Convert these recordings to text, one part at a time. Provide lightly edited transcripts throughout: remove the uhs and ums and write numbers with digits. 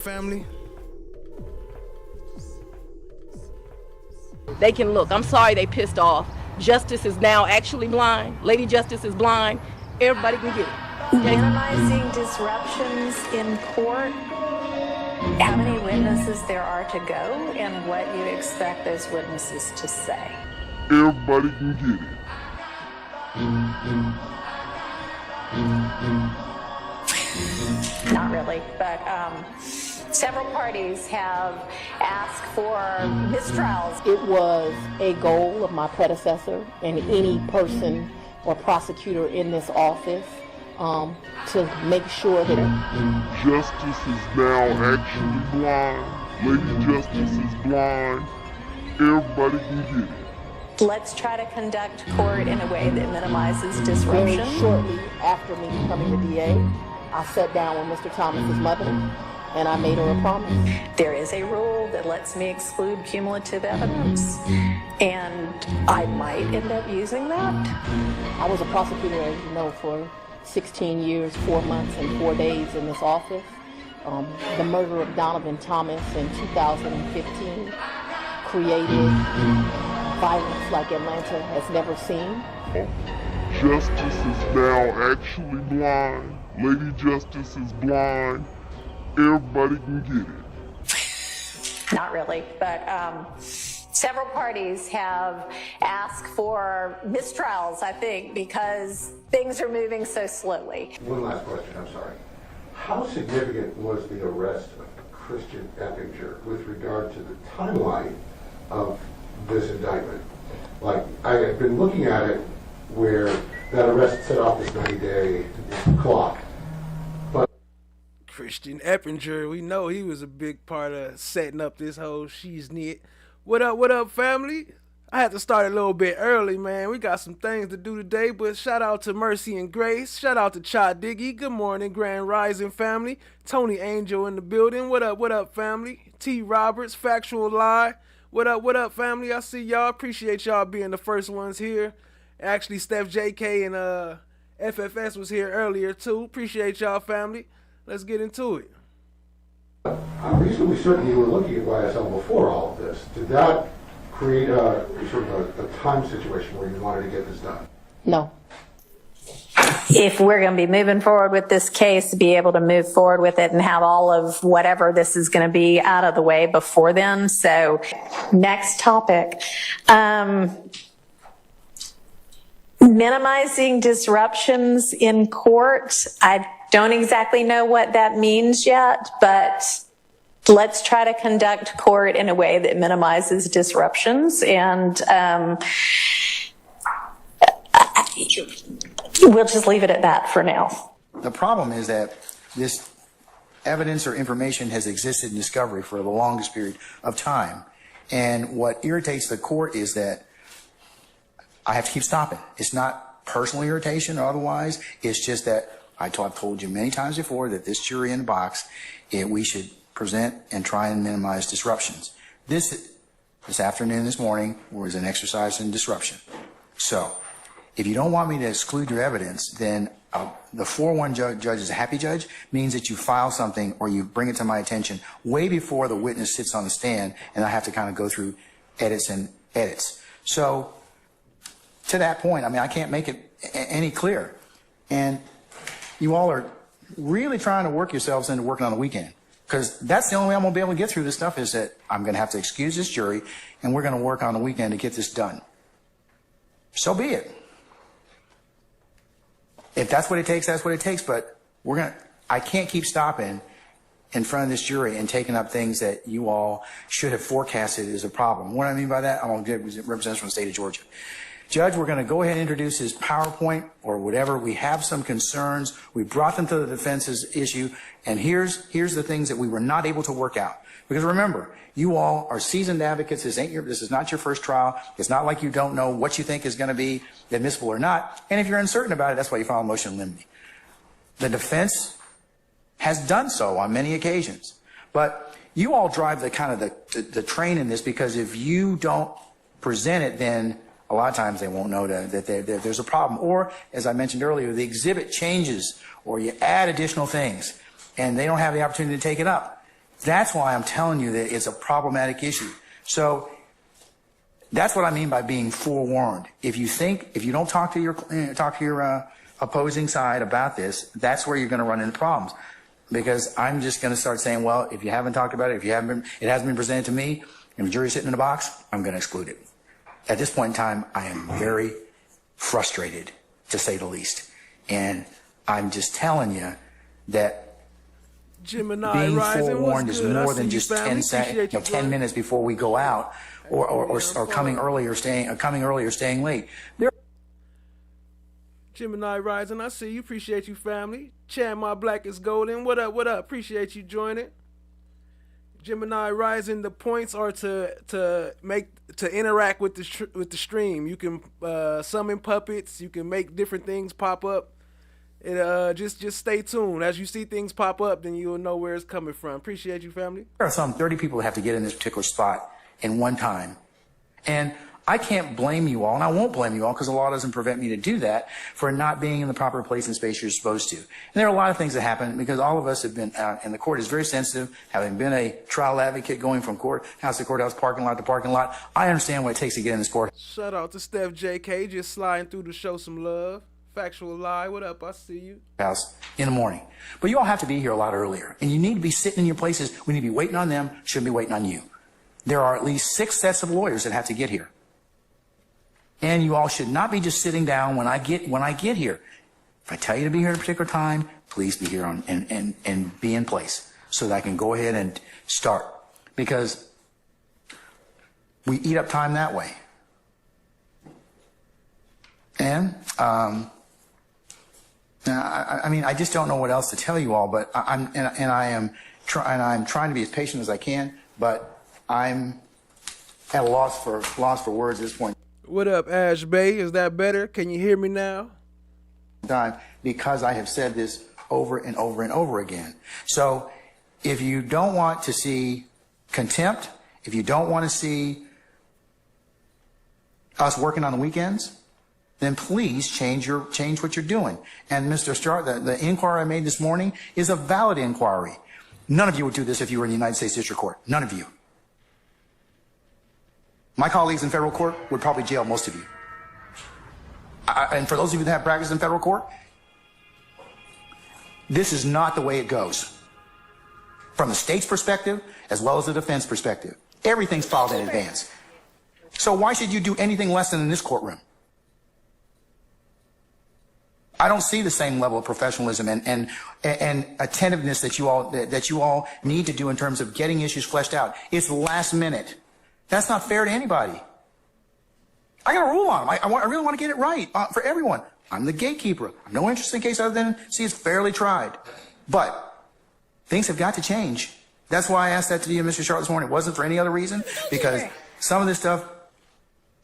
Family. They can look. I'm sorry they pissed off. Justice is now actually blind. Lady Justice is blind. Everybody can get it. Minimizing disruptions in court. How many witnesses there are to go and what you expect those witnesses to say. Everybody can get it. Not really, but several parties have asked for mistrials. It was a goal of my predecessor and any person or prosecutor in this office to make sure that Justice is now actually blind. Lady Justice is blind. Everybody can get it. Let's try to conduct court in a way that minimizes very disruption. shortly after me becoming the DA, I sat down with Mr. Thomas's mother and I made her a promise. There is a rule that lets me exclude cumulative evidence, and I might end up using that. I was a prosecutor, as you know, for 16 years, 4 months, and 4 days in this office. The murder of Donovan Thomas in 2015 created violence like Atlanta has never seen. Justice is now actually blind. Lady Justice is blind. Everybody can get it. Not really, but several parties have asked for mistrials, I think, because things are moving so slowly. One last question, I'm sorry. How significant was the arrest of Christian Eppinger with regard to the timeline of this indictment? Like, I have been looking at it where that arrest set off this 90-day clock. Christian Eppinger, we know he was a big part of setting up this whole she's knit. What up, family? I had to start a little bit early, man. We got some things to do today, but shout out to Mercy and Grace. Shout out to Cha Diggy. Good morning, Grand Rising family. Tony Angel in the building. What up, family? T. Roberts, Factual Lie. What up, family? I see y'all. Appreciate y'all being the first ones here. Actually, Steph JK and FFS was here earlier, too. Appreciate y'all, family. Let's get into it. I'm reasonably certain you were looking at YSL before all of this. Did that create a sort of a time situation where you wanted to get this done? No. If we're going to be moving forward with this case, be able to move forward with it and have all of whatever this is going to be out of the way before then. So, next topic. Minimizing disruptions in court. I don't exactly know what that means yet, but let's try to conduct court in a way that minimizes disruptions, and we'll just leave it at that for now. The problem is that this evidence or information has existed in discovery for the longest period of time. And what irritates the court is that I have to keep stopping. It's not personal irritation or otherwise. It's just that I've told you many times before that this jury in the box, we should present and try and minimize disruptions. This afternoon, this morning, was an exercise in disruption. So, if you don't want me to exclude your evidence, then the 4-1 judge is a happy judge, means that you file something or you bring it to my attention way before the witness sits on the stand, and I have to kind of go through edits and edits. So, to that point, I mean, I can't make it any clearer. And you all are really trying to work yourselves into working on the weekend, because that's the only way I'm going to be able to get through this stuff, is that I'm going to have to excuse this jury, and we're going to work on the weekend to get this done. So be it. If that's what it takes, that's what it takes, but I can't keep stopping in front of this jury and taking up things that you all should have forecasted as a problem. What I mean by that, I'm going to get representatives from the state of Georgia. Judge, we're going to go ahead and introduce his PowerPoint or whatever. We have some concerns. We brought them to the defense's issue, and here's the things that we were not able to work out. Because remember, you all are seasoned advocates. This is not your first trial. It's not like you don't know what you think is going to be admissible or not. And if you're uncertain about it, that's why you file a motion in limine. The defense has done so on many occasions. But you all drive the train in this, because if you don't present it, then a lot of times they won't know that there's a problem. Or, as I mentioned earlier, the exhibit changes or you add additional things and they don't have the opportunity to take it up. That's why I'm telling you that it's a problematic issue. So that's what I mean by being forewarned. If you don't talk to your opposing side about this, that's where you're going to run into problems. Because I'm just going to start saying, well, if you haven't talked about it, it hasn't been presented to me, and the jury's sitting in a box, I'm going to exclude it. At this point in time, I am very frustrated, to say the least. And I'm just telling you that Gemini being Rising, forewarned what's is good? more I than see you, just family. 10 minutes before we go out, or coming early or staying late. Gemini Rising, I see you. Appreciate you, family. Chan, my black is golden. What up? What up? Appreciate you joining. Gemini Rising, the points are to interact with the stream. You can summon puppets. You can make different things pop up. Just stay tuned. As you see things pop up, then you'll know where it's coming from. Appreciate you, family. There are some 30 people that have to get in this particular spot in one time. And I can't blame you all, and I won't blame you all because the law doesn't prevent me to do that, for not being in the proper place and space you're supposed to. And there are a lot of things that happen because all of us have been out, and the court is very sensitive. Having been a trial advocate going from courthouse to courthouse, parking lot to parking lot, I understand what it takes to get in this court. Shout out to Steph JK, just sliding through to show some love. Factual Lie, what up? I see you. House in the morning. But you all have to be here a lot earlier. And you need to be sitting in your places. We need to be waiting on them. Shouldn't be waiting on you. There are at least 6 sets of lawyers that have to get here. And you all should not be just sitting down when I get here. If I tell you to be here at a particular time, please be here and be in place so that I can go ahead and start. Because we eat up time that way. And I mean, I just don't know what else to tell you all, but I'm trying to be as patient as I can, but I'm at a loss for words at this point. What up, Ash Bay? Is that better? Can you hear me now? Time, because I have said this over and over and over again. So if you don't want to see contempt, if you don't want to see us working on the weekends, then please change what you're doing. And Mr. Starr, the inquiry I made this morning is a valid inquiry. None of you would do this if you were in the United States District Court. None of you. My colleagues in federal court would probably jail most of you. And for those of you that have practiced in federal court, this is not the way it goes. From the state's perspective, as well as the defense perspective, everything's filed in advance. So why should you do anything less than in this courtroom? I don't see the same level of professionalism and attentiveness that you all need to do in terms of getting issues fleshed out. It's last minute. That's not fair to anybody. I got a rule on them. I really want to get it right for everyone. I'm the gatekeeper. I have no interest in the case other than see it's fairly tried. But things have got to change. That's why I asked that to you, Mr. Sharp, this morning. It wasn't for any other reason, because some of this stuff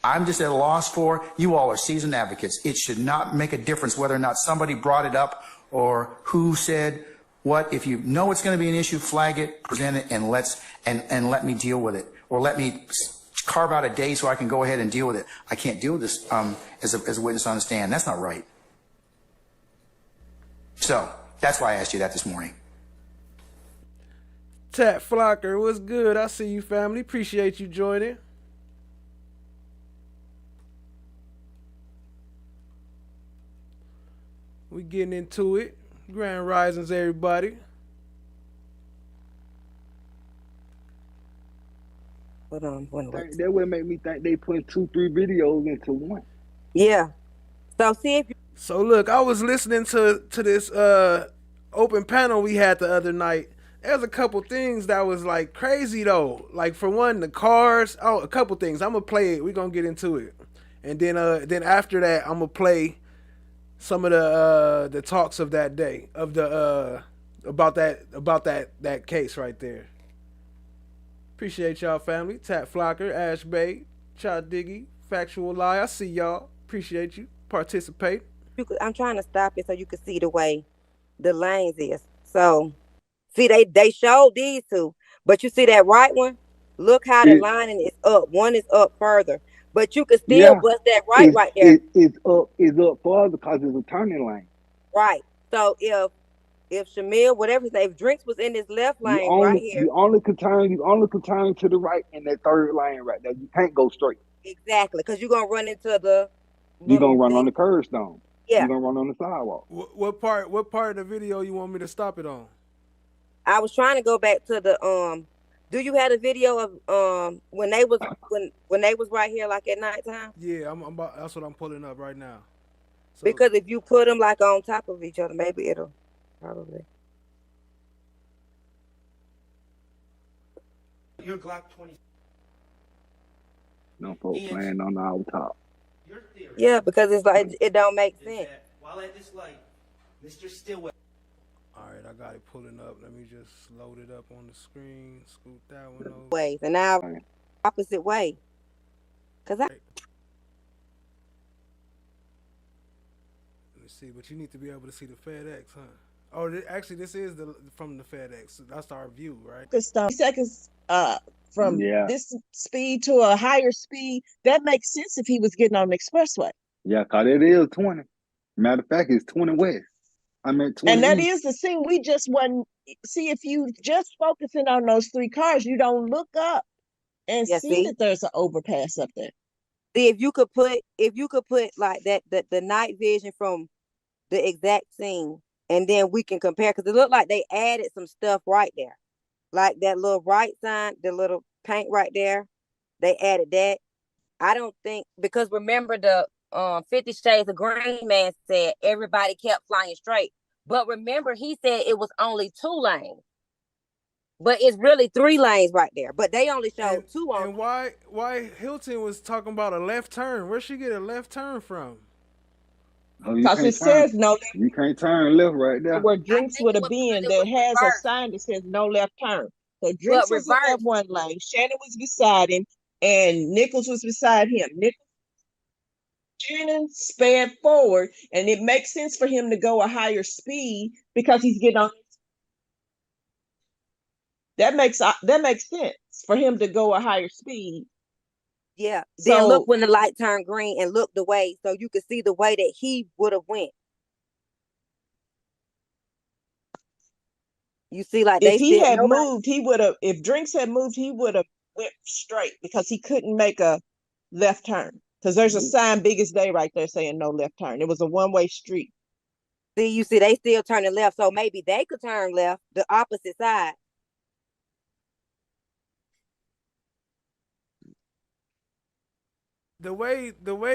I'm just at a loss for. You all are seasoned advocates. It should not make a difference whether or not somebody brought it up or who said what. If you know it's going to be an issue, flag it, present it, and let me deal with it. Or let me carve out a day so I can go ahead and deal with it. I can't deal with this as a witness on the stand. That's not right. So that's why I asked you that this morning. Tat Flocker, what's good? I see you, family. Appreciate you joining. We getting into it. Grand Risings, everybody. Hold on, that would make me think they put 2-3 videos into one. Yeah. So see if you. So look, I was listening to this open panel we had the other night. There's a couple things that was like crazy though. Like for one, the cars. Oh, a couple things. I'm gonna play it. We're gonna get into it, and then after that, I'm gonna play some of the talks of that day of the about that case right there. Appreciate y'all, family. Tat Flocker, Ash Bay, Child Diggy, Factual Lie. I see y'all. Appreciate you. Participate. I'm trying to stop it so you can see the way the lanes is. So, see, they showed these two, but you see that right one? Look how the lining is up. One is up further, but you can still bust that right there. It's up further because it's a turning lane. Right. So if if Shamil, whatever he say, if Drinks was in this left You lane right only here, you only can turn to the right in that third lane right there. You can't go straight. exactly, because you're gonna run into the You're gonna little run thing. on the curbstone. Yeah, You're gonna run on the sidewalk. What part? What part of the video you want me to stop it on? I was trying to go back to the Do you have a video of when they was when they was right here like at nighttime? Yeah, I'm about. That's what I'm pulling up right now. So Because if you put them like on top of each other, maybe it'll probably. Your Glock 20. No folks Ian, playing on our top. your theory Yeah, because it's like it don't make is sense. that while at this light, Mr. Stillwell. all right, I got it pulling up. Let me just load it up on the screen. Scoot that one over. Ways and now Right. opposite way. Cause I Let me see, but you need to be able to see the FedEx, huh? Oh, actually, this is the from the FedEx. That's our view, right? Seconds from Yeah. this speed to a higher speed, that makes sense if he was getting on the expressway. Yeah, cause it is 20. Matter of fact, it's 20 west. I meant 20 And that east. is the thing. We just wasn't see if you just focusing on those three cars, you don't look up and yeah, see see. that there's an overpass up there. See if you could put like that the night vision from the exact scene and then we can compare because it looked like they added some stuff right there. Like that little right sign, the little paint right there. They added that. I don't think because remember the 50 Shades of Green man said everybody kept flying straight. But remember, he said it was only 2 lanes. But it's really 3 lanes right there. But they only And showed 2 on. and why Hilton was talking about a left turn? Where'd she get a left turn from? Oh, you Because can't it turn. says no left You can't turn left right there. where I Drinks think would it have was because been it that was has a reversed. sign that says no left turn. So But Drinks was in that reversed. one lane. Shannon was beside him, and Nichols was beside him. Shannon sped forward, and it makes sense for him to go a higher speed because he's getting on. That makes sense for him to go a higher speed. Yeah. Then look So when the light turned green and look the way so you could see the way that he would have went. You see, like if they he said had nobody. moved, he would have. If Drinks had moved, he would have went straight because he couldn't make a left turn. Because there's a sign big as day right there saying no left turn. It was a one-way street. See, you see, they still turning left, so maybe they could turn left the opposite side. The way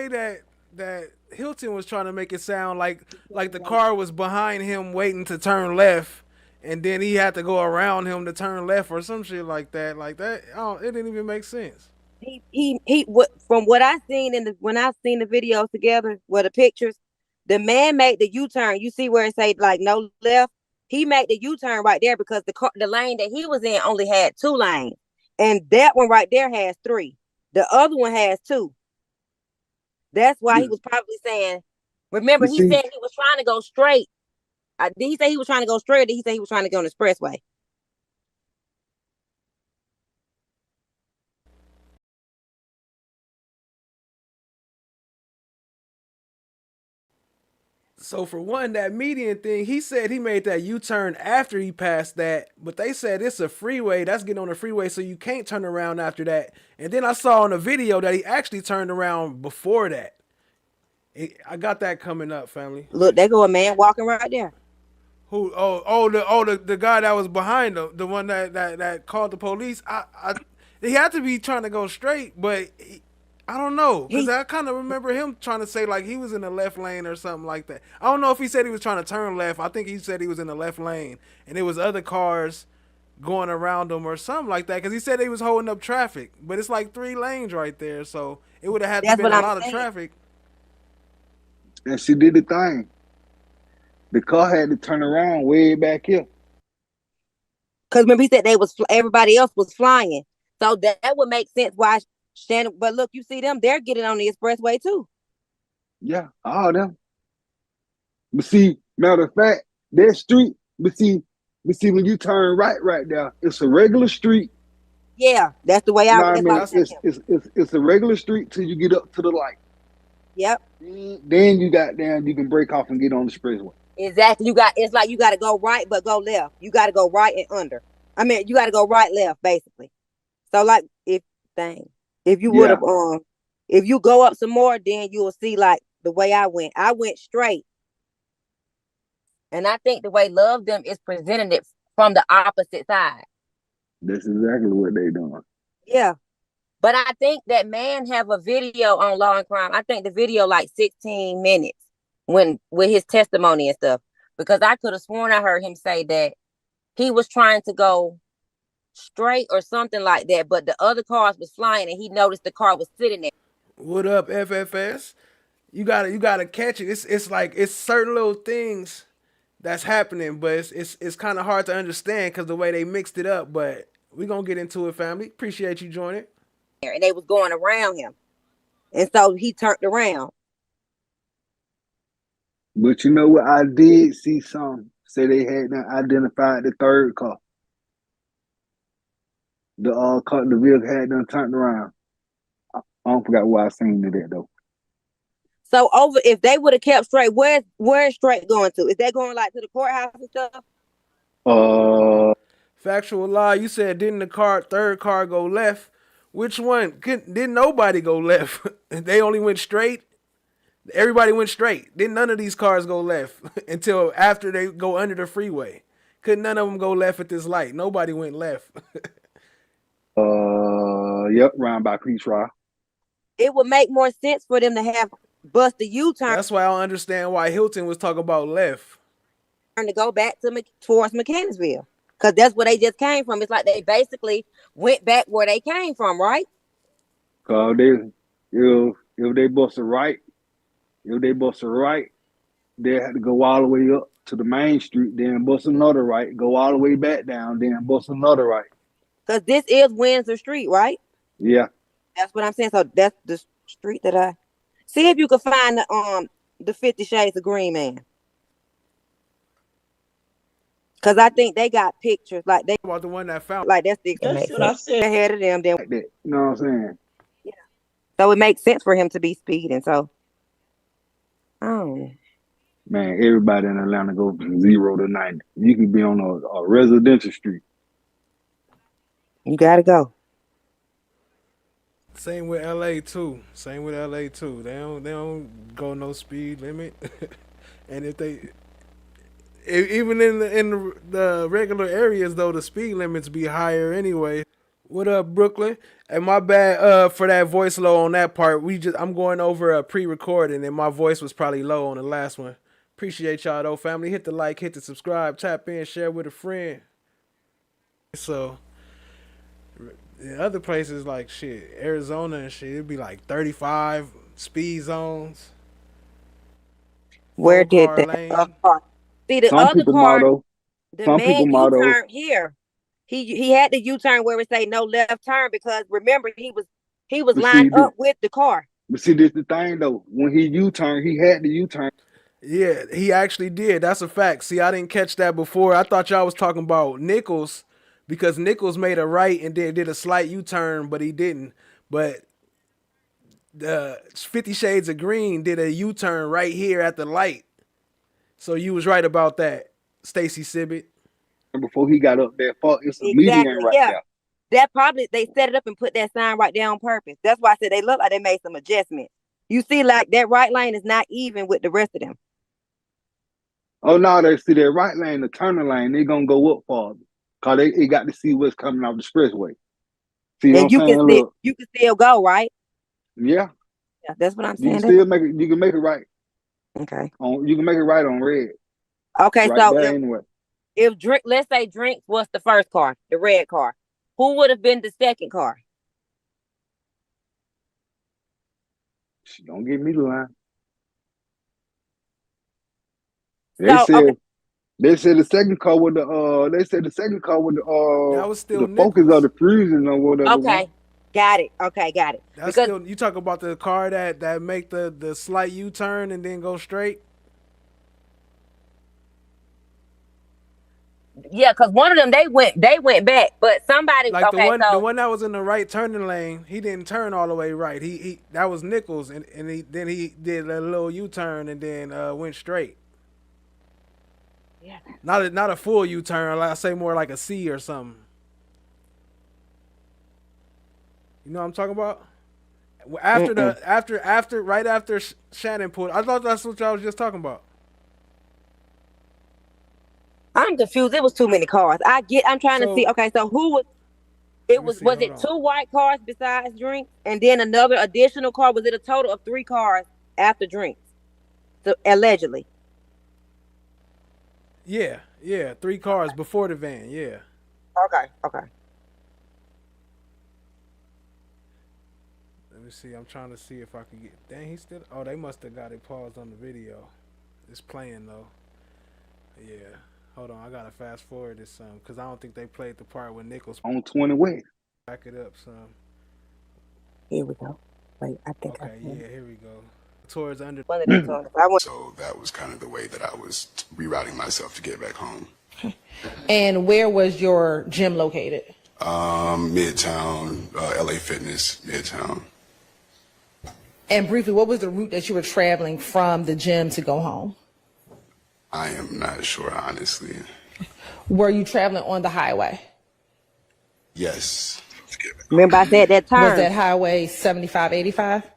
that Hilton was trying to make it sound like the car was behind him waiting to turn left, and then he had to go around him to turn left or some shit like that. Like that, oh, it didn't even make sense. What from what I seen when I seen the videos together, where the pictures, the man made the U-turn. You see where it say like no left? He made the U-turn right there because the lane that he was in only had 2 lanes, and that one right there has 3. The other one has 2. That's why he was probably saying. Remember, You he see, said he was trying to go straight. Did he say he was trying to go straight? Or did he say he was trying to go on the expressway? So for one, that median thing, he said he made that U-turn after he passed that, but they said it's a freeway. That's getting on the freeway, so you can't turn around after that. And then I saw on the video that he actually turned around before that. I got that coming up, family. Look, there go a man walking right there. Who? The guy that was behind him, the one that called the police. He had to be trying to go straight, but I don't know because I kind of remember him trying to say like he was in the left lane or something like that. I don't know if he said he was trying to turn left. I think he said he was in the left lane, and it was other cars going around him or something like that because he said he was holding up traffic, but it's like 3 lanes right there, so it would have had to That's been what a I'm lot of saying. traffic. and she did the thing. The car had to turn around way back here. Because remember, he said everybody else was flying, so that would make sense why Shannon. But look, you see them; they're getting on the expressway too. Yeah, all them. But see, matter of fact, that street, but see, when you turn right there, it's a regular street. Yeah, that's the way You know what I That's mean? why I was telling him. It's a regular street till you get up to the light. Yep, Then you got down, you can break off and get on the expressway. Exactly. It's like you got to go right, but go left. You got to go right and under. I mean, you got to go right, left, basically. So like if you would Yeah. have if you go up some more, then you will see like the way I went. I went straight, and I think the way Love Them is presenting it from the opposite side. That's exactly what they doing. Yeah, but I think that man have a video on Law and Crime. I think the video like 16 minutes when with his testimony and stuff. Because I could have sworn I heard him say that he was trying to go straight or something like that, but the other cars was flying and he noticed the car was sitting there. What up, FFS? You gotta catch it. It's like it's certain little things that's happening, but it's kind of hard to understand because the way they mixed it up. But we gonna get into it, family. Appreciate you joining. And they was going around him. And so he turned around. But you know what? I did see some say they had not identified the third car. The vehicle had done turned around. I don't forget why I seen it at though. So if they would have kept straight, where's straight going to? Is that going like to the courthouse and stuff? Factual lie. You said didn't the third car go left? Which one? Didn't nobody go left? They only went straight. Everybody went straight. Didn't none of these cars go left until after they go under the freeway. Couldn't none of them go left at this light. Nobody went left. Yep, round by Peach Ride. It would make more sense for them to have bust the U-turn. That's why I don't understand why Hilton was talking about left. To go back towards Mechanicsville. Because that's where they just came from. It's like they basically went back where they came from, right? Cause if they bust a right, they had to go all the way up to the main street, then bust another right, go all the way back down, then bust another right. Because this is Windsor Street, right? Yeah. That's what I'm saying. So that's the street that I see if you can find the 50 Shades of Green man. Cause I think they got pictures like they about the one that found like that's the That's what I said. ahead of them. Then Like that. You know what I'm saying? yeah. So it makes sense for him to be speeding. So Man, everybody in Atlanta goes from 0 to 90. You can be on a residential street. you gotta go. Same with LA too. They don't go no speed limit. And even in the regular areas though, the speed limits be higher anyway. What up, Brooklyn? And my bad for that voice low on that part. I'm going over a pre-recording and my voice was probably low on the last one. Appreciate y'all though, family. Hit the like, hit the subscribe, tap in, share with a friend. So in other places like shit, Arizona and shit, it'd be like 35 speed zones. Where did Car that lane. see the Some other people car? motto. The Some people man motto. U-turned here. He had the U-turn where it say no left turn because remember he was But lined up with the car. But see, this the thing though. When he U-turned, he had the U-turn. Yeah, he actually did. That's a fact. See, I didn't catch that before. I thought y'all was talking about Nichols because Nichols made a right and then did a slight U-turn, but he didn't. But the 50 Shades of Green did a U-turn right here at the light. So you was right about that, Stacy Sibbett. Before he got up there, it's a Exactly. median right there. That probably they set it up and put that sign right there on purpose. That's why I said they look like they made some adjustments. You see, like that right lane is not even with the rest of them. Oh no, they see that right lane, the turning lane, they gonna go up farther. Cause they got to see what's coming off the expressway. See what I'm saying? You can still go, right? Yeah. Yeah, that's what I'm You saying. can still make it, you can make it right. Okay. You can make it right on red. Okay, right so there anyway. if let's say Drinks was the first car, the red car, who would have been the second car? Don't give me the line. They said the second car with the that was still the focus of the freezing or whatever. Okay. Got it. That's still, you talk about the car that make the slight U-turn and then go straight? Yeah, because one of them they went back, but somebody like the one that was in the right turning lane, he didn't turn all the way right. He that was Nichols and he did a little U-turn and then went straight. Not a full U-turn. Like I say, more like a C or something. You know what I'm talking about? After Mm-mm. right after Shannon pulled. I thought that's what y'all was just talking about. I'm confused. It was too many cars. I'm trying to see. So Okay, so who was let it me was see. Hold it on. two white cars besides drinks and then another additional car? Was it a total of three cars after drinks? So allegedly. Yeah. 3 cars before the van. Yeah. Okay, okay. Let me see. I'm trying to see if I can get. Dang, he still. Oh, they must have got it paused on the video. It's playing though. Yeah. Hold on. I gotta fast forward this some because I don't think they played the part when Nichols On 20 West. back it up some. Here we go. Wait, I think I Okay. can. Yeah. Here we go. Towards under. One of the tunnels. I want. So that was kind of the way that I was rerouting myself to get back home. And where was your gym located? Midtown, LA Fitness, Midtown. And briefly, what was the route that you were traveling from the gym to go home? I am not sure, honestly. Were you traveling on the highway? Yes. Remember I said that Was turn. that highway 7585?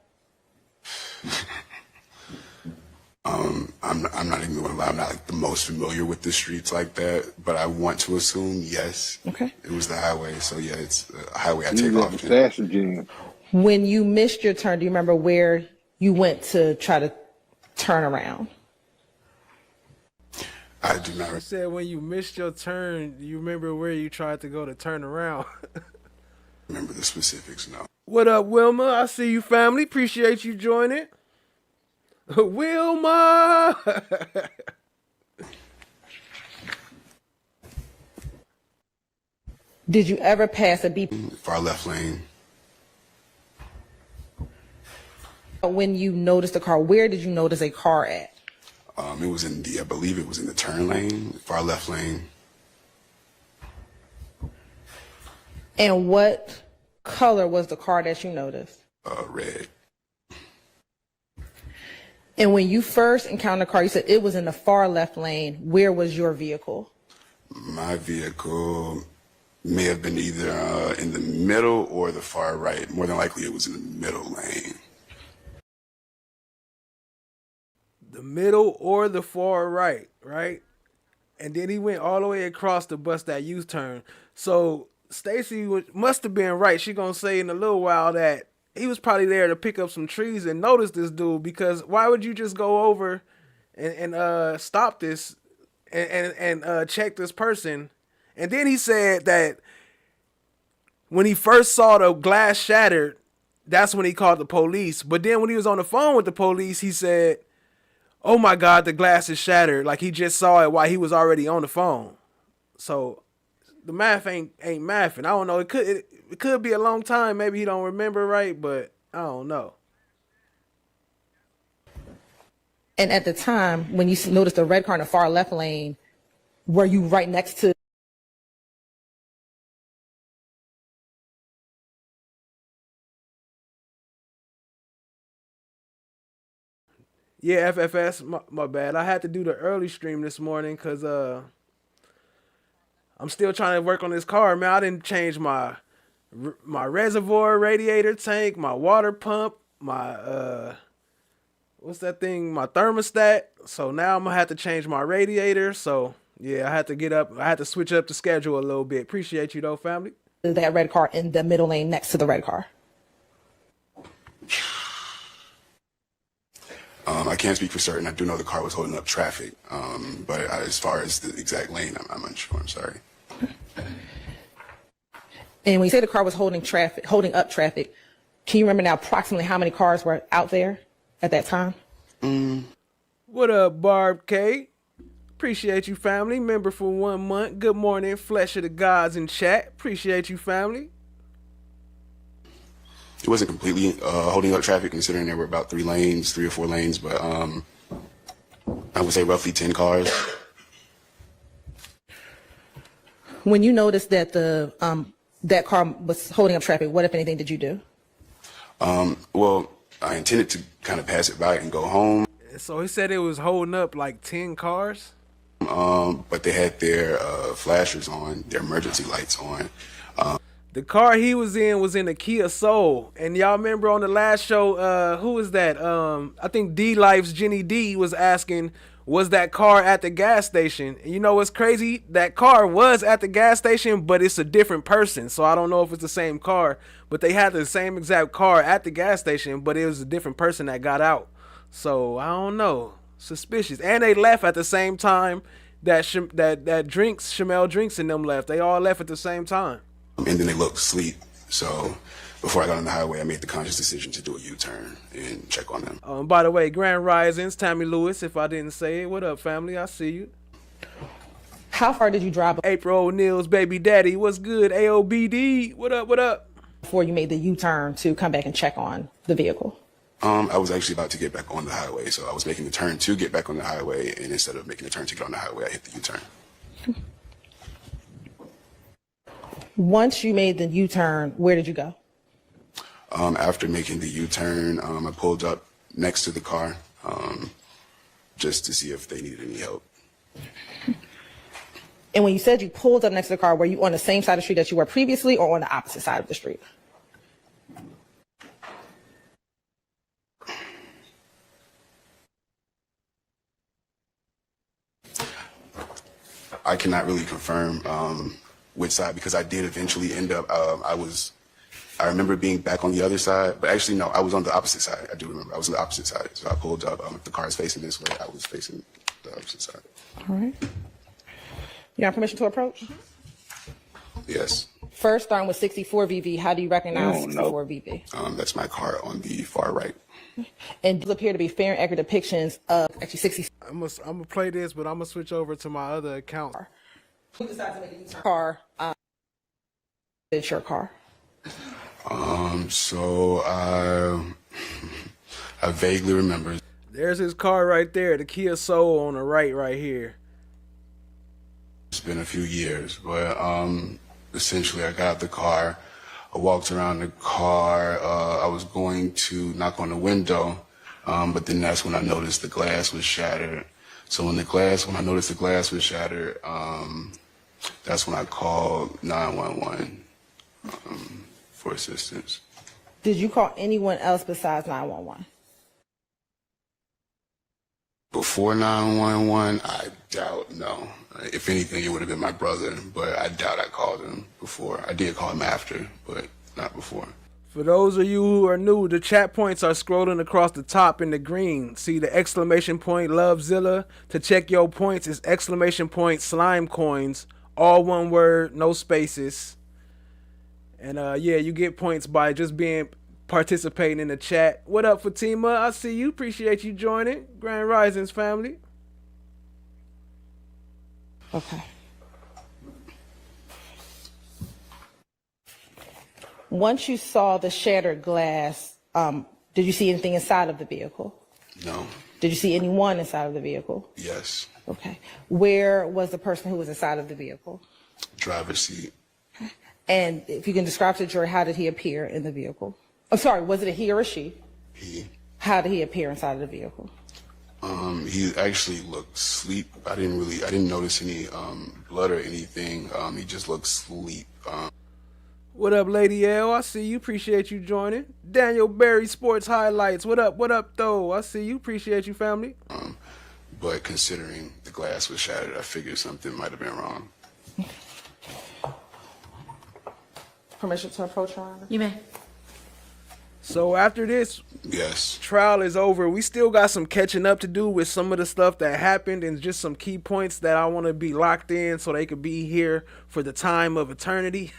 I'm not even gonna lie, I'm not like the most familiar with the streets like that, but I want to assume yes. Okay. It was the highway, so yeah, it's a highway I You take was off at the to. fashion gym. When you missed your turn, do you remember where you went to try to turn around? I do not I said when you missed your turn, you remember where you tried to go to turn around. remember the specifics now. What up, Wilma? I see you, family. Appreciate you joining. Wilma. Did you ever pass a beep? Far left lane. When you noticed a car, where did you notice a car at? It was I believe it was in the turn lane, far left lane. And what color was the car that you noticed? Red. And when you first encountered a car, you said it was in the far left lane. Where was your vehicle? My vehicle may have been either in the middle or the far right. More than likely, it was in the middle lane. The middle or the far right, right? And then he went all the way across to bust that U-turn. So Stacy must have been right. She gonna say in a little while that he was probably there to pick up some trees and notice this dude, because why would you just go over and stop this and check this person? And then he said that when he first saw the glass shattered, that's when he called the police. But then when he was on the phone with the police, he said, "Oh my God, the glass is shattered." Like he just saw it while he was already on the phone. So the math ain't mathing. I don't know. It could be a long time. Maybe he don't remember right, but I don't know. And at the time, when you noticed the red car in the far left lane, were you right next to? Yeah, FFS, my bad. I had to do the early stream this morning because I'm still trying to work on this car, man. I didn't change my reservoir radiator tank, my water pump, my what's that thing, my thermostat. So now I'm gonna have to change my radiator. So yeah, I had to get up. I had to switch up the schedule a little bit. Appreciate you though, family. That red car in the middle lane next to the red car? I can't speak for certain. I do know the car was holding up traffic, but as far as the exact lane, I'm unsure. I'm sorry. And when you say the car was holding up traffic, can you remember now approximately how many cars were out there at that time? What up, Barb K? Appreciate you, family. Member for 1 month. Good morning, Flesh of the Gods in chat. Appreciate you, family. It wasn't completely holding up traffic, considering there were about 3 or 4 lanes, but I would say roughly 10 cars. When you noticed that that car was holding up traffic, what, if anything, did you do? Well, I intended to kind of pass it by and go home. So he said it was holding up like 10 cars? But they had their flashers on, their emergency lights on. The car he was in a Kia Soul, and y'all remember on the last show, who was that? I think D Life's Jenny D was asking, was that car at the gas station? And you know what's crazy? That car was at the gas station, but it's a different person. So I don't know if it's the same car, but they had the same exact car at the gas station, but it was a different person that got out. So I don't know, suspicious. And they left at the same time that Shamel Drinks and them left. They all left at the same time. And then they looked asleep. So before I got on the highway, I made the conscious decision to do a U-turn and check on them. By the way, Grand Risings, Tammy Lewis, if I didn't say it. What up, family? I see you. How far did you drive April O'Neill's baby daddy. What's good? AOBD. What up? What up? before you made the U-turn to come back and check on the vehicle? I was actually about to get back on the highway, so I was making the turn to get back on the highway, and instead of making the turn to get on the highway, I hit the U-turn. Once you made the U-turn, where did you go? After making the U-turn, I pulled up next to the car just to see if they needed any help. And when you said you pulled up next to the car, were you on the same side of the street that you were previously or on the opposite side of the street? I cannot really confirm which side, because I did eventually end up, I remember being back on the other side, but actually no, I was on the opposite side. I do remember I was on the opposite side. So I pulled up, if the car is facing this way, I was facing the opposite side. All right. You have permission to approach? Yes. First, starting with 64 VV, how do you recognize 64 VV? That's my car on the far right. And these appear to be fair and accurate depictions of actually 60. I'm gonna play this, but I'm gonna switch over to my other account. Who decided to make a U-turn? Car. It's your car. So I vaguely remember. There's his car right there, the Kia Soul on the right here. It's been a few years, but essentially I got out the car, I walked around the car, I was going to knock on the window, but then that's when I noticed the glass was shattered. So when I noticed the glass was shattered, that's when I called 911 for assistance. Did you call anyone else besides 911? Before 911, I doubt, no. If anything, it would have been my brother, but I doubt I called him before. I did call him after, but not before. For those of you who are new, the chat points are scrolling across the top in the green. See the exclamation point Lovezilla? To check your points is exclamation point slime coins. All one word, no spaces. And yeah, you get points by just participating in the chat. What up, Fatima? I see you. Appreciate you joining. Grand Risings family. Okay. Once you saw the shattered glass, did you see anything inside of the vehicle? No. Did you see anyone inside of the vehicle? Yes. Okay. Where was the person who was inside of the vehicle? Driver's seat. And if you can describe to the jury, how did he appear in the vehicle? I'm sorry, was it a he or a she? He. How did he appear inside of the vehicle? He actually looked asleep. I didn't notice any blood or anything. He just looked asleep. What up, Lady L? I see you. Appreciate you joining. Daniel Berry Sports Highlights. What up? What up, though? I see you. Appreciate you, family. But considering the glass was shattered, I figured something might have been wrong. Permission to approach, Your Honor? You may. So after this Yes. trial is over, we still got some catching up to do with some of the stuff that happened and just some key points that I want to be locked in so they could be here for the time of eternity.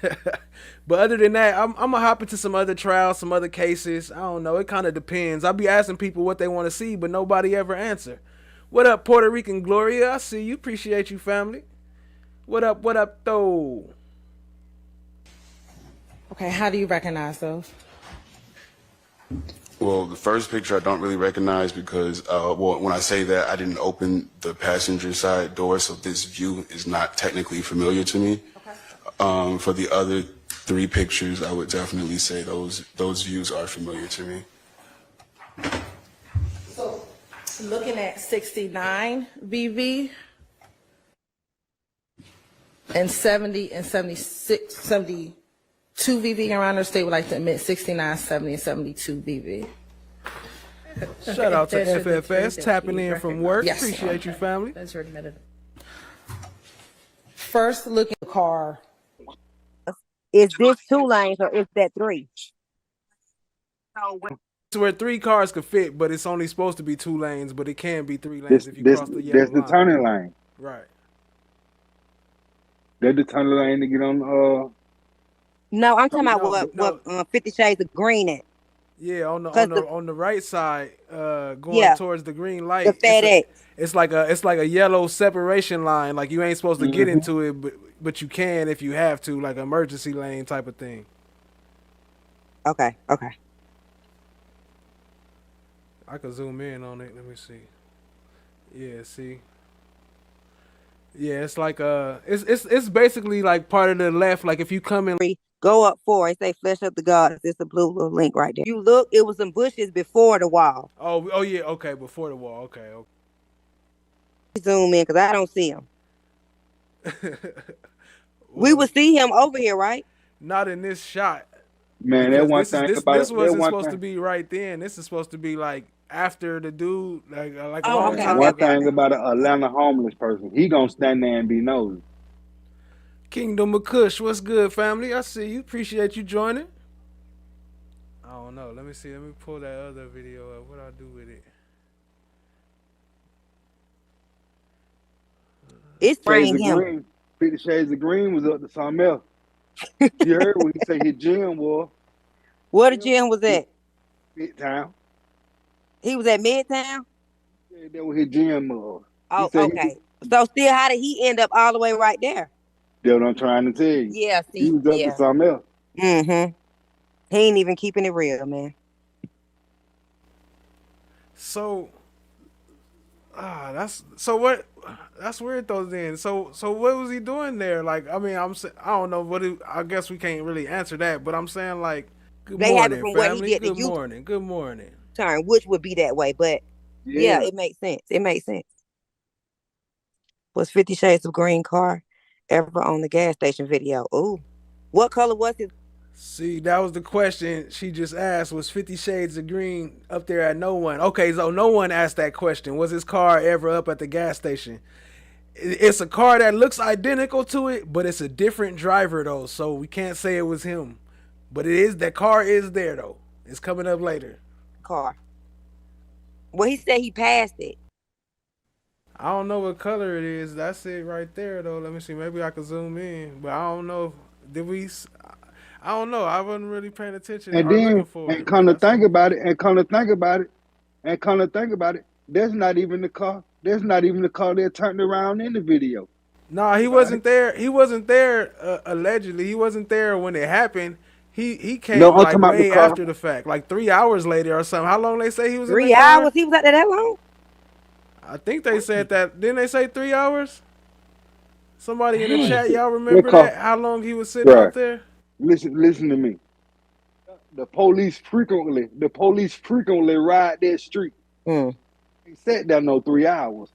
But other than that, I'm going to hop into some other trials, some other cases. I don't know. It kind of depends. I'll be asking people what they want to see, but nobody ever answer. What up, Puerto Rican Gloria? I see you. Appreciate you, family. What up, though? Okay, how do you recognize those? Well, the first picture I don't really recognize because, when I say that, I didn't open the passenger side door, so this view is not technically familiar to me. Okay. For the other three pictures, I would definitely say those views are familiar to me. So, looking at 69 VV, and 70 and 76, 72 VV. Your Honor, state would like to admit 69, 70, and 72 VV. Shout out to FFS tapping in from work. Yes. Appreciate you, family. Those are admitted. First, look at the car. Is this 2 lanes or is that 3? It's where 3 cars could fit, but it's only supposed to be 2 lanes, but it can be 3 lanes if you cross the yellow That's the line. turning lane. Right. That's the turning lane to get on. No, I'm talking about what 50 Shades of Green at. Yeah, on the right side, going towards the green light. The FedEx. It's like a yellow separation line. Like you ain't supposed to get into it, but you can if you have to, like emergency lane type of thing. Okay. I could zoom in on it. Let me see. Yeah, see. Yeah, it's like it's basically like part of the left. Like if you come in, go up 4 and say flesh up the gods. It's a blue little link right there. You look, it was some bushes before the wall. Oh yeah, okay, before the wall. Okay. Zoom in because I don't see him. We would see him over here, right? Not in this shot. Man, that one thing about this wasn't supposed to be right then. This is supposed to be like after the dude, like a long time One ago. thing about an Atlanta homeless person, he gonna stand there and be nosy. Kingdom of Kush, what's good, family? I see you. Appreciate you joining. I don't know. Let me see. Let me pull that other video up. What I do with it? It's spraying him. Green, 50 Shades of Green was up to something else. You heard what he said his gym was. Where the gym was at? Midtown. He was at Midtown? He said that was his gym was. Oh, okay. So still, how did he end up all the way right there? That's what I'm trying to tell you. Yeah, see, he was up to something else. Mm-hmm. He ain't even keeping it real, man. So, that's weird though. Then, so what was he doing there? Like, I mean, I don't know I guess we can't really answer that, but I'm saying like, good morning, family. Good morning. Turn, which would be that way, but yeah, it makes sense. It makes sense. Was 50 Shades of Green car ever on the gas station video? Ooh, what color was it? See, that was the question she just asked. Was 50 Shades of Green up there at no one? Okay, so no one asked that question. Was his car ever up at the gas station? It's a car that looks identical to it, but it's a different driver though, so we can't say it was him. But that car is there though. It's coming up later. Car. Well, he said he passed it. I don't know what color it is. That's it right there though. Let me see. Maybe I can zoom in, but I don't know. I don't know. I wasn't really paying attention. And then, come to think about it, that's not even the car. That's not even the car that turned around in the video. No, he wasn't there. He wasn't there. Allegedly, he wasn't there when it happened. He came like way after the fact, like 3 hours later or something. How long they say he was? 3 hours. He was out there that long? I think they said that. Didn't they say 3 hours? Somebody in the chat, y'all remember that? How long he was sitting out there? Listen to me. The police frequently ride that street. They sat there no 3 hours.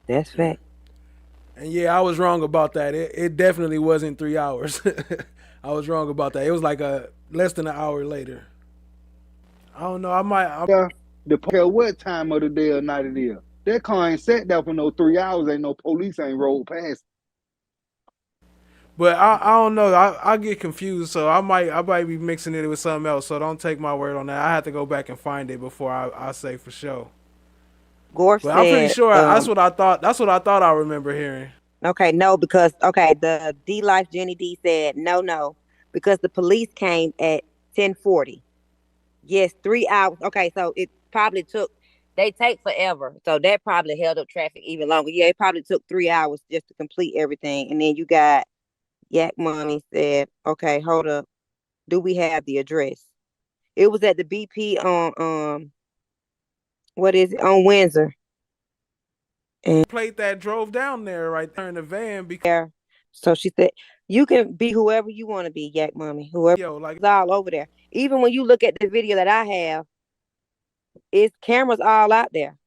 That's fact. And yeah, I was wrong about that. It definitely wasn't 3 hours. I was wrong about that. It was like less than an hour later. I don't know. What time of the day or night it is. That car ain't sat there for no 3 hours. Ain't no police ain't rolled past. But I don't know. I get confused, so I might be mixing it with something else. So don't take my word on that. I have to go back and find it before I say for sure. Gore but said, I'm pretty sure that's what I thought. That's what I thought I remember hearing. Okay, no, because the D Life Jenny D said no, because the police came at 10:40. Yes, 3 hours. Okay, so it probably they take forever, so that probably held up traffic even longer. Yeah, it probably took 3 hours just to complete everything, and then you got Yak Mommy said, okay, hold up, do we have the address? It was at the BP on what is it, on Windsor. And plate that drove down there right there in the van because so she said you can be whoever you want to be, Yak Mommy, whoever. It's all over there. Even when you look at the video that I have, it's cameras all out there.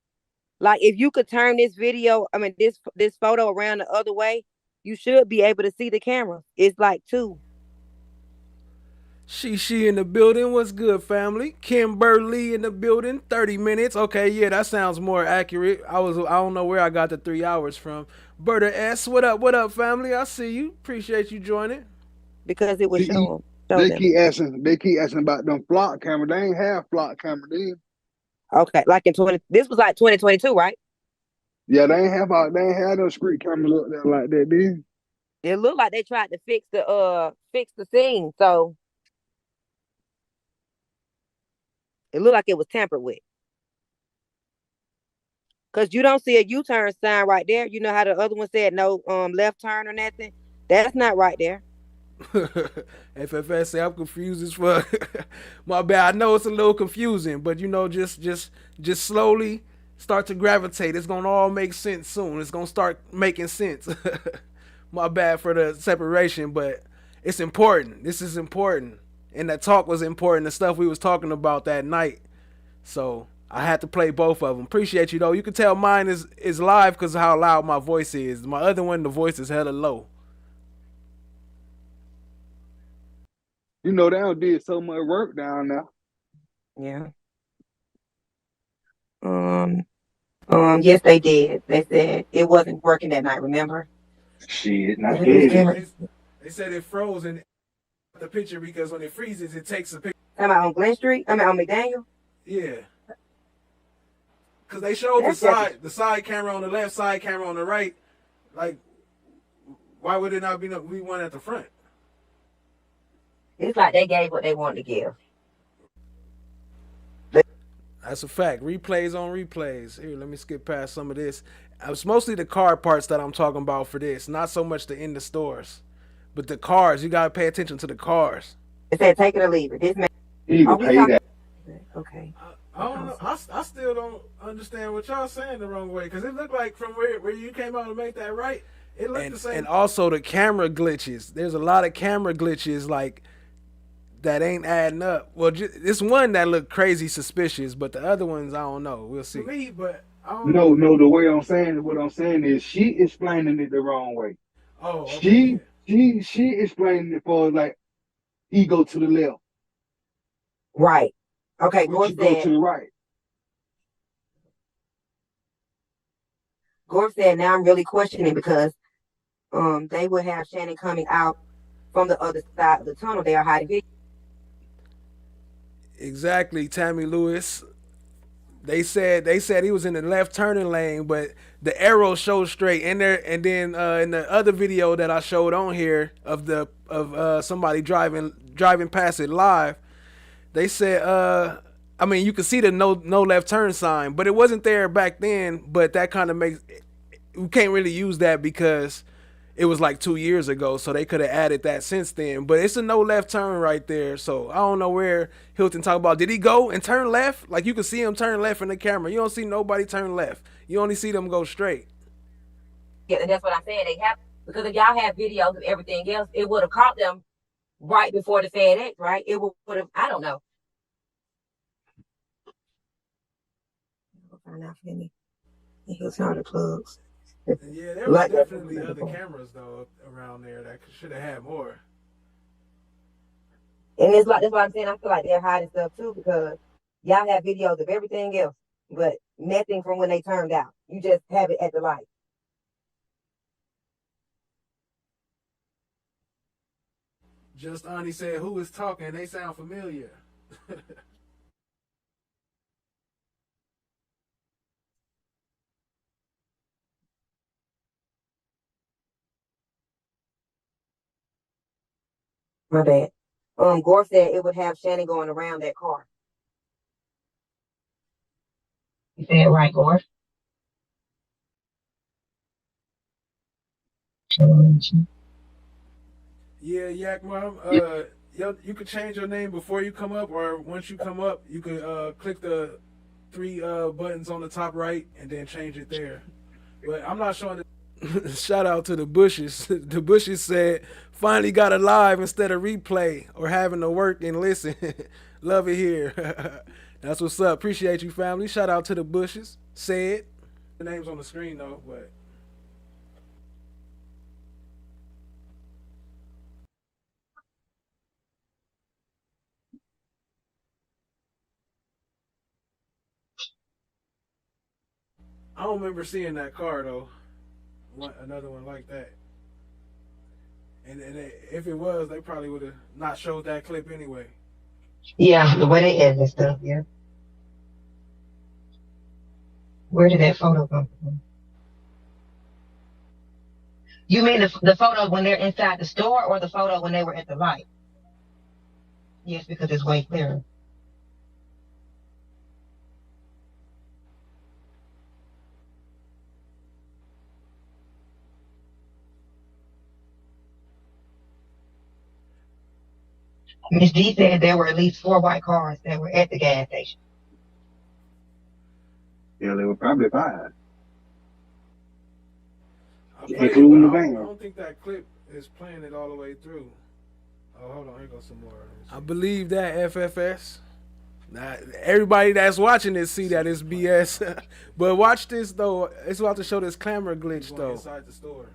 Like if you could turn this video, this photo around the other way, You should be able to see the camera. It's like two. She in the building. What's good, family? Kimberly in the building. 30 minutes. Okay, yeah, that sounds more accurate. I don't know where I got the 3 hours from. Berta S, what up? What up, family? I see you. Appreciate you joining. Because it would See, show them. they keep asking about them flock camera. They ain't have flock camera then. Okay, like in 20. This was like 2022, right? Yeah, they ain't have no street cameras up there like that then. It looked like they tried to fix the scene, so it looked like it was tampered with. Cause you don't see a U-turn sign right there. You know how the other one said no left turn or nothing. That's not right there. FFS say I'm confused as fuck. My bad. I know it's a little confusing, but just slowly start to gravitate. It's gonna all make sense soon. It's gonna start making sense. My bad for the separation, but it's important. This is important, and that talk was important. The stuff we was talking about that night. So I had to play both of them. Appreciate you though. You can tell mine is live because of how loud my voice is. My other one, the voice is hella low. You know, they done did so much work down there. Yeah. Yes, they did. They said it wasn't working that night. Remember? Shit, not They said it froze in the picture because when it freezes, it takes a picture. Am I on Glen Street? I mean on McDaniel? Yeah. Because they showed the side camera on the left, side camera on the right. Like, why would it not be one at the front? It's like they gave what they wanted to give. That's a fact. Replays on replays. Here, let me skip past some of this. It's mostly the car parts that I'm talking about for this. Not so much the in the stores. But the cars, you got to pay attention to the cars. It said take it or leave it. This man. You pay that. Okay. I don't know. I still don't understand what y'all saying the wrong way. Because it looked like from where you came out to make that right, it looked the same. And also the camera glitches. There's a lot of camera glitches like that ain't adding up. Well, it's one that looked crazy suspicious, but the other ones, I don't know. We'll see. Me, but I don't know. No, the way I'm saying what I'm saying is she explaining it the wrong way. Oh, okay. She explaining it for like he go to the left. Right. Okay, Gore said go to the right. Gore said now I'm really questioning because they would have Shannon coming out from the other side of the tunnel. They are hiding video. Exactly, Tammy Lewis. They said he was in the left turning lane, but the arrow showed straight in there. And then in the other video that I showed on here of somebody driving past it live, they said I mean you could see the no left turn sign, but it wasn't there back then. But that kind of makes we can't really use that because it was like 2 years ago, so they could have added that since then. But it's a no left turn right there, so I don't know where Hilton talked about. Did he go and turn left? Like you can see him turn left in the camera. You don't see nobody turn left. You only see them go straight. Yeah, and that's what I'm saying. They have because if y'all have videos of everything else, it would have caught them right before the FedEx, right? It would have. I don't know. Find out for me. He'll turn the plugs. Yeah, there was definitely other cameras though around there that should have had more. And it's like that's why I'm saying I feel like they're hiding stuff too because y'all have videos of everything else, but nothing from when they turned out. You just have it at the light. Just Ani said, "Who is talking? They sound familiar." My bad. Gore said it would have Shannon going around that car. You said it right, Gore. Yeah, Yak Mom. You could change your name before you come up, or once you come up, you could click the 3 buttons on the top right and then change it there. But I'm not showing it. Shout out to the Bushes. The Bushes said, finally got a live instead of replay or having to work and listen. Love it here. That's what's up. Appreciate you, family. Shout out to the Bushes. Said. The name's on the screen, though, but. I don't remember seeing that car though. Another one like that. And if it was, they probably would have not showed that clip anyway. Yeah, the way they edit stuff, yeah. Where did that photo come from? You mean the photo when they're inside the store or the photo when they were at the light? Yes, because it's way clearer. Miss D said there were at least 4 white cars that were at the gas station. Yeah, they were probably 5. Including the van. I don't think that clip is playing it all the way through. Oh, hold on. Here goes some more. I believe that FFS. Now, everybody that's watching this see that it's BS. But watch this, though. It's about to show this camera glitch, though. Inside the store.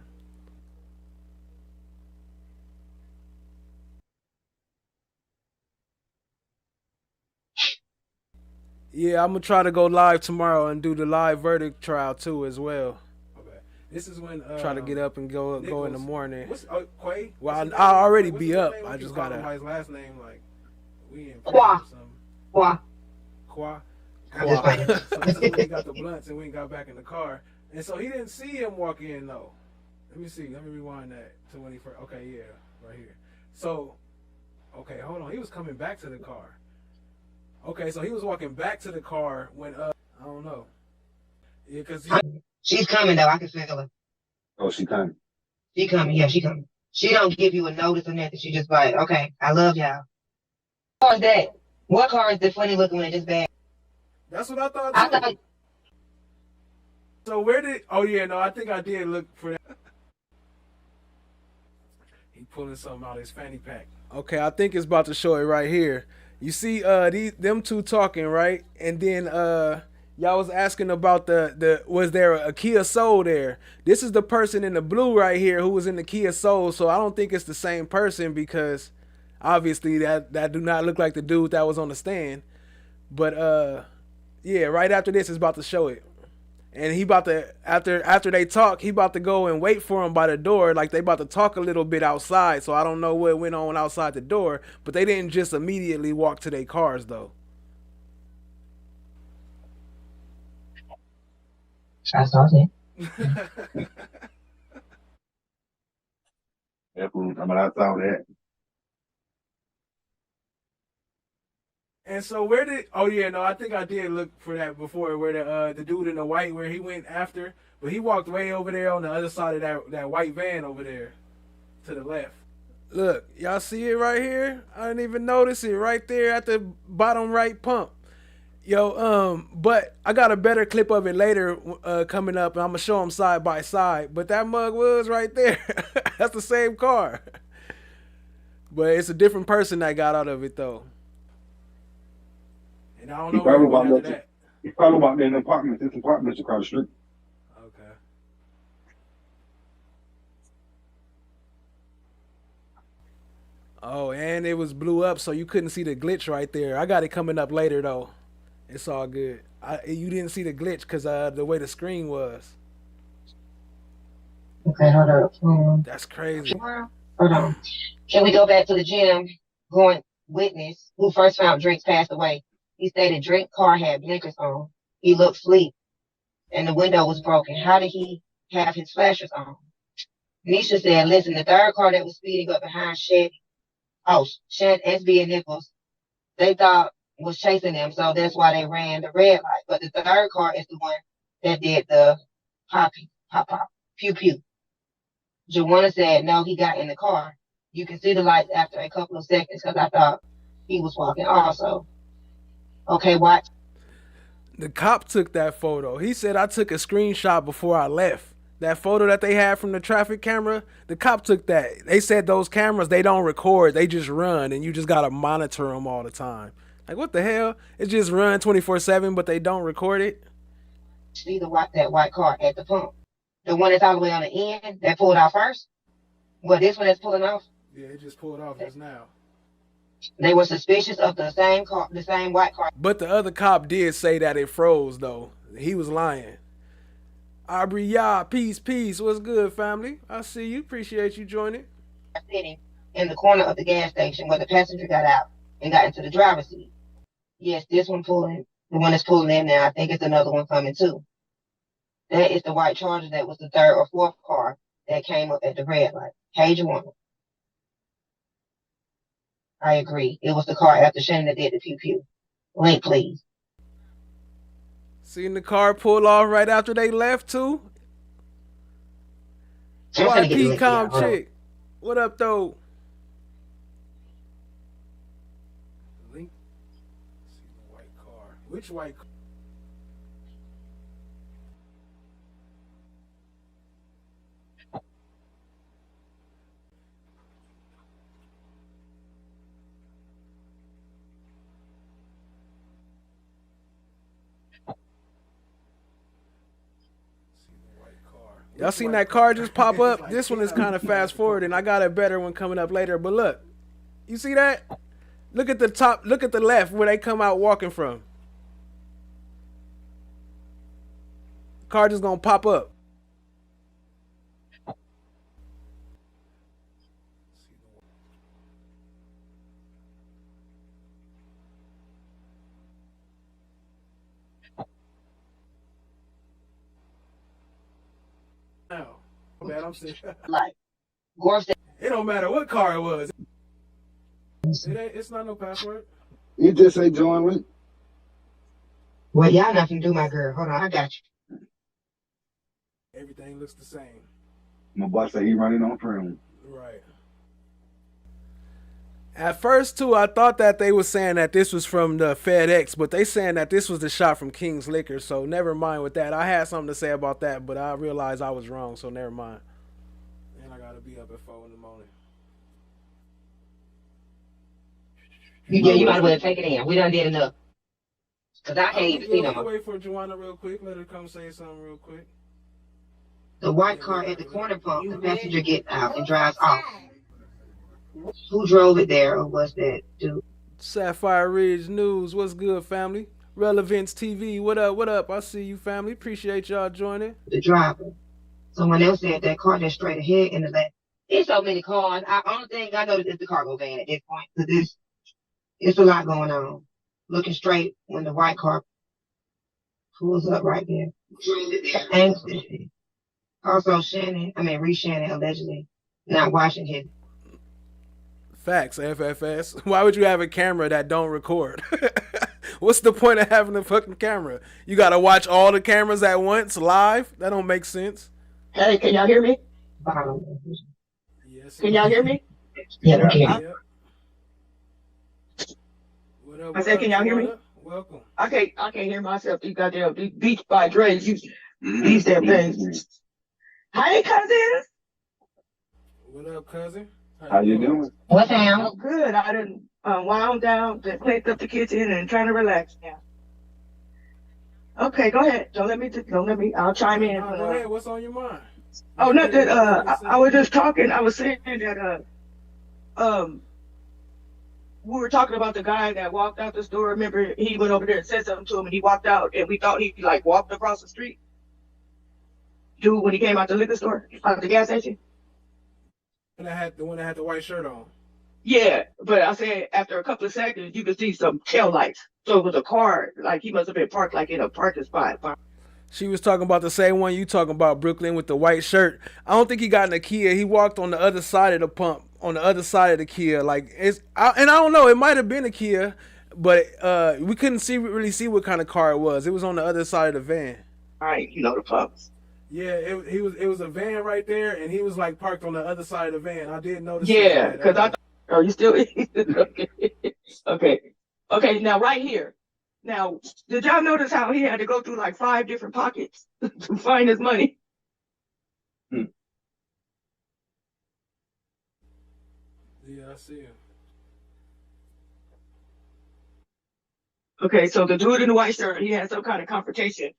Yeah, I'm going to try to go live tomorrow and do the live verdict trial, too, as well. This is when try to get up and go in the morning. Quay? Well, I already be up. I just gotta. His last name like we in Qua. Qua. So this is when he got the blunts and we got back in the car, and so he didn't see him walk in though. Let me see. Let me rewind that to when he first. Okay, yeah, right here. So, okay, hold on. He was coming back to the car. Okay, so he was walking back to the car when I don't know. Yeah, cause she's coming though. I can feel her. Oh, she coming. She coming. Yeah, she coming. She don't give you a notice or nothing. She just like, okay, I love y'all. What car is that? What car is the funny looking one? Just bad. That's what I thought too. So where did? Oh yeah, no, I think I did look for that. He pulling something out of his fanny pack. Okay, I think it's about to show it right here. You see, them two talking, right? And then y'all was asking about the was there a Kia Soul there? This is the person in the blue right here who was in the Kia Soul. So I don't think it's the same person because obviously that do not look like the dude that was on the stand. But yeah, right after this is about to show it. And he about to after they talk, he about to go and wait for him by the door, like they about to talk a little bit outside. So I don't know what went on outside the door, but they didn't just immediately walk to their cars though. I saw that. I saw that. And so where did? Oh yeah, no, I think I did look for that before. Where the dude in the white, where he went after, but he walked way over there on the other side of that white van over there, to the left. Look, y'all see it right here? I didn't even notice it right there at the bottom right pump. Yo, but I got a better clip of it later coming up, and I'm gonna show them side by side. But that mug was right there. That's the same car, but it's a different person that got out of it though. And I don't know where he went after that. He probably walked in the apartment. This apartment's across the street. Okay. Oh, and it was blew up, so you couldn't see the glitch right there. I got it coming up later though. It's all good. You didn't see the glitch because the way the screen was. Okay, hold up. That's crazy. Hold on. Can we go back to the gym? Going witness who first found Drinks passed away. He stated Drink car had blinkers on. He looked asleep, and the window was broken. How did he have his flashers on? Nisha said, listen, the third car that was speeding up behind Shed, SB and Nichols, they thought was chasing them, so that's why they ran the red light. But the third car is the one that did the pop, pew, pew. Joanna said, no, he got in the car. You can see the lights after a couple of seconds because I thought he was walking also. Okay, watch. The cop took that photo. He said, I took a screenshot before I left. That photo that they had from the traffic camera, the cop took that. They said those cameras, they don't record. They just run, and you just got to monitor them all the time. Like, what the hell? It just run 24/7, but they don't record it? See that white car at the pump. The one that's all the way on the end that pulled out first? Well, this one that's pulling off? Yeah, it just pulled off just now. They were suspicious of the same white car. But the other cop did say that it froze, though. He was lying. Aubrey Yah, peace, peace. What's good, family? I see you. Appreciate you joining. Sitting in the corner of the gas station where the passenger got out and got into the driver's seat. Yes, this one pulling, the one that's pulling in now. I think it's another one coming too. That is the white Charger that was the third or fourth car that came up at the red light. Page one. I agree. It was the car after Shannon that did the pew pew. Link, please. Seen the car pull off right after they left too. I'm finna get the YP link, Com y'all. Chick. What up though? Link. See the white car. Which white car? Y'all seen that car just pop up? This one is kind of fast forward, and I got a better one coming up later. But look, you see that? Look at the top. Look at the left where they come out walking from. Car just gonna pop up. No, bad. I'm saying. Like, Gorf said, It don't matter what car it was. It's not no password. You just say join link. well, y'all nothing to do, my girl. Hold on, I got you. Everything looks the same. My boss said he running on prem. Right. At first, too, I thought that they were saying that this was from the FedEx, but they saying that this was the shot from King's Liquor, so never mind with that. I had something to say about that, but I realized I was wrong, so never mind. And I gotta be up at 4 in the morning. Yeah, you might as well take it in. We done did enough. Because I can't even see no more. Wait for Joanna real quick. Let her come say something real quick. The white car at the corner pump, the passenger gets out and drives off. Who drove it there, or was that dude? Sapphire Ridge News, what's good, family? Relevance TV, what up, what up? I see you, family. Appreciate y'all joining. The driver. Someone else said that car that's straight ahead in the left. There's so many cars. Only thing I noticed is the cargo van at this point. Because it's a lot going on. Looking straight when the white car pulls up right there. And also Reece Shannon allegedly not washing his. Facts, FFS. Why would you have a camera that don't record? What's the point of having a fucking camera? You gotta watch all the cameras at once live? That don't make sense. Hey, can y'all hear me? Yes. Can y'all hear me? Yeah, we can. Yep. What up, I said, can y'all hear me? Welcome. I can't hear myself. These goddamn Beats by Dre. These damn things. Hey, cousins. What up, cousin? How you doing? What down? Oh, good. I done wound down, then cleaned up the kitchen and trying to relax now. Okay, go ahead. Don't let me. I'll chime in. Go ahead. What's on your mind? Oh, nothing. I was just talking. I was saying that we were talking about the guy that walked out the store. Remember, he went over there and said something to him, and he walked out, and we thought he like walked across the street. Dude, when he came out the liquor store, out the gas station. The one that had the white shirt on. Yeah, but I said after a couple of seconds, you could see some tail lights. So it was a car, like he must have been parked like in a parking spot. She was talking about the same one you talking about, Brooklyn, with the white shirt. I don't think he got in a Kia. He walked on the other side of the pump, on the other side of the Kia. And I don't know. It might have been a Kia, but we couldn't really see what kind of car it was. It was on the other side of the van. All right, you know the pumps. Yeah, it was a van right there, and he was like parked on the other side of the van. I did notice. Yeah, because I. Are you still? Okay. Now right here. Now, did y'all notice how he had to go through like 5 different pockets to find his money? Yeah, I see him. Okay, so the dude in the white shirt, he had some kind of confrontation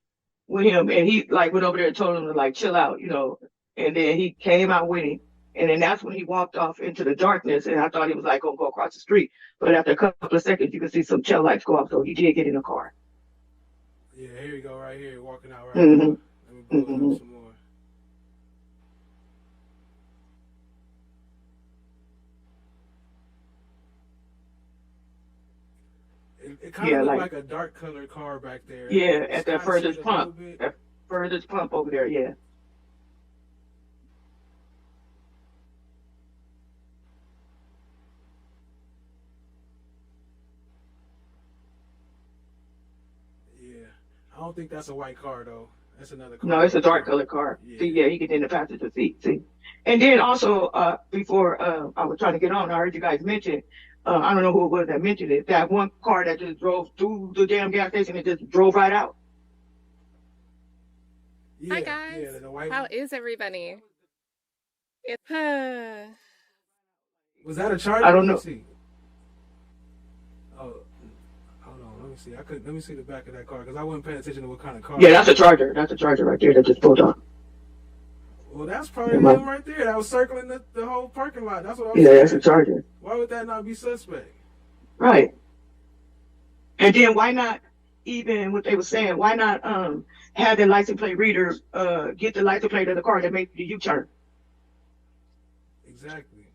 with him, and he like went over there and told him to like chill out, and then he came out with him, and then that's when he walked off into the darkness, and I thought he was like gonna go across the street, but after a couple of seconds, you could see some tail lights go off, so he did get in a car. Yeah, here you go, right here, walking out right Mm-hmm. now. Let me pulling Mm-hmm. up some more. It kind of Yeah, looked like like a dark colored car back there. You yeah, can at that kind of see it furthest a little pump. bit. That furthest pump over there, yeah. Yeah, I don't think that's a white car though. That's another No, car it's a right dark there. colored car. Yeah. See, yeah, he get in the passenger seat. See, and then also, before I was trying to get on, I heard you guys mention. I don't know who it was that mentioned it. That one car that just drove through the damn gas station and just drove right out. Yeah, Hi guys. yeah, the white How one. is everybody? It's Was that a Charger? I don't Let me know. see. Oh, hold on. Let me see. Let me see the back of that car because I wasn't paying attention to what kind of car. Yeah, that's a Charger. That's a Charger right there that just pulled off. Well, that's probably Yeah, him right there. That was circling the whole parking lot. That's what I was yeah, that's a saying. Charger. Why would that not be suspect? Right. And then why not even what they were saying? Why not have the license plate reader get the license plate of the car that made the U-turn? Exactly.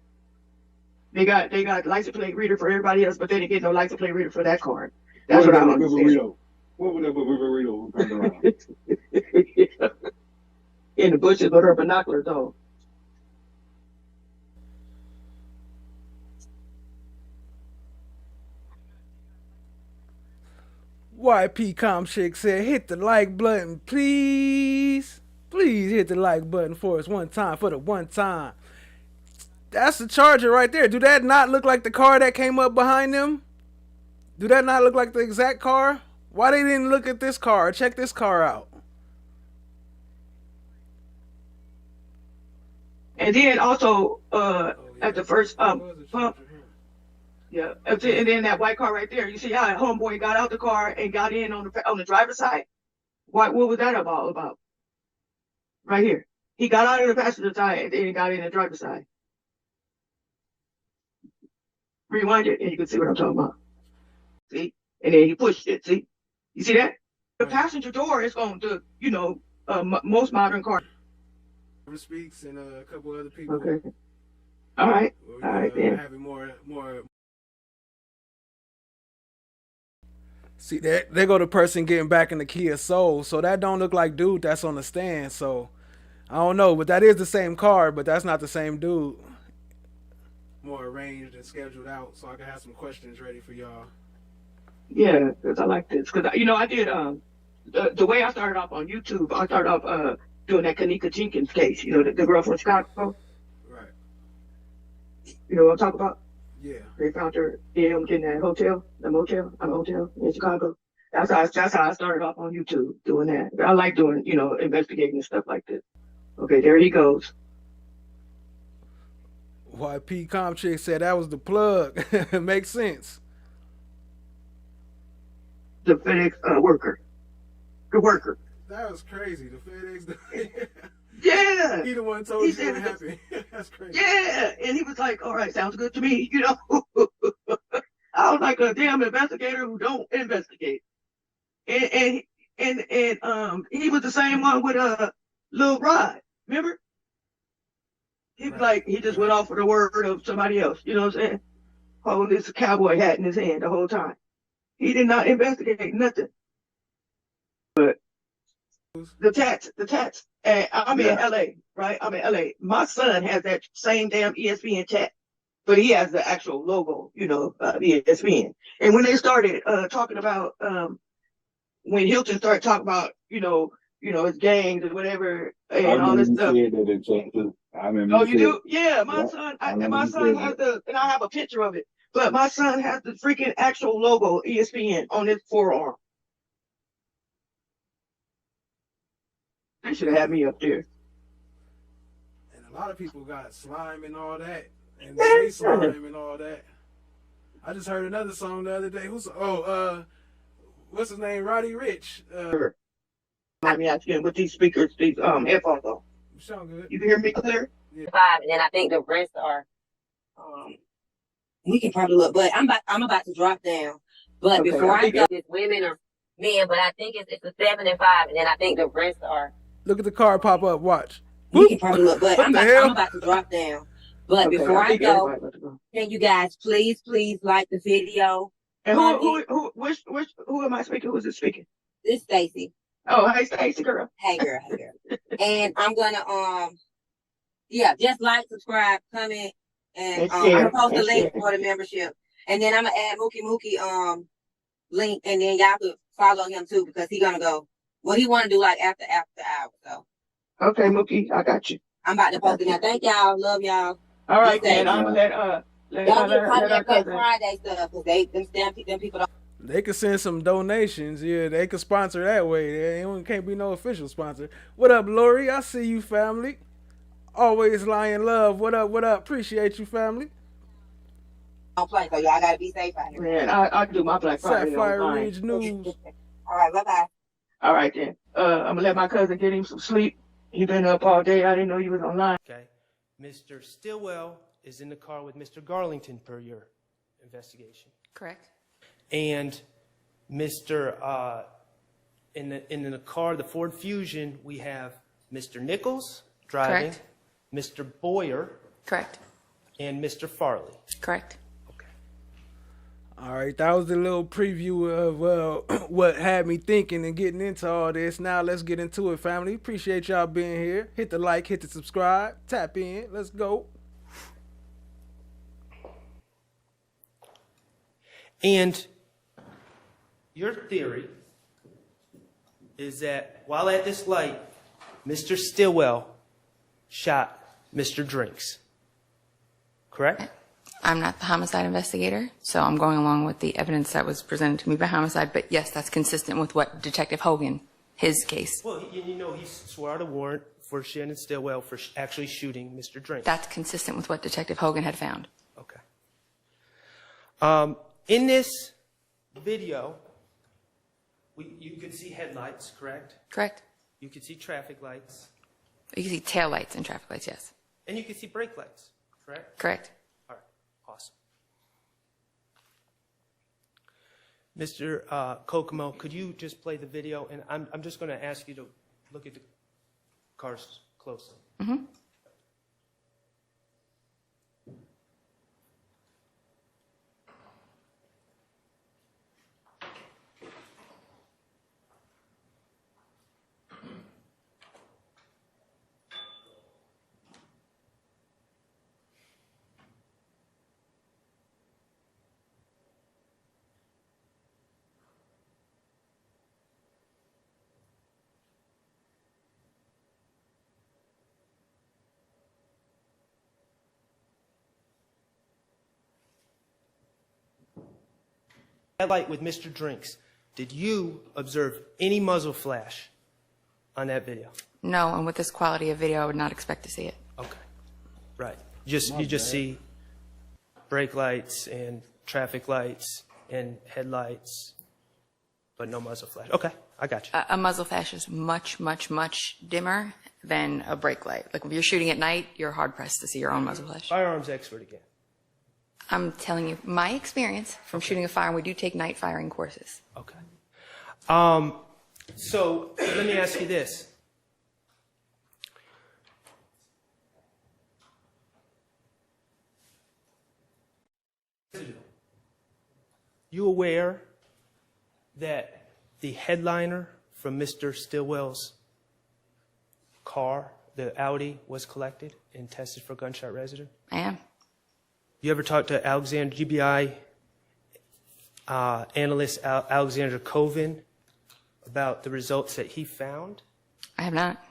They got license plate reader for everybody else, but they didn't get no license plate reader for that car. What That's was what I that don't little understand. burrito? What was that little burrito who turned around? In the bushes with her binoculars on. YP Com Chick said, hit the like button, please. Please hit the like button for us one time, for the one time. That's the Charger right there. Do that not look like the car that came up behind them? Do that not look like the exact car? Why they didn't look at this car? Check this car out. And then also at the first pump, yeah, and then that white car right there. You see how homeboy got out the car and got in on the driver's side? What was that about? Right here, he got out of the passenger side and then he got in the driver's side. Rewind it and you can see what I'm talking about. See, and then he pushed it. See, you see that? The passenger door is going to, most modern cars. Speaks and a couple other people. Okay. All right. All right then. Having more. See, there go the person getting back in the Kia Soul. So that don't look like dude that's on the stand. So I don't know, but that is the same car, but that's not the same dude. More arranged and scheduled out, so I can have some questions ready for y'all. Yeah, because I like this. Because I did the way I started off on YouTube. I started off doing that Kanika Jenkins case. The girl from Chicago. Right. You know what I'm talking about? Yeah. They found her in that motel in Chicago. That's how I started off on YouTube doing that. I like doing, investigating stuff like this. Okay, there he goes. YP Comchick said that was the plug. Makes sense. The FedEx worker. The worker. That was crazy. The FedEx. Yeah. He the one told you what happened. That's crazy. Yeah. And he was like, all right, sounds good to me. I was like a damn investigator who don't investigate. And he was the same one with Lil Rod. Remember? He was like, he just went off for the word of somebody else. You know what I'm saying? Holding this cowboy hat in his hand the whole time. He did not investigate nothing. But the tats. I'm in LA, right? I'm in LA. My son has that same damn ESPN tat, but he has the actual logo, ESPN. And when they started talking about, when Hilton started talking about, his gangs and whatever, and all this stuff. Oh, you do? Yeah, my son has and I have a picture of it, but my son has the freaking actual logo ESPN on his forearm. They should have had me up there. And a lot of people got slime and all that, and face slime and all that. I just heard another song the other day. What's his name? Roddy Ricch. Let me ask you with these speakers, these headphones on. You sound good. You can hear me clear? Yeah. 5, and then I think the rest are. We can probably look, but I'm about to drop down. But Okay, before I go, it's women or men, but I think it's a 7 and 5, and then I think the rest are Look at the car pop up. Watch. You Whoop. can probably look, but What I'm the about, hell? I'm about to drop down. But Okay, before I I think go, everybody about to go. can you guys please like the video? And Comment. who am I speaking? Who's it speaking? This Stacy. Oh, hey, Stacy, girl. Hey girl, hey girl. And I'm gonna yeah, just like, subscribe, comment, and And I'm share, gonna post a and link share. for the membership. And then I'm gonna add Mookie link, and then y'all could follow him too because he's gonna go what he wanna do like after hours. So Okay, Mookie, I got you. I'm about to post it now. Thank y'all, love y'all. All Be right, then safe. I'm gonna Y'all get caught in let our that Black cousin. Friday stuff because them people don't. They could send some donations. Yeah, they could sponsor that way. There can't be no official sponsor. What up, Lori? I see you, family. Always lying love. What up? What up? Appreciate you, family. Don't play, so y'all gotta be safe out here. Man, I do my Black Friday Sapphire online. Ridge News. All right, bye-bye. All right, then. I'm gonna let my cousin get him some sleep. He been up all day. I didn't know you was online. Okay. Mr. Stillwell is in the car with Mr. Garlington per your investigation. Correct. And Mr. In the car, the Ford Fusion, we have Mr. Nichols driving, Correct. Mr. Boyer, Correct. and Mr. Farley. Correct. All right, that was a little preview of what had me thinking and getting into all this. Now let's get into it, family. Appreciate y'all being here. Hit the like, hit the subscribe, tap in. Let's go. And your theory is that while at this light, Mr. Stillwell shot Mr. Drinks. Correct? I'm not the homicide investigator, so I'm going along with the evidence that was presented to me by homicide. But yes, that's consistent with what Detective Hogan, his case. Well, you know, he swore out a warrant for Shannon Stillwell for actually shooting Mr. Drinks. That's consistent with what Detective Hogan had found. Okay. In this video, you could see headlights, correct? Correct. You could see traffic lights. You can see tail lights and traffic lights, yes. And you could see brake lights, correct? Correct. All right, awesome. Mr. Kokomo, could you just play the video? And I'm just going to ask you to look at the cars closely. Mm-hmm. Headlight with Mr. Drinks. Did you observe any muzzle flash on that video? No, and with this quality of video, I would not expect to see it. Okay. Right. You just see brake lights and traffic lights and headlights, but no muzzle flash. Okay, I got you. A muzzle flash is much, much, much dimmer than a brake light. Like if you're shooting at night, you're hard pressed to see your own muzzle flash. Firearms expert again. I'm telling you my experience from shooting a firearm. We do take night firing courses. Okay. So let me ask you this. You aware that the headliner from Mr. Stillwell's car, the Audi, was collected and tested for gunshot residue? I am. You ever talked to Alexander GBI analyst Alexander Coven about the results that he found? I have not.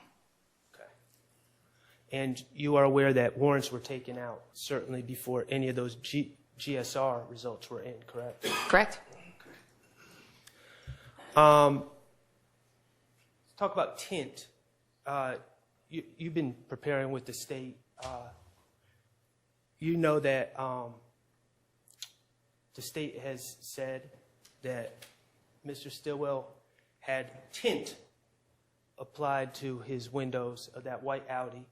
Okay. And you are aware that warrants were taken out certainly before any of those GSR results were in, correct? Correct. Let's talk about tint. You've been preparing with the state. You know that the state has said that Mr. Stillwell had tint applied to his windows of that white Audi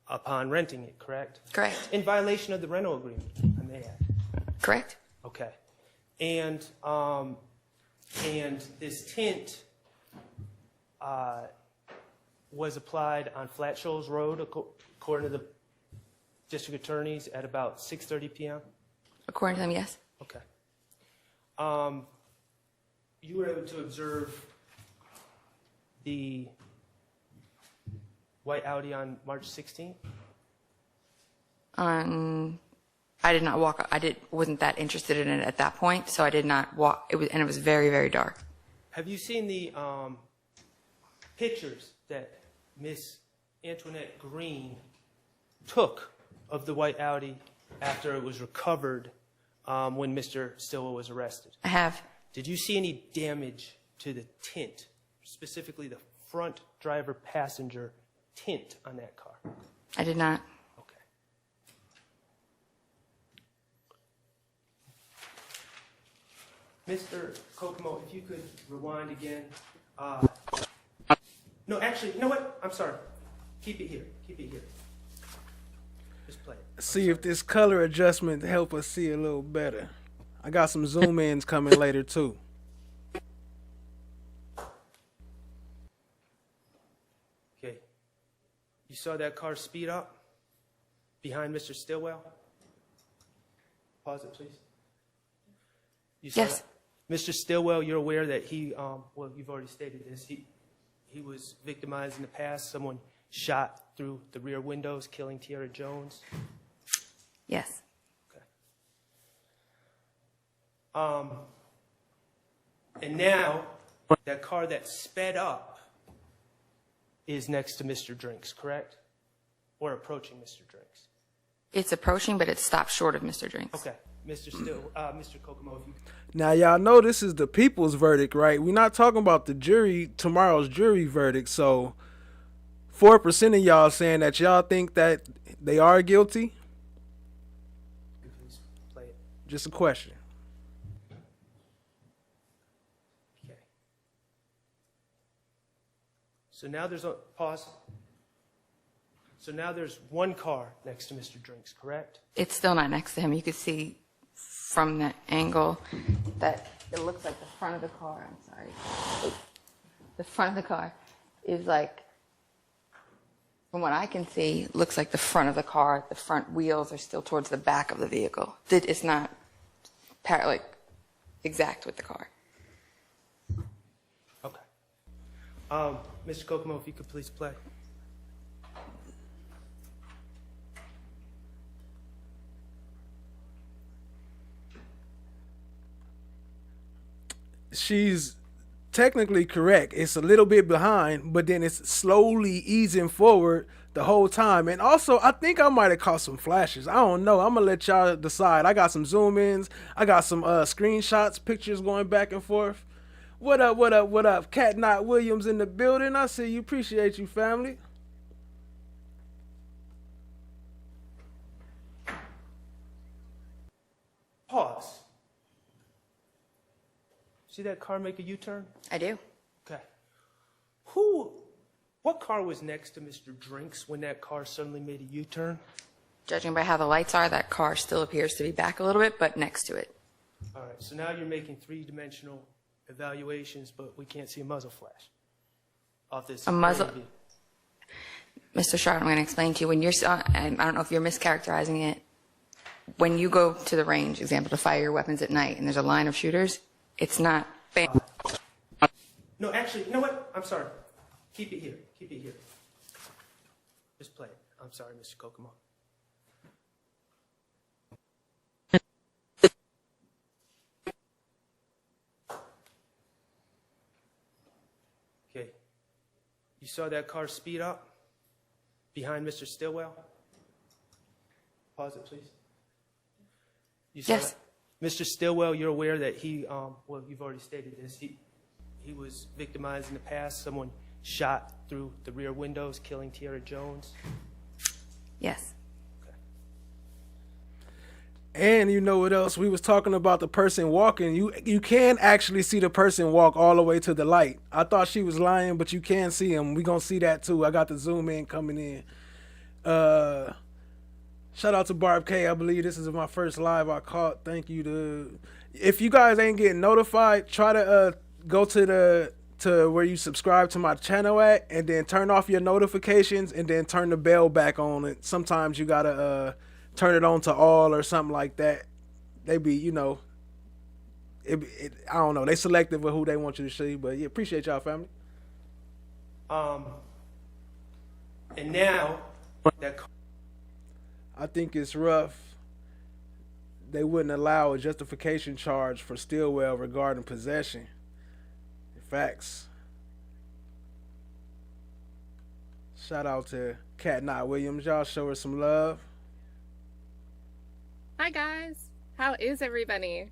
upon renting it, correct? Correct. In violation of the rental agreement, I may add. Correct. Okay. And this tint was applied on Flat Shoals Road, according to the district attorneys, at about 6:30 p.m.? According to them, yes. Okay. You were able to observe the white Audi on March 16th? I did not walk. Wasn't that interested in it at that point, so I did not walk. It was very, very dark. Have you seen the pictures that Miss Antoinette Green took of the white Audi after it was recovered when Mr. Stillwell was arrested? I have. Did you see any damage to the tint, specifically the front driver passenger tint on that car? I did not. Okay. Mr. Kokomo, if you could rewind again. No, actually, you know what? I'm sorry. Keep it here. Keep it here. Just play it. See if this color adjustment help us see a little better. I got some zoom ins coming later too. Okay. You saw that car speed up behind Mr. Stillwell? Pause it, please. You saw Yes. that? Mr. Stillwell, you're aware that he, well, you've already stated this, he was victimized in the past. Someone shot through the rear windows, killing Tiara Jones. Yes. And now, that car that sped up is next to Mr. Drinks, correct? Or approaching Mr. Drinks? It's approaching, but it stopped short of Mr. Drinks. Okay. Mr. Kokomo, if you... Now y'all know this is the people's verdict, right? We're not talking about the jury, tomorrow's jury verdict. So 4% of y'all saying that y'all think that they are guilty. Please play it. Just a question. Okay. So now there's a pause. So now there's one car next to Mr. Drinks, correct? It's still not next to him. You could see from the angle that it looks like the front of the car. I'm sorry. The front of the car is like, from what I can see, looks like the front of the car. The front wheels are still towards the back of the vehicle. It's not exact with the car. Okay. Mr. Kokomo, if you could please play. She's technically correct. It's a little bit behind, but then it's slowly easing forward the whole time. And also, I think I might have caught some flashes. I don't know. I'm going to let y'all decide. I got some zoom ins. I got some screenshots, pictures going back and forth. What up, what up, what up? Cat Knot Williams in the building. I see you. Appreciate you, family. Pause. See that car make a U-turn? I do. Okay. What car was next to Mr. Drinks when that car suddenly made a U-turn? Judging by how the lights are, that car still appears to be back a little bit, but next to it. All right, so now you're making three-dimensional evaluations, but we can't see a muzzle flash off this. A muzzle? Mr. Sharp, I'm going to explain to you. When I don't know if you're mischaracterizing it. When you go to the range, example, to fire your weapons at night, and there's a line of shooters, it's not bam. No, actually, you know what? I'm sorry. Keep it here. Keep it here. Just play it. I'm sorry, Mr. Kokomo. Okay. You saw that car speed up behind Mr. Stillwell? Pause it, please. You saw Yes. that? Mr. Stillwell, you're aware that he, well, you've already stated this, he was victimized in the past. Someone shot through the rear windows, killing Tiara Jones. Yes. And you know what else? We was talking about the person walking. You can actually see the person walk all the way to the light. I thought she was lying, but you can see him. We gonna see that too. I got the zoom in coming in. Shout out to Barb K. I believe this is my first live I caught. Thank you. If you guys ain't getting notified, try to go to to where you subscribe to my channel at, and then turn off your notifications, and then turn the bell back on. And sometimes you gotta turn it on to all or something like that. They be, you know, I don't know. They selective with who they want you to see, but yeah, appreciate y'all, family. And now that I think it's rough. They wouldn't allow a justification charge for Stillwell regarding possession. Facts. Shout out to Cat Knot Williams. Y'all show her some love. Hi guys, how is everybody?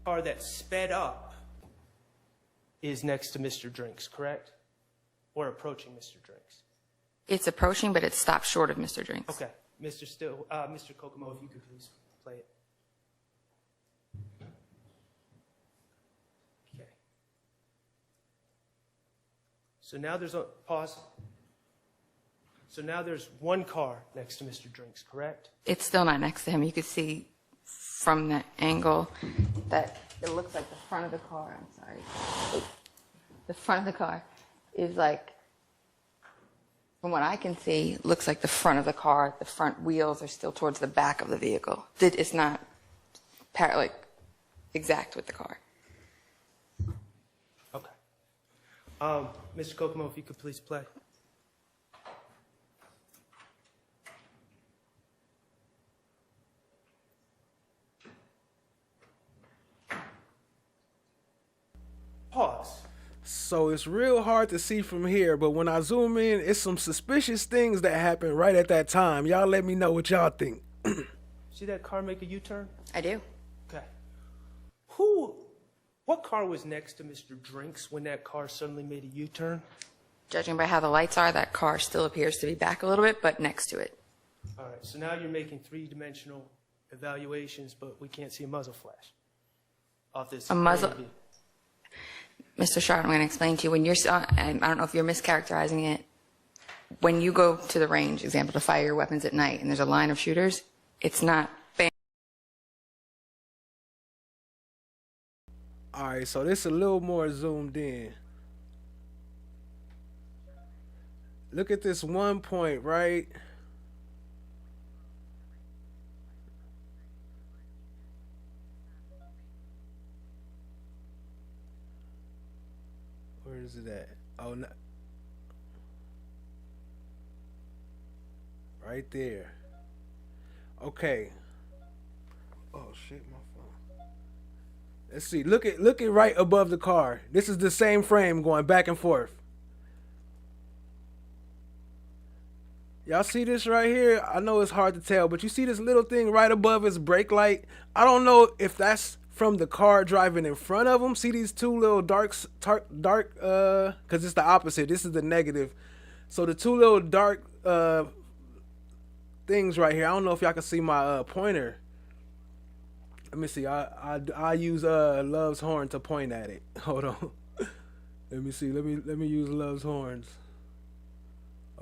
car that sped up is next to Mr. Drinks, correct? Or approaching Mr. Drinks? It's approaching, but it stopped short of Mr. Drinks. Okay, Mr. Kokomo, if you could please play it. Okay. So now there's a pause. So now there's one car next to Mr. Drinks, correct? It's still not next to him. You could see from the angle that it looks like the front of the car. I'm sorry. The front of the car is like, from what I can see, looks like the front of the car. The front wheels are still towards the back of the vehicle. It's not like exact with the car. Okay. Mr. Kokomo, if you could please play. Pause. So it's real hard to see from here, but when I zoom in, it's some suspicious things that happen right at that time. Y'all let me know what y'all think. See that car make a U-turn? I do. Okay. What car was next to Mr. Drinks when that car suddenly made a U-turn? Judging by how the lights are, that car still appears to be back a little bit, but next to it. All right, so now you're making three-dimensional evaluations, but we can't see a muzzle flash off this. A muzzle. Mr. Sharp, I'm going to explain to you. When you're, I don't know if you're mischaracterizing it. When you go to the range, example, to fire your weapons at night, and there's a line of shooters, it's not. All right, so this is a little more zoomed in. Look at this one point, right? Where is it at? Oh, no. Right there. Okay. Oh shit, my phone. Let's see. Look at right above the car. This is the same frame going back and forth. Y'all see this right here? I know it's hard to tell, but you see this little thing right above his brake light? I don't know if that's from the car driving in front of him. See these two little dark, because it's the opposite. This is the negative. So the two little dark things right here. I don't know if y'all can see my pointer. Let me see. I use Love's horn to point at it. Hold on. Let me see. Let me use Love's horns.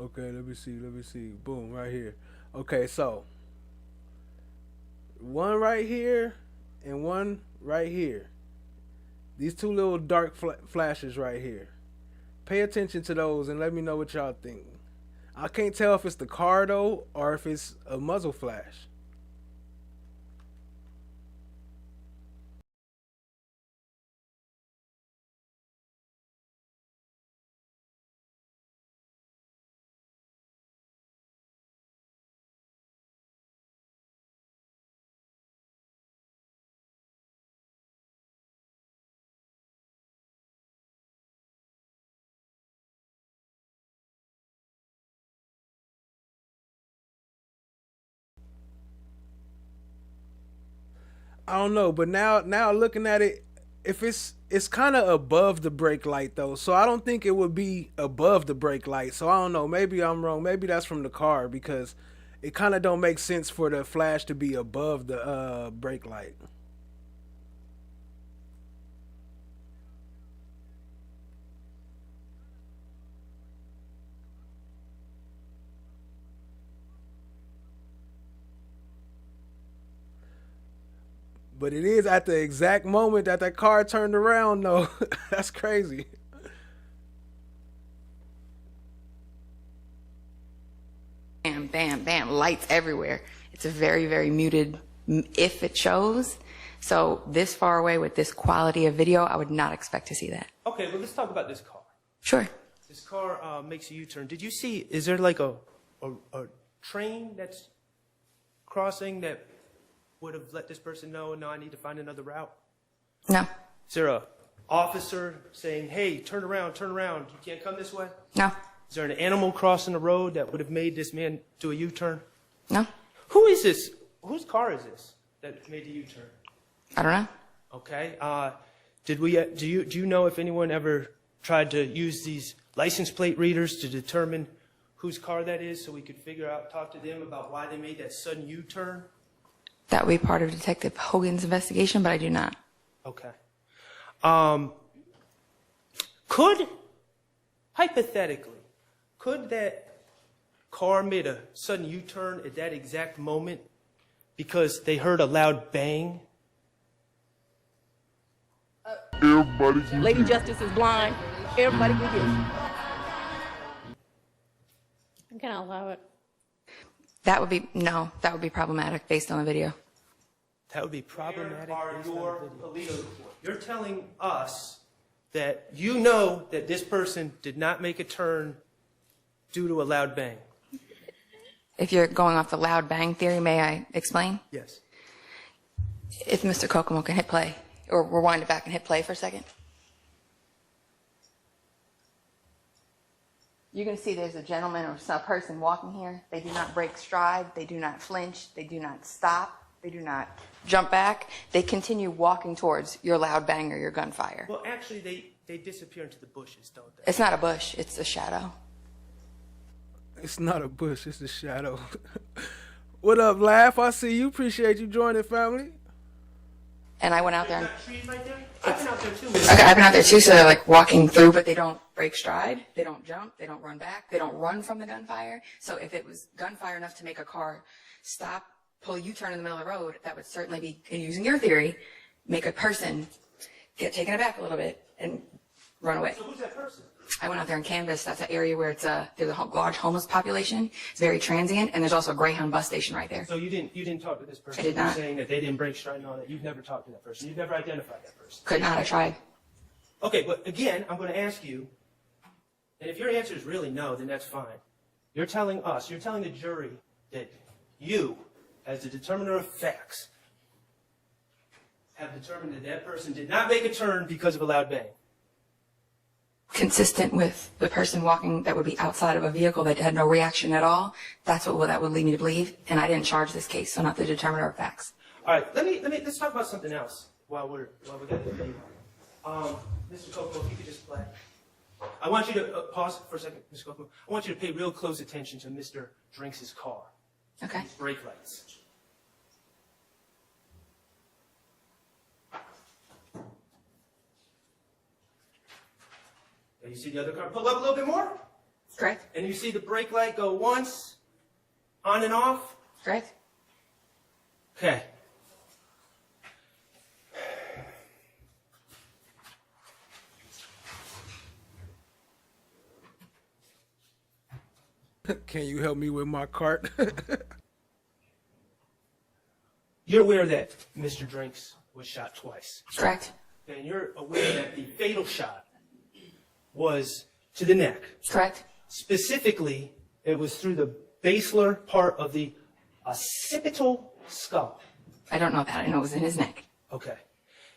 Okay, let me see. Boom, right here. Okay, so one right here and one right here. These two little dark flashes right here. Pay attention to those and let me know what y'all think. I can't tell if it's the car though or if it's a muzzle flash. I don't know, but now looking at it, if it's kind of above the brake light though, so I don't think it would be above the brake light. So I don't know, maybe I'm wrong. Maybe that's from the car because it kind of don't make sense for the flash to be above the brake light. But it is at the exact moment that that car turned around, though. That's crazy. Bam, bam, bam, lights everywhere. It's a very, very muted if it shows. So this far away with this quality of video, I would not expect to see that. Okay, well, let's talk about this car. Sure. This car makes a U-turn. Did you see, is there like a train that's crossing that would have let this person know, no, I need to find another route? No. Is there a officer saying, hey, turn around, you can't come this way? No. Is there an animal crossing the road that would have made this man do a U-turn? No. Who is this? Whose car is this that made the U-turn? I don't know. Okay. Do you know if anyone ever tried to use these license plate readers to determine whose car that is so we could talk to them about why they made that sudden U-turn? That would be part of Detective Hogan's investigation, but I do not. Okay. Hypothetically, could that car made a sudden U-turn at that exact moment because they heard a loud bang? Lady Justice is blind. Everybody can get it. I'm gonna allow it. That would be problematic based on the video. That would be problematic. You're telling us that you know that this person did not make a turn due to a loud bang. If you're going off the loud bang theory, may I explain? Yes. If Mr. Kokomo can hit play, or rewind it back and hit play for a second. You're going to see there's a gentleman or some person walking here. They do not break stride. They do not flinch. They do not stop. They do not jump back. They continue walking towards your loud bang or your gunfire. Well, actually, they disappear into the bushes, don't they? It's not a bush. It's a shadow. It's not a bush. It's a shadow. What up, Laugh? I see you. Appreciate you joining, family. And I went out there. Trees right there? I've been out there too. Okay, I've been out there too, so they're like walking through, but they don't break stride. They don't jump. They don't run back. They don't run from the gunfire. So if it was gunfire enough to make a car stop, pull a U-turn in the middle of the road, that would certainly be, and using your theory, make a person get taken aback a little bit and run away. So who's that person? I went out there and canvassed. That's an area where there's a large homeless population. It's very transient, and there's also a Greyhound bus station right there. So you didn't talk to this person? I did not. You're saying that they didn't break stride and all that. You've never talked to that person. You've never identified that person. Could not. I tried. Okay, but again, I'm going to ask you, and if your answer is really no, then that's fine. You're telling the jury that you, as the determiner of facts, have determined that that person did not make a turn because of a loud bang. Consistent with the person walking that would be outside of a vehicle that had no reaction at all. That's what that would lead me to believe. And I didn't charge this case, so not the determiner of facts. All right, let's talk about something else while we got the video. Mr. Coco, if you could just play. I want you to pause for a second, Mr. Coco. I want you to pay real close attention to Mr. Drinks' car. Okay. His brake lights. And you see the other car pull up a little bit more? Correct. And you see the brake light go once, on and off? Correct. Okay. Can you help me with my cart? You're aware that Mr. Drinks was shot twice. Correct. And you're aware that the fatal shot was to the neck. Correct. Specifically, it was through the basilar part of the occipital skull. I don't know that. I know it was in his neck. Okay.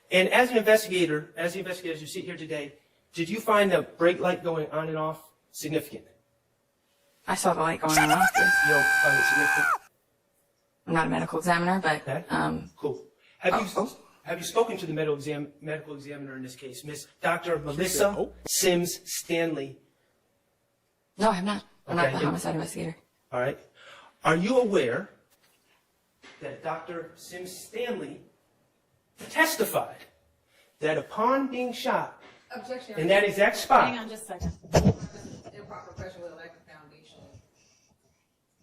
And as the investigators you see here today, did you find the brake light going on and off significant? I saw the light going on and off. Yes. You don't find it significant? I'm not a medical examiner, but Okay. Cool. Have you spoken to the medical examiner in this case, Miss Dr. Melissa Sims Stanley? No, I have not. I'm not Okay. the homicide investigator. All right. Are you aware that Dr. Sims Stanley testified that upon being shot Objection. in that exact spot, Hang on just a second. Improper pressure with a lack of foundation.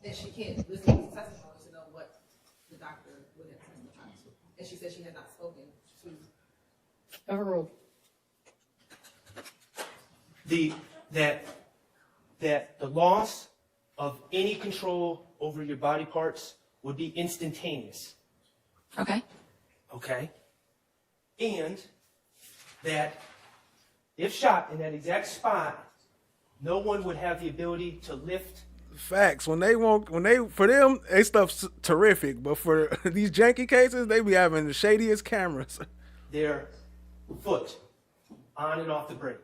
That she can't listen to testimony to know what the doctor would have testified to. And she said she had not spoken. She was Overruled. That the loss of any control over your body parts would be instantaneous. Okay. Okay? And that if shot in that exact spot, no one would have the ability to lift. Facts. For them, they stuff's terrific. But for these janky cases, they be having the shadiest cameras. Their foot on and off the brake.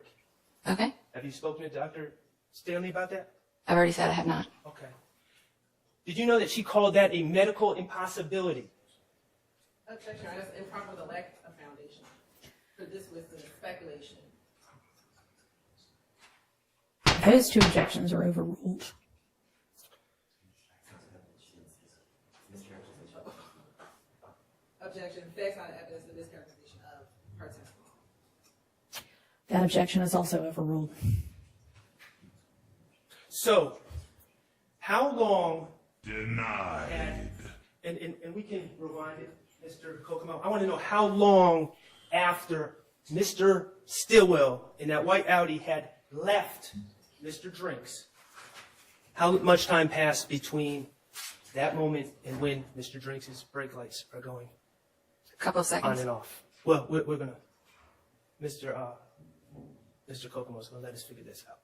Okay. Have you spoken to Dr. Stanley about that? I've already said I have not. Okay. Did you know that she called that a medical impossibility? objection. That's improper. The lack of foundation for this was the speculation. Those two objections are overruled. Objection. Facts not evidence of mischaracterization of her testimony. That objection is also overruled. So, how long? Denied. And we can rewind it, Mr. Kokomo. I want to know how long after Mr. Stillwell in that white Audi had left Mr. Drinks, how much time passed between that moment and when Mr. Drinks' brake lights are going? A couple of seconds. On and off. Well, we're going to, Mr. Kokomo's going to let us figure this out.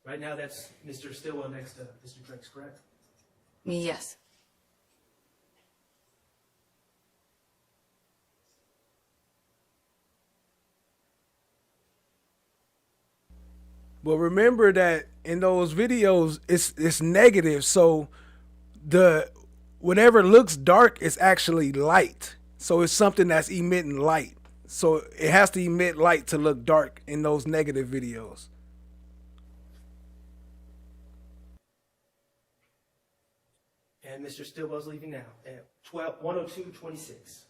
Right now, that's Mr. Stillwell next to Mr. Drinks, correct? Yes. But remember that in those videos, it's negative. So the whatever looks dark is actually light. So it's something that's emitting light. So it has to emit light to look dark in those negative videos. And Mr. Stillwell's leaving now at 1:02:26.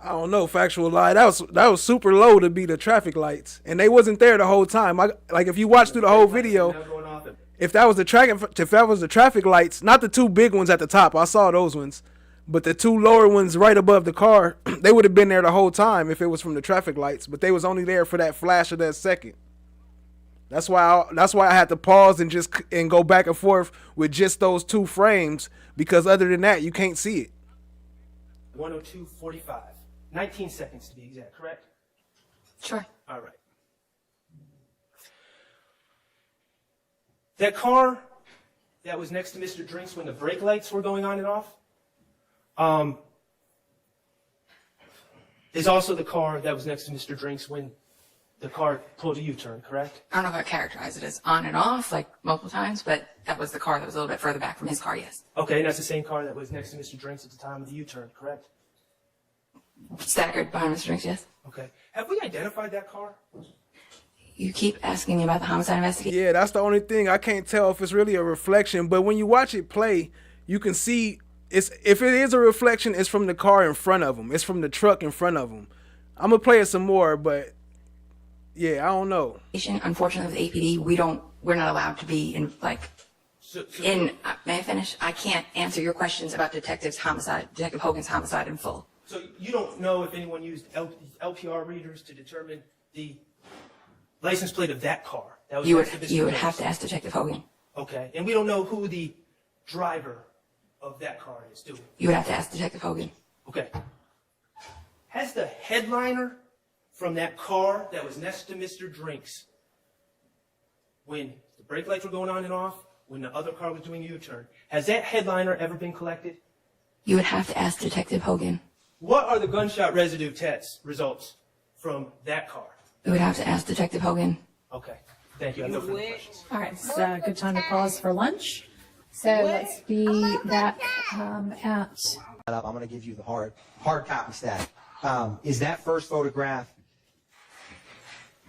I don't know, factual lie. That was super low to be the traffic lights, and they wasn't there the whole time. Like if you watch through the whole video, if that was the traffic lights, not the two big ones at the top, I saw those ones, but the two lower ones right above the car, they would have been there the whole time if it was from the traffic lights. But they was only there for that flash of that second. That's why I had to pause and go back and forth with just those two frames, because other than that, you can't see it. 1:02:45. 19 seconds to be exact, correct? Sure. All right. That car that was next to Mr. Drinks when the brake lights were going on and off is also the car that was next to Mr. Drinks when the car pulled a U-turn, correct? I don't know if I characterize it as on and off, like multiple times, but that was the car that was a little bit further back from his car, yes. Okay, and that's the same car that was next to Mr. Drinks at the time of the U-turn, correct? Staggered behind Mr. Drinks, yes. Okay. Have we identified that car? You keep asking me about the homicide investigation. Yeah, that's the only thing. I can't tell if it's really a reflection, but when you watch it play, you can see if it is a reflection, it's from the car in front of him. It's from the truck in front of him. I'm gonna play it some more, but yeah, I don't know. Unfortunately, with APD, we're not allowed to be in, may I finish? I can't answer your questions about Detective Hogan's homicide in full. So you don't know if anyone used LPR readers to determine the license plate of that car? That was You next to Mr. would Drinks? have to ask Detective Hogan. Okay, and we don't know who the driver of that car is, do we? You would have to ask Detective Hogan. Okay. Has the headliner from that car that was next to Mr. Drinks, when the brake lights were going on and off, when the other car was doing a U-turn, has that headliner ever been collected? You would have to ask Detective Hogan. What are the gunshot residue test results from that car? You would have to ask Detective Hogan. Okay, thank you. I have no further questions. All right, it's a good time to pause for lunch. So let's be back at... I'm going to give you the hard copy stat. Is that first photograph,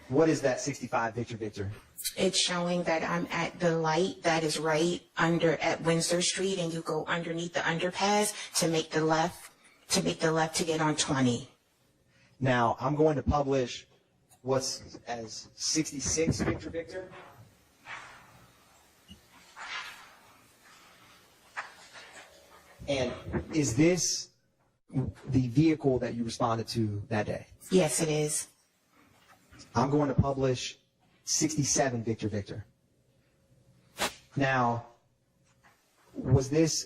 what is that 65 Victor? It's showing that I'm at the light that is right under at Windsor Street, and you go underneath the underpass to make the left to get on 20. Now, I'm going to publish what's as 66 Victor Victor. And is this the vehicle that you responded to that day? Yes, it is. I'm going to publish 67 Victor Victor. Now, was this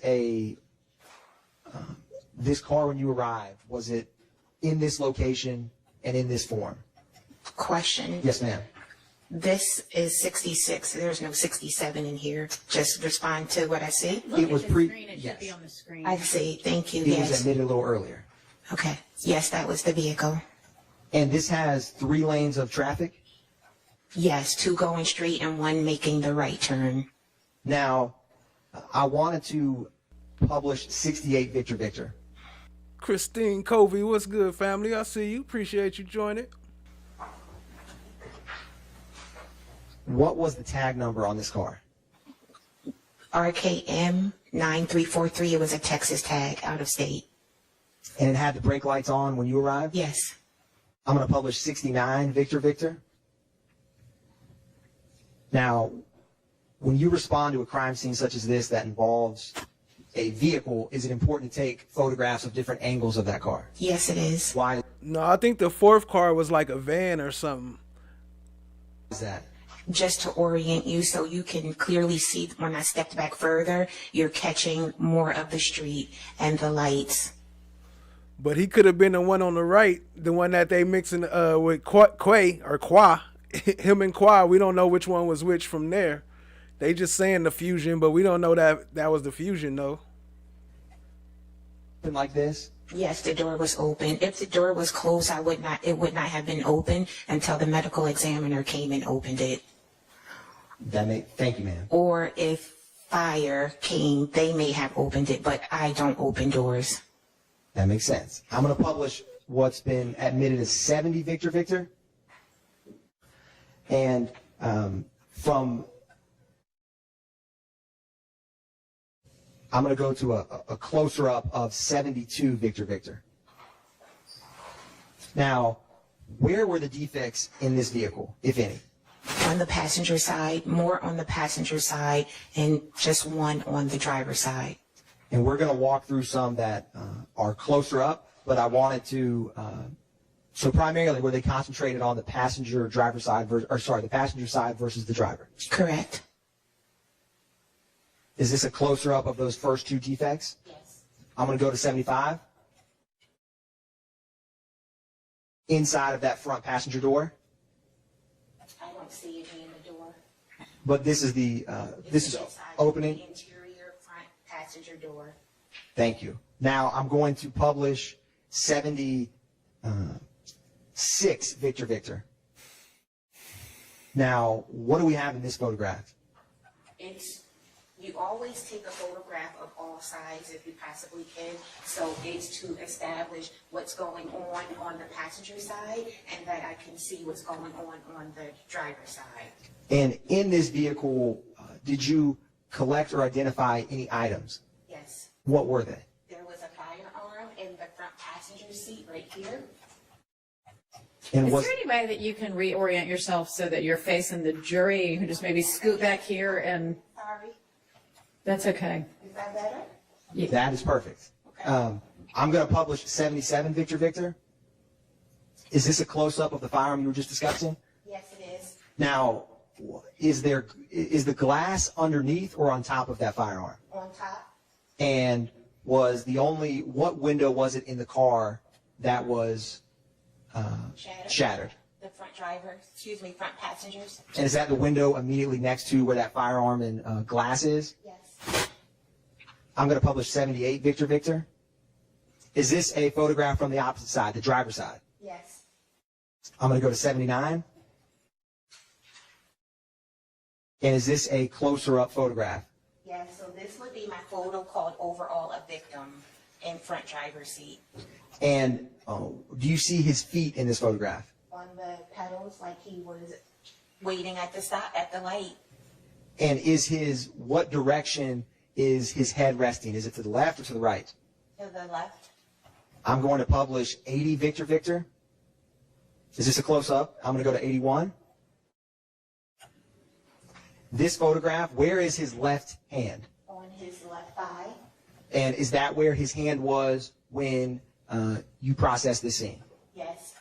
this car when you arrived, was it in this location and in this form? Question. Yes, ma'am. This is 66. There's no 67 in here. Just respond to what I see. It was pre. It Yes. should be on the screen. I see. Thank you. It Yes. was admitted a little earlier. Okay. Yes, that was the vehicle. And this has 3 lanes of traffic? Yes, 2 going straight and 1 making the right turn. Now, I wanted to publish 68 Victor Victor. Christine Covey, what's good, family? I see you. Appreciate you joining. What was the tag number on this car? RKM 9343. It was a Texas tag, out of state. And it had the brake lights on when you arrived? Yes. I'm going to publish 69 Victor Victor. Now, when you respond to a crime scene such as this that involves a vehicle, is it important to take photographs of different angles of that car? Yes, it is. Why No, I think the 4th car was like a van or something. is that? Just to orient you so you can clearly see when I stepped back further, you're catching more of the street and the lights. But he could have been the one on the right, the one that they mixing with Qua. Him and Qua, we don't know which one was which from there. They just saying the fusion, but we don't know that was the fusion, though. Like this? Yes, the door was open. If the door was closed, it would not have been open until the medical examiner came and opened it. Thank you, ma'am. Or if fire came, they may have opened it, but I don't open doors. That makes sense. I'm going to publish what's been admitted as 70 Victor Victor. And I'm going to go to a closer up of 72 Victor Victor. Now, where were the defects in this vehicle, if any? On the passenger side, more on the passenger side, and just 1 on the driver's side. And we're going to walk through some that are closer up, but I wanted to, so primarily were they concentrated on the passenger driver side, the passenger side versus the driver? Correct. Is this a closer up of those first 2 defects? Yes. I'm going to go to 75. Inside of that front passenger door. I don't see it in the door. But this is the this is opening. The interior front passenger door. Thank you. Now I'm going to publish 76 Victor Victor. Now, what do we have in this photograph? You always take a photograph of all sides if you possibly can. So it's to establish what's going on the passenger side, and that I can see what's going on the driver's side. And in this vehicle, did you collect or identify any items? Yes. What were they? There was a firearm in the front passenger seat right here. And Is there any way that you can reorient yourself so that you're facing the jury? You can just maybe scoot back here and... Sorry. That's okay. Is that better? Yeah. That is perfect. I'm going to publish 77 Victor Victor. Is this a close-up of the firearm you were just discussing? Yes, it is. Now, is the glass underneath or on top of that firearm? On top. And what window was it in the car that was shattered? The front front passengers. And is that the window immediately next to where that firearm and glass is? Yes. I'm going to publish 78 Victor Victor. Is this a photograph from the opposite side, the driver's side? Yes. I'm going to go to 79. And is this a closer up photograph? Yes, so this would be my photo called Overall a Victim in front driver's seat. And do you see his feet in this photograph? On the pedals, like he was waiting at the stop, at the light. And what direction is his head resting? Is it to the left or to the right? To the left. I'm going to publish 80 Victor Victor. Is this a close-up? I'm going to go to 81. This photograph, where is his left hand? On his left thigh. And is that where his hand was when you processed this scene? Yes.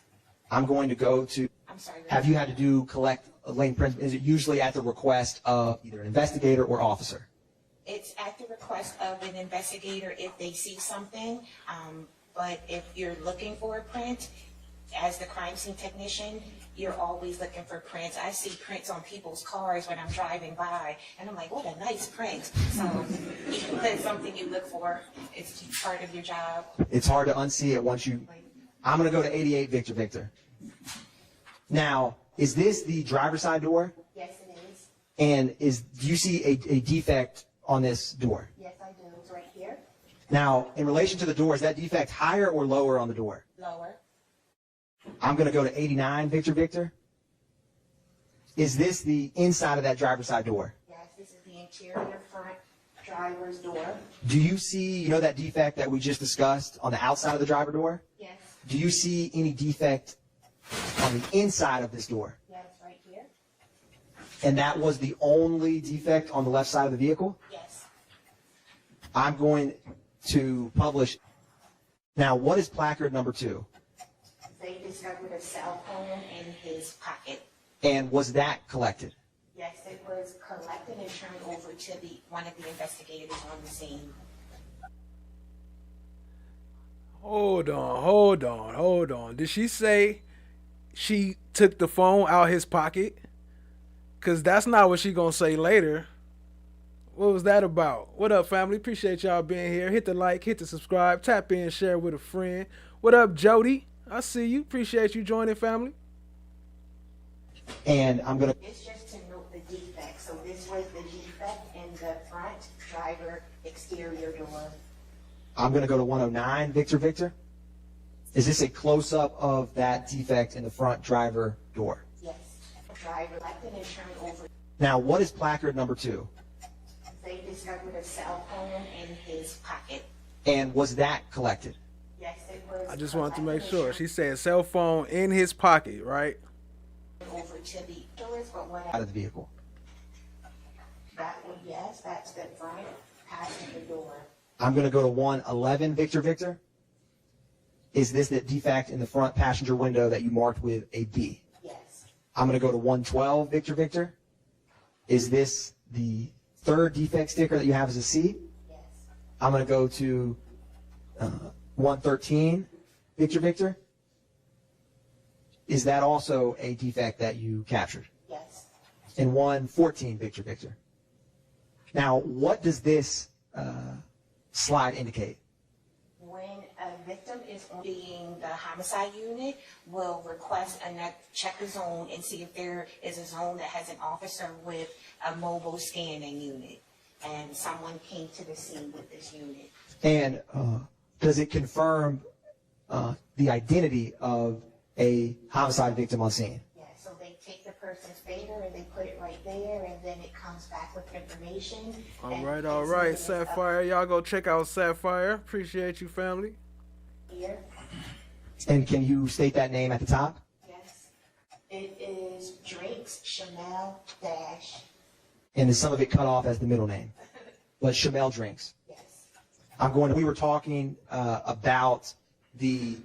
I'm going to go to, I'm sorry. have you had to collect a lane print? Is it usually at the request of either an investigator or officer? It's at the request of an investigator if they see something. But if you're looking for a print, as the crime scene technician, you're always looking for prints. I see prints on people's cars when I'm driving by, and I'm like, what a nice print. So that's something you look for. It's part of your job. It's hard to unsee it once you, I'm going to go to 88 Victor Victor. Now, is this the driver's side door? Yes, it is. And do you see a defect on this door? Yes, I do. It's right here. Now, in relation to the door, is that defect higher or lower on the door? Lower. I'm going to go to 89 Victor Victor. Is this the inside of that driver's side door? Yes, this is the interior front driver's door. Do you see, that defect that we just discussed on the outside of the driver door? Yes. Do you see any defect on the inside of this door? Yes, right here. And that was the only defect on the left side of the vehicle? Yes. I'm going to publish. Now, what is placard number 2? They discovered a cell phone in his pocket. And was that collected? Yes, it was collected and turned over to one of the investigators on the scene. Hold on. Did she say she took the phone out his pocket? Because that's not what she gonna say later. What was that about? What up, family? Appreciate y'all being here. Hit the like, hit the subscribe, tap in, share with a friend. What up, Jody? I see you. Appreciate you joining, family. And I'm going to... It's just to note the defect. So this was the defect in the front driver exterior door. I'm going to go to 109 Victor Victor. Is this a close-up of that defect in the front driver door? Yes. Driver collected and turned over. Now, what is placard number 2? They discovered a cell phone in his pocket. And was that collected? Yes, it was. I just wanted to make sure. She said cell phone in his pocket, right? Over to the doors, but what Out of the vehicle. that one, yes, that's the front passenger door. I'm going to go to 111 Victor Victor. Is this the defect in the front passenger window that you marked with a B? Yes. I'm going to go to 112 Victor Victor. Is this the third defect sticker that you have as a C? Yes. I'm going to go to 113 Victor Victor. Is that also a defect that you captured? Yes. And 114 Victor Victor. Now, what does this slide indicate? When a victim is being the homicide unit, will request check the zone and see if there is a zone that has an officer with a mobile scanning unit. And someone came to the scene with this unit. And does it confirm the identity of a homicide victim on scene? Yeah, so they take the person's fader and they put it right there, and then it comes back with information. All right, Sapphire. Y'all go check out Sapphire. Appreciate you, family. Here. And can you state that name at the top? Yes. It is Drake's Chanel Dash. And is some of it cut off as the middle name? But Chamel Drinks. Yes. We were talking about the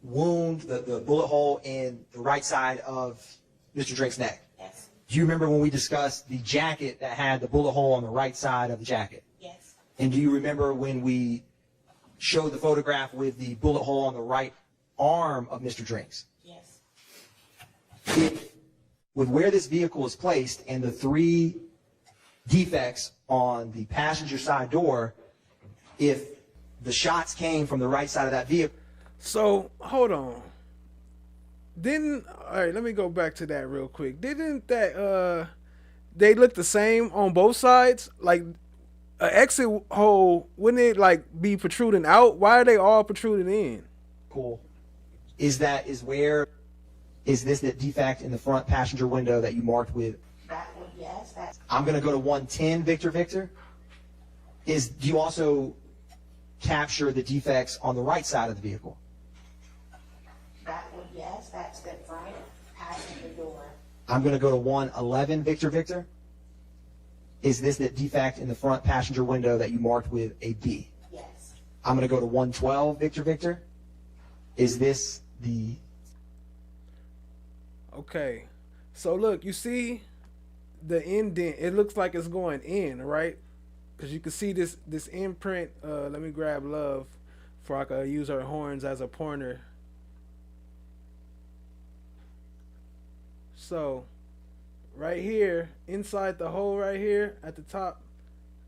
wound, the bullet hole in the right side of Mr. Drake's neck. Yes. Do you remember when we discussed the jacket that had the bullet hole on the right side of the jacket? Yes. And do you remember when we showed the photograph with the bullet hole on the right arm of Mr. Drinks? Yes. With where this vehicle is placed and the 3 defects on the passenger side door, if the shots came from the right side of that vehicle. So, hold on. All right, let me go back to that real quick. Didn't that, they look the same on both sides? Like, an exit hole, wouldn't it, be protruding out? Why are they all protruding in? Cool. Is Is this the defect in the front passenger window that you marked with? That one, yes, that's. I'm going to go to 110, Victor. Do you also capture the defects on the right side of the vehicle? That one, yes, that's the front passenger door. I'm going to go to 111, Victor. Is this the defect in the front passenger window that you marked with a B? Yes. I'm going to go to 112, Victor. Is this the... Okay. So look, you see the indent. It looks like it's going in, right? Because you can see this imprint. Let me grab Love before I can use her horns as a pointer. So right here, inside the hole right here at the top,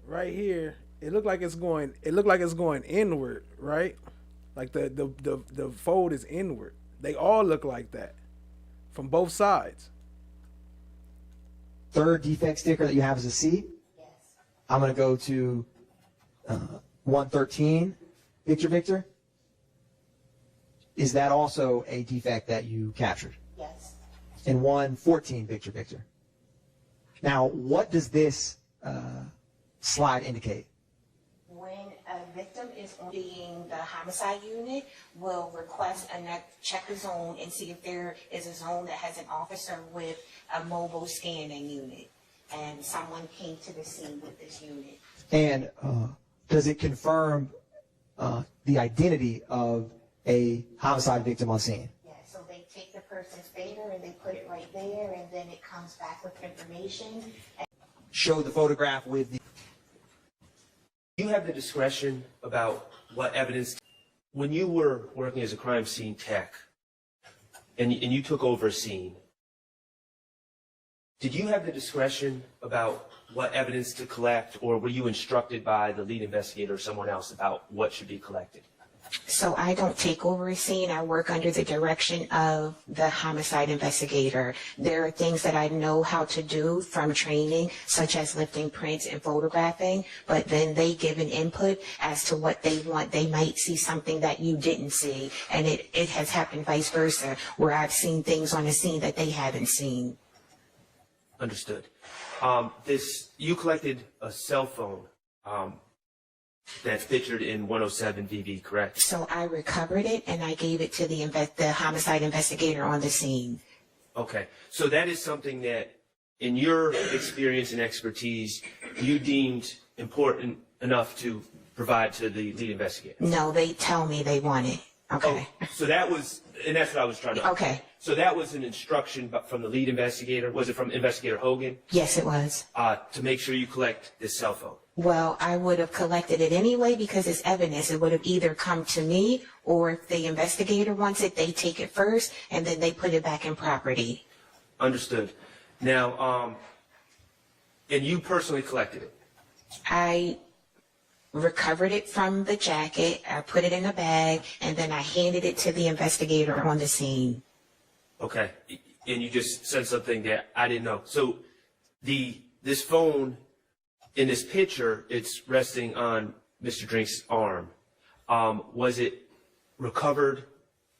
right here, it looked like it's going inward, right? Like the fold is inward. They all look like that from both sides. Third defect sticker that you have is a C? Yes. I'm going to go to 113, Victor. Is that also a defect that you captured? Yes. And 114, Victor. Now, what does this slide indicate? When a victim is being the homicide unit, will request check the zone and see if there is a zone that has an officer with a mobile scanning unit. And someone came to the scene with this unit. And does it confirm the identity of a homicide victim on scene? Yeah, so they take the person's finger and they put it right there, and then it comes back with information. Show the photograph with the... You have the discretion about what evidence. When you were working as a crime scene tech and you took over a scene, did you have the discretion about what evidence to collect, or were you instructed by the lead investigator or someone else about what should be collected? So I don't take over a scene. I work under the direction of the homicide investigator. There are things that I know how to do from training, such as lifting prints and photographing, but then they give an input as to what they want. They might see something that you didn't see, and it has happened vice versa, where I've seen things on the scene that they haven't seen. Understood. You collected a cell phone that's featured in 107 VV, correct? So I recovered it and I gave it to the homicide investigator on the scene. Okay, so that is something that, in your experience and expertise, you deemed important enough to provide to the lead investigator? No, they tell me they want it. Okay. Oh, so that was, and that's what I was trying to. Okay. So that was an instruction from the lead investigator. Was it from Investigator Hogan? Yes, it was. To make sure you collect this cell phone. Well, I would have collected it anyway because it's evidence. It would have either come to me, or if the investigator wants it, they take it first and then they put it back in property. Understood. Now, and you personally collected it? I recovered it from the jacket, I put it in a bag, and then I handed it to the investigator on the scene. Okay, and you just said something that I didn't know. So this phone in this picture, it's resting on Mr. Drink's arm. Was it recovered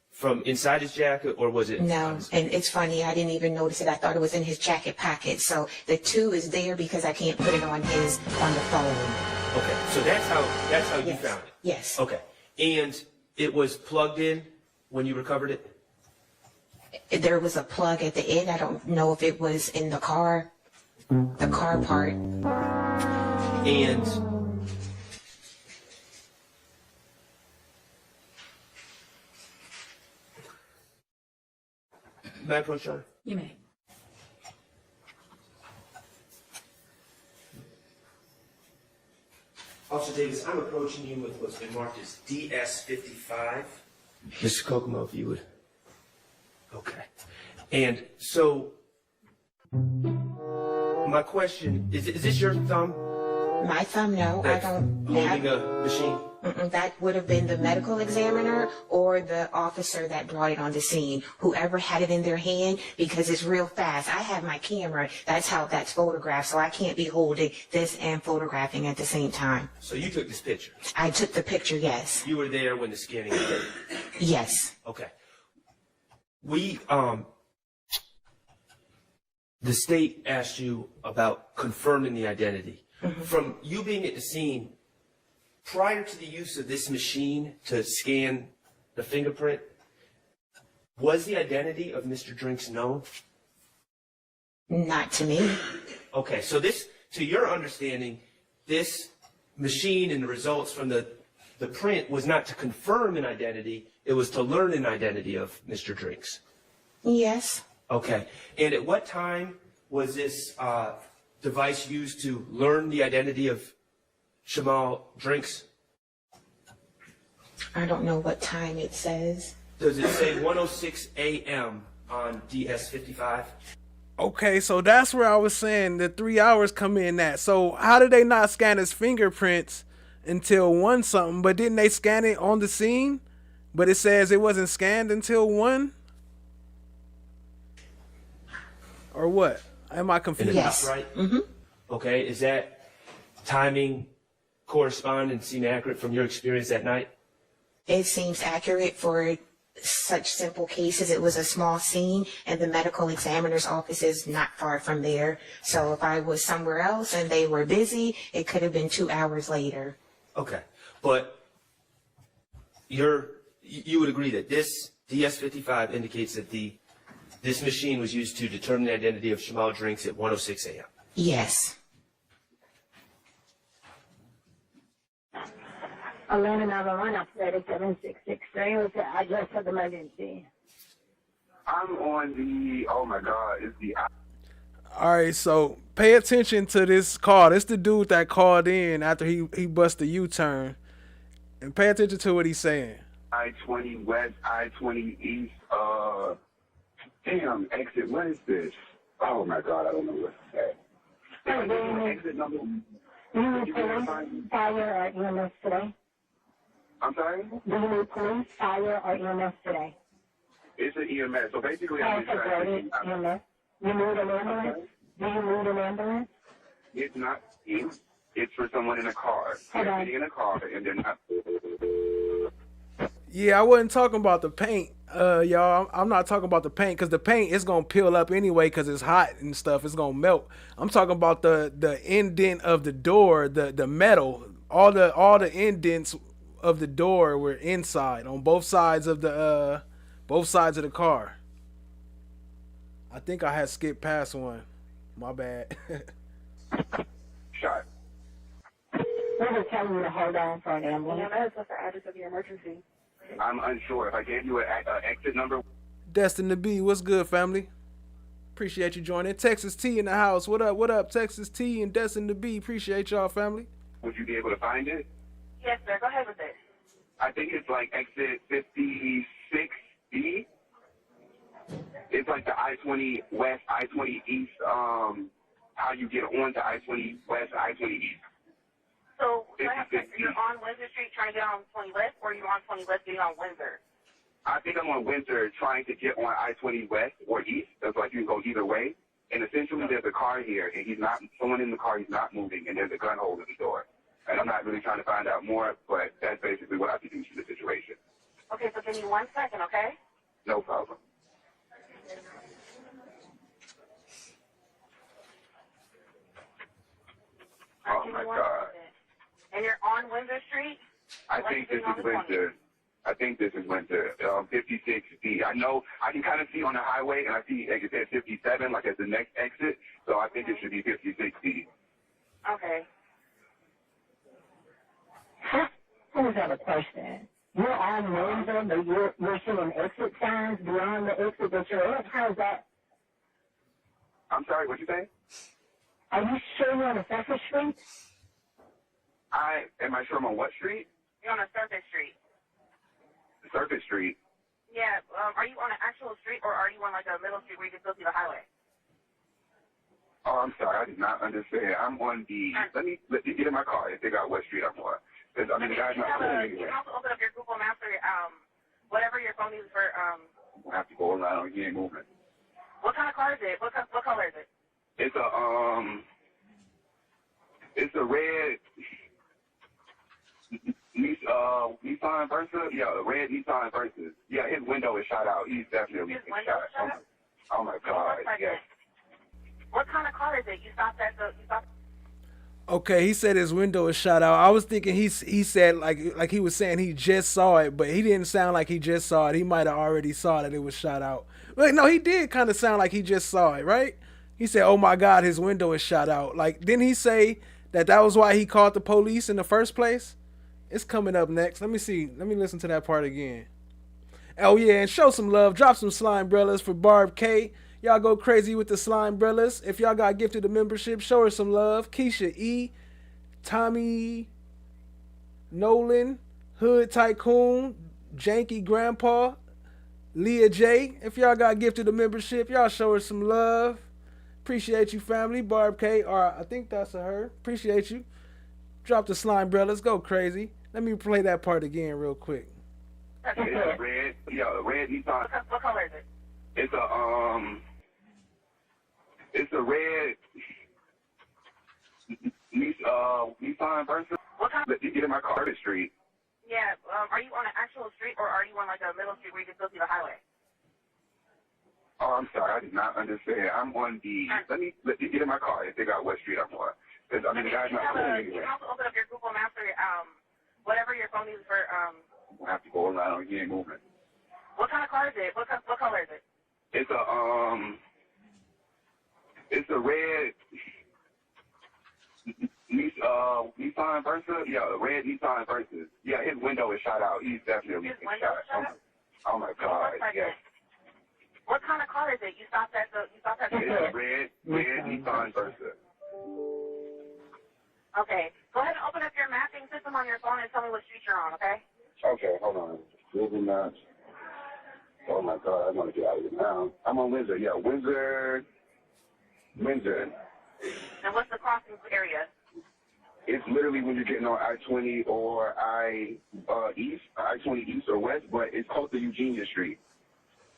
from inside his jacket, or was it? No, and it's funny, I didn't even notice it. I thought it was in his jacket pocket. So the 2 is there because I can't put it on the phone. Okay, so that's how you found it? Yes. Okay, and it was plugged in when you recovered it? There was a plug at the end. I don't know if it was in the car part. And may I approach, John? You may. Officer Davis, I'm approaching you with what's been marked as DS-55. Mr. Kokomo, if you would. Okay. And so, my question, is this your thumb? My thumb, no. I don't holding a machine? That would have been the medical examiner or the officer that brought it on the scene. Whoever had it in their hand, because it's real fast. I have my camera. That's how that's photographed. So I can't be holding this and photographing at the same time. So you took this picture? I took the picture, yes. You were there when the scanning occurred? Yes. Okay. the state asked you about confirming the identity. From you being at the scene, prior to the use of this machine to scan the fingerprint, was the identity of Mr. Drinks known? Not to me. Okay, so this, to your understanding, this machine and the results from the print was not to confirm an identity, it was to learn an identity of Mr. Drinks. Yes. Okay, and at what time was this device used to learn the identity of Shamal Drinks? I don't know what time it says. Does it say 1:06 a.m. on DS55? Okay, so that's where I was saying the 3 hours come in at. So how did they not scan his fingerprints until 1 something, but didn't they scan it on the scene? But it says it wasn't scanned until 1? Or what? Am I confused? Yes. Right? Okay, is that timing correspond and seem accurate from your experience that night? It seems accurate for such simple cases. It was a small scene, and the medical examiner's office is not far from there. So if I was somewhere else and they were busy, it could have been 2 hours later. Okay, but you would agree that this DS55 indicates that this machine was used to determine the identity of Shamal Drinks at 1:06 a.m. Yes. Atlanta 911 operator 7663 was the address of the emergency. I'm on the, oh my God, it's the... All right, so pay attention to this call. It's the dude that called in after he bust a U-turn. And pay attention to what he's saying. I-20 West, I-20 East, damn, exit, what is this? Oh my God, I don't know what to say. Exit number... Do you need police, fire, or EMS today? I'm sorry? Do you need police, fire, or EMS today? It's an EMS, so basically Oh, I'm it's just a trying great to... EMS. You need an ambulance? Do you need an ambulance? It's not you. It's for someone in a car. They're sitting in a car and they're not... Yeah, I wasn't talking about the paint, y'all. I'm not talking about the paint because the paint is gonna peel up anyway because it's hot and stuff. It's gonna melt. I'm talking about the indent of the door, the metal. All the indents of the door were inside on both sides of the car. I think I had skipped past one. My bad. Shot. We're just telling you to hold on for an ambulance. What's the address of your emergency? I'm unsure. If I gave you an exit number... Destined to be, what's good, family? Appreciate you joining. Texas T in the house. What up? What up, Texas T and Destined to be? Appreciate y'all, family. Would you be able to find it? Yes, sir. Go ahead with it. I think it's like exit 56B. It's like the I-20 West, I-20 East, how you get on to I-20 West, I-20 East. So, you're on Windsor Street trying to get on 20 West, or you're on 20 West getting on Windsor? I think I'm on Windsor trying to get on I-20 West or East. That's like you can go either way. And essentially there's a car here, and someone in the car, he's not moving, and there's a gun hole in the door. And I'm not really trying to find out more, but that's basically what I have to do to the situation. Okay, so give me 1 second, okay? No problem. Oh my God. And you're on Windsor Street? I think this is Windsor. I think this is Windsor. 56B. I know, I can kind of see on the highway, and I see, like it says 57, like as the next exit. So I think it should be 56B. Okay. I just have a question. You're on Windsor, but you're seeing exit signs beyond the exit that you're at. How is that? I'm sorry, what'd you say? Are you sure you're on a surface street? Am I sure I'm on what street? You're on a surface street. Surface Street. Yeah, are you on an actual street, or are you on like a middle street where you can still see the highway? Oh, I'm sorry, I did not understand. I'm on the, let me get in my car and figure out what street I'm on. Because, I mean, the guy's not pulling You anywhere. can also open up your Google Maps or whatever your phone uses for, I'm going to have to go around, he ain't moving. what kind of car is it? What color is it? It's a red Nissan Versa. Yeah, a red Nissan Versa. Yeah, his window is shot out. He's definitely been shot. Oh my God, yes. kind of car is it? You stopped at the, you stopped. Okay, he said his window is shot out. I was thinking he said like he was saying he just saw it, but he didn't sound like he just saw it. He might have already saw that it was shot out. But no, he did kind of sound like he just saw it, right? He said, "Oh my God, his window is shot out." Like, didn't he say that was why he called the police in the first place? It's coming up next. Let me see. Let me listen to that part again. Oh yeah, and show some love. Drop some slime umbrellas for Barb K. Y'all go crazy with the slime umbrellas. If y'all got gifted a membership, show her some love. Keisha E, Tommy Nolan, Hood Tycoon, Janky Grandpa, Leah J. If y'all got gifted a membership, y'all show her some love. Appreciate you, family. Barb K, or I think that's a her. Appreciate you. Drop the slime umbrellas. Go crazy. Let me play that part again real quick. It's a red, red Nissan. What color is it? It's a red Nissan Versa. What kind? Let you get in my car, the street. Yeah. Are you on an actual street or are you on like a middle street where you can still see the highway? Oh, I'm sorry, I did not understand. I'm on the. Let you get in my car and figure out what street I'm on. Because I mean, the guy's not cool You anyway. can also open up your Google Maps or whatever your phone uses for We'll have to go around. He ain't moving. What kind of car is it? What color is it? It's a red Nissan Versa. Yeah, a red Nissan Versa. Yeah, his window is shot out. He's definitely His window is shot out? Oh my God, yes. What kind of car is it? You stopped at the. It's a red Nissan Versa. Okay. Go ahead and open up your mapping system on your phone and tell me what street you're on. Okay. Okay, hold on. Google Maps. Oh my God, I want to get out of here now. I'm on Windsor. Yeah, Windsor. And what's the crossing area? It's literally when you're getting on I-20 or I-20 East or West, but it's close to Eugenia Street.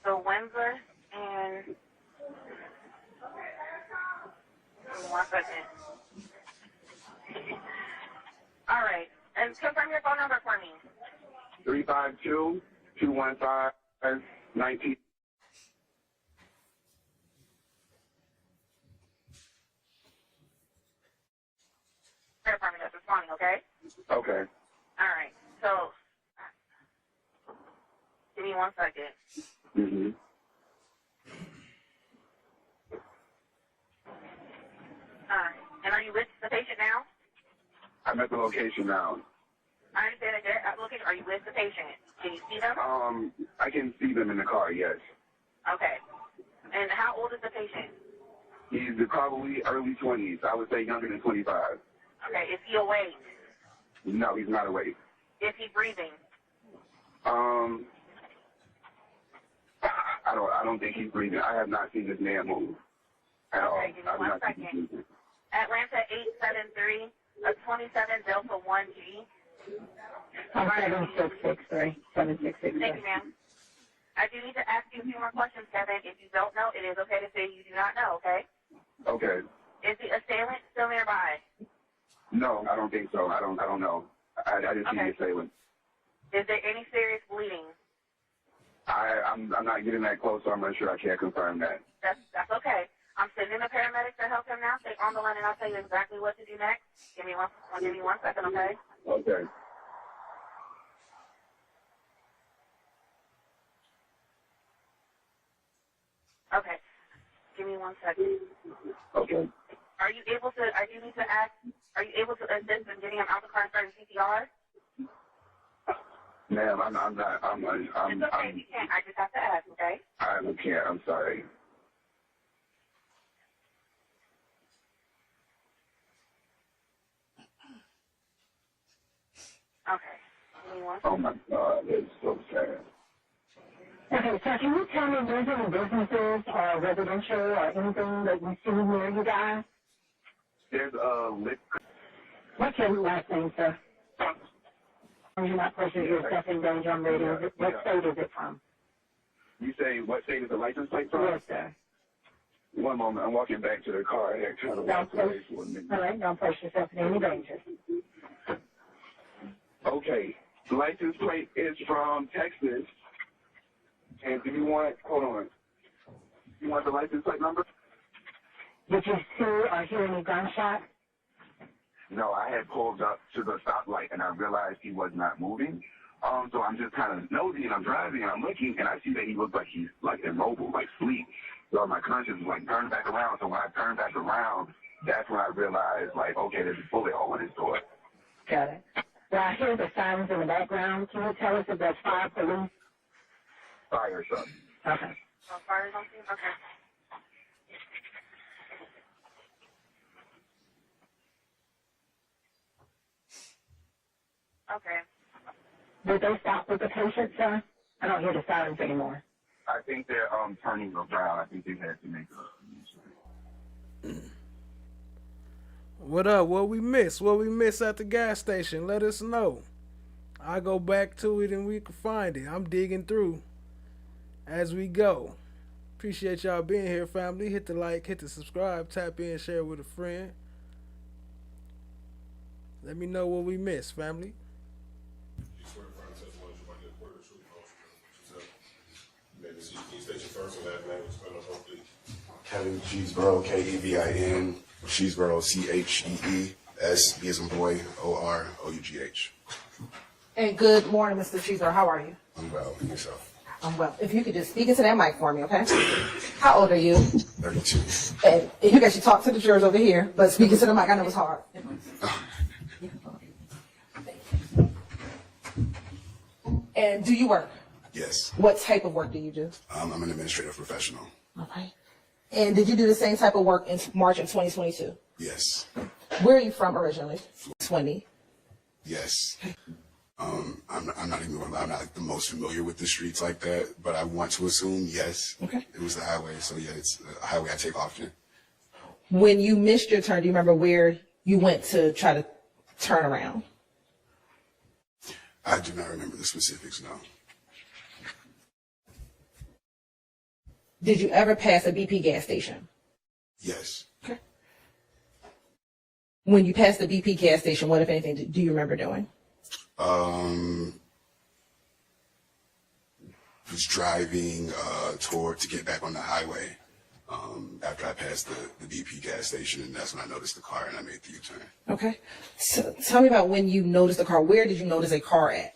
So Windsor and 1 second. All right. And confirm your phone number for me. 352-215-19. Department that's responding, okay? Okay. All right. So, give me 1 second. Mm-hmm. All right. And are you with the patient now? I'm at the location now. I understand that they're at the location. Are you with the patient? Can you see them? I can see them in the car, yes. Okay. And how old is the patient? He's probably early 20s. I would say younger than 25. Okay. Is he awake? No, he's not awake. Is he breathing? I don't think he's breathing. I have not seen this man move at all. Okay, give me 1 second. Atlanta 873, a 27 Delta 1G. 7663. 7663. Thank you, ma'am. I do need to ask you a few more questions, Kevin. If you don't know, it is okay to say you do not know, okay? Okay. Is the assailant still nearby? No, I don't think so. I don't know. I didn't see the assailant. Is there any serious bleeding? I'm not getting that close, so I'm not sure. I can't confirm that. That's okay. I'm sending the paramedics to help him now. Stay on the line, and I'll tell you exactly what to do next. Give me 1 second, okay? Okay. Okay. Give me 1 second. Okay. Are you able to assist in getting him out the car and starting CPR? Ma'am, I'm not. It's okay if you can't. I just have to ask, okay? I can't. I'm sorry. Okay. Give me 1 Oh second. my God, that's so sad. Okay, so can you tell me if there's any businesses or residential or anything that you see near you guys? There's a liquor. What's your last name, sir? You're not placing yourself in danger on radio. What state is it from? You say what state is the license plate from? Yes, sir. One moment, I'm walking back to the car. I had kind of walked away for a minute. All right, don't place yourself in any danger. Okay, the license plate is from Texas. And do you want, hold on, you want the license plate number? Did you see or hear any gunshots? No, I had pulled up to the stoplight and I realized he was not moving. So I'm just kind of nosy and I'm driving and I'm looking and I see that he looks like he's like immobile, like sleep. So my conscience was like turn back around. So when I turned back around, that's when I realized like, okay, there's a bullet hole in his door. Got it. Well, I hear the sirens in the background. Can you tell us if that's fire, police? Fire truck. Okay. Oh, fire is on scene? Okay. Okay. Did they stop with the patient, sir? I don't hear the sirens anymore. I think they're turning around. I think they had to make a. What up? What we miss? What we miss at the gas station? Let us know. I go back to it and we can find it. I'm digging through as we go. Appreciate y'all being here, family. Hit the like, hit the subscribe, tap in, share with a friend. Let me know what we miss, family. Kevin Cheeseborough, Kevin, Cheeseborough, Cheese, B as in boy, Orough. And good morning, Mr. Cheeser. How are you? I'm well, and yourself? I'm well. If you could just speak into that mic for me, okay? How old are you? 32. And you guys should talk to the jurors over here, but speaking to the mic, I know it's hard. And do you work? Yes. What type of work do you do? I'm an administrative professional. Okay. And did you do the same type of work in March of 2022? Yes. Where are you from originally? 20. Yes. I'm not even gonna lie, I'm not like the most familiar with the streets like that, but I want to assume yes. Okay. It was the highway, so yeah, it's a highway I take often. When you missed your turn, do you remember where you went to try to turn around? I do not remember the specifics, no. Did you ever pass a BP gas station? Yes. Okay. When you passed the BP gas station, what, if anything, do you remember doing? Was driving to get back on the highway after I passed the BP gas station, and that's when I noticed the car and I made the U-turn. Okay. So tell me about when you noticed the car. Where did you notice a car at?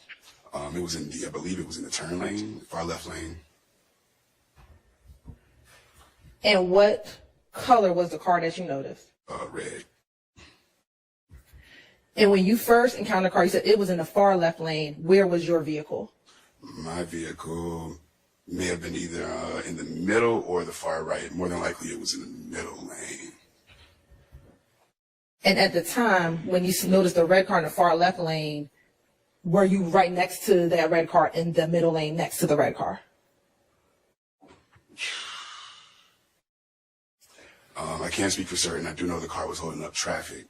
It was I believe it was in the turn lane, far left lane. And what color was the car that you noticed? Red. And when you first encountered the car, you said it was in the far left lane. Where was your vehicle? My vehicle may have been either in the middle or the far right. More than likely, it was in the middle lane. And at the time, when you noticed the red car in the far left lane, were you right next to that red car in the middle lane next to the red car? I can't speak for certain. I do know the car was holding up traffic,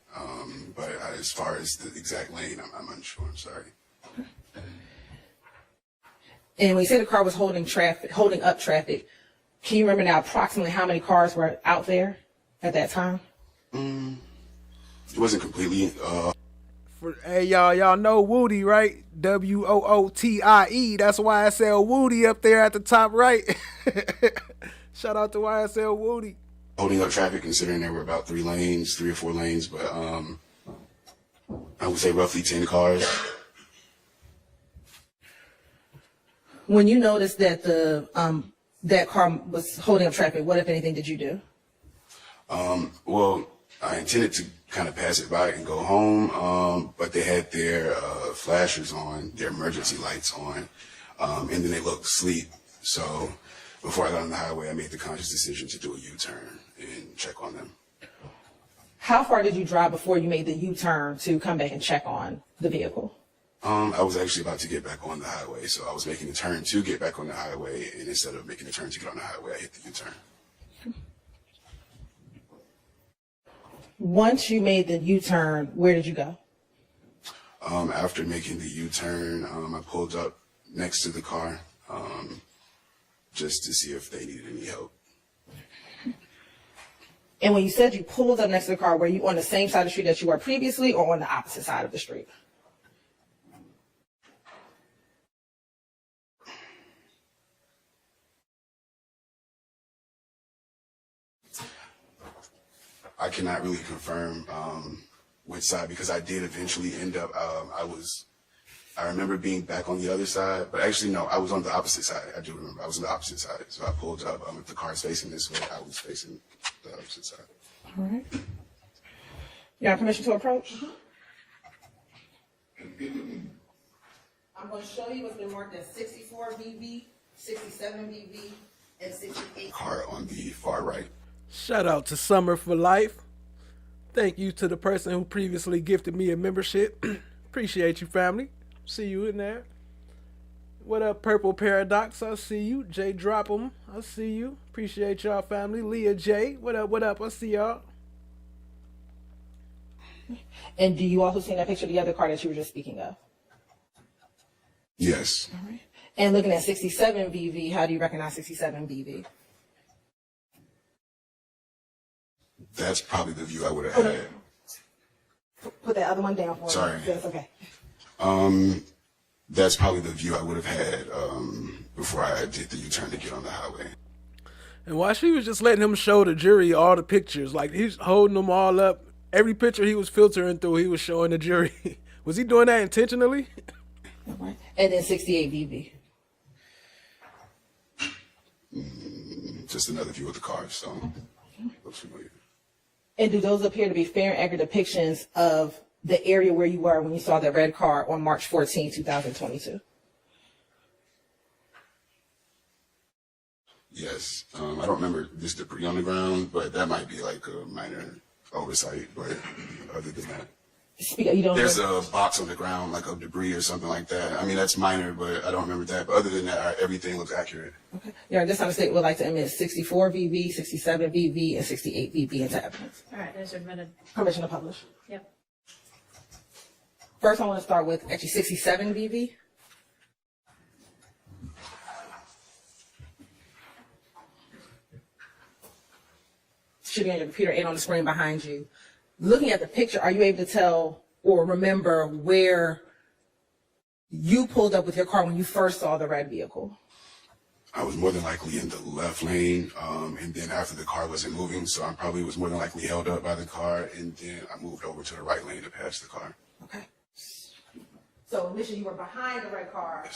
but as far as the exact lane, I'm unsure. I'm sorry. And when you say the car was holding up traffic, can you remember now approximately how many cars were out there at that time? It wasn't completely. Hey y'all know Woody, right? WOOTIE. That's YSL Woody up there at the top right. Shout out to YSL Woody. Holding up traffic, considering there were about 3 or 4 lanes, but I would say roughly 10 cars. When you noticed that that car was holding up traffic, what, if anything, did you do? Well, I intended to kind of pass it by and go home, but they had their flashers on, their emergency lights on, and then they looked asleep. So before I got on the highway, I made the conscious decision to do a U-turn and check on them. How far did you drive before you made the U-turn to come back and check on the vehicle? I was actually about to get back on the highway, so I was making a turn to get back on the highway, and instead of making a turn to get on the highway, I hit the U-turn. Once you made the U-turn, where did you go? After making the U-turn, I pulled up next to the car just to see if they needed any help. And when you said you pulled up next to the car, were you on the same side of the street that you were previously or on the opposite side of the street? I cannot really confirm which side, because I did eventually end up, I remember being back on the other side, but actually no, I was on the opposite side. I do remember, I was on the opposite side. So I pulled up, if the car's facing this way, I was facing the opposite side. All right. You have permission to approach? I'm going to show you what's been marked as 64 VV, 67 VV, and 68. Car on the far right. Shout out to Summer for life. Thank you to the person who previously gifted me a membership. Appreciate you, family. See you in there. What up, Purple Paradox? I see you. Jay Drop 'em. I see you. Appreciate y'all, family. Leah J. What up? What up? I see y'all. And do you also see that picture of the other car that you were just speaking of? Yes. All right. And looking at 67 VV, how do you recognize 67 VV? That's probably the view I would have had. Put that other one down for me. Sorry. That's okay. That's probably the view I would have had before I did the U-turn to get on the highway. And while she was just letting him show the jury all the pictures, like he's holding them all up. Every picture he was filtering through, he was showing the jury. Was he doing that intentionally? Right. And then 68 VV. Just another view of the car, so looks familiar. And do those appear to be fair and accurate depictions of the area where you were when you saw the red car on March 14, 2022? Yes. I don't remember this debris on the ground, but that might be like a minor oversight. But other than that, there's a box on the ground, like of debris or something like that. I mean, that's minor, but I don't remember that. But other than that, everything looks accurate. Okay. Yeah, this time the state would like to admit 64 VV, 67 VV, and 68 VV into evidence. All right, those are admitted. Permission to publish. Yep. First, I want to start with actually 67 VV. Should be on your computer and on the screen behind you. Looking at the picture, are you able to tell or remember where you pulled up with your car when you first saw the red vehicle? I was more than likely in the left lane, and then after the car wasn't moving, so I probably was more than likely held up by the car, and then I moved over to the right lane to pass the car. Okay. So initially you were behind the red car.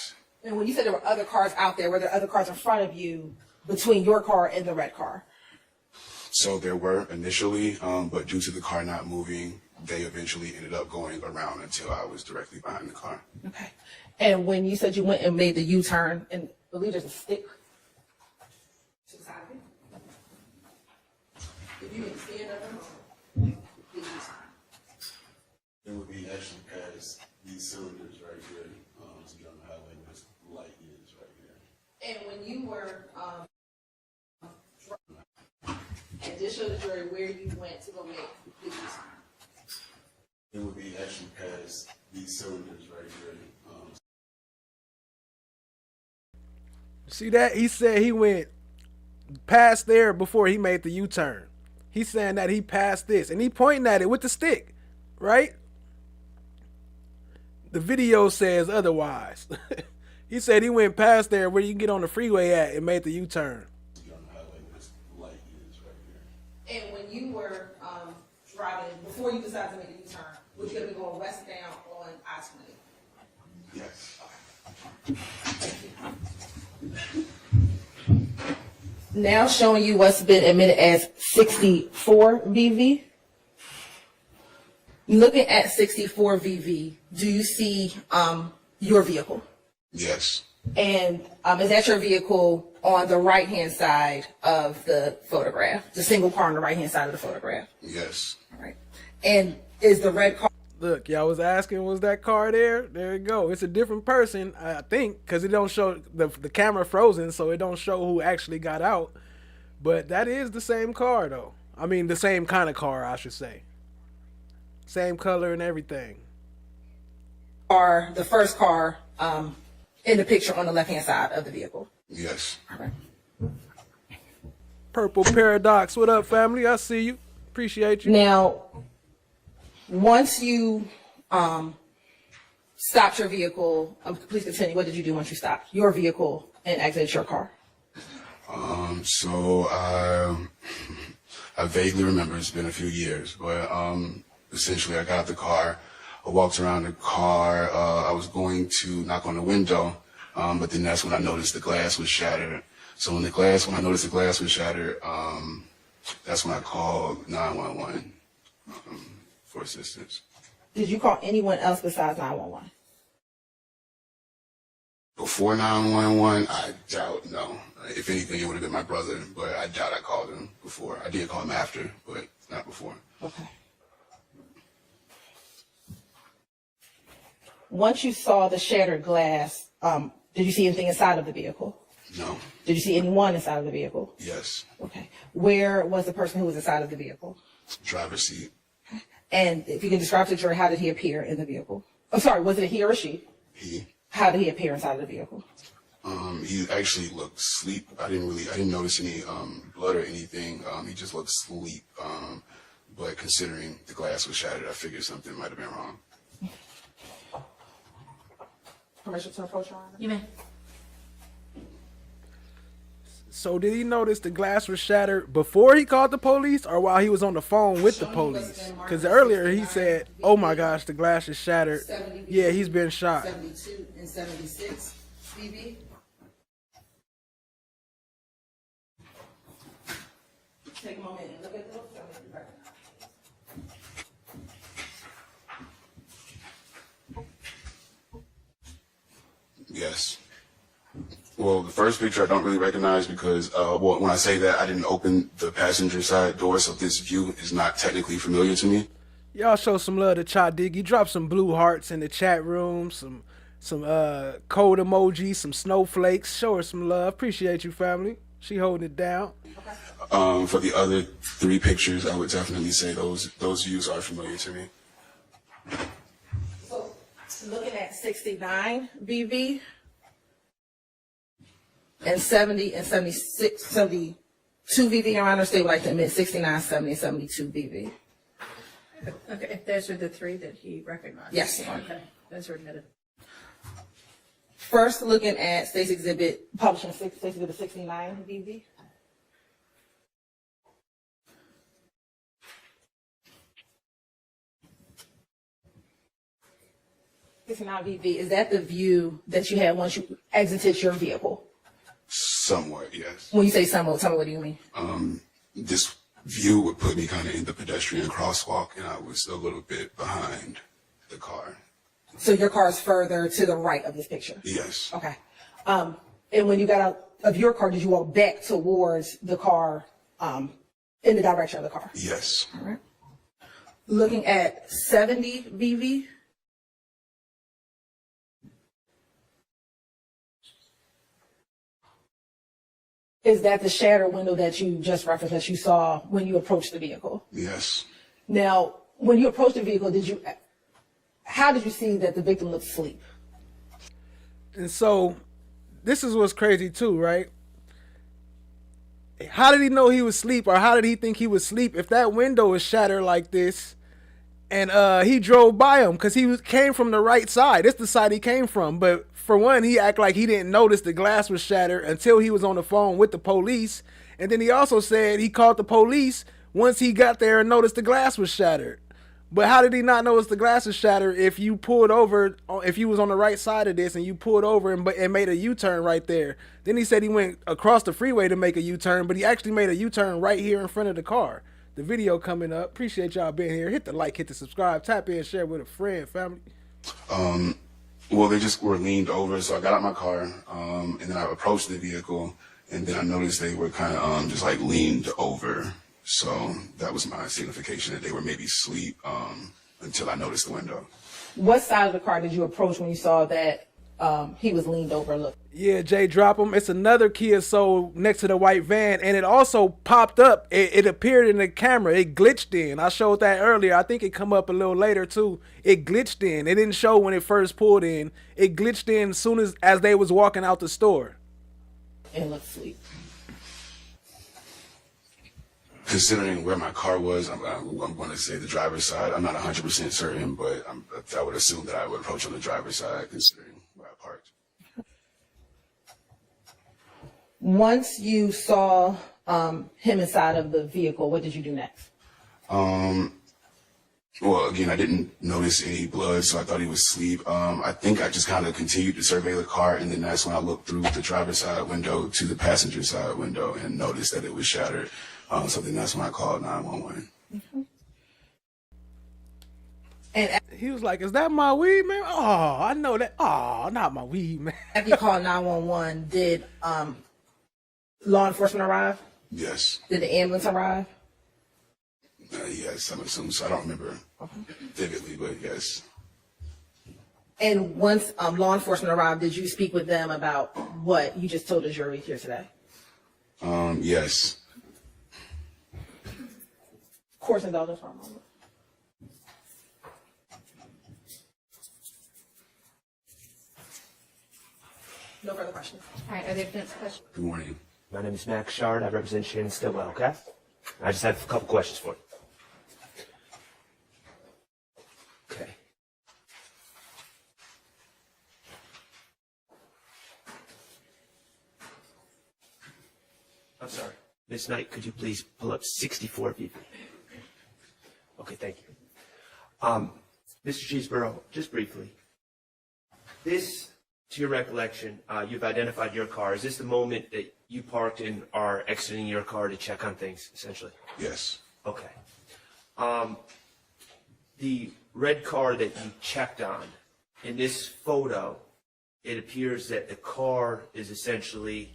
And when you said there were other cars out there, were there other cars in front of you between your car and the red car? So there were initially, but due to the car not moving, they eventually ended up going around until I was directly behind the car. Okay. And when you said you went and made the U-turn, and I believe there's a stick to the side of it. If you can stand up, the U-turn. It would be actually past these cylinders right here to get on the highway where this light is right here. And when you were, and just show the jury where you went to go make the U-turn. It would be actually past these cylinders right here. See that? He said he went past there before he made the U-turn. He's saying that he passed this, and he pointing at it with the stick, right? The video says otherwise. He said he went past there where you get on the freeway at and made the U-turn. And when you were driving, before you decided to make a U-turn, was you going to be going westbound on I-20? Yes. Now showing you what's been admitted as 64 VV. Looking at 64 VV, do you see your vehicle? Yes. And is that your vehicle on the right-hand side of the photograph? The single car on the right-hand side of the photograph? Yes. All right. And is the red car? Look, y'all was asking, was that car there? There you go. It's a different person, I think, because it don't show, the camera frozen, so it don't show who actually got out. But that is the same car, though. I mean, the same kind of car, I should say. Same color and everything. Or the first car in the picture on the left-hand side of the vehicle? Yes. All right. Purple Paradox, what up, family? I see you. Appreciate you. Now, once you stopped your vehicle, please continue. What did you do once you stopped your vehicle and exited your car? So I vaguely remember. It's been a few years, but essentially I got out the car. I walked around the car. I was going to knock on the window, but then that's when I noticed the glass was shattered. So when I noticed the glass was shattered, that's when I called 911 for assistance. Did you call anyone else besides 911? Before 911, I doubt, no. If anything, it would have been my brother, but I doubt I called him before. I did call him after, but not before. Okay. Once you saw the shattered glass, did you see anything inside of the vehicle? No. Did you see anyone inside of the vehicle? Yes. Okay. Where was the person who was inside of the vehicle? Driver's seat. And if you can describe to the jury, how did he appear in the vehicle? I'm sorry, was it a he or a she? He. How did he appear inside of the vehicle? He actually looked asleep. I didn't notice any blood or anything. He just looked asleep. But considering the glass was shattered, I figured something might have been wrong. Permission to approach, Your Honor? You may. So did he notice the glass was shattered before he called the police or while he was on the phone with the police? Because earlier he said, oh my gosh, the glass is shattered. Yeah, he's been shot. 72 and 76, BB. Take a moment and look at those. Yes. Well, the first picture I don't really recognize because, when I say that, I didn't open the passenger side door, so this view is not technically familiar to me. Y'all show some love to Cha Diggy. Drop some blue hearts in the chat room, some code emojis, some snowflakes. Show her some love. Appreciate you, family. She holding it down. For the other three pictures, I would definitely say those views are familiar to me. So, looking at 69 BV and 70 and 76, 72 BV, Your Honor, they would like to admit 69, 70, and 72 BV. Okay, those are the three that he recognized. Yes. Okay, those are admitted. First, looking at State's Exhibit, publishing State's Exhibit 69 BV. Is that the view that you had once you exited your vehicle? Somewhat, yes. When you say somewhat, tell me what do you mean? This view would put me kind of in the pedestrian crosswalk, and I was a little bit behind the car. So your car is further to the right of this picture? Yes. Okay. And when you got out of your car, did you walk back towards the car, in the direction of the car? Yes. All right. Looking at 70 BV. Is that the shattered window that you just referenced that you saw when you approached the vehicle? Yes. Now, when you approached the vehicle, how did you see that the victim looked asleep? And so, this is what's crazy too, right? How did he know he was asleep, or how did he think he was asleep if that window was shattered like this, and he drove by him because came from the right side. It's the side he came from, but for one, he act like he didn't notice the glass was shattered until he was on the phone with the police, and then he also said he called the police once he got there and noticed the glass was shattered. But how did he not notice the glass was shattered if you pulled over, if you was on the right side of this and you pulled over and made a U-turn right there? Then he said he went across the freeway to make a U-turn, but he actually made a U-turn right here in front of the car. The video coming up. Appreciate y'all being here. Hit the like, hit the subscribe, tap in, share with a friend, family. Well, they just were leaned over, so I got out my car, and then I approached the vehicle, and then I noticed they were kind of just like leaned over. So that was my signification that they were maybe asleep until I noticed the window. What side of the car did you approach when you saw that he was leaned over? Look. Yeah, Jay, drop him. It's another Kia Soul next to the white van, and it also popped up. It appeared in the camera. It glitched in. I showed that earlier. I think it come up a little later too. It glitched in. It didn't show when it first pulled in. It glitched in as soon as they was walking out the store. And looked asleep. Considering where my car was, I'm going to say the driver's side. I'm not 100% certain, but I would assume that I would approach on the driver's side, considering where I parked. Once you saw him inside of the vehicle, what did you do next? Well, again, I didn't notice any blood, so I thought he was asleep. I think I just kind of continued to survey the car, and then that's when I looked through the driver's side window to the passenger side window and noticed that it was shattered. So then that's when I called 911. And he was like, "Is that my weed, man? Oh, I know that. Oh, not my weed, man." After you called 911, did law enforcement arrive? Yes. Did the ambulance arrive? Yes, I'm assuming so. I don't remember vividly, but yes. And once law enforcement arrived, did you speak with them about what you just told the jury here today? Yes. Course indulgence for a moment. No further questions. All right, are there next questions? Good morning. My name is Max Shard. I represent Shannon Stillwell, okay? I just have a couple questions for you. Okay. I'm sorry. Miss Knight, could you please pull up 64 people? Okay, thank you. Mr. Cheeseborough, just briefly. This, to your recollection, you've identified your car. Is this the moment that you parked and are exiting your car to check on things, essentially? Yes. Okay. The red car that you checked on, in this photo, it appears that the car is essentially...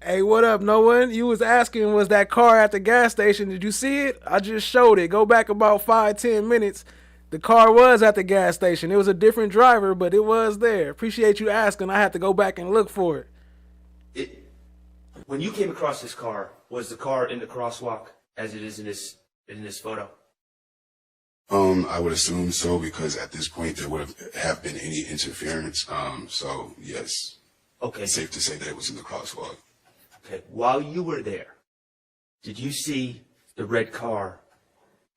Hey, what up, no one? You was asking, was that car at the gas station? Did you see it? I just showed it. Go back about 5-10 minutes. The car was at the gas station. It was a different driver, but it was there. Appreciate you asking. I had to go back and look for it. When you came across this car, was the car in the crosswalk as it is in this photo? I would assume so, because at this point there would have been any interference. So yes. Okay. It's safe to say that it was in the crosswalk. Okay. While you were there, did you see the red car,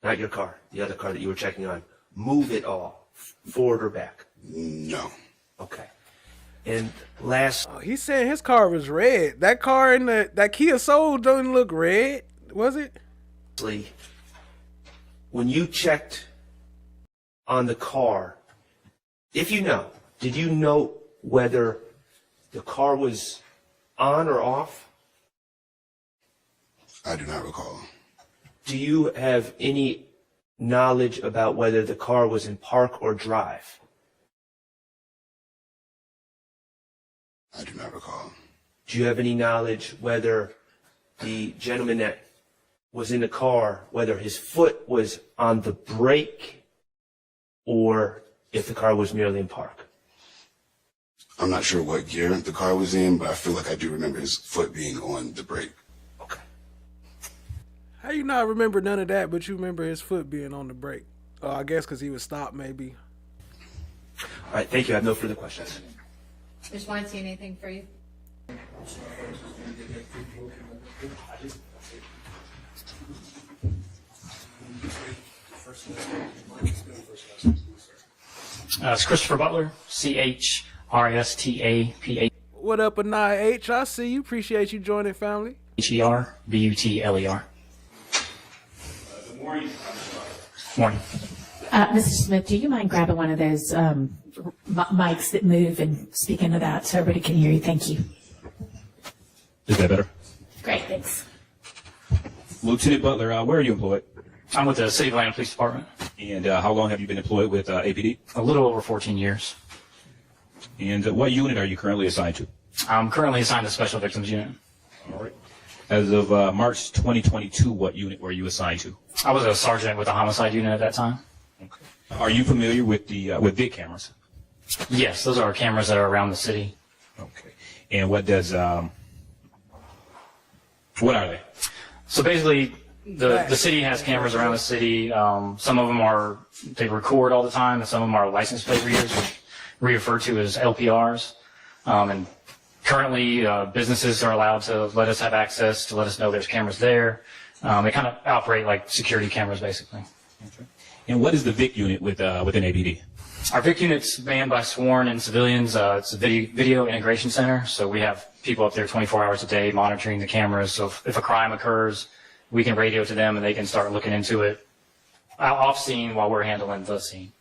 not your car, the other car that you were checking on, move at all, forward or back? No. Okay. And last... Oh, he said his car was red. That car in that Kia Soul doesn't look red, was it? When you checked on the car, if you know, did you know whether the car was on or off? I do not recall. Do you have any knowledge about whether the car was in park or drive? I do not recall. Do you have any knowledge whether the gentleman that was in the car, whether his foot was on the brake or if the car was merely in park? I'm not sure what gear the car was in, but I feel like I do remember his foot being on the brake. How you not remember none of that, but you remember his foot being on the brake? Oh, I guess because he was stopped, maybe. All right, thank you. I have no further questions. Ms. Weinstein, anything for you? It's Christopher Butler, CHRSTAPH. What up, Anai H? I see you. Appreciate you joining, family. HERBUTLER. Morning. Mr. Smith, do you mind grabbing one of those mics that move and speak into that so everybody can hear you? Thank you. Is that better? Great, thanks. Lieutenant Butler, where are you employed? I'm with the City of Atlanta Police Department. And how long have you been employed with APD? A little over 14 years. And what unit are you currently assigned to? I'm currently assigned to Special Victims Unit. All right. As of March 2022, what unit were you assigned to? I was a sergeant with the homicide unit at that time. Okay. Are you familiar with the VIC cameras? Yes, those are cameras that are around the city. Okay. And what does what are they? So basically, the city has cameras around the city. Some of them they record all the time, and some of them are license plate readers, which we refer to as LPRs. And currently, businesses are allowed to let us have access to let us know there's cameras there. They kind of operate like security cameras, basically. Okay. And what is the VIC unit within APD? Our VIC unit's manned by sworn and civilians. It's a video integration center, so we have people up there 24 hours a day monitoring the cameras. So if a crime occurs, we can radio to them and they can start looking into it off scene while we're handling the scene.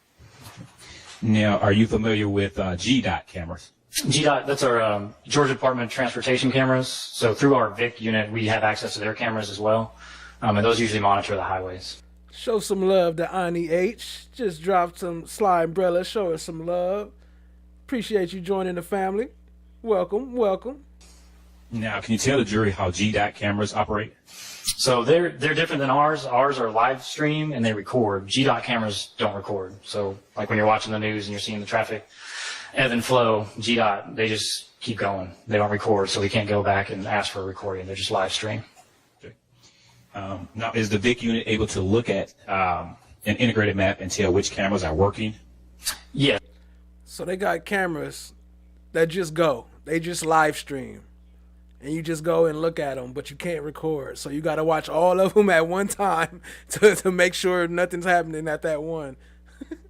Now, are you familiar with GDOT cameras? GDOT, that's our Georgia Department of Transportation cameras. So through our VIC unit, we have access to their cameras as well. And those usually monitor the highways. Show some love to Ani H. Just dropped some Sly Umbrella. Show her some love. Appreciate you joining the family. Welcome, welcome. Now, can you tell the jury how GDOT cameras operate? So they're different than ours. Ours are live stream and they record. GDOT cameras don't record. So like when you're watching the news and you're seeing the traffic ebb and flow, GDOT, they just keep going. They don't record, so we can't go back and ask for a recording. They're just live stream. Okay. Now, is the VIC unit able to look at an integrated map and tell which cameras are working? Yeah. So they got cameras that just go. They just live stream. And you just go and look at them, but you can't record. So you got to watch all of them at one time to make sure nothing's happening at that one.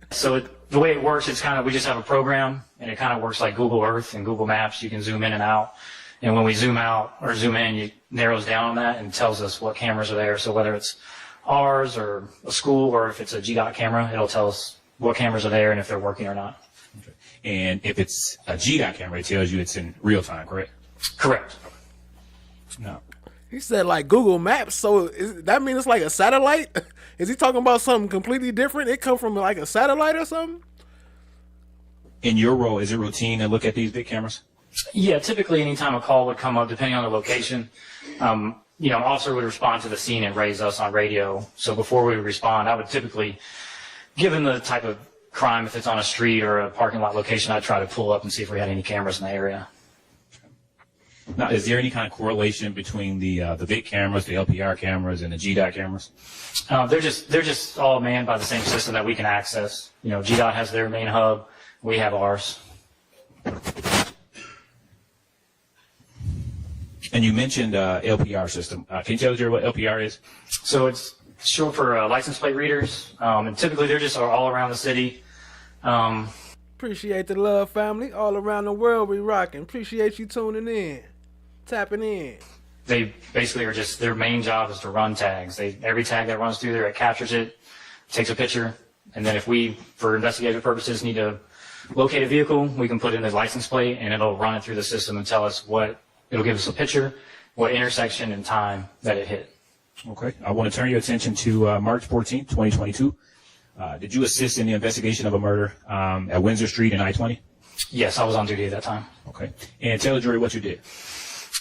So the way it works, it's kind of, we just have a program, and it kind of works like Google Earth and Google Maps. You can zoom in and out. And when we zoom out or zoom in, it narrows down on that and tells us what cameras are there. So whether it's ours or a school or if it's a GDOT camera, it'll tell us what cameras are there and if they're working or not. Okay. And if it's a GDOT camera, it tells you it's in real time, correct? Correct. No. He said like Google Maps, so that means it's like a satellite? Is he talking about something completely different? It come from like a satellite or something? In your role, is it routine to look at these big cameras? Yeah, typically anytime a call would come up, depending on the location, an officer would respond to the scene and raise us on radio. So before we would respond, I would typically, given the type of crime, if it's on a street or a parking lot location, I'd try to pull up and see if we had any cameras in the area. Now, is there any kind of correlation between the VIC cameras, the LPR cameras, and the GDOT cameras? They're just all manned by the same system that we can access. GDOT has their main hub, we have ours. And you mentioned LPR system. Can you tell the jury what LPR is? So it's short for license plate readers, and typically they're just all around the city. Appreciate the love, family. All around the world we rocking. Appreciate you tuning in, tapping in. They basically are just, their main job is to run tags. Every tag that runs through there, it captures it, takes a picture, and then if we, for investigative purposes, need to locate a vehicle, we can put in the license plate and it'll run it through the system and tell us it'll give us a picture, what intersection and time that it hit. Okay. I want to turn your attention to March 14th, 2022. Did you assist in the investigation of a murder at Windsor Street and I-20? Yes, I was on duty at that time. Okay. And tell the jury what you did.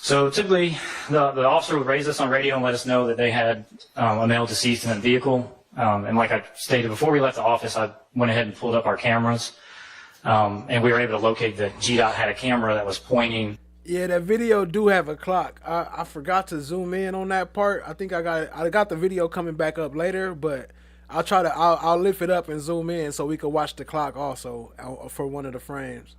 So typically, the officer would raise us on radio and let us know that they had a male deceased in the vehicle. And like I stated, before we left the office, I went ahead and pulled up our cameras. And we were able to locate that GDOT had a camera that was pointing. Yeah, that video do have a clock. I forgot to zoom in on that part. I think I got the video coming back up later, but I'll lift it up and zoom in so we can watch the clock also for one of the frames.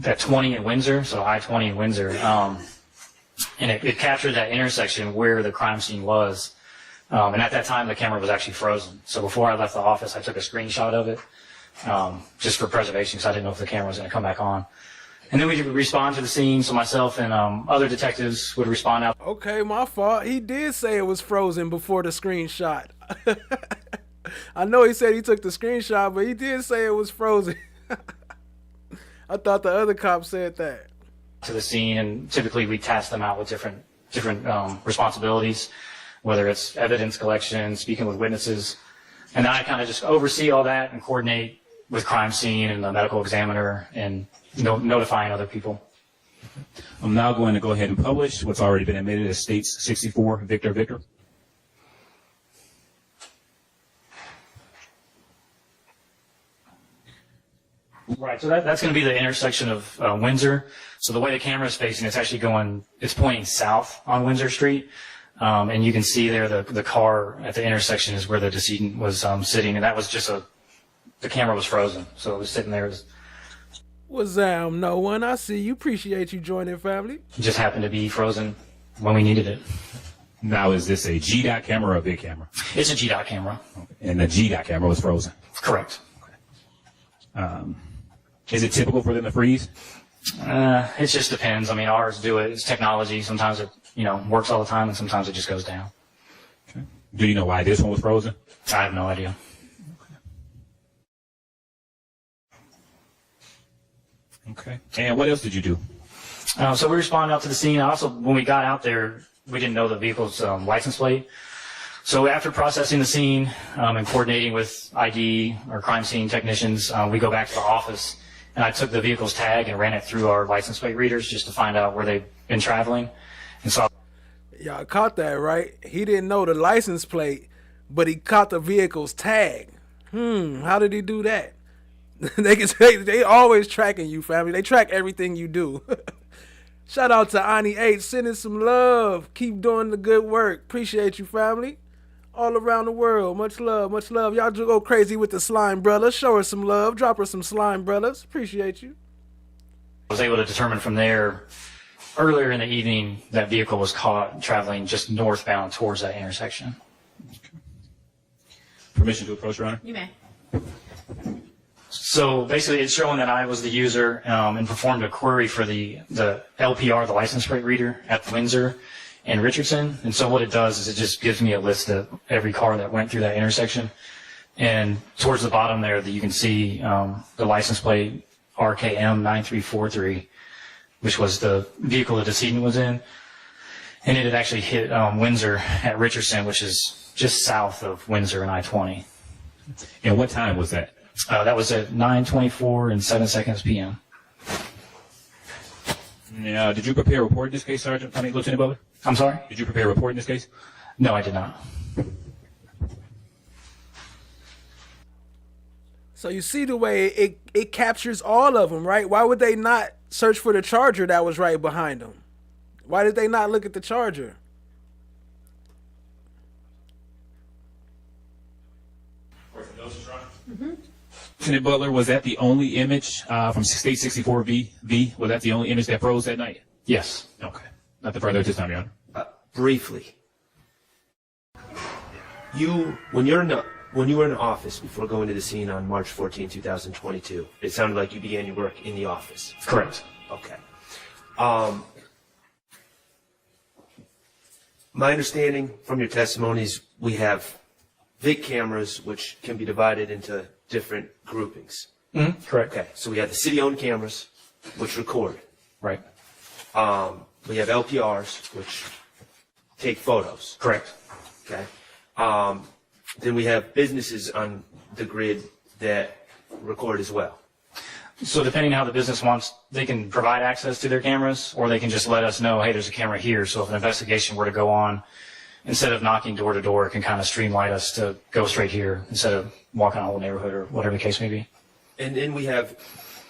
That 20 in Windsor, so I-20 in Windsor, and it captured that intersection where the crime scene was. And at that time, the camera was actually frozen. So before I left the office, I took a screenshot of it, just for preservation, because I didn't know if the camera was going to come back on. And then we would respond to the scene, so myself and other detectives would respond out. Okay, my fault. He did say it was frozen before the screenshot. I know he said he took the screenshot, but he did say it was frozen. I thought the other cop said that. To the scene, and typically we task them out with different responsibilities, whether it's evidence collection, speaking with witnesses, and then I kind of just oversee all that and coordinate with crime scene and the medical examiner and notifying other people. I'm now going to go ahead and publish what's already been admitted as States 64 Victor Victor. Right, so that's going to be the intersection of Windsor. So the way the camera is facing, it's pointing south on Windsor Street. And you can see there the car at the intersection is where the decedent was sitting. And that was just the camera was frozen. So it was sitting there. What's that? No one. I see you. Appreciate you joining, family. It just happened to be frozen when we needed it. Now, is this a GDOT camera or a big camera? It's a GDOT camera. Okay. And the GDOT camera was frozen? Correct. Okay. Is it typical for them to freeze? It just depends. I mean, ours do it. It's technology. Sometimes it, works all the time, and sometimes it just goes down. Okay. Do you know why this one was frozen? I have no idea. Okay. And what else did you do? So we responded out to the scene. Also, when we got out there, we didn't know the vehicle's license plate. So after processing the scene and coordinating with ID or crime scene technicians, we go back to the office, and I took the vehicle's tag and ran it through our license plate readers just to find out where they've been traveling. And so Y'all caught that, right? He didn't know the license plate, but he caught the vehicle's tag. How did he do that? They always tracking you, family. They track everything you do. Shout out to Ani H, sending some love. Keep doing the good work. Appreciate you, family. All around the world. Much love, much love. Y'all just go crazy with the slime brothers. Show her some love. Drop her some slime brothers. Appreciate you. I was able to determine from there, earlier in the evening, that vehicle was caught traveling just northbound towards that intersection. Permission to approach, Your Honor? You may. So basically, it's showing that I was the user and performed a query for the LPR, the license plate reader, at Windsor and Richardson. And so what it does is it just gives me a list of every car that went through that intersection. And towards the bottom there, you can see the license plate RKM 9343, which was the vehicle the decedent was in. And it had actually hit Windsor at Richardson, which is just south of Windsor and I-20. And what time was that? That was at 9:24 and 7 seconds p.m. Now, did you prepare a report in this case, Sergeant? Lieutenant Butler? I'm sorry? Did you prepare a report in this case? No, I did not. So you see the way it captures all of them, right? Why would they not search for the Charger that was right behind them? Why did they not look at the Charger? Lieutenant Butler, was that the only image from State 64V? Was that the only image that froze that night? Yes. Okay. Nothing further at this time, Your Honor. Briefly, when you were in the office before going to the scene on March 14, 2022, it sounded like you began your work in the office. Correct. Okay. My understanding from your testimonies, we have VIC cameras which can be divided into different groupings. Correct. Okay, so we have the city-owned cameras, which record. Right. We have LPRs, which take photos. Correct. Okay. Then we have businesses on the grid that record as well. So depending on how the business wants, they can provide access to their cameras, or they can just let us know, hey, there's a camera here. So if an investigation were to go on, instead of knocking door to door, it can kind of streamline us to go straight here instead of walking a whole neighborhood or whatever the case may be. And then we have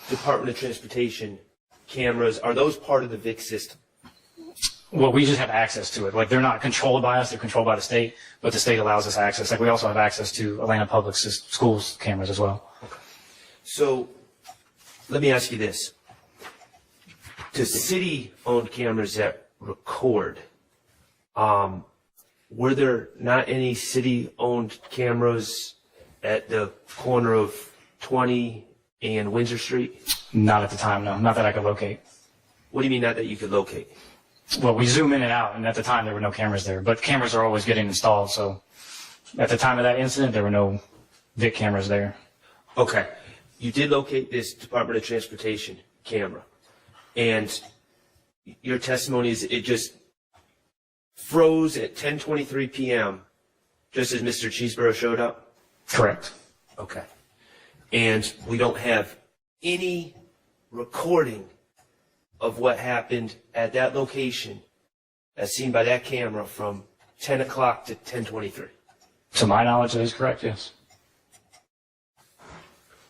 Department of Transportation cameras. Are those part of the VIC system? Well, we just have access to it. Like, they're not controlled by us, they're controlled by the state, but the state allows us access. Like, we also have access to Atlanta Public Schools cameras as well. Okay. So let me ask you this. The city-owned cameras that record, were there not any city-owned cameras at the corner of 20 and Windsor Street? Not at the time, no. Not that I could locate. What do you mean not that you could locate? Well, we zoom in and out, and at the time there were no cameras there. But cameras are always getting installed, so at the time of that incident, there were no VIC cameras there. Okay. You did locate this Department of Transportation camera, and your testimony is it just froze at 10:23 p.m. just as Mr. Cheeseborough showed up? Correct. Okay. And we don't have any recording of what happened at that location as seen by that camera from 10 o'clock to 10:23. To my knowledge, that is correct, yes.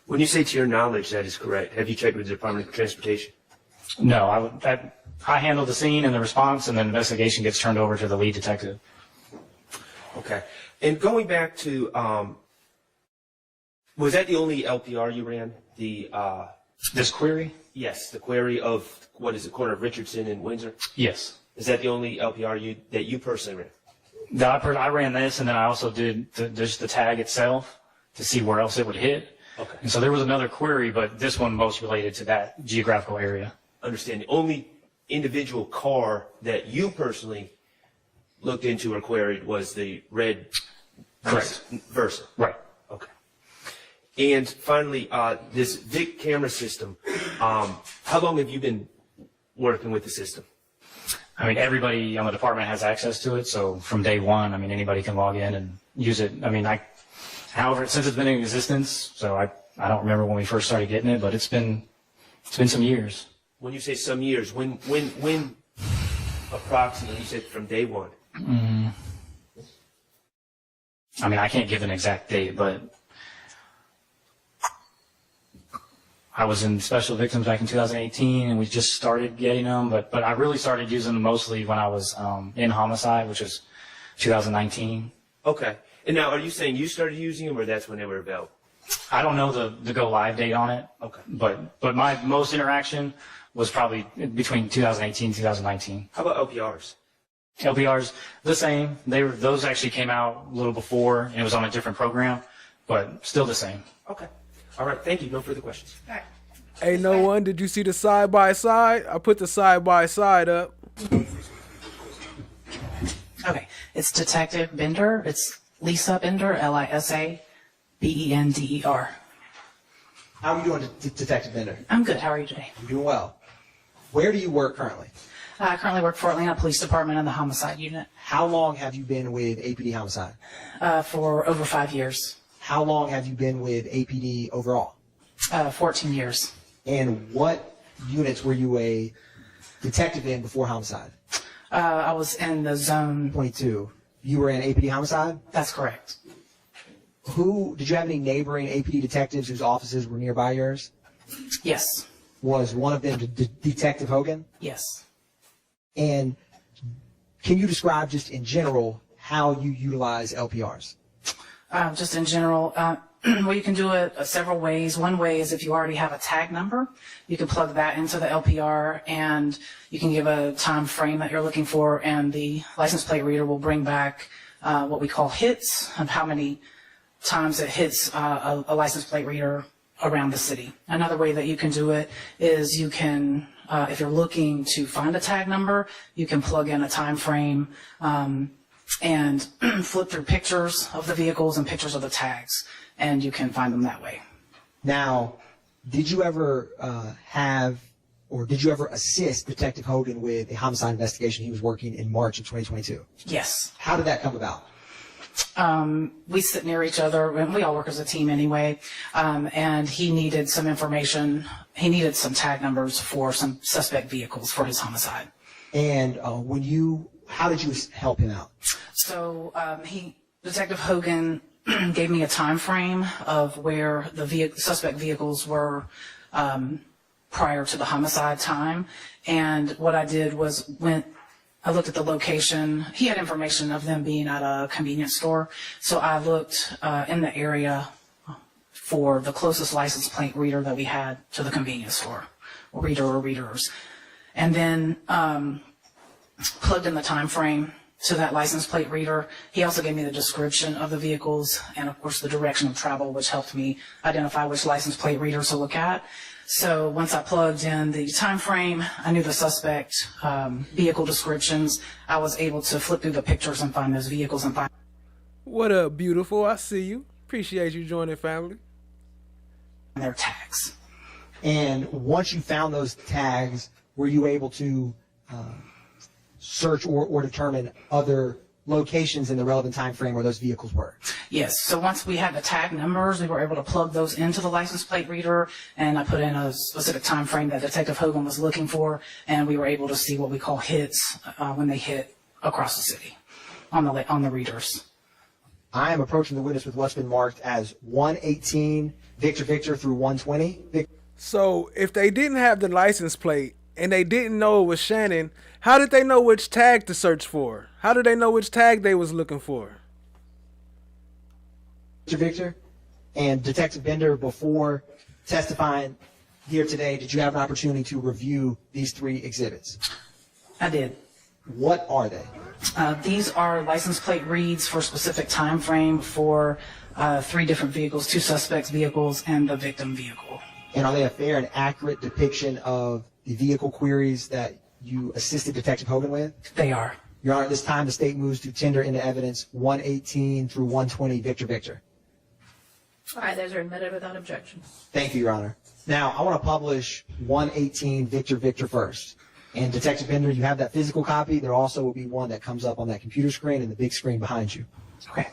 When you say to your knowledge that is correct, have you checked with the Department of Transportation? No, I handle the scene and the response, and the investigation gets turned over to the lead detective. Okay. And going back to, was that the only LPR you ran? This query? Yes, the query of, what is it, corner of Richardson and Windsor? Yes. Is that the only LPR that you personally ran? I ran this, and then I also did just the tag itself to see where else it would hit. Okay. And so there was another query, but this one most related to that geographical area. understand, the only individual car that you personally looked into or queried was the red Correct. Versa. Right. Okay. And finally, this VIC camera system, how long have you been working with the system? I mean, everybody on the department has access to it, so from day one, I mean, anybody can log in and use it. I mean, however, since it's been in existence, so I don't remember when we first started getting it, but it's been some years. When you say some years, when approximately, you said from day one? I mean, I can't give an exact date, but I was in Special Victims back in 2018, and we just started getting them, but I really started using them mostly when I was in Homicide, which was 2019. Okay. And now, are you saying you started using them, or that's when they were available? I don't know the go live date on it. Okay. But my most interaction was probably between 2018 and 2019. How about LPRs? LPRs, the same. Those actually came out a little before, and it was on a different program, but still the same. Okay. All right. Thank you. No further questions. Hey, no one, did you see the side by side? I put the side by side up. Okay, it's Detective Bender. It's Lisa Bender, Lisa Bender. How are you doing, Detective Bender? I'm good. How are you today? I'm doing well. Where do you work currently? I currently work for Atlanta Police Department in the Homicide Unit. How long have you been with APD Homicide? For over 5 years. How long have you been with APD overall? 14 years. And what units were you a detective in before Homicide? I was in the Zone 22. You were in APD Homicide? That's correct. Did you have any neighboring APD detectives whose offices were nearby yours? Yes. Was one of them Detective Hogan? Yes. And can you describe just in general how you utilize LPRs? Just in general, well, you can do it several ways. One way is if you already have a tag number, you can plug that into the LPR and you can give a time frame that you're looking for, and the license plate reader will bring back what we call hits of how many times it hits a license plate reader around the city. Another way that you can do it is you can, if you're looking to find a tag number, you can plug in a time frame and flip through pictures of the vehicles and pictures of the tags, and you can find them that way. Now, did you ever did you ever assist Detective Hogan with a homicide investigation he was working in March of 2022? Yes. How did that come about? We sit near each other, and we all work as a team anyway, and he needed some information. He needed some tag numbers for some suspect vehicles for his homicide. And how did you help him out? So Detective Hogan gave me a time frame of where the suspect vehicles were prior to the homicide time, and what I did was I looked at the location. He had information of them being at a convenience store, so I looked in the area for the closest license plate reader that we had to the convenience store, or readers, and then plugged in the time frame to that license plate reader. He also gave me the description of the vehicles and, of course, the direction of travel, which helped me identify which license plate reader to look at. So once I plugged in the time frame, I knew the suspect vehicle descriptions. I was able to flip through the pictures and find those vehicles and find. What up, beautiful? I see you. Appreciate you joining, family. Their tags. And once you found those tags, were you able to search or determine other locations in the relevant time frame where those vehicles were? Yes. So once we had the tag numbers, we were able to plug those into the license plate reader, and I put in a specific time frame that Detective Hogan was looking for, and we were able to see what we call hits when they hit across the city on the readers. I am approaching the witness with what's been marked as 118 Victor through 120. So if they didn't have the license plate and they didn't know it was Shannon, how did they know which tag to search for? How did they know which tag they was looking for? Victor and Detective Bender, before testifying here today, did you have an opportunity to review these 3 exhibits? I did. What are they? These are license plate reads for specific time frame for 3 different vehicles, 2 suspects' vehicles and the victim vehicle. And are they a fair and accurate depiction of the vehicle queries that you assisted Detective Hogan with? They are. Your Honor, at this time, the state moves to tender into evidence 118 through 120, Victor Victor. All right, those are admitted without objection. Thank you, Your Honor. Now, I want to publish 118 Victor Victor first. And Detective Bender, you have that physical copy. There also will be one that comes up on that computer screen and the big screen behind you. Okay.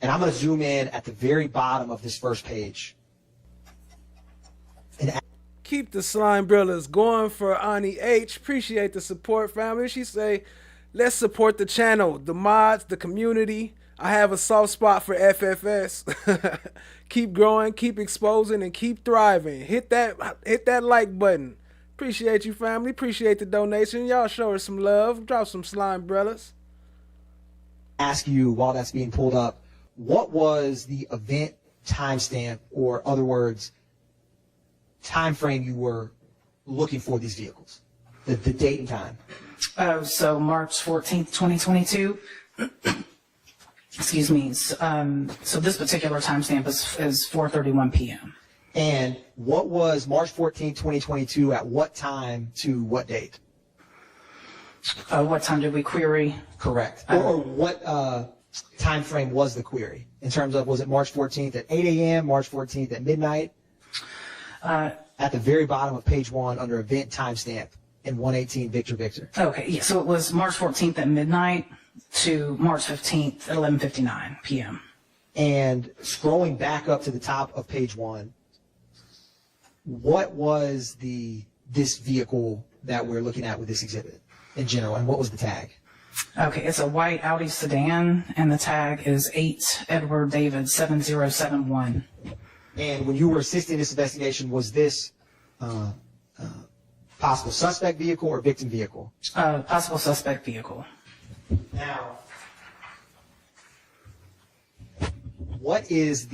And I'm going to zoom in at the very bottom of this first page. Keep the slime brothers going for Ani H. Appreciate the support, family. She say, let's support the channel, the mods, the community. I have a soft spot for FFS. Keep growing, keep exposing, and keep thriving. Hit that like button. Appreciate you, family. Appreciate the donation. Y'all show her some love. Drop some slime brothers. Ask you while that's being pulled up, what was the event timestamp, or other words, time frame you were looking for these vehicles? The date and time. So March 14th, 2022. Excuse me. So this particular timestamp is 4:31 p.m. And what was March 14th, 2022 at what time to what date? What time did we query? Correct. Or what time frame was the query? In terms of, was it March 14th at 8 a.m., March 14th at midnight? At the very bottom of page 1 under event timestamp in 118 Victor Victor. Okay, yeah, so it was March 14th at midnight to March 15th at 11:59 p.m. And scrolling back up to the top of page 1, what was this vehicle that we're looking at with this exhibit in general, and what was the tag? Okay, it's a white Audi sedan, and the tag is 8 Edward David 7071. And when you were assisting this investigation, was this possible suspect vehicle or victim vehicle? Possible suspect vehicle. Now, what is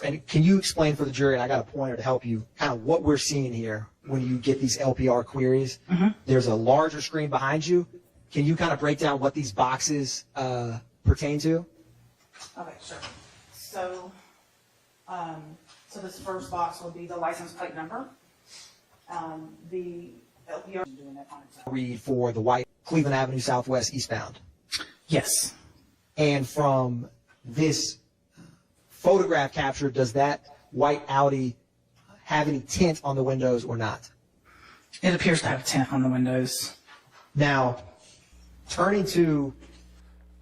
and can you explain for the jury, and I got a pointer to help you, kind of what we're seeing here when you get these LPR queries? Mm-hmm. There's a larger screen behind you. Can you kind of break down what these boxes pertain to? Okay, sure. So this first box would be the license plate number. The LPR doing that on its own. Read for the white Cleveland Avenue Southwest eastbound. Yes. And from this photograph capture, does that white Audi have any tint on the windows or not? It appears to have tint on the windows. Now, turning to...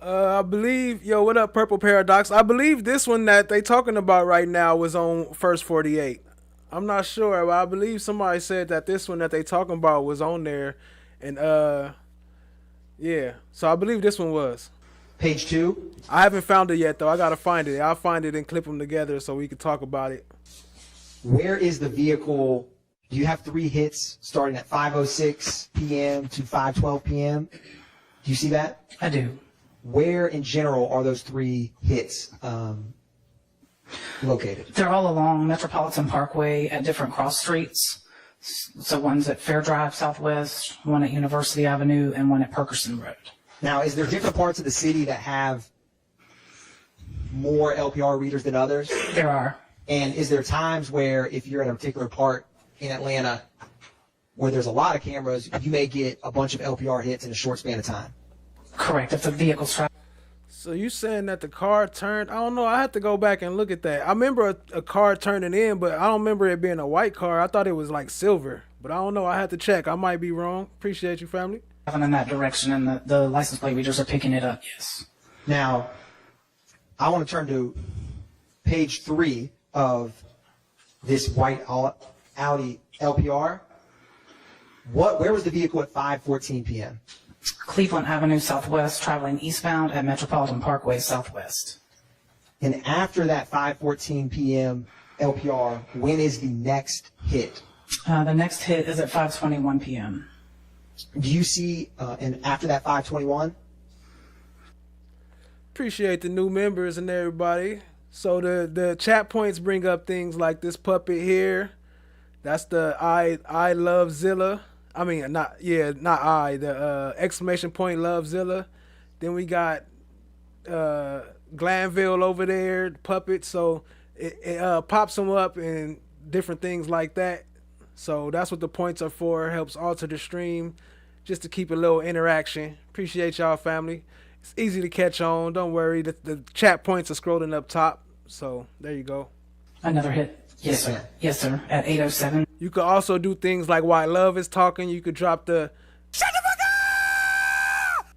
I believe, what up, Purple Paradox? I believe this one that they talking about right now was on First 48. I'm not sure, but I believe somebody said that this one that they talking about was on there. And, yeah. So I believe this one was. Page 2? I haven't found it yet, though. I got to find it. I'll find it and clip them together so we can talk about it. Where is the vehicle? Do you have 3 hits starting at 5:06 p.m. to 5:12 p.m.? Do you see that? I do. Where in general are those 3 hits located? They're all along Metropolitan Parkway at different cross streets. So one's at Fair Drive Southwest, one at University Avenue, and one at Perkerson Road. Now, is there different parts of the city that have more LPR readers than others? There are. And is there times where, if you're at a particular part in Atlanta where there's a lot of cameras, you may get a bunch of LPR hits in a short span of time? Correct, if the vehicle's traveling. So you saying that the car turned? I don't know. I have to go back and look at that. I remember a car turning in, but I don't remember it being a white car. I thought it was like silver, but I don't know. I had to check. I might be wrong. Appreciate you, family. In that direction, and the license plate readers are picking it up, yes. Now, I want to turn to page 3 of this white Audi LPR. Where was the vehicle at 5:14 p.m.? Cleveland Avenue Southwest, traveling eastbound at Metropolitan Parkway Southwest. And after that 5:14 p.m. LPR, when is the next hit? The next hit is at 5:21 p.m. Do you see, and after that 5:21? Appreciate the new members and everybody. So the chat points bring up things like this puppet here. That's the I love Zilla. I mean, the exclamation point love Zilla. Then we got Glanville over there, the puppet. So it pops them up and different things like that. So that's what the points are for. Helps alter the stream, just to keep a little interaction. Appreciate y'all, family. It's easy to catch on. Don't worry. The chat points are scrolling up top. So there you go. Another hit. Yes, sir. Yes, sir. At 8:07. You could also do things like while Love is talking, you could drop the shut the fuck up!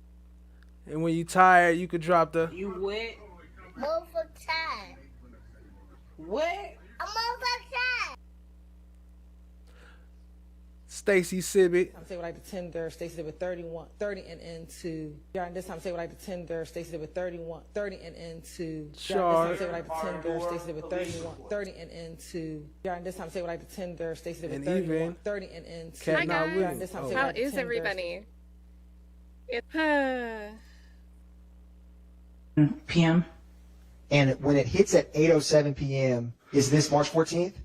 And when you tired, you could drop the You what? Motherfucker time. What? A motherfucker time. Stacy Sibbett. I'm saying what like the tender, Stacey did with 30 and into. This time say what like the tender, Stacey did with 30 and into. This time say what like the tender, Stacey did with 30 and into. This time say what like the tender, Stacey did with 30 and into. Hi guys, how is everybody? PM. And when it hits at 8:07 p.m., is this March 14th?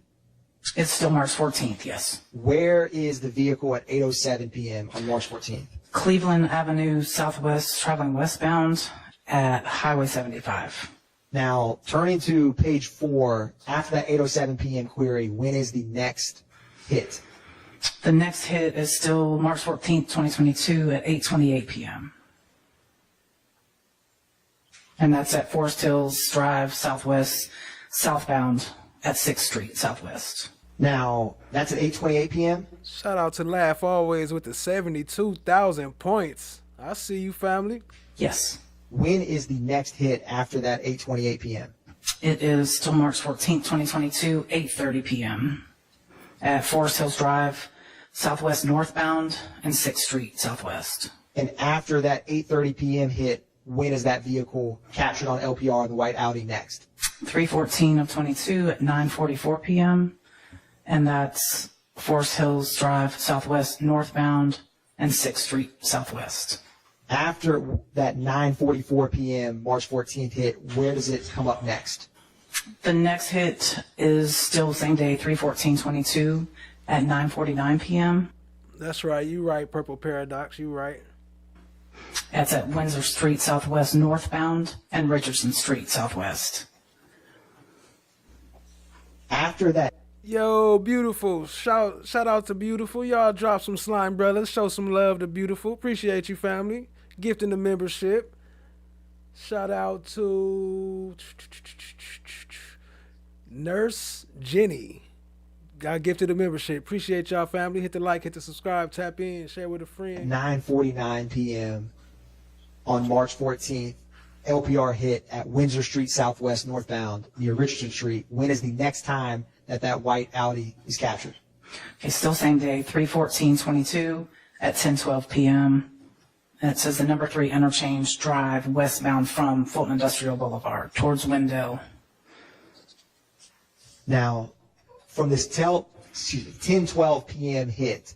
It's still March 14th, yes. Where is the vehicle at 8:07 p.m. on March 14th? Cleveland Avenue Southwest, traveling westbound at Highway 75. Now, turning to page 4, after that 8:07 p.m. query, when is the next hit? The next hit is still March 14th, 2022 at 8:28 p.m. And that's at Forest Hills Drive Southwest, southbound at 6th Street Southwest. Now, that's at 8:28 p.m.? Shout out to Laugh Always with the 72,000 points. I see you, family. Yes. When is the next hit after that 8:28 p.m.? It is still March 14th, 2022, 8:30 p.m. at Forest Hills Drive, Southwest northbound, and 6th Street Southwest. And after that 8:30 p.m. hit, when is that vehicle captured on LPR, the white Audi, next? 3:14 of 22 at 9:44 p.m. And that's Forest Hills Drive, Southwest northbound, and 6th Street Southwest. After that 9:44 p.m. March 14th hit, where does it come up next? The next hit is still same day, 3:14:22 at 9:49 p.m. That's right. You right, Purple Paradox. You right. That's at Windsor Street Southwest northbound and Richardson Street Southwest. After that. Yo, Beautiful. Shout out to Beautiful. Y'all drop some slime, brothers. Show some love to Beautiful. Appreciate you, family. Gifting the membership. Shout out to Nurse Jenny. Got gifted a membership. Appreciate y'all, family. Hit the like, hit the subscribe, tap in, share with a friend. 9:49 p.m. on March 14th, LPR hit at Windsor Street Southwest northbound near Richardson Street. When is the next time that white Audi is captured? Okay, still same day, 3:14:22 at 10:12 p.m. And it says the number 3 interchange drive westbound from Fulton Industrial Boulevard towards Wendell. Now, from this 10:12 p.m. hit,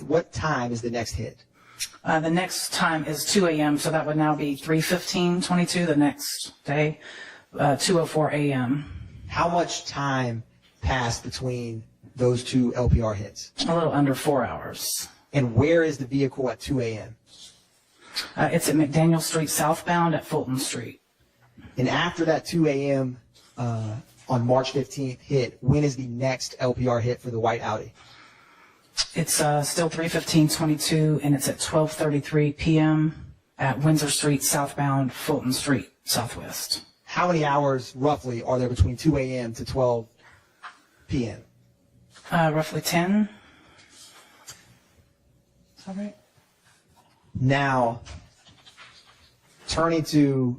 what time is the next hit? The next time is 2 a.m., so that would now be 3:15:22 the next day, 2:04 a.m. How much time passed between those two LPR hits? A little under 4 hours. And where is the vehicle at 2 a.m.? It's at McDaniel Street southbound at Fulton Street. And after that 2 a.m. On March 15th hit, when is the next LPR hit for the white Audi? It's still 3:15:22, and it's at 12:33 p.m. at Windsor Street southbound, Fulton Street Southwest. How many hours roughly are there between 2 a.m. to 12 p.m.? Roughly 10. Is that right? Now, turning to,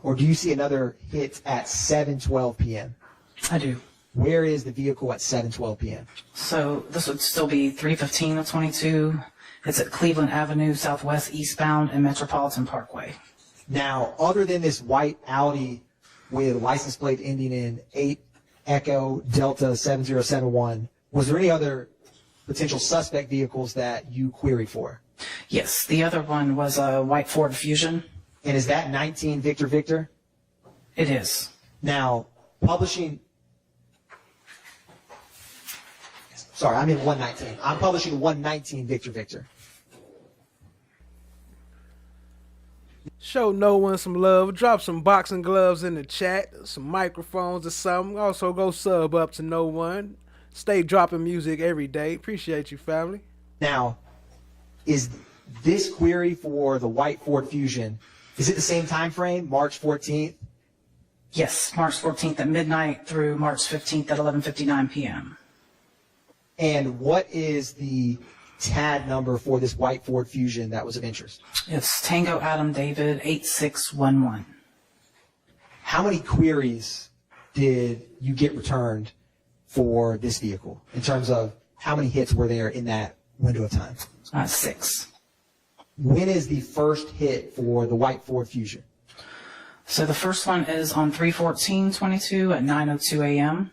or do you see another hit at 7:12 p.m.? I do. Where is the vehicle at 7:12 p.m.? So this would still be 3:15:22. It's at Cleveland Avenue Southwest eastbound and Metropolitan Parkway. Now, other than this white Audi with license plate ending in 8 Echo Delta 7071, was there any other potential suspect vehicles that you queried for? Yes, the other one was a white Ford Fusion. And is that 19 Victor Victor? It is. Now, publishing... Sorry, I'm in 119. I'm publishing 119 Victor Victor. Show no one some love. Drop some boxing gloves in the chat, some microphones or something. Also, go sub up to no one. Stay dropping music every day. Appreciate you, family. Now, is this query for the white Ford Fusion, is it the same time frame, March 14th? Yes, March 14th at midnight through March 15th at 11:59 p.m. And what is the TAD number for this white Ford Fusion that was of interest? It's Tango Adam David 8611. How many queries did you get returned for this vehicle in terms of how many hits were there in that window of time? 6. When is the first hit for the white Ford Fusion? So the first one is on 3/14/22 at 9:02 a.m.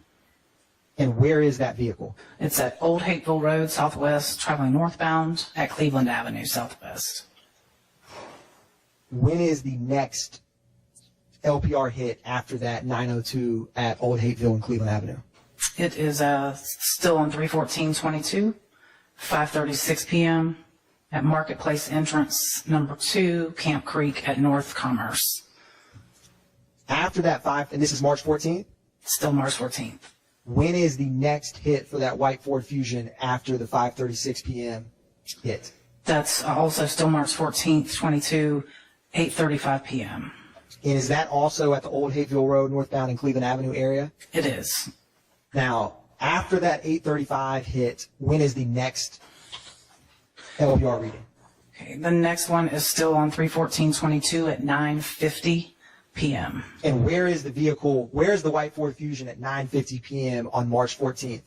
And where is that vehicle? It's at Old Hateville Road Southwest, traveling northbound at Cleveland Avenue Southwest. When is the next LPR hit after that 902 at Old Hateville and Cleveland Avenue? It is still on 3/14/22, 5:36 p.m. at Marketplace Entrance number 2, Camp Creek at North Commerce. After that and this is March 14th? Still March 14th. When is the next hit for that white Ford Fusion after the 5:36 p.m. hit? That's also still March 14th, 22, 8:35 p.m. And is that also at the Old Hateville Road northbound and Cleveland Avenue area? It is. Now, after that 8:35 hit, when is the next LPR reading? Okay, the next one is still on 3/14/22 at 9:50 p.m. And where is the vehicle, where is the white Ford Fusion at 9:50 p.m. on March 14th?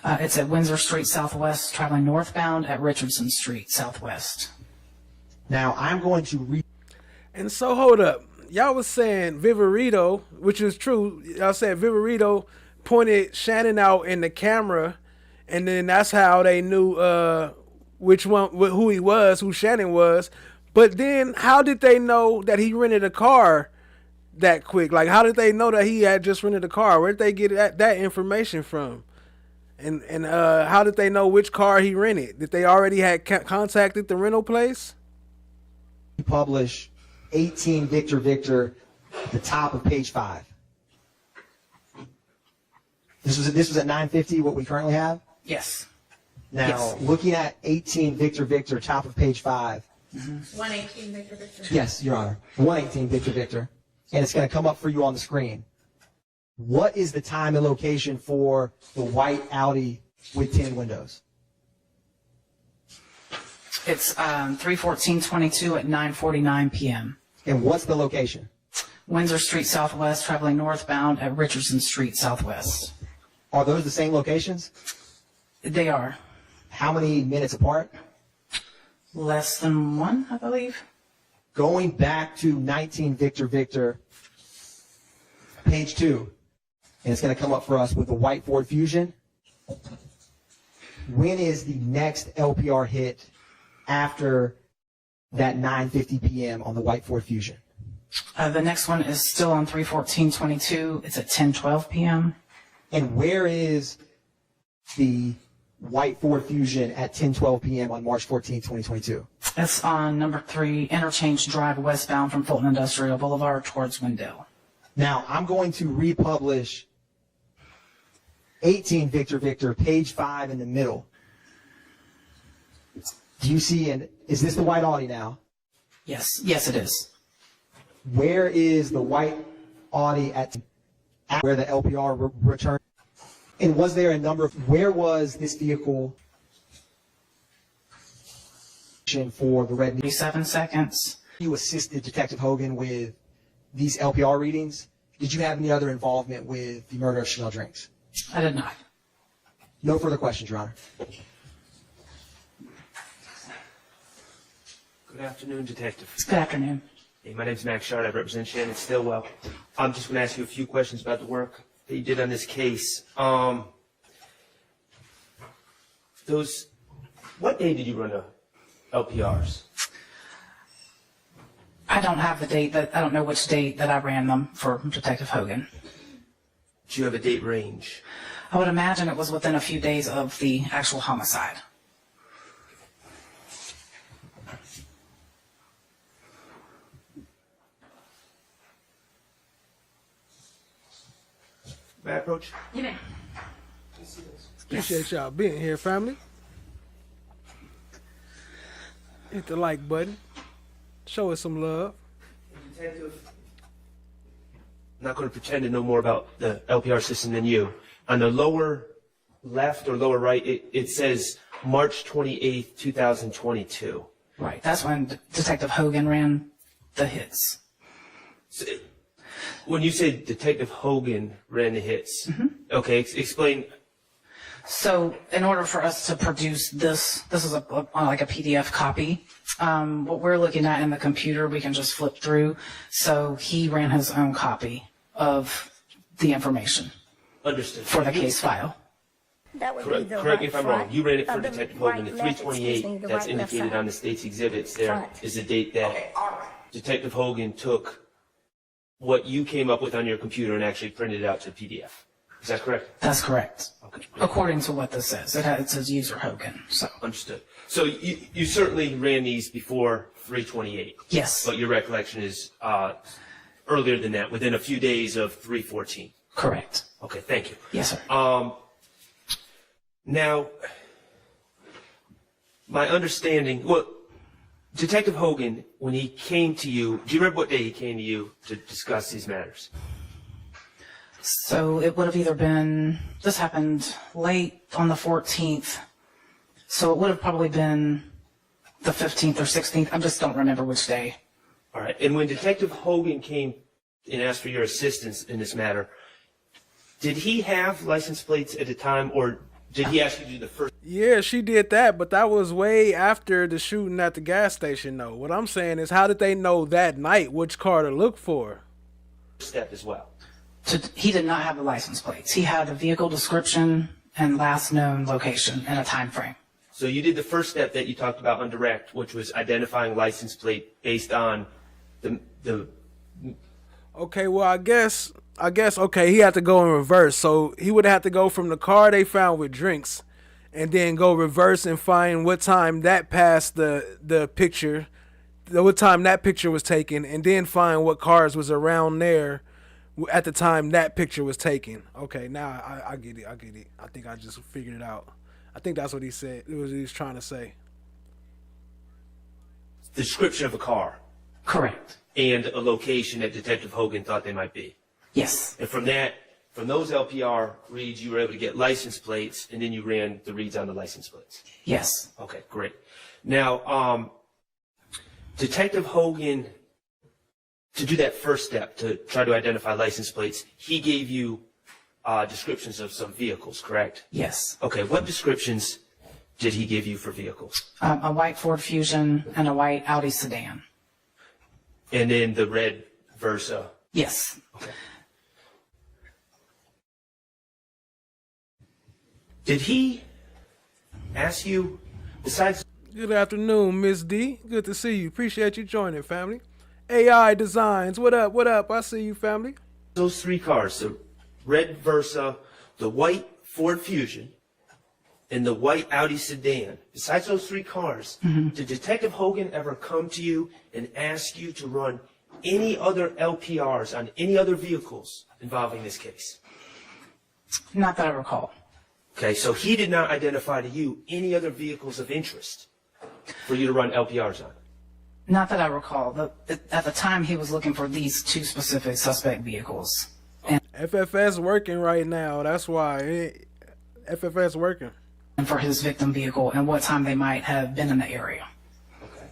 It's at Windsor Street Southwest, traveling northbound at Richardson Street Southwest. Now, I'm going to read. And so, hold up. Y'all was saying Viverito, which is true. Y'all said Viverito pointed Shannon out in the camera, and then that's how they knew which one, who he was, who Shannon was. But then, how did they know that he rented a car that quick? Like, how did they know that he had just rented a car? Where did they get that information from? And how did they know which car he rented? Did they already had contacted the rental place? Publish 18 Victor Victor at the top of page 5. This was at 9:50. What we currently have. Yes. Now, Yes. looking at 18 Victor Victor, top of page 5. 118 Victor Victor. Yes, Your Honor. 118 Victor Victor. And it's going to come up for you on the screen. What is the time and location for the white Audi with 10 windows? It's 3/14/22 at 9:49 p.m. And what's the location? Windsor Street Southwest, traveling northbound at Richardson Street Southwest. Are those the same locations? They are. How many minutes apart? Less than 1, I believe. Going back to 19 Victor Victor, page 2. And it's going to come up for us with the white Ford Fusion. When is the next LPR hit after that 9:50 p.m. on the white Ford Fusion? The next one is still on 3/14/22. It's at 10:12 p.m. And where is the white Ford Fusion at 10:12 p.m. on March 14, 2022? It's on number 3, Interchange Drive westbound from Fulton Industrial Boulevard towards Wendell. Now, I'm going to republish 18 Victor Victor, page 5 in the middle. Do you see, is this the white Audi now? Yes, yes it is. Where is the white Audi at where the LPR returned? And was there a number of, where was this vehicle for the red? 37 seconds. You assisted Detective Hogan with these LPR readings. Did you have any other involvement with the murder of Chanel Drinks? I did not. No further questions, Your Honor. Good afternoon, Detective. Good afternoon. Hey, my name's Max Shard. I represent Shannon Stillwell. I'm just going to ask you a few questions about the work that you did on this case. What day did you run the LPRs? I don't have the date I don't know which date that I ran them for Detective Hogan. Do you have a date range? I would imagine it was within a few days of the actual homicide. May I approach? You may. Appreciate y'all being here, family. Hit the like button. Show us some love. Detective, I'm not going to pretend to know more about the LPR system than you. On the lower left or lower right, it says March 28th, 2022. Right. That's when Detective Hogan ran the hits. So, when you say Detective Hogan ran the hits, okay, explain. So in order for us to produce this is like a PDF copy. What we're looking at in the computer, we can just flip through. So he ran his own copy of the information. Understood. For the case file. That would be Correct, the correct me right if I'm wrong. front You ran it for of the Detective right Hogan. The left, excuse me, 328 the that's right left indicated side. on the state's exhibits there Front. is the date that Detective Hogan took what you came up with on your computer and actually printed it out to PDF. Is that correct? That's correct. Okay. According to what this says. It says user Hogan. So Understood. So you certainly ran these before 328. Yes. But your recollection is earlier than that, within a few days of 314. Correct. Okay, thank you. Yes, sir. Now, my understanding, well, Detective Hogan, when he came to you, do you remember what day he came to you to discuss these matters? So it would have either been, this happened late on the 14th. So it would have probably been the 15th or 16th. I just don't remember which day. All right. And when Detective Hogan came and asked for your assistance in this matter, did he have license plates at the time, or did he ask you to do the first? Yeah, she did that, but that was way after the shooting at the gas station, though. What I'm saying is, how did they know that night which car to look for? Step as well. He did not have the license plates. He had a vehicle description and last known location and a time frame. So you did the first step that you talked about on direct, which was identifying license plate based on the. Okay, well, I guess, okay, he had to go in reverse. So he would have to go from the car they found with drinks and then go reverse and find what time that passed the picture, what time that picture was taken, and then find what cars was around there at the time that picture was taken. Okay, now I get it. I think I just figured it out. I think that's what he said. It was what he was trying to say. Description of a car. Correct. And a location that Detective Hogan thought they might be. Yes. And from those LPR reads, you were able to get license plates, and then you ran the reads on the license plates. Yes. Okay, great. Now, Detective Hogan, to do that first step, to try to identify license plates, he gave you descriptions of some vehicles, correct? Yes. Okay, what descriptions did he give you for vehicles? A white Ford Fusion and a white Audi sedan. And then the red Versa. Yes. Okay. Did he ask you, besides... Good afternoon, Miss D. Good to see you. Appreciate you joining, family. AI Designs, what up, what up? I see you, family. Those three cars, the red Versa, the white Ford Fusion, and the white Audi sedan, besides those three cars, did Detective Hogan ever come to you and ask you to run any other LPRs on any other vehicles involving this case? Not that I recall. Okay, so he did not identify to you any other vehicles of interest for you to run LPRs on? Not that I recall. At the time, he was looking for these two specific suspect vehicles. And FFS working right now. That's why. FFS working. And for his victim vehicle and what time they might have been in the area. Okay.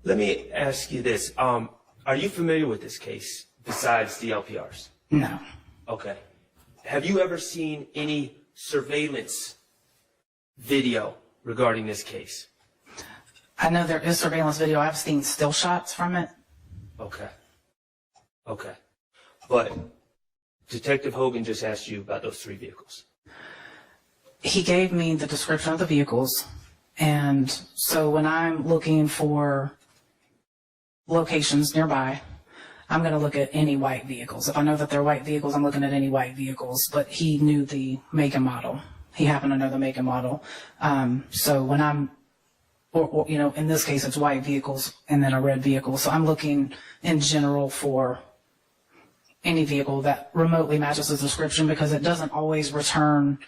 Let me ask you this. Are you familiar with this case besides the LPRs? No. Okay. Have you ever seen any surveillance video regarding this case? I know there is surveillance video. I've seen still shots from it. Okay. Okay. But Detective Hogan just asked you about those three vehicles. He gave me the description of the vehicles. And so when I'm looking for locations nearby, I'm going to look at any white vehicles. If I know that they're white vehicles, I'm looking at any white vehicles. But he knew the make and model. He happened to know the make and model. So when I'm, or you know, in this case, it's white vehicles and then a red vehicle. So I'm looking in general for any vehicle that remotely matches the description because it doesn't always return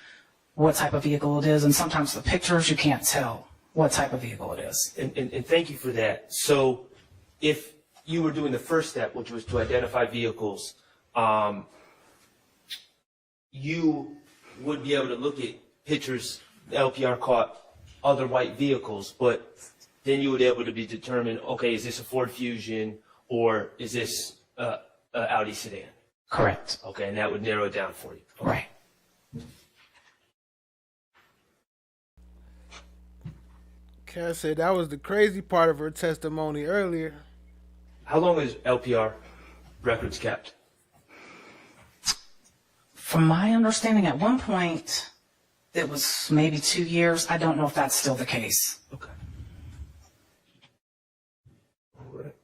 what type of vehicle it is. And sometimes the pictures, you can't tell what type of vehicle it is. And thank you for that. So if you were doing the first step, which was to identify vehicles, you would be able to look at pictures the LPR caught other white vehicles, but then you would be able to determine, okay, is this a Ford Fusion or is this a Audi sedan? Correct. Okay, and that would narrow it down for you. Right. Cass said that was the crazy part of her testimony earlier. How long is LPR records kept? From my understanding, at one point, it was maybe 2 years. I don't know if that's still the case. Okay. All right.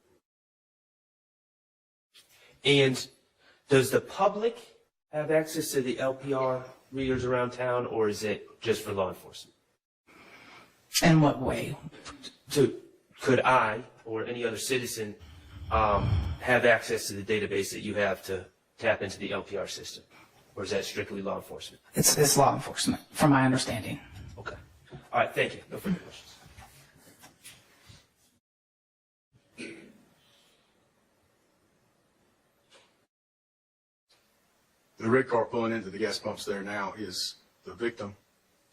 And does the public have access to the LPR readers around town, or is it just for law enforcement? In what way? Could I or any other citizen have access to the database that you have to tap into the LPR system? Or is that strictly law enforcement? It's law enforcement, from my understanding. Okay. All right, thank you. No further questions. The red car pulling into the gas pumps there now is the victim,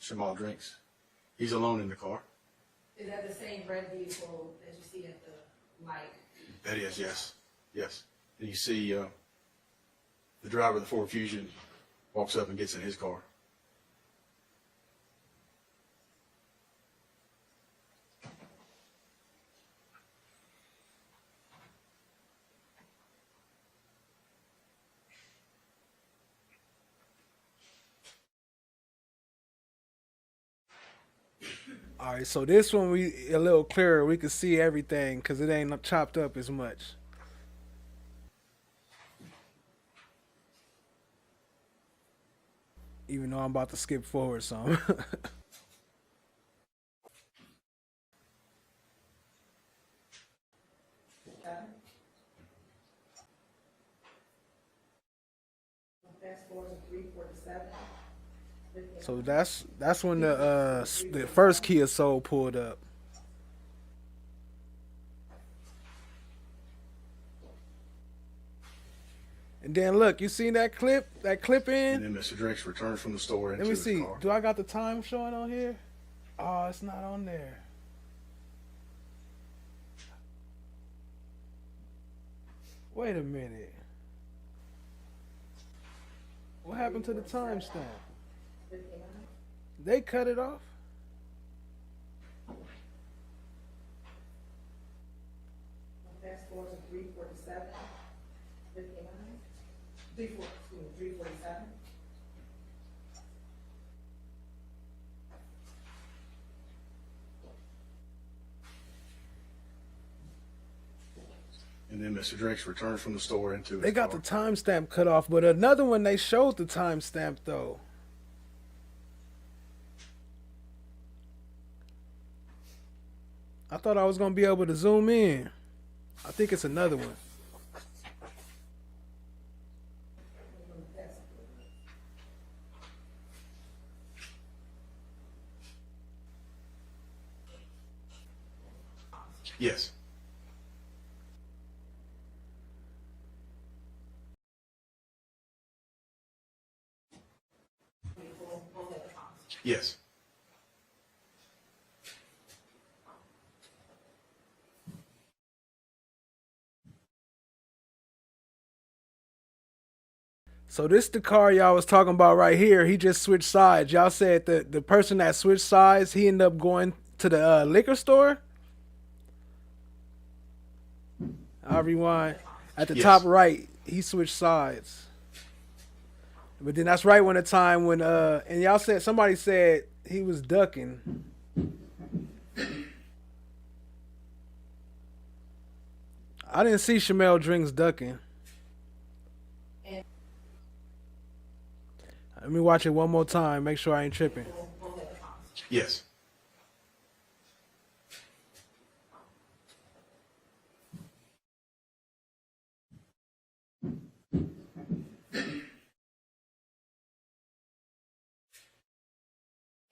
Shamal Drinks. He's alone in the car. Is that the same red vehicle that you see at the light? That is, yes. Yes. And you see the driver of the Ford Fusion walks up and gets in his car. All right, so this one we a little clearer. We can see everything because it ain't chopped up as much. Even though I'm about to skip forward some. So that's when the first Kia Soul pulled up. And then look, you seen that clip in? And then Mr. Drinks returns from the store into Let me his see. car. Do I got the time showing on here? Oh, it's not on there. Wait a minute. What happened to the timestamp? They cut it off? Fast forward to 347, 59, 347. And then Mr. Drinks returns from the store into his They got car. the timestamp cut off, but another one they showed the timestamp though. I thought I was gonna be able to zoom in. I think it's another one. Yes. Yes. So this the car y'all was talking about right here. He just switched sides. Y'all said the person that switched sides, he ended up going to the liquor store. I'll rewind. At the Yes. top right, he switched sides. But then that's right when the time when and y'all said somebody said he was ducking. I didn't see Shamel Drinks ducking. Let me watch it one more time. Make sure I ain't tripping. Yes.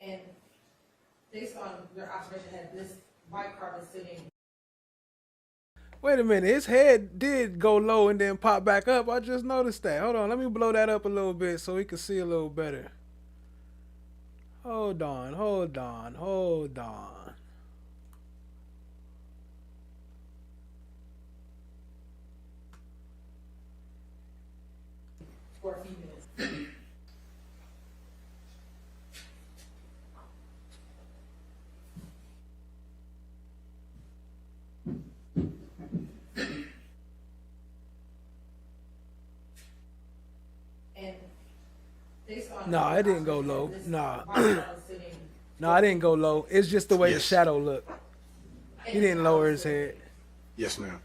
And based on your observation, had this white car been sitting? Wait a minute, his head did go low and then pop back up. I just noticed that. Hold on, let me blow that up a little bit so we can see a little better. Hold on, hold on, hold on. For a few minutes. And based on Nah, it didn't go low. this Nah. white car was sitting. Nah, I didn't go low. It's just the way the Yes. shadow looked. He didn't lower his head. Yes, ma'am.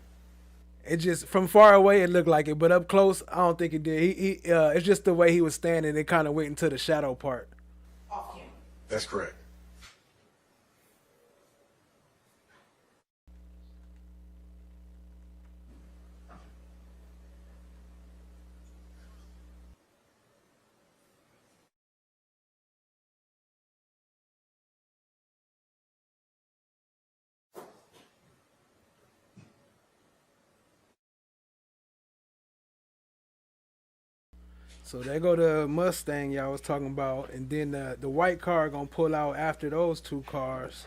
It just from far away it looked like it, but up close I don't think it did. It's just the way he was standing. It kind of went into the shadow part. Off camera. That's correct. So there go the Mustang y'all was talking about, and then the white car gonna pull out after those two cars.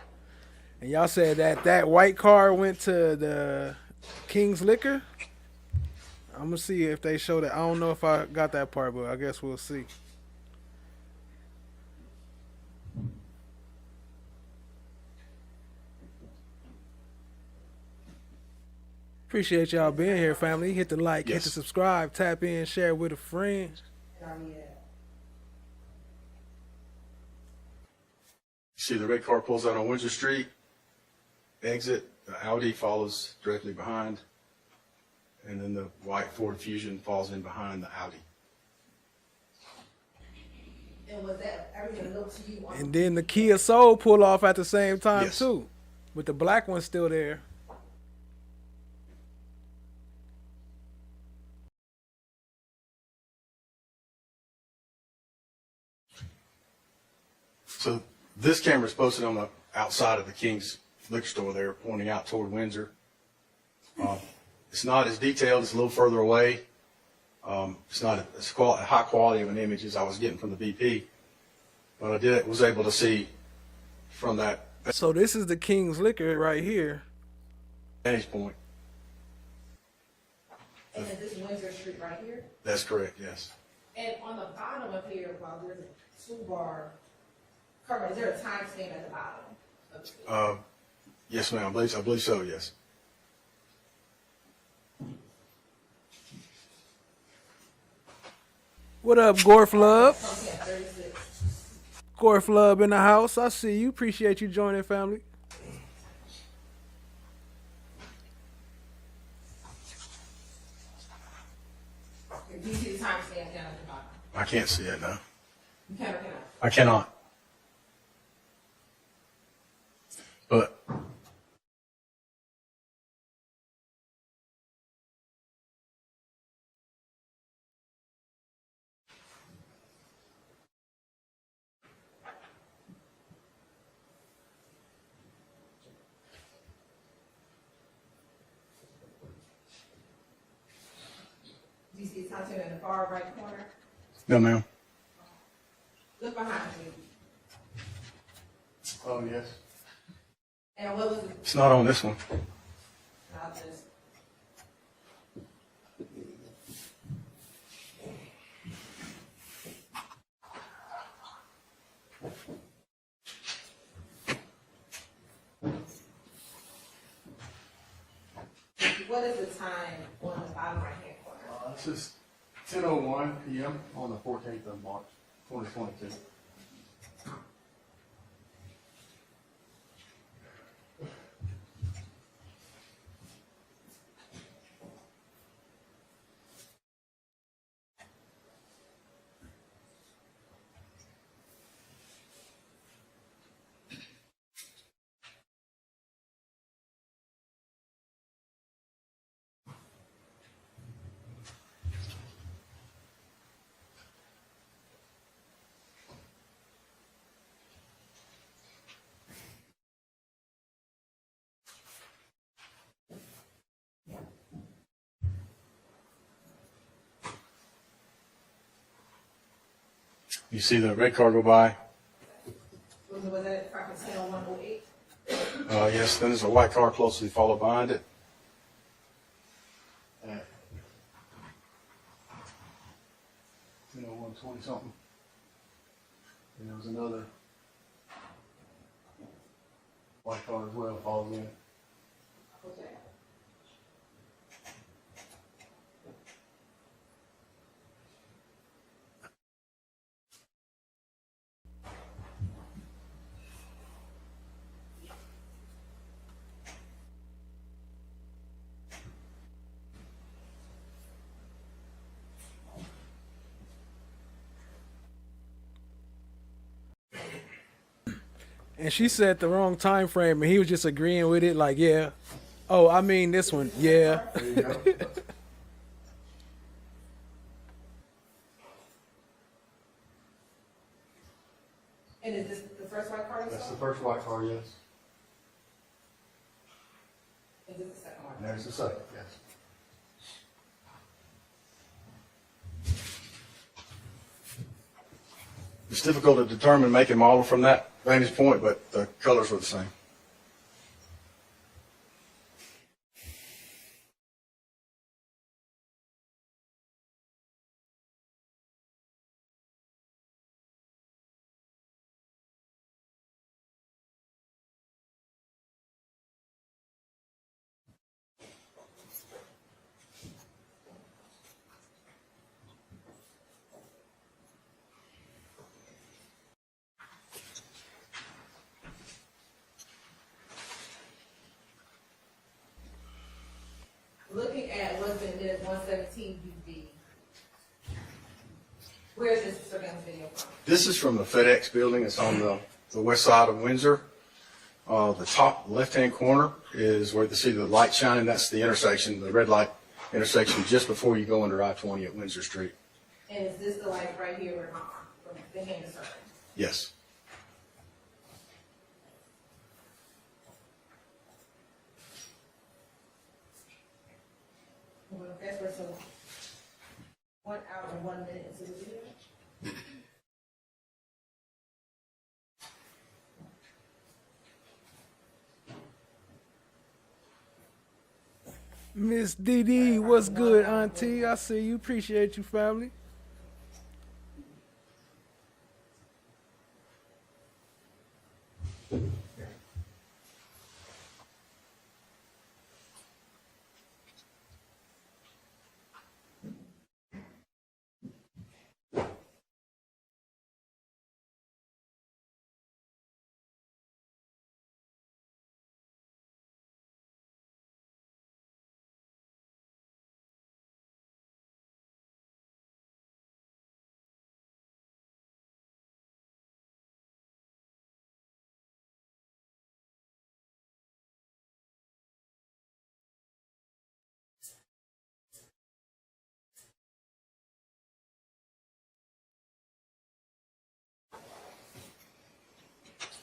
And y'all said that white car went to the King's Liquor. I'm gonna see if they show that. I don't know if I got that part, but I guess we'll see. Appreciate y'all being here, family. Hit the like, hit Yes. the subscribe, tap in, share with a friend. See the red car pulls out on Windsor Street, exit, the Audi follows directly behind, and then the white Ford Fusion falls in behind the Audi. And was that everything looked to you on? And then the Kia Soul pull off at the same time Yes. too, with the black one still there. So this camera is posted on the outside of the King's liquor store there, pointing out toward Windsor. It's not as detailed, it's a little further away. It's not as high quality of an image as I was getting from the BP, but I was able to see from that So this is the King's Liquor right here. vantage point. And is this Windsor Street right here? That's correct, yes. And on the bottom of here, while there's a two-bar cover, is there a timestamp at the bottom? Yes, ma'am, I believe so, yes. What up, Gorf Love? Yeah, 36. Gorf Love in the house. I see you. Appreciate you joining, family. Do you see the timestamp down at the bottom? I can't see it now. You can or cannot? I cannot. But Do you see the timestamp in the far right corner? no, ma'am. Look behind you. Oh, yes. And what was the? It's not on this one. I'll just. What is the time on the bottom right hand corner? This is 10:01 p.m. on the 14th of March, 2022. You see the red car go by? Was that 5% on 108? Yes, then there's a white car closely followed behind it. At 120 something. And there was another white car as well follows in. Okay. And she said the wrong time frame, and he was just agreeing with it, like, yeah. Oh, I mean this one, yeah. There you go. And is this the first white car? That's the first white car, yes. Is this the second one? And there's the second, yes. It's difficult to determine make and model from that vantage point, but the colors were the same. Looking at what's in this 117 UV, where is this surveillance video from? This is from the FedEx building. It's on the west side of Windsor. The top left-hand corner is where you see the light shining. That's the intersection, the red light intersection just before you go under I-20 at Windsor Street. And is this the light right here where the hand is turning? Yes. Well, that's where, so 1 hour and 1 minute into the video? Miss DD, what's good, auntie? I see you. Appreciate you, family.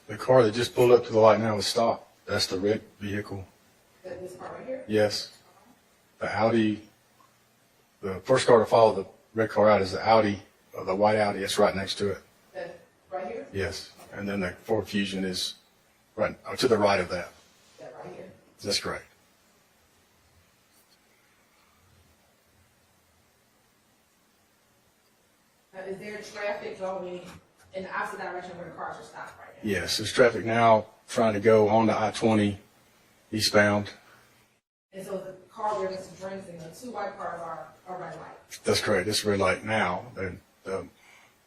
The car that just pulled up to the light now is stopped. That's the red vehicle. This part right here? Yes. The Audi, the first car to follow the red car out is the Audi, the white Audi. It's right next to it. That right here? Yes. And then the Ford Fusion is right to the right of that. That right here? That's correct. Now, is there traffic going in the opposite direction where the cars are stopped right now? Yes. There's traffic now trying to go on the I-20 eastbound. And so the car where there's some drinks and the two white cars are red light. That's correct. It's red light now. The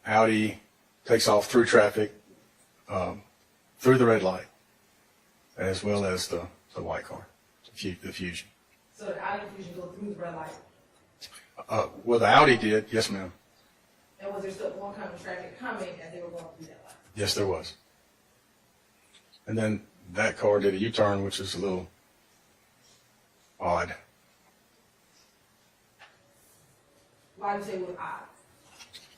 Audi takes off through traffic, through the red light, as well as the white car, the Fusion. So the Audi Fusion go through the red light. Well, the Audi did. Yes, ma'am. And was there still oncoming traffic coming as they were going through that light? Yes, there was. And then that car did a U-turn, which is a little odd. Why do you say it was odd?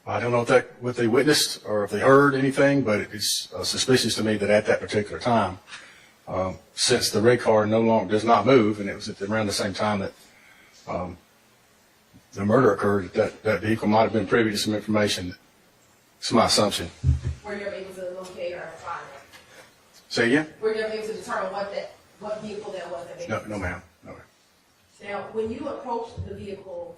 I don't know if what they witnessed or if they heard anything, but it's suspicious to me that at that particular time, since the red car no longer does not move, and it was around the same time that the murder occurred, that vehicle might have been privy to some information It's my assumption. Were you able to locate or find it? Say again? Were you able to determine what vehicle that was? No, ma'am. No, ma'am. Now, when you approached the vehicle,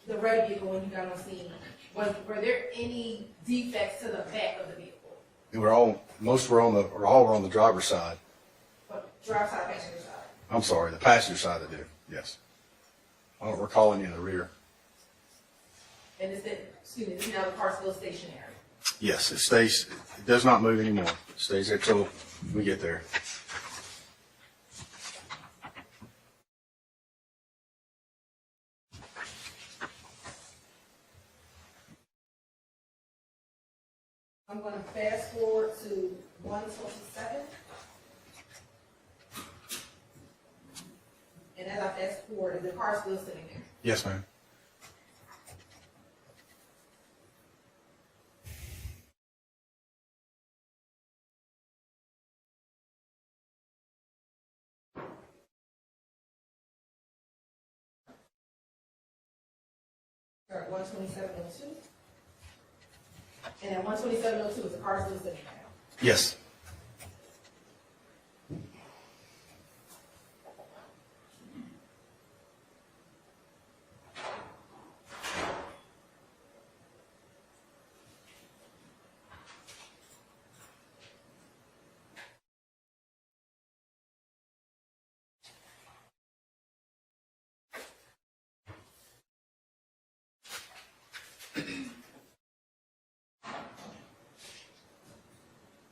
the red vehicle, when you got on scene, were there any defects to the back of the vehicle? They were all, all were on the driver's side. What, driver's side, passenger side? I'm sorry, the passenger side they do, yes. I don't recall any in the rear. And is now the car still stationary? Yes, it does not move anymore. It stays there till we get there. I'm going to fast forward to 127. And as I fast forward, is the car still sitting there? Yes, ma'am. Or 127.02. And at 127.02, is the car still sitting there? Yes.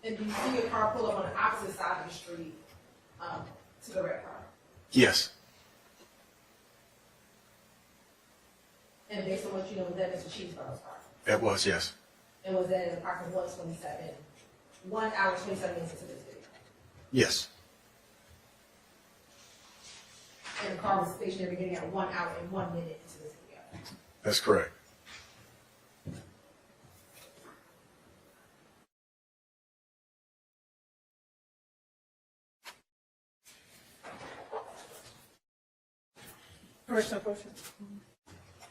And do you see your car pull up on the opposite side of the street to the red car? Yes. And based on what you know, was that Mr. Cheeseburger's car? It was, yes. And was that in approximately 1 hour, 27 minutes into this video? Yes. And the car was stationary beginning at 1 hour and 1 minute into this video? That's correct. Personal question.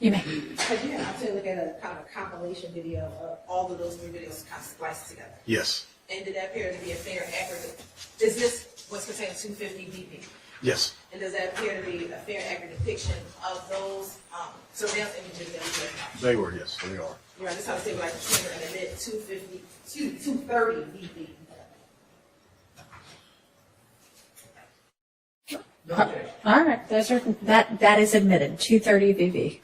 You may. Have you had an opportunity to look at a kind of compilation video of all of those three videos kind of spliced together? Yes. And did that appear to be a fair, accurate? Is this what's contained 250 BP? Yes. And does that appear to be a fair, accurate depiction of those surveillance images that we took? They were, yes, they are. You're right, this how to say like the trigger and the mid 230 BP. All right, that is admitted, 230 VV.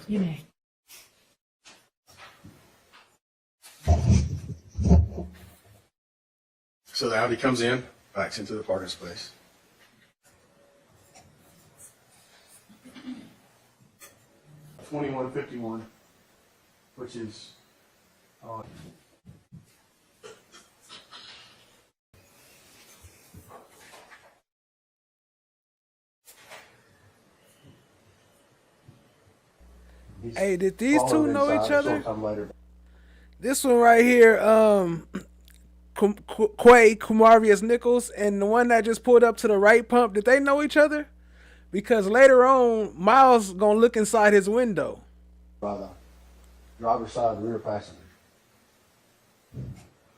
You may. So the Audi comes in, backs into the parking space. $21.51, which is Hey, did these two know each other? Later. This one right here, Quay Kumarius Nichols, and the one that just pulled up to the right pump, did they know each other? Because later on, Miles gonna look inside his window. By the driver's side, rear passenger.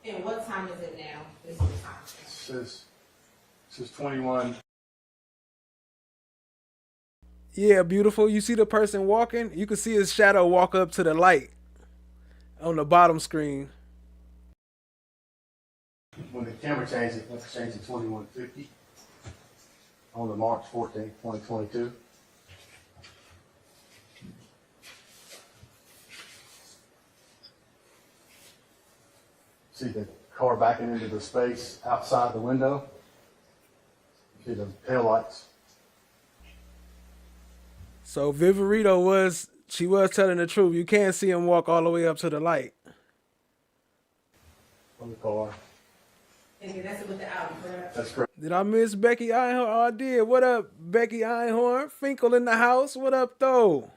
And what time is it now? This is the time. It says 21. Yeah, beautiful. You see the person walking? You can see his shadow walk up to the light on the bottom screen. When the camera changed it, let's change to 2150 on the March 14th, 2022. See the car backing into the space outside the window. See the taillights. So Viverito was telling the truth. You can't see him walk all the way up to the light. On the car. And then that's with the Audi, correct? That's correct. Did I miss Becky Einhorn? Oh, I did. What up, Becky Einhorn? Finkel in the house. What up, though?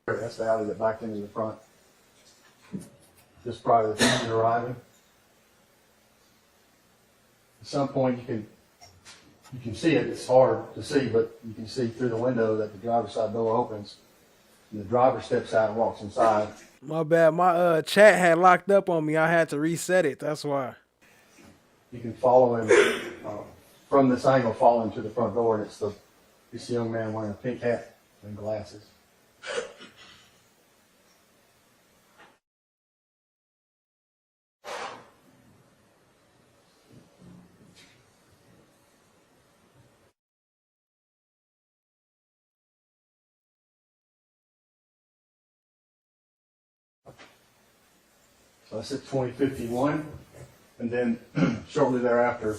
That's the alley that backed into the front. Just prior to the Fusion arriving. At some point you can see it. It's hard to see, but you can see through the window that the driver's side door opens. And the driver steps out and walks inside. My bad. My chat had locked up on me. I had to reset it. That's why. You can follow him from this angle, follow him to the front door, and it's the young man wearing a pink hat and glasses. So that's at 2051, and then shortly thereafter,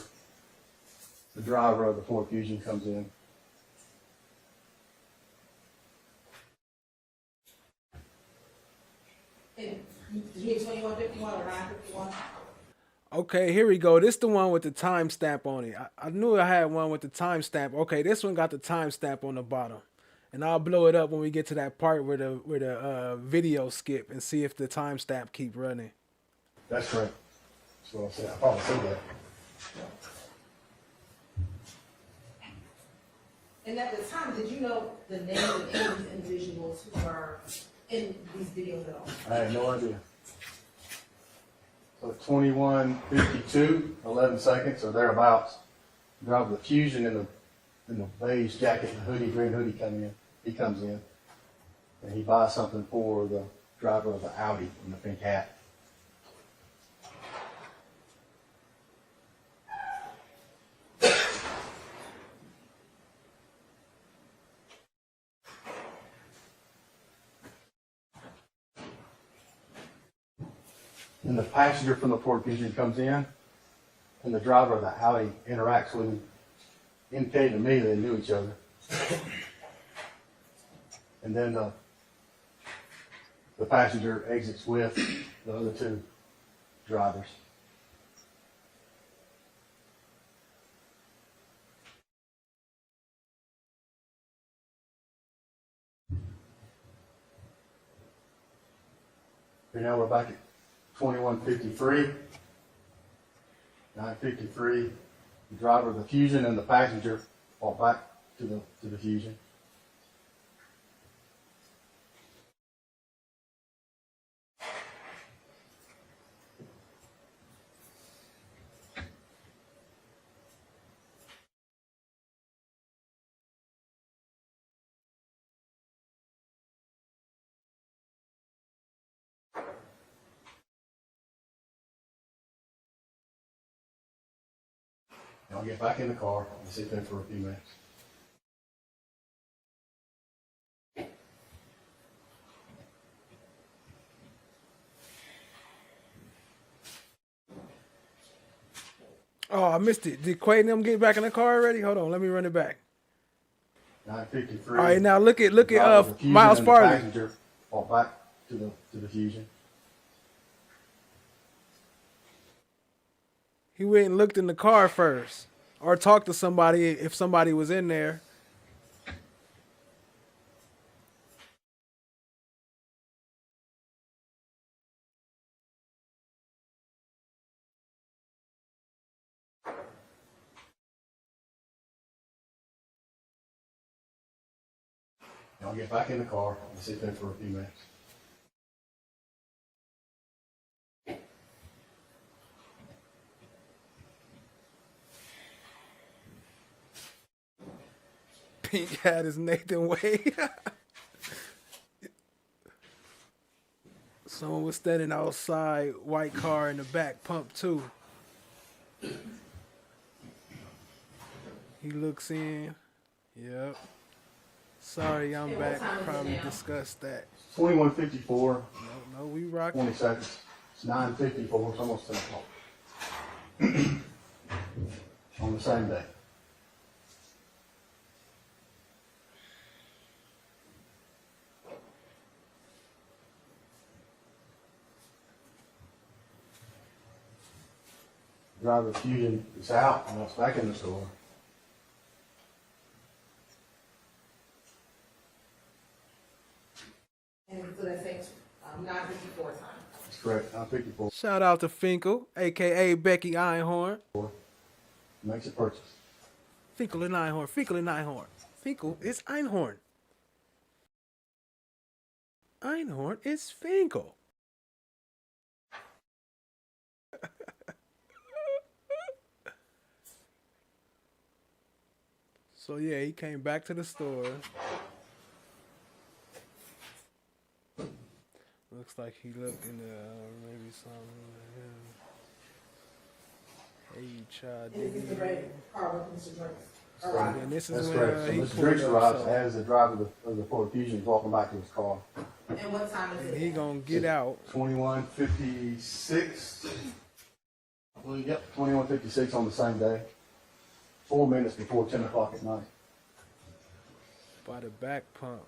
the driver of the Ford Fusion comes in. And you mean 2151 or 951? Okay, here we go. This the one with the timestamp on it. I knew I had one with the timestamp. Okay, this one got the timestamp on the bottom. And I'll blow it up when we get to that part where the video skip and see if the timestamp keep running. That's correct. That's what I said. I probably said that. And at the time, did you know the names of any of these individuals who are in these videos at all? I had no idea. So 21:52, 11 seconds or thereabouts. Driver the Fusion in the beige jacket and hoodie, green hoodie coming in. He comes in and he buys something for the driver of the Audi in the pink hat. And the passenger from the Ford Fusion comes in, and the driver of the Audi interacts with him, indicating to me they knew each other. And then the passenger exits with the other two drivers. Okay, now we're back at 21:53, 9:53. The driver of the Fusion and the passenger walk back to the Fusion. I'll get back in the car and sit there for a few minutes. Oh, I missed it. Did Quay and them get back in the car already? Hold on, let me run it back. 9:53. All right, now look at Miles Farley. Passenger walk back to the Fusion. He went and looked in the car first, or talked to somebody if somebody was in there. I'll get back in the car and sit there for a few minutes. Pink hat is Nathan Wade. Someone was standing outside, white car in the back, pump two. He looks in. Yep. Sorry, I'm back. Probably discussed that. 21:54. No, we rock. 20 seconds. It's 9:54. It's almost 10 o'clock. On the same day. driver Fusion is out and it's back in the store. And so that says 9:54 time. That's correct. 9:54. Shout out to Finkel, aka Becky Einhorn. Makes a purchase. Finkel and Einhorn. Finkel and Einhorn. Finkel is Einhorn. Einhorn is Finkel. So yeah, he came back to the store. Looks like he looked in the maybe something. Hey, child. And this is the red car with Mr. Drinks. So then this is That's when correct. So he Mr. pulled Drinks up, arrives so- as the driver of the Ford Fusion is walking back to his car. And what time is And it? he gonna get out. 21:56. I believe, yep, 21:56 on the same day. 4 minutes before 10 o'clock at night. By the back pump.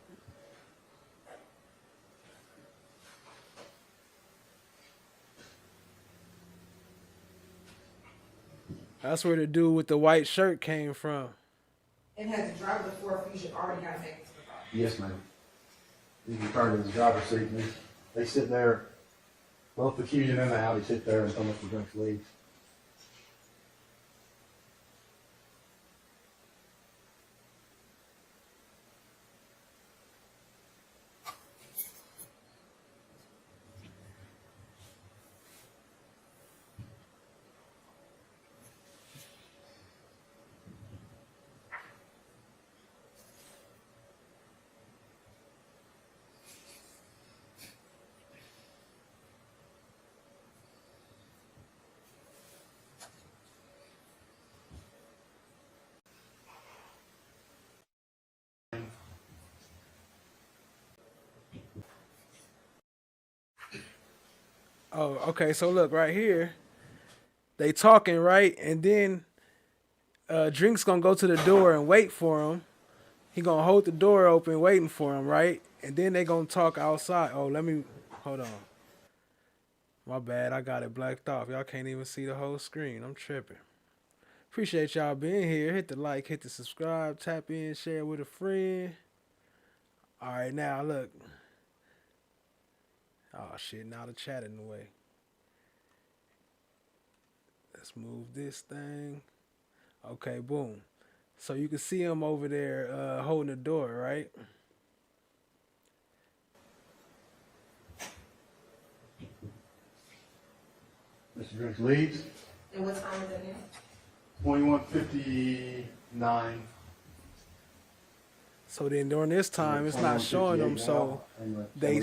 That's where the dude with the white shirt came from. And has the driver of the Ford Fusion already got back into the car? Yes, ma'am. He's returned to his driver's seat and they sit there, both the Fusion and the Audi sit there until Mr. Drinks leaves. Oh, okay. So look right here. They talking, right? And then Drink's gonna go to the door and wait for him. He gonna hold the door open, waiting for him, right? And then they gonna talk outside. Oh, let me hold on. My bad, I got it blacked off. Y'all can't even see the whole screen. I'm tripping. Appreciate y'all being here. Hit the like, hit the subscribe, tap in, share with a friend. All right, now look. Oh shit, now the chat in the way. Let's move this thing. Okay, boom. So you can see him over there holding the door, right? Mr. Drinks leaves. And what time is it now? 21:59. So then during this time, it's not showing them. So they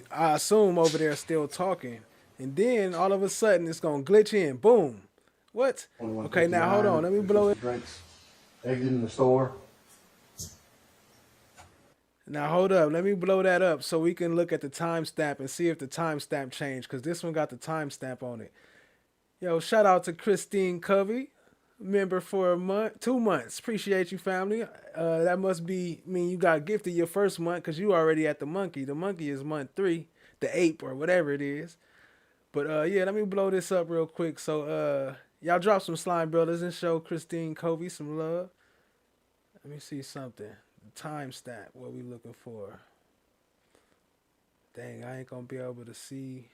I assume over there still talking, and then all of a sudden it's gonna glitch in. Boom. What? Okay, now hold on. Let me blow it. Drinks exiting the store. Now hold up. Let me blow that up so we can look at the timestamp and see if the timestamp changed, because this one got the timestamp on it. Yo, shout out to Christine Covey, member for a month, 2 months. Appreciate you, family. That must mean you got gifted your first month because you already at the monkey. The monkey is month 3, the ape or whatever it is. But yeah, let me blow this up real quick. So y'all drop some Slime Brothers and show Christine Covey some love. Let me see something. The timestamp. What we looking for? Dang, I ain't gonna be able to see.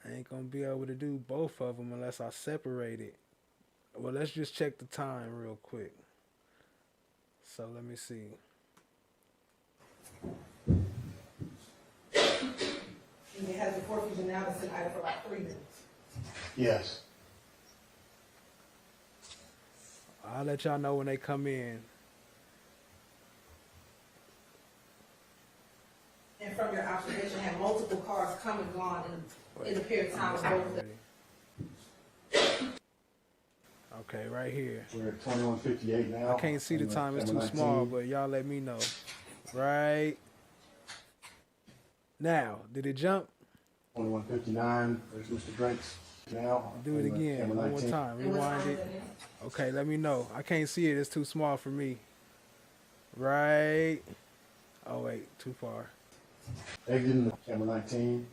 I ain't gonna be able to do both of them unless I separate it. Well, let's just check the time real quick. So let me see. And it has the Ford Fusion now that's in idle for about 3 minutes. Yes. I'll let y'all know when they come in. And from your observation, had multiple cars come and gone in the period of time of both of them. Okay, right here. We're at 21:58 now. I can't see the time, it's too small, but y'all let me know. Right now, did it jump? 21:59. There's Mr. Drinks now. Do it again, one more time. Rewind it. Okay, let me know. I can't see it, it's too small for me. Right. Oh wait, too far. Exiting the camera 19.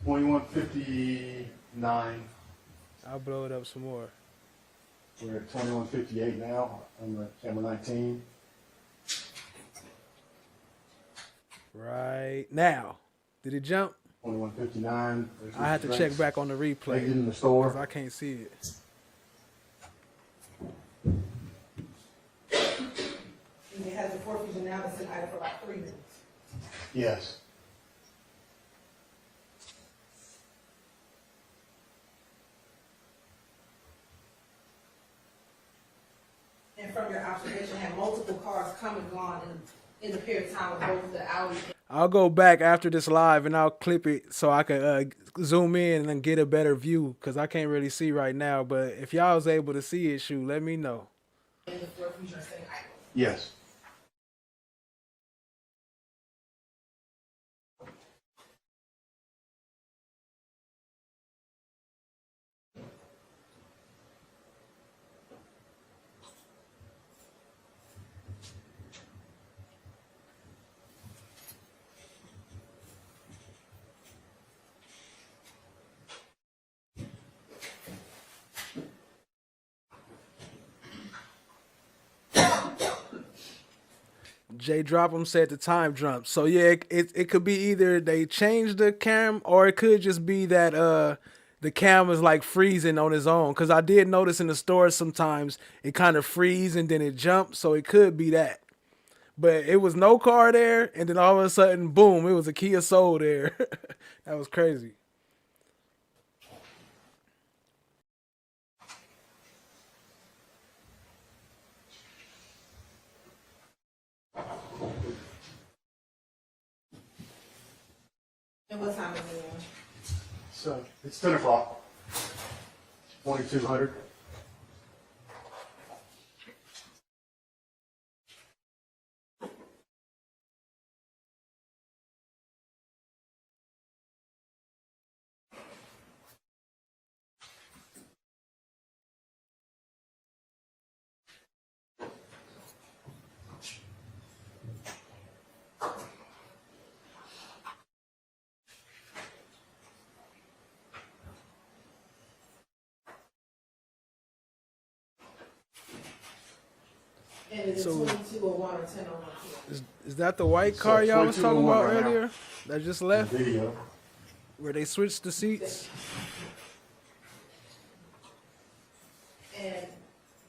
2159. I'll blow it up some more. We're at 2158 now on the camera 19. Right now. Did it jump? 2159. I have to check back on the replay. Exit in the store. Because I can't see it. And it has a forfeiture now that's in item for about 3 minutes. Yes. And from your observation, had multiple cars come and gone in the period of time of both the Audi. I'll go back after this live and I'll clip it so I can zoom in and then get a better view because I can't really see right now. But if y'all was able to see it, shoot, let me know. And the forfeiture saying item. Yes. Jay Dropham said the time jumped. So yeah, it could be either they changed the cam or it could just be that the cam is like freezing on its own. Cause I did notice in the stores sometimes it kind of freeze and then it jumps. So it could be that. But it was no car there, and then all of a sudden, boom, it was a Kia Soul there. That was crazy. And what time is it now? So it's 10 o'clock. 2200. And is it So- 2201 or 1001 here? Is that the white car y'all was talking 2201 about right now. earlier? That just left? Video. Where they switched the seats? And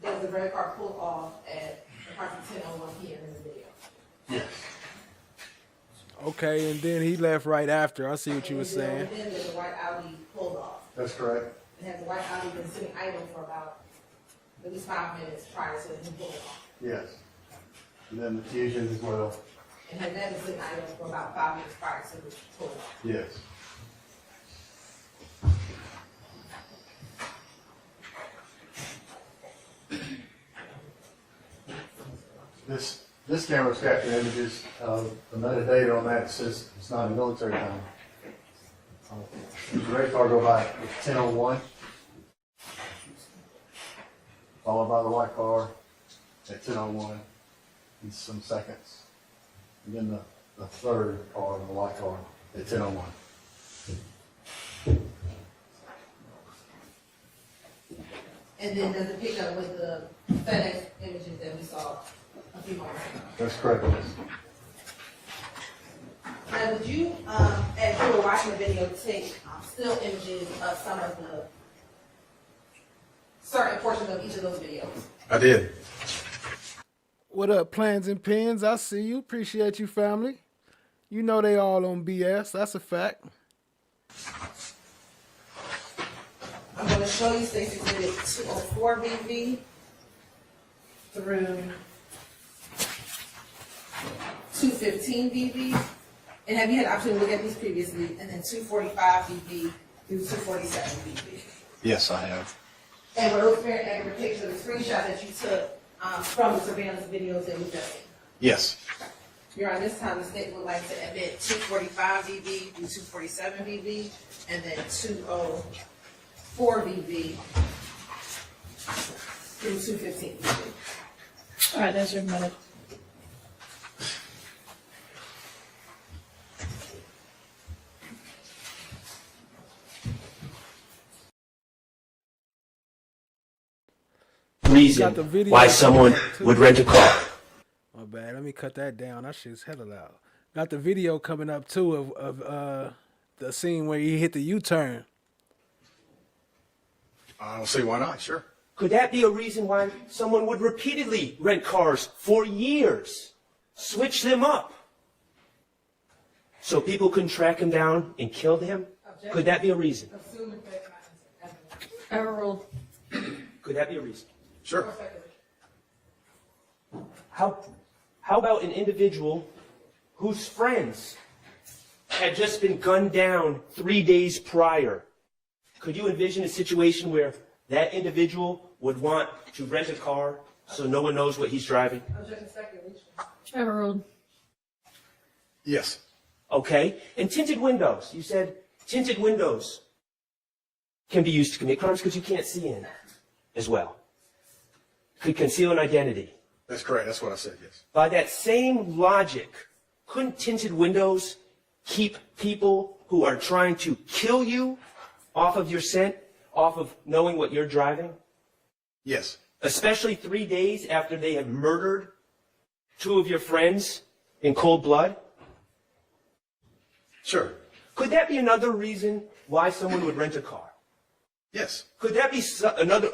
does the red car pull off at approximately 10:01 p.m. in the video? Yes. Okay, and then he left right after. I see what you were And saying. then the white Audi pulled off. That's correct. And has the white Audi been sitting idle for about at least 5 minutes prior to him pulling off? Yes. And then the Fusion as well. And has that been sitting idle for about 5 minutes prior to him pulling off? Yes. This camera's capturing images. The metadata on that says it's not a military time. The red car go by at 10:01, followed by the white car at 10:01 in some seconds, and then the third car, the white car, at 10:01. And then does it pick up with the FedEx images that we saw a few moments ago? That's correct. Now, did you, as you were watching the video, take still images of some of the certain portions of each of those videos? I did. What up, Plans and Pins? I see you. Appreciate you, family. You know they all on BS. That's a fact. I'm going to show you Stacy Exhibit 204 BV through 215 BV. And have you had the opportunity to look at these previously? And then 245 BV through 247 BV. Yes, I have. And were those very accurate pictures of the screenshot that you took from the surveillance videos that we just seen? Yes. Your Honor, this time the state would like to admit 245 BV through 247 BV and then 204 BV through 215 BV. All right, there's your minute. reason the video why coming someone up, too. would rent a car. My bad. Let me cut that down. That shit's hella loud. Got the video coming up too of the scene where he hit the U-turn. I don't see why not. Sure. Could that be a reason why someone would repeatedly rent cars for years, switch them up, so people couldn't track him down and kill him? Could that be a reason? Overruled. Could that be a reason? Sure. How about an individual whose friends had just been gunned down 3 days prior? Could you envision a situation where that individual would want to rent a car so no one knows what he's driving? Overruled. Yes. Okay. And tinted windows. You said tinted windows can be used to commit crimes because you can't see in as well. Could conceal an identity. That's correct. That's what I said, yes. By that same logic, couldn't tinted windows keep people who are trying to kill you off of your scent, off of knowing what you're driving? Yes. Especially 3 days after they have murdered 2 of your friends in cold blood? Sure. Could that be another reason why someone would rent a car? Yes. Could that be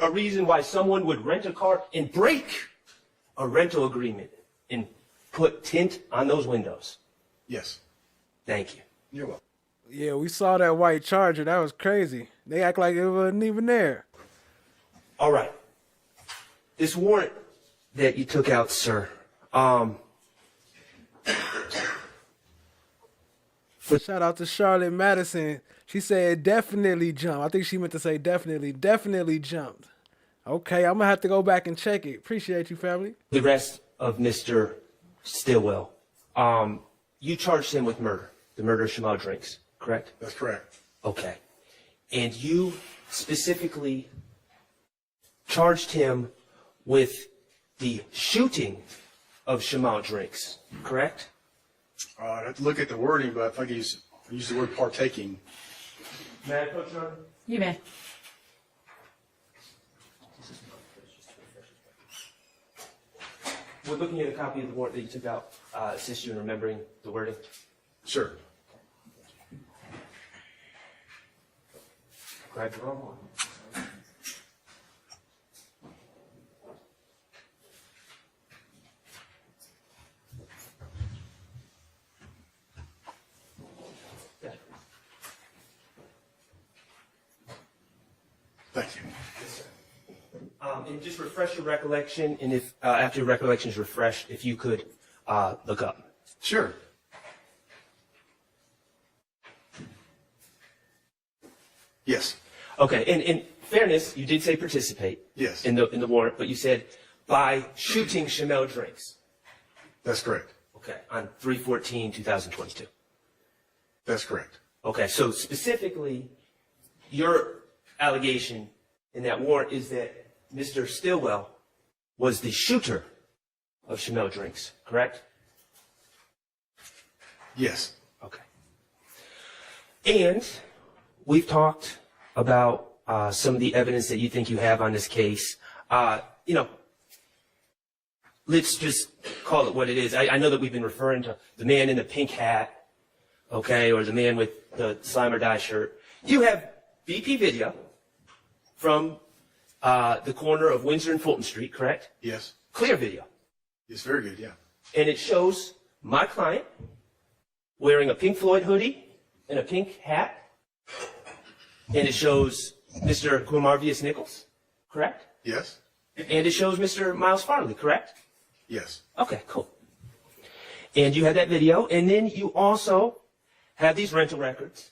a reason why someone would rent a car and break a rental agreement and put tint on those windows? Yes. Thank you. You're welcome. Yeah, we saw that white Charger. That was crazy. They act like it wasn't even there. All right. This warrant that you took out, sir, Shout out to Charlotte Madison. She said definitely jumped. I think she meant to say definitely jumped. Okay, I'm gonna have to go back and check it. Appreciate you, family. the rest of Mr. Stillwell, you charged him with murder, the murder of Shamal Drinks, correct? That's correct. Okay. And you specifically charged him with the shooting of Shamal Drinks, correct? I'd have to look at the wording, but I think he used the word partaking. May I approach your Honor? You may. We're looking at a copy of the warrant that you took out, assist you in remembering the wording. Sure. Grab the wrong one. Thank you. And just refresh your recollection, and if after your recollection is refreshed, if you could look up. Sure. Yes. Okay. And in fairness, you did say participate. Yes. In the warrant, but you said by shooting Chanel Drinks. That's correct. Okay. On 3/14/2022. That's correct. Okay. So specifically, your allegation in that warrant is that Mr. Stillwell was the shooter of Chanel Drinks, correct? Yes. Okay. And we've talked about some of the evidence that you think you have on this case. Let's just call it what it is. I know that we've been referring to the man in the pink hat, okay, or the man with the slime or die shirt. You have BP video from the corner of Windsor and Fulton Street, correct? Yes. Clear video. It's very good, yeah. And it shows my client wearing a Pink Floyd hoodie and a pink hat. And it shows Mr. Quamarvius Nichols, correct? Yes. And it shows Mr. Miles Farley, correct? Yes. Okay, cool. And you had that video, and then you also have these rental records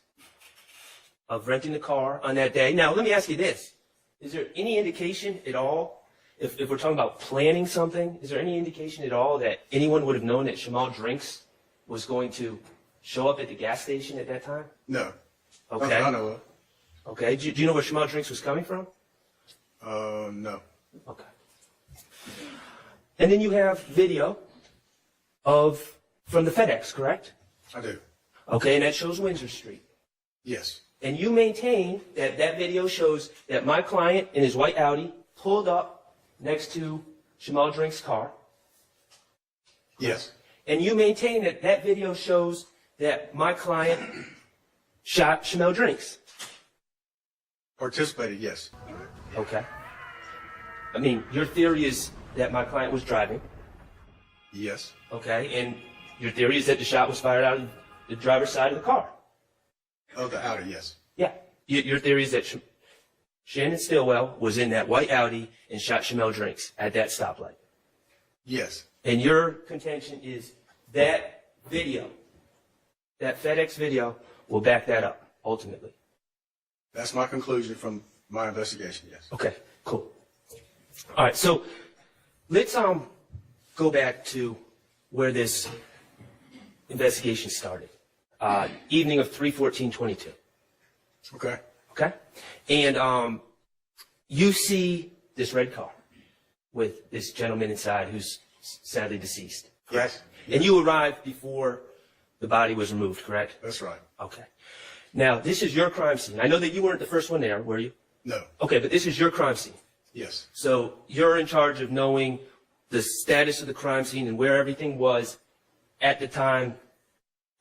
of renting the car on that day. Now, let me ask you this. Is there any indication at all, if we're talking about planning something, is there any indication at all that anyone would have known that Shamal Drinks was going to show up at the gas station at that time? No. Okay. I know of. Okay. Do you know where Shamal Drinks was coming from? No. Okay. And then you have video from the FedEx, correct? I do. Okay, and that shows Windsor Street. Yes. And you maintain that that video shows that my client in his white Audi pulled up next to Jamal Drink's car. Yes. And you maintain that that video shows that my client shot Jamal Drinks. Participated, yes. Okay. I mean, your theory is that my client was driving. Yes. Okay. And your theory is that the shot was fired out of the driver's side of the car. Of the Audi, yes. Yeah. Your theory is that Shannon Stillwell was in that white Audi and shot Jamal Drinks at that stoplight. Yes. And your contention is that video, that FedEx video, will back that up, ultimately. That's my conclusion from my investigation, yes. Okay, cool. All right, so let's go back to where this investigation started. Evening of 3/14/22. Okay. Okay? And you see this red car with this gentleman inside who's sadly deceased, correct? Yes. And you arrived before the body was removed, correct? That's right. Okay. Now, this is your crime scene. I know that you weren't the first one there, were you? No. Okay, but this is your crime scene. Yes. So you're in charge of knowing the status of the crime scene and where everything was at the time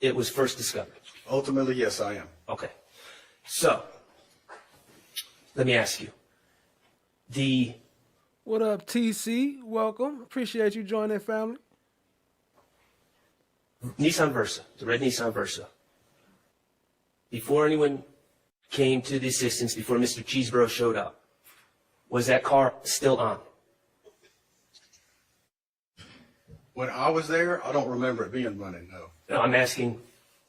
it was first discovered. Ultimately, yes, I am. Okay. So, let me ask you. What up, TC? Welcome. Appreciate you joining, family. Nissan Versa, the red Nissan Versa. Before anyone came to the assistance, before Mr. Cheeseborough showed up, was that car still on? When I was there, I don't remember it being running, no. No, I'm asking,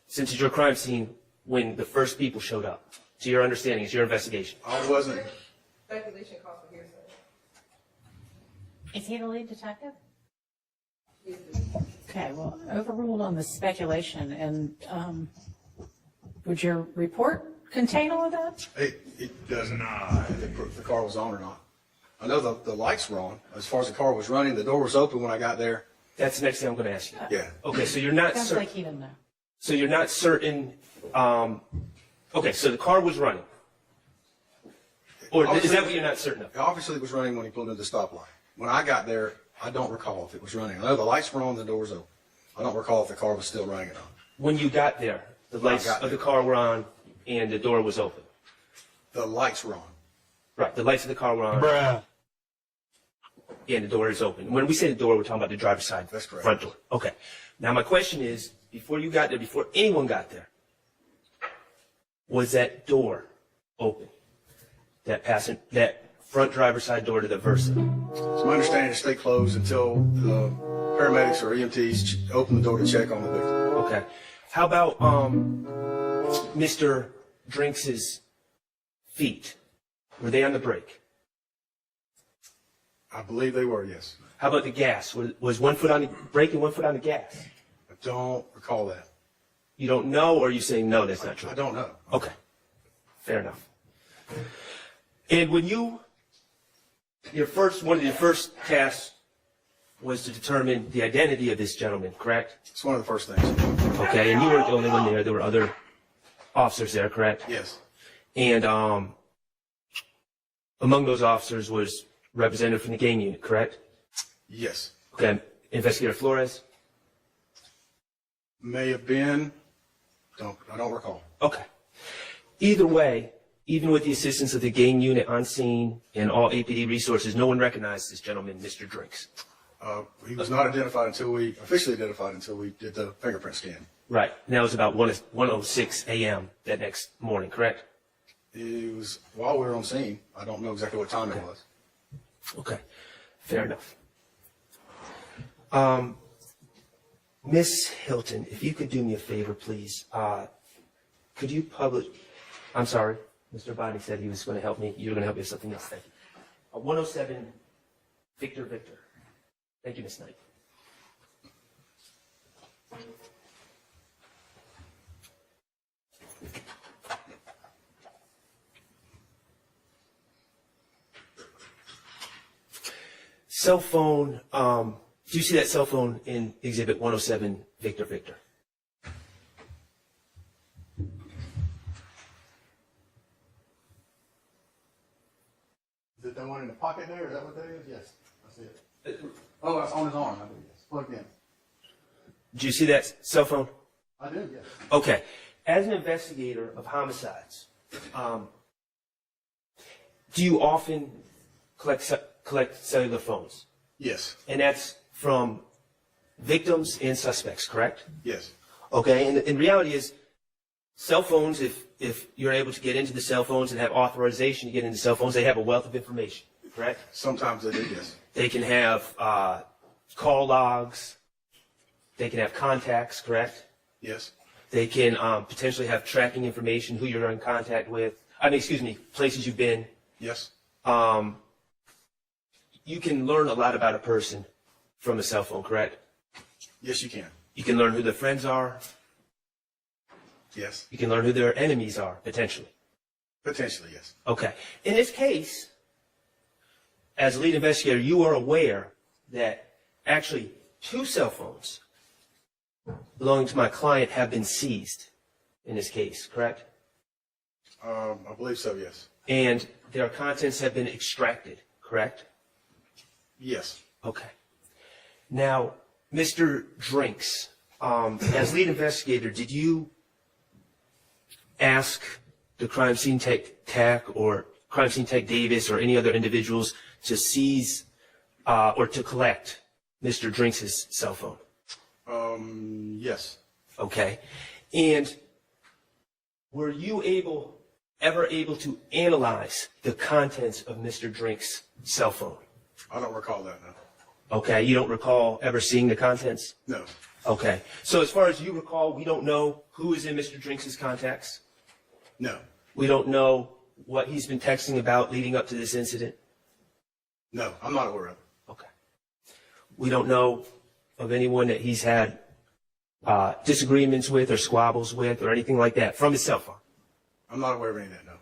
since it's your crime scene, when the first people showed up, to your understanding, it's your investigation. I wasn't. Speculation calls for hearsay. Is he the lead detective? Okay, well, overruled on the speculation, and would your report contain all of that? It doesn't. If the car was on or not. I know the lights were on. As far as the car was running, the door was open when I got there. That's the next thing I'm going to ask you. Yeah. Okay, so you're not Sounds certain. like he didn't know. So you're not certain. Okay, so the car was running. Or is that what you're not certain of? Obviously, it was running when he pulled into the stoplight. When I got there, I don't recall if it was running. I know the lights were on, the door was open. I don't recall if the car was still running or not. When you got there, the lights of the car were on and the door was open. The lights were on. Right, the lights of the car were on. Bruh. And the door is open. When we say the door, we're talking about the driver's side. That's correct. Front door. Okay. Now my question is, before you got there, before anyone got there, was that door open? That front driver's side door to the Versa? It's my understanding to stay closed until the paramedics or EMTs open the door to check on the victim. Okay. How about Mr. Drinks's feet? Were they on the brake? I believe they were, yes. How about the gas? Was one foot on the brake and one foot on the gas? I don't recall that. You don't know, or are you saying no, that's not true? I don't know. Okay. Fair enough. And when one of your first tasks was to determine the identity of this gentleman, correct? It's one of the first things. Okay, and you weren't the only one there. There were other officers there, correct? Yes. And among those officers was representative from the gang unit, correct? Yes. Okay, Investigator Flores? May have been. I don't recall. Okay. Either way, even with the assistance of the gang unit on scene and all APD resources, no one recognized this gentleman, Mr. Drinks. He was not officially identified until we did the fingerprint scan. Right. And that was about 1:06 a.m. that next morning, correct? It was while we were on scene. I don't know exactly what time it was. Okay. Fair enough. Miss Hilton, if you could do me a favor, please. Could you publish... I'm sorry. Mr. Bonney said he was going to help me. You're going to help me with something else. Thank you. 107 Victor Victor. Thank you, Miss Knight. Cell phone, do you see that cell phone in Exhibit 107 Victor Victor? Is it the one in the pocket there? Is that what that is? Yes, I see it. Oh, it's on his arm, I believe. It's plugged in. Do you see that cell phone? I do, yes. Okay. As an investigator of homicides, do you often collect cellular phones? Yes. And that's from victims and suspects, correct? Yes. Okay, and in reality is cell phones, if you're able to get into the cell phones and have authorization to get into cell phones, they have a wealth of information, correct? Sometimes they do, yes. They can have call logs. They can have contacts, correct? Yes. They can potentially have tracking information, who you're in contact with. Places you've been. Yes. You can learn a lot about a person from a cell phone, correct? Yes, you can. You can learn who their friends are. Yes. You can learn who their enemies are, potentially. Potentially, yes. Okay. In this case, as a lead investigator, you are aware that actually 2 cell phones belonging to my client have been seized in this case, correct? I believe so, yes. And their contents have been extracted, correct? Yes. Okay. Now, Mr. Drinks, as lead investigator, did you ask the crime scene tech or crime scene tech Davis or any other individuals to seize or to collect Mr. Drinks' cell phone? Yes. Okay. And were you ever able to analyze the contents of Mr. Drinks' cell phone? I don't recall that, no. Okay. You don't recall ever seeing the contents? No. Okay. So as far as you recall, we don't know who is in Mr. Drinks' contacts? No. We don't know what he's been texting about leading up to this incident? No, I'm not aware of it. Okay. We don't know of anyone that he's had disagreements with or squabbles with or anything like that from his cell phone? I'm not aware of any of that, no.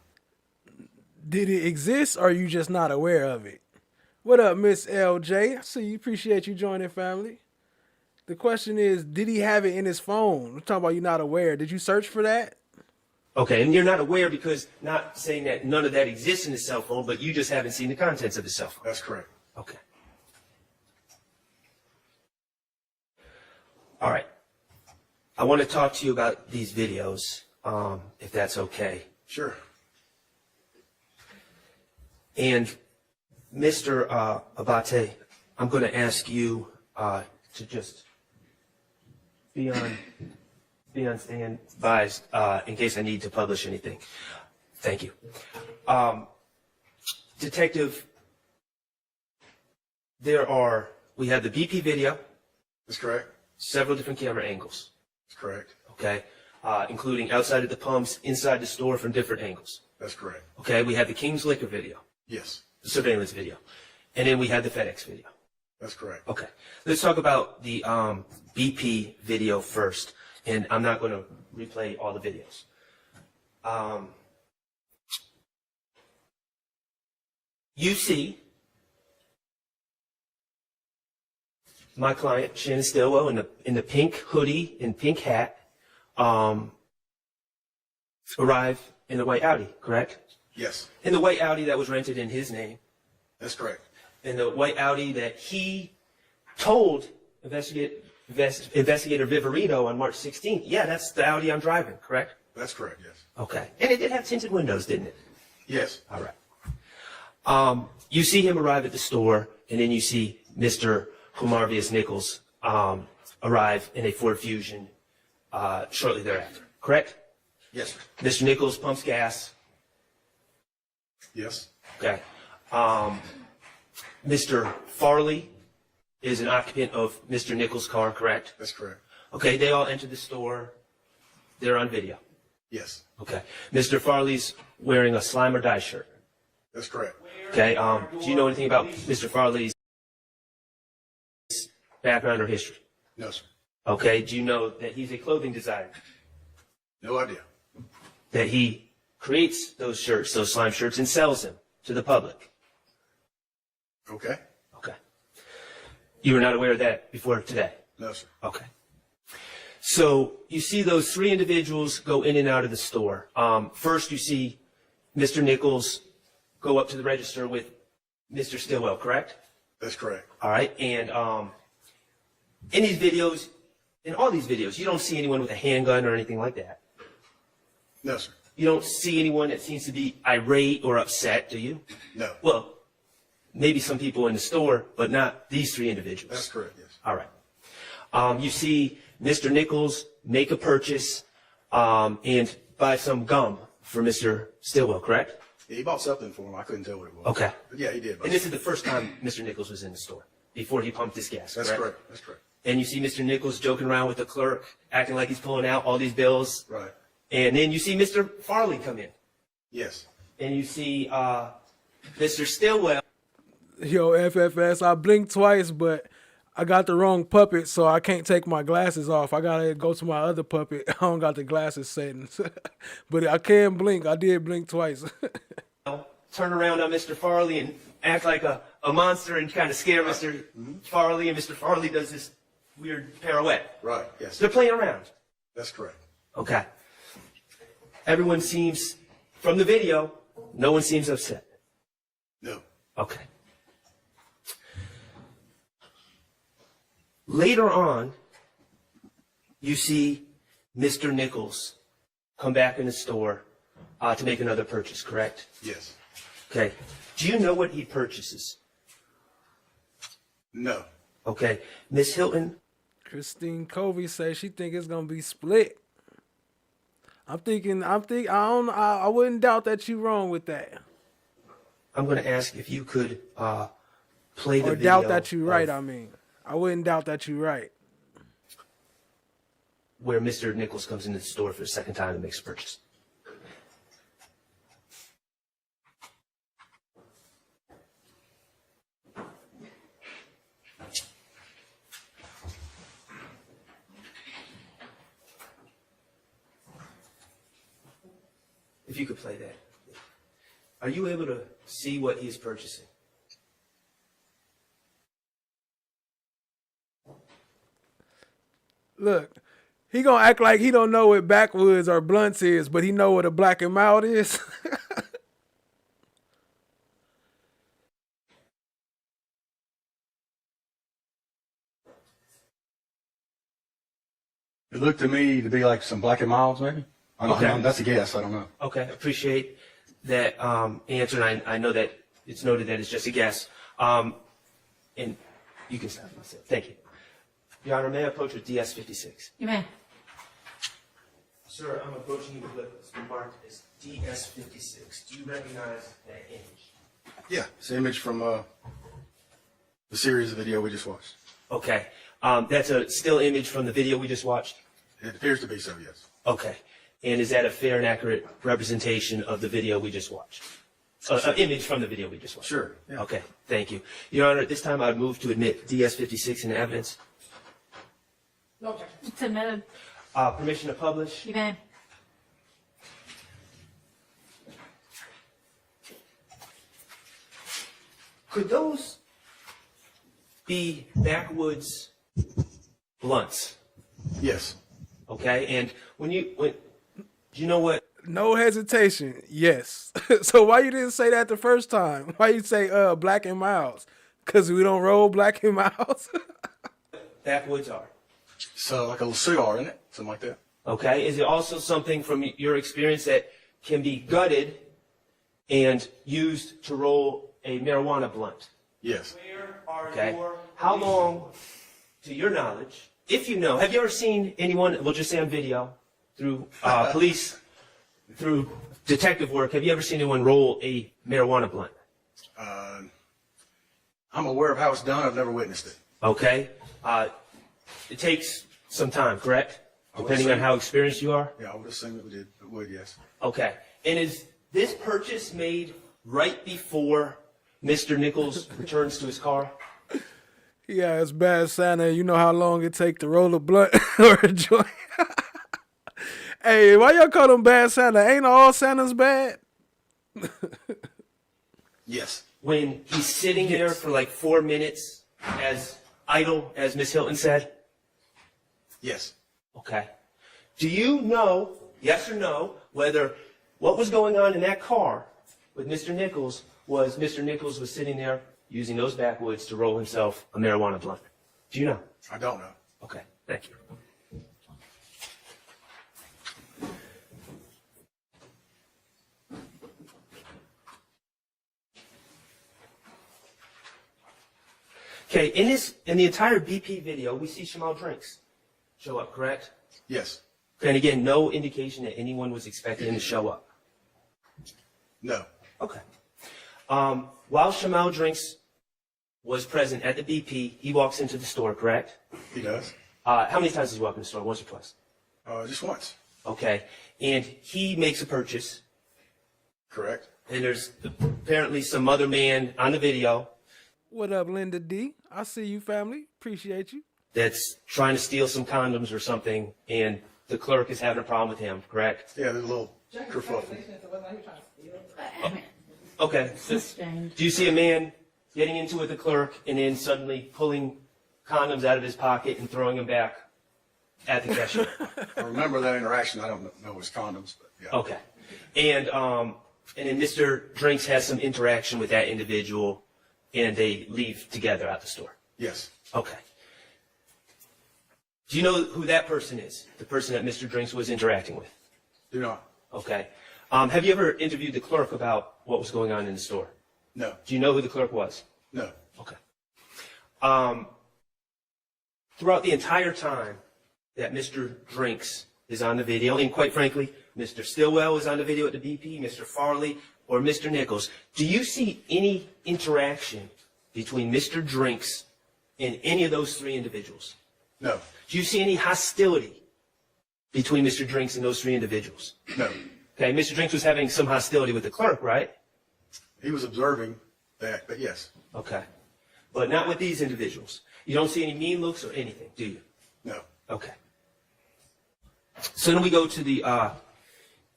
Did it exist or are you just not aware of it? What up, Miss LJ? I see you. Appreciate you joining, family. The question is, did he have it in his phone? We're talking about you not aware. Did you search for that? Okay, and you're not aware because not saying that none of that exists in his cell phone, but you just haven't seen the contents of his cell phone. That's correct. Okay. All right. I want to talk to you about these videos, if that's okay. Sure. And Mr. Abate, I'm going to ask you to just be on standby in case I need to publish anything. Thank you. Detective, we have the BP video. That's correct. Several different camera angles. That's correct. Okay. Including outside of the pumps, inside the store from different angles. That's correct. Okay. We have the King's Liquor video. Yes. The surveillance video. And then we have the FedEx video. That's correct. Okay. Let's talk about the BP video first. And I'm not going to replay all the videos. You see my client, Shannon Stillwell, in the pink hoodie and pink hat, arrive in the white Audi, correct? Yes. In the white Audi that was rented in his name. That's correct. In the white Audi that he told Investigator Viverito on March 16th, yeah, that's the Audi I'm driving, correct? That's correct, yes. Okay. And it did have tinted windows, didn't it? Yes. All right. You see him arrive at the store, and then you see Mr. Humarvius Nichols arrive in a Ford Fusion shortly thereafter, correct? Yes. Mr. Nichols pumps gas. Yes. Okay. Mr. Farley is an occupant of Mr. Nichols' car, correct? That's correct. Okay, they all enter the store. They're on video. Yes. Okay. Mr. Farley's wearing a slime or die shirt. That's correct. Okay. Do you know anything about Mr. Farley's background or history? No, sir. Okay. Do you know that he's a clothing designer? No idea. That he creates those shirts, those slime shirts, and sells them to the public? Okay. Okay. You were not aware of that before today? No, sir. Okay. So you see those 3 individuals go in and out of the store. First, you see Mr. Nichols go up to the register with Mr. Stillwell, correct? That's correct. All right. And in these videos, in all these videos, you don't see anyone with a handgun or anything like that. No, sir. You don't see anyone that seems to be irate or upset, do you? No. Well, maybe some people in the store, but not these three individuals. That's correct, yes. All right. You see Mr. Nichols make a purchase and buy some gum for Mr. Stillwell, correct? Yeah, he bought something for him. I couldn't tell what it was. Okay. But yeah, he did. And this is the first time Mr. Nichols was in the store, before he pumped his gas, That's correct? correct. That's correct. And you see Mr. Nichols joking around with the clerk, acting like he's pulling out all these bills. Right. And then you see Mr. Farley come in. Yes. And you see Mr. Stillwell. Yo, FFS, I blinked twice, but I got the wrong puppet, so I can't take my glasses off. I gotta go to my other puppet. I don't got the glasses settings. But I can blink. I did blink twice. Turn around on Mr. Farley and act like a monster and kind of scare Mr. Farley, and Mr. Farley does this weird pirouette. Right, yes. They're playing around. That's correct. Okay. Everyone seems, from the video, no one seems upset. No. Okay. Later on, you see Mr. Nichols come back in the store to make another purchase, correct? Yes. Okay. Do you know what he purchases? No. Okay. Miss Hilton? Christine Covey says she think it's gonna be split. I wouldn't doubt that you're wrong with that. I'm going to ask if you could play the Or video. doubt that you're right, of I wouldn't doubt that you're right. Where Mr. Nichols comes into the store for the second time and makes a purchase. If you could play that. Are you able to see what he's purchasing? Look, he gonna act like he don't know what backwoods or blunts is, but he know what a black and mild is. It looked to me to be like some Black and Milds, maybe. I don't know. That's a guess. I don't know. Okay, appreciate that answer. And I know that it's noted that it's just a guess. And you can stop myself. Thank you. Your Honor, may I approach with DS-56? You may. Sir, I'm approaching you with what's been marked as DS-56. Do you recognize that image? Yeah, it's an image from the series of video we just watched. Okay. That's a still image from the video we just watched? It appears to be so, yes. Okay. And is that a fair and accurate representation of the video we just watched? An image from the video we just watched? Sure. Yeah. Okay, thank you. Your Honor, at this time I'd move to admit DS-56 into evidence. No objection. It's admitted. Permission to publish? You may. Could those be backwoods blunts? Yes. Okay, and do you know what? No hesitation, yes. So why you didn't say that the first time? Why you say black and milds? Because we don't roll black and milds? Backwoods are. So like a cigar, isn't it? Something like that. Okay, is it also something from your experience that can be gutted and used to roll a marijuana blunt? Yes. Okay. How long, to your knowledge, if you know, have you ever seen anyone, we'll just say on video, through police, through detective work, have you ever seen anyone roll a marijuana blunt? I'm aware of how it's done. I've never witnessed it. Okay. It takes some time, correct? Depending on how experienced you are? Yeah, I would assume it would, yes. Okay. And is this purchase made right before Mr. Nichols returns to his car? Yeah, it's bad Santa. You know how long it take to roll a blunt or a joint? Hey, why y'all call him bad Santa? Ain't all Santas bad? Yes. When he's sitting there for like 4 minutes as idle, as Miss Hilton said? Yes. Okay. Do you know, yes or no, whether what was going on in that car with Mr. Nichols was Mr. Nichols was sitting there using those backwoods to roll himself a marijuana blunt. Do you know? I don't know. Okay, thank you. Okay, in the entire BP video, we see Shamal Drinks show up, correct? Yes. And again, no indication that anyone was expecting him to show up. No. Okay. While Shamal Drinks was present at the BP, he walks into the store, correct? He does. How many times does he walk in the store? Once or twice? Just once. Okay. And he makes a purchase. Correct. And there's apparently some other man on the video What up, Linda D? I see you, family. Appreciate you. that's trying to steal some condoms or something, and the clerk is having a problem with him, correct? Yeah, there's a little kerfuffle. Okay. So, do you see a man getting into it with the clerk and then suddenly pulling condoms out of his pocket and throwing them back at the cashier? I remember that interaction. I don't know it was condoms, but yeah. Okay. And then Mr. Drinks has some interaction with that individual, and they leave together out the store. Yes. Okay. Do you know who that person is? The person that Mr. Drinks was interacting with? Do not. Okay. Have you ever interviewed the clerk about what was going on in the store? No. Do you know who the clerk was? No. Okay. Throughout the entire time that Mr. Drinks is on the video, and quite frankly, Mr. Stillwell is on the video at the BP, Mr. Farley, or Mr. Nichols, do you see any interaction between Mr. Drinks and any of those three individuals? No. Do you see any hostility between Mr. Drinks and those three individuals? No. Okay, Mr. Drinks was having some hostility with the clerk, right? He was observing that, but yes. Okay. But not with these individuals. You don't see any mean looks or anything, do you? No. Okay. So then we go to the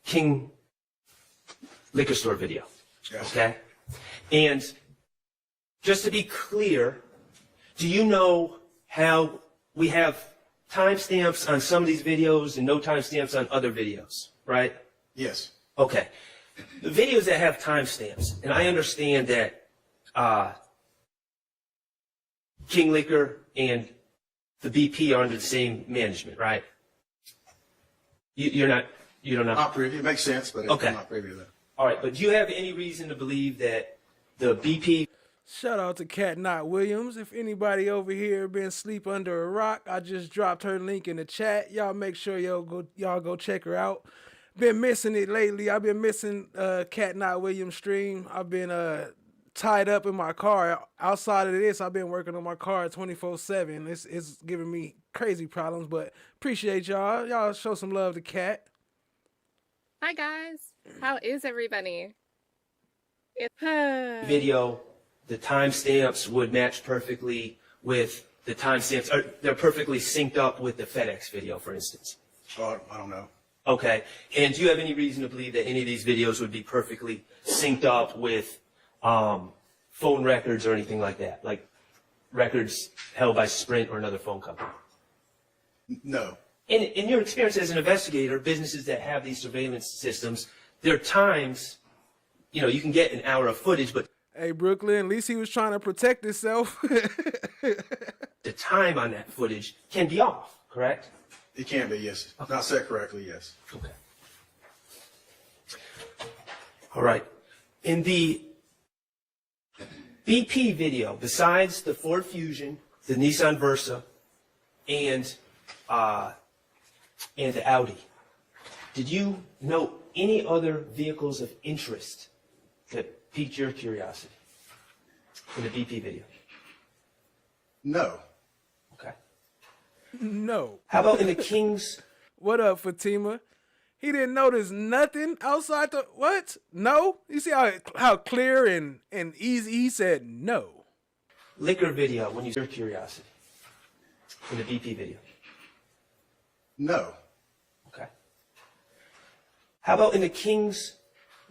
King liquor store video. Yes. Okay? And just to be clear, do you know how we have timestamps on some of these videos and no timestamps on other videos, right? Yes. Okay. The videos that have timestamps, and I understand that King Liquor and the BP are under the same management, right? You don't know? Not privy. It makes sense, but Okay. I'm not privy to that. All right, but do you have any reason to believe that the BP... Shout out to Cat Knott Williams. If anybody over here been asleep under a rock, I just dropped her link in the chat. Y'all make sure y'all go check her out. Been missing it lately. I've been missing Cat Knott Williams stream. I've been tied up in my car. Outside of this, I've been working on my car 24/7. It's giving me crazy problems, but appreciate y'all. Y'all show some love to Cat. Hi guys, how is everybody? video, the timestamps would match perfectly with the timestamps, or they're perfectly synced up with the FedEx video, for instance. Oh, I don't know. Okay, and do you have any reason to believe that any of these videos would be perfectly synced up with phone records or anything like that, like records held by Sprint or another phone company? No. In your experience as an investigator, businesses that have these surveillance systems, there are times, you can get an hour of footage, but Hey, Brooklyn, at least he was trying to protect himself. the time on that footage can be off, correct? It can be, yes. Not set correctly, yes. Okay. All right. In the BP video, besides the Ford Fusion, the Nissan Versa, and the Audi, did you note any other vehicles of interest that piqued your curiosity in the BP video? No. Okay. No. How about in the King's? What up, Fatima? He didn't notice nothing outside the what? No? You see how clear and easy he said no. Liquor video, when you your curiosity in the BP video? No. Okay. How about in the King's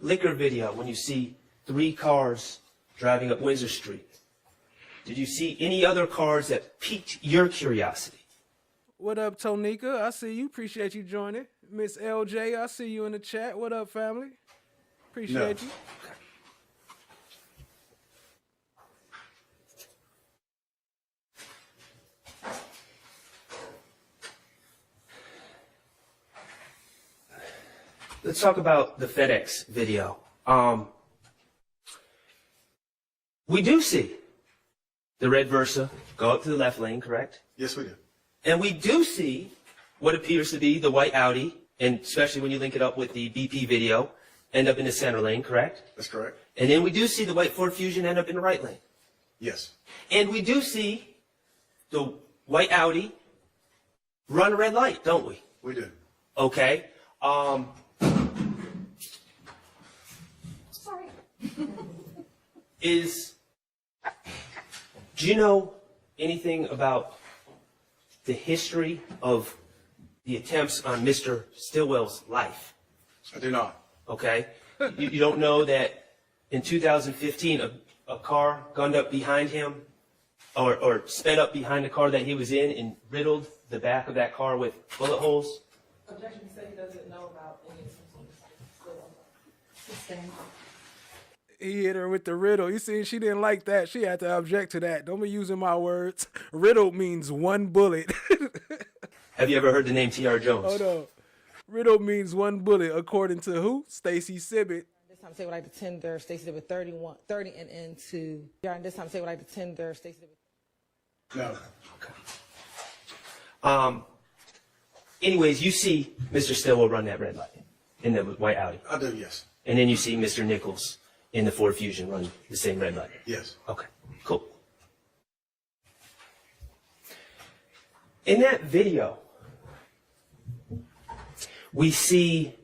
liquor video when you see 3 cars driving up Windsor Street? Did you see any other cars that piqued your curiosity? What up, Tonika? I see you. Appreciate you joining. Miss LJ, I see you in the chat. What up, family? Appreciate you. let's talk about the FedEx video. We do see the red Versa go up to the left lane, correct? Yes, we do. And we do see what appears to be the white Audi, and especially when you link it up with the BP video, end up in the center lane, correct? That's correct. And then we do see the white Ford Fusion end up in the right lane. Yes. And we do see the white Audi run a red light, don't we? We do. Okay. Sorry. Do you know anything about the history of the attempts on Mr. Stillwell's life? I do not. Okay. You don't know that in 2015 a car gunned up behind him or sped up behind the car that he was in and riddled the back of that car with bullet holes? Objection said he doesn't know about any instances. He hit her with the riddle. You see, she didn't like that. She had to object to that. Don't be using my words. Riddle means one bullet. Have you ever heard the name T.R. Jones? Hold on. Riddle means one bullet, according to who? Stacy Sibbett. This time say would like to tender Stacey did with 30 and into. Yeah, and this time say would like to tender Stacey did with. No. Anyways, you see Mr. Stillwell run that red light in the white Audi. I do, yes. And then you see Mr. Nichols in the Ford Fusion run the same red light. Yes. Okay, cool. In that video, we see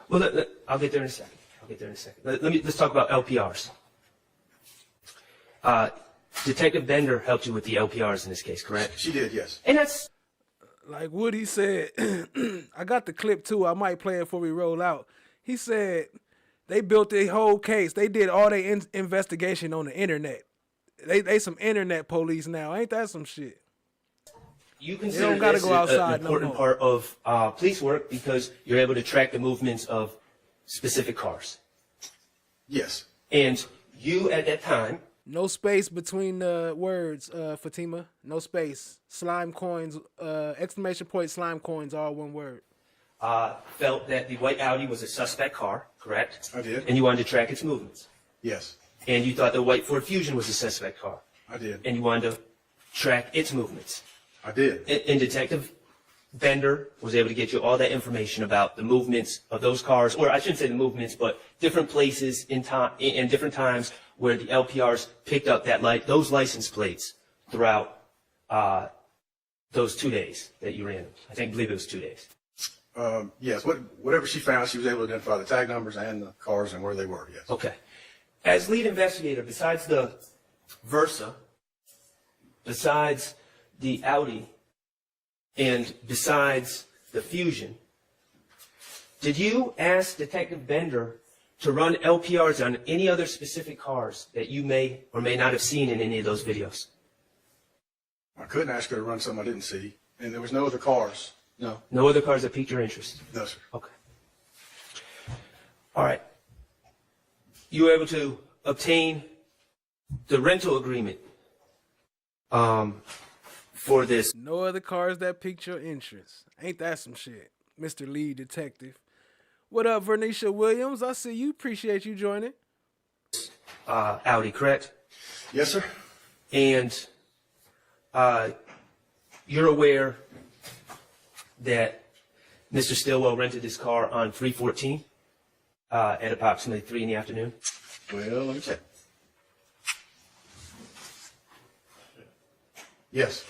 well, I'll get there in a second. Let's talk about LPRs. Detective Bender helped you with the LPRs in this case, correct? She did, yes. And that's like Woody said. I got the clip too. I might play it before we roll out. He said they built a whole case. They did all their investigation on the internet. They some internet police now. Ain't that some shit? You They consider don't gotta this go outside an no important more. part of police work because you're able to track the movements of specific cars. Yes. And you, at that time, No space between the words, Fatima. No space. Slime coins, exclamation point, slime coins, all one word. felt that the white Audi was a suspect car, correct? I did. And you wanted to track its movements. Yes. And you thought the white Ford Fusion was a suspect car. I did. And you wanted to track its movements. I did. And Detective Bender was able to get you all that information about the movements of those cars, or I shouldn't say the movements, but different places in time, in different times where the LPRs picked up those license plates throughout those 2 days that you ran. I believe it was 2 days. Yes. Whatever she found, she was able to identify the tag numbers and the cars and where they were. Yes. Okay. As lead investigator, besides the Versa, besides the Audi, and besides the Fusion, did you ask Detective Bender to run LPRs on any other specific cars that you may or may not have seen in any of those videos? I couldn't ask her to run something I didn't see, and there was no other cars. No. No other cars that piqued your interest? No, sir. Okay. All right. You were able to obtain the rental agreement for this. No other cars that piqued your interest. Ain't that some shit, Mr. Lead Detective? What up, Vernisha Williams? I see you. Appreciate you joining. Audi, correct? Yes, sir. And you're aware that Mr. Stillwell rented his car on 3/14 at approximately 3 in the afternoon? Well, let me check. Yes.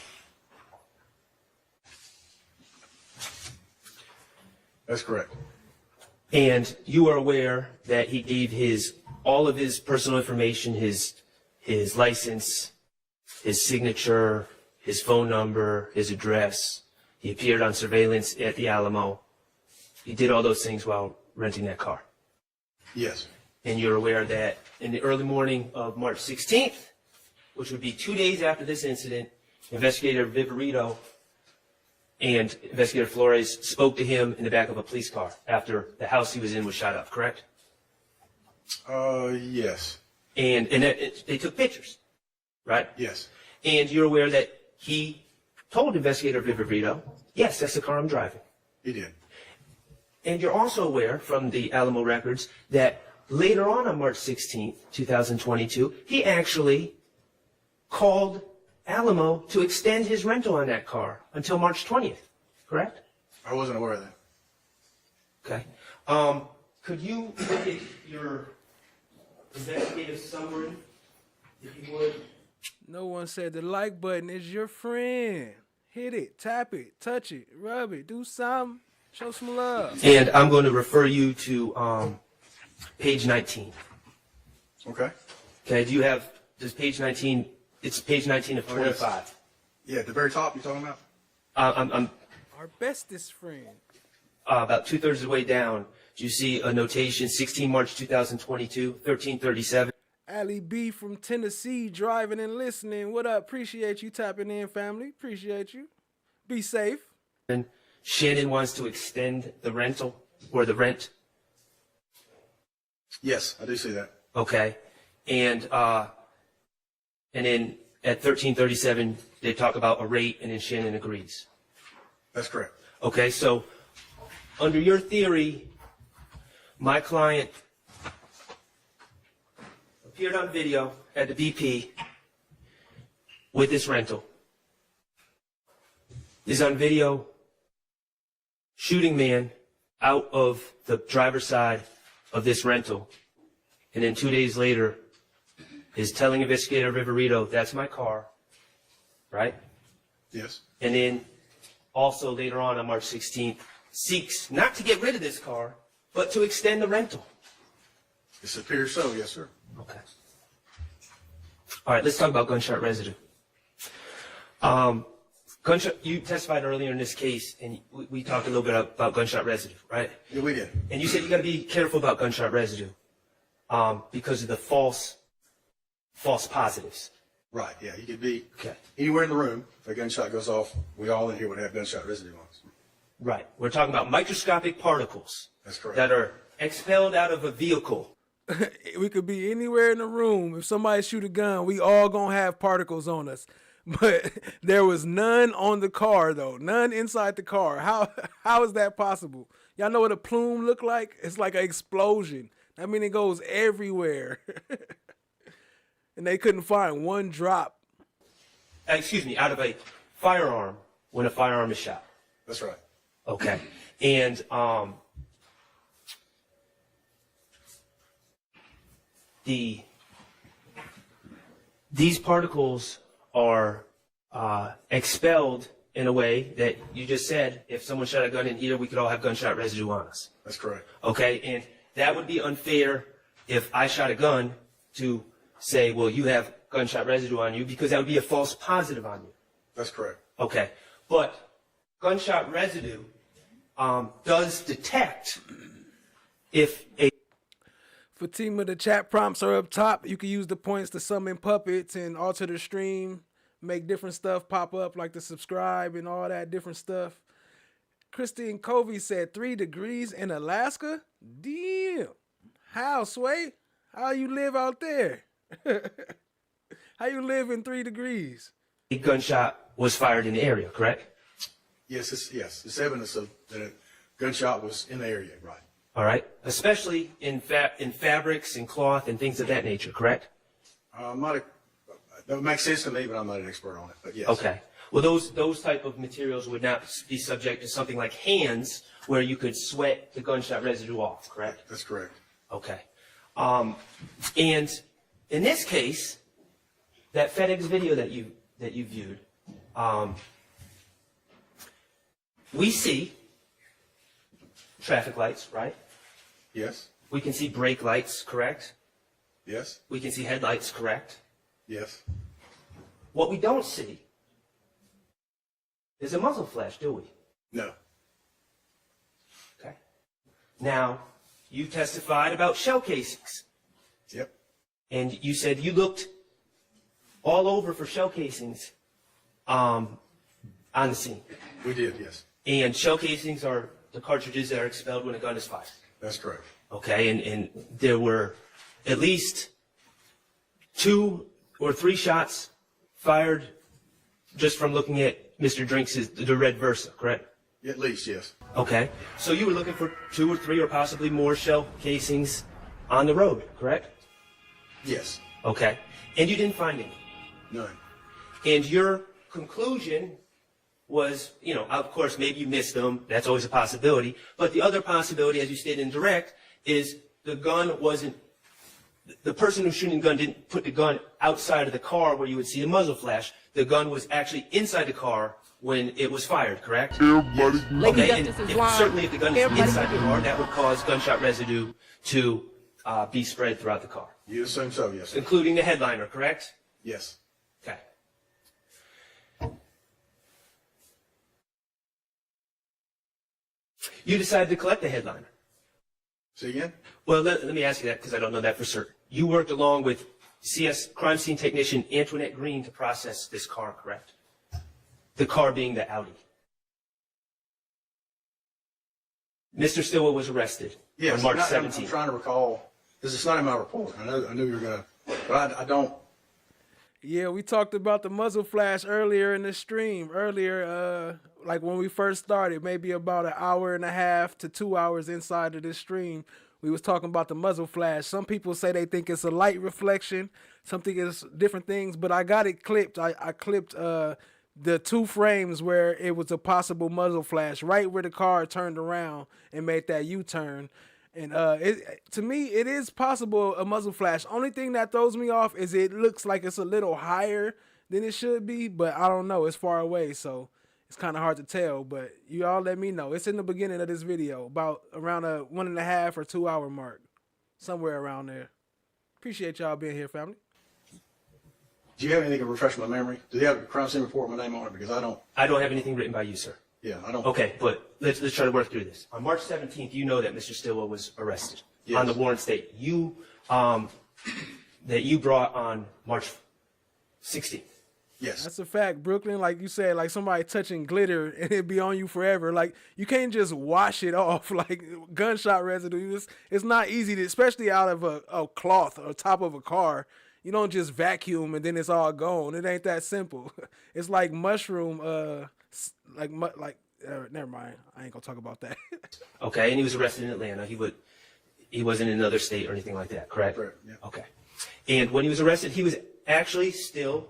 That's correct. And you are aware that he gave all of his personal information, his license, his signature, his phone number, his address. He appeared on surveillance at the Alamo. He did all those things while renting that car. Yes. And you're aware that in the early morning of March 16th, which would be 2 days after this incident, Investigator Viverito and Investigator Flores spoke to him in the back of a police car after the house he was in was shot up, correct? Yes. And they took pictures, right? Yes. And you're aware that he told Investigator Viverito, yes, that's the car I'm driving. He did. And you're also aware from the Alamo records that later on March 16th, 2022, he actually called Alamo to extend his rental on that car until March 20th, correct? I wasn't aware of that. Okay. Could you look at your investigative summary, if you would? No one said the like button is your friend. Hit it, tap it, touch it, rub it, do something, show some love. And I'm going to refer you to page 19. Okay. Okay, does page 19, it's page 19 of 25. Yeah, at the very top you're talking about? I'm Our bestest friend. about 2/3 of the way down. Do you see a notation, 16 March 2022, 1337? Ali B from Tennessee driving and listening. What up? Appreciate you tapping in, family. Appreciate you. Be safe. And Shannon wants to extend the rental or the rent. Yes, I do see that. Okay. And then at 1337, they talk about a rate, and then Shannon agrees. That's correct. Okay, so under your theory, my client appeared on video at the BP with this rental, is on video shooting man out of the driver's side of this rental, and then 2 days later is telling Investigator Viverito, that's my car, right? Yes. And then also later on March 16th, seeks not to get rid of this car, but to extend the rental. It appears so, yes, sir. Okay. All right, let's talk about gunshot residue. You testified earlier in this case, and we talked a little bit about gunshot residue, right? Yeah, we did. And you said you got to be careful about gunshot residue because of the false positives. Right, yeah. You could be Okay. anywhere in the room. If a gunshot goes off, we all in here would have gunshot residue on us. Right. We're talking about microscopic particles. That's correct. That are expelled out of a vehicle. We could be anywhere in the room. If somebody shoot a gun, we all gonna have particles on us. But there was none on the car, though. None inside the car. How is that possible? Y'all know what a plume look like? It's like an explosion. I mean, it goes everywhere. And they couldn't find one drop. Out of a firearm when a firearm is shot. That's right. Okay. And these particles are expelled in a way that you just said, if someone shot a gun in here, we could all have gunshot residue on us. That's correct. Okay, and that would be unfair if I shot a gun to say, well, you have gunshot residue on you, because that would be a false positive on you. That's correct. Okay, but gunshot residue does detect if a... Fatima, the chat prompts are up top. You can use the points to summon puppets and alter the stream, make different stuff pop up, like the subscribe and all that different stuff. Christine Covey said 3 degrees in Alaska? Damn. How, Sway? How you live out there? How you live in 3 degrees? A gunshot was fired in the area, correct? Yes, it's evidence of that a gunshot was in the area, right? All right, especially in fabrics and cloth and things of that nature, correct? That would make sense to me, but I'm not an expert on it. But yes. Okay. Well, those type of materials would not be subject to something like hands, where you could sweat the gunshot residue off, correct? That's correct. Okay. And in this case, that FedEx video that you viewed, we see traffic lights, right? Yes. We can see brake lights, correct? Yes. We can see headlights, correct? Yes. What we don't see is a muzzle flash, do we? No. Okay. Now, you testified about shell casings. Yep. And you said you looked all over for shell casings on the scene. We did, yes. And shell casings are the cartridges that are expelled when a gun is fired. That's correct. Okay, and there were at least 2 or 3 shots fired just from looking at Mr. Drinks is the red Versa, correct? At least, yes. Okay. So you were looking for 2 or 3 or possibly more shell casings on the road, correct? Yes. Okay. And you didn't find any? None. And your conclusion was, you know, of course, maybe you missed them. That's always a possibility. But the other possibility, as you stated in direct, is the gun wasn't, the person who's shooting the gun didn't put the gun outside of the car where you would see the muzzle flash. The gun was actually inside the car when it was fired, correct? Okay, and certainly if the gun is inside the car, that would cause gunshot residue to be spread throughout the car. You assume so, yes, sir. Including the headliner, correct? Yes. Okay. You decided to collect the headliner. Say again? Well, let me ask you that because I don't know that for certain. You worked along with CS crime scene technician Antoinette Green to process this car, correct? The car being the Audi. Mr. Stillwell was arrested on March 17th. I'm trying to recall. This is not in my report. I knew you were going to, but I don't. Yeah, we talked about the muzzle flash earlier in the stream. Like when we first started, maybe about an hour and a half to 2 hours inside of this stream, we was talking about the muzzle flash. Some people say they think it's a light reflection. Some think it's different things, but I got it clipped. I clipped the 2 frames where it was a possible muzzle flash, right where the car turned around and made that U-turn. And to me, it is possible a muzzle flash. Only thing that throws me off is it looks like it's a little higher than it should be, but I don't know. It's far away, so it's kind of hard to tell. But you all let me know. It's in the beginning of this video, about around a 1.5 or 2 hour mark, somewhere around there. Appreciate y'all being here, family. Do you have anything to refresh my memory? Do they have a crime scene report with my name on it? Because I don't. I don't have anything written by you, sir. Yeah, I don't. Okay, but let's try to work through this. On March 17th, you know that Mr. Stillwell was arrested on the warrant state. That you brought on March 16th. Yes. That's a fact, Brooklyn. Like you said, like somebody touching glitter and it'd be on you forever. Like you can't just wash it off like gunshot residue. It's not easy, to, especially out of a cloth or top of a car. You don't just vacuum and then it's all gone. It ain't that simple. It's like mushroom, never mind. I ain't gonna talk about that. Okay, and he was arrested in Atlanta. He wasn't in another state or anything like that, correct? Correct, yeah. Okay. And when he was arrested, he was actually still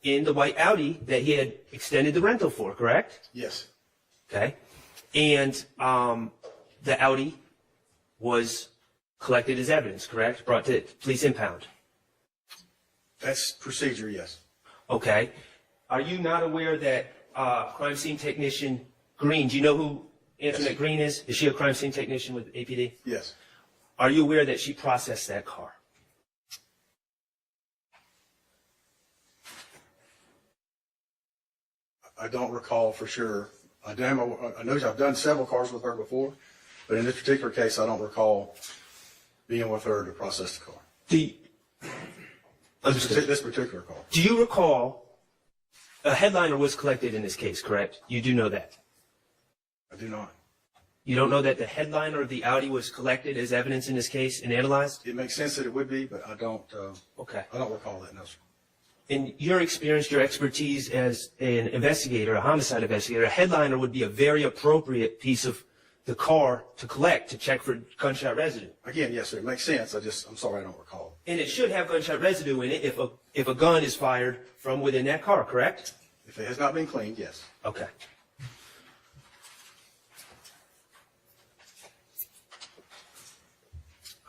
in the white Audi that he had extended the rental for, correct? Yes. Okay. And the Audi was collected as evidence, correct? Brought to police impound. That's procedure, yes. Okay. Are you not aware that crime scene technician Green, do you know who Antoinette Green is? Is she a crime scene technician with APD? Yes. Are you aware that she processed that car? I don't recall for sure. I know I've done several cars with her before, but in this particular case, I don't recall being with her to process the car. This particular car. Do you recall a headliner was collected in this case, correct? You do know that? I do not. You don't know that the headliner of the Audi was collected as evidence in this case and analyzed? It makes sense that it would be, but I don't. Okay. I don't recall that. No, sir. In your experience, your expertise as an investigator, a homicide investigator, a headliner would be a very appropriate piece of the car to collect, to check for gunshot residue. Again, yes, sir. It makes sense. I'm sorry, I don't recall. And it should have gunshot residue in it if a gun is fired from within that car, correct? If it has not been cleaned, yes. Okay.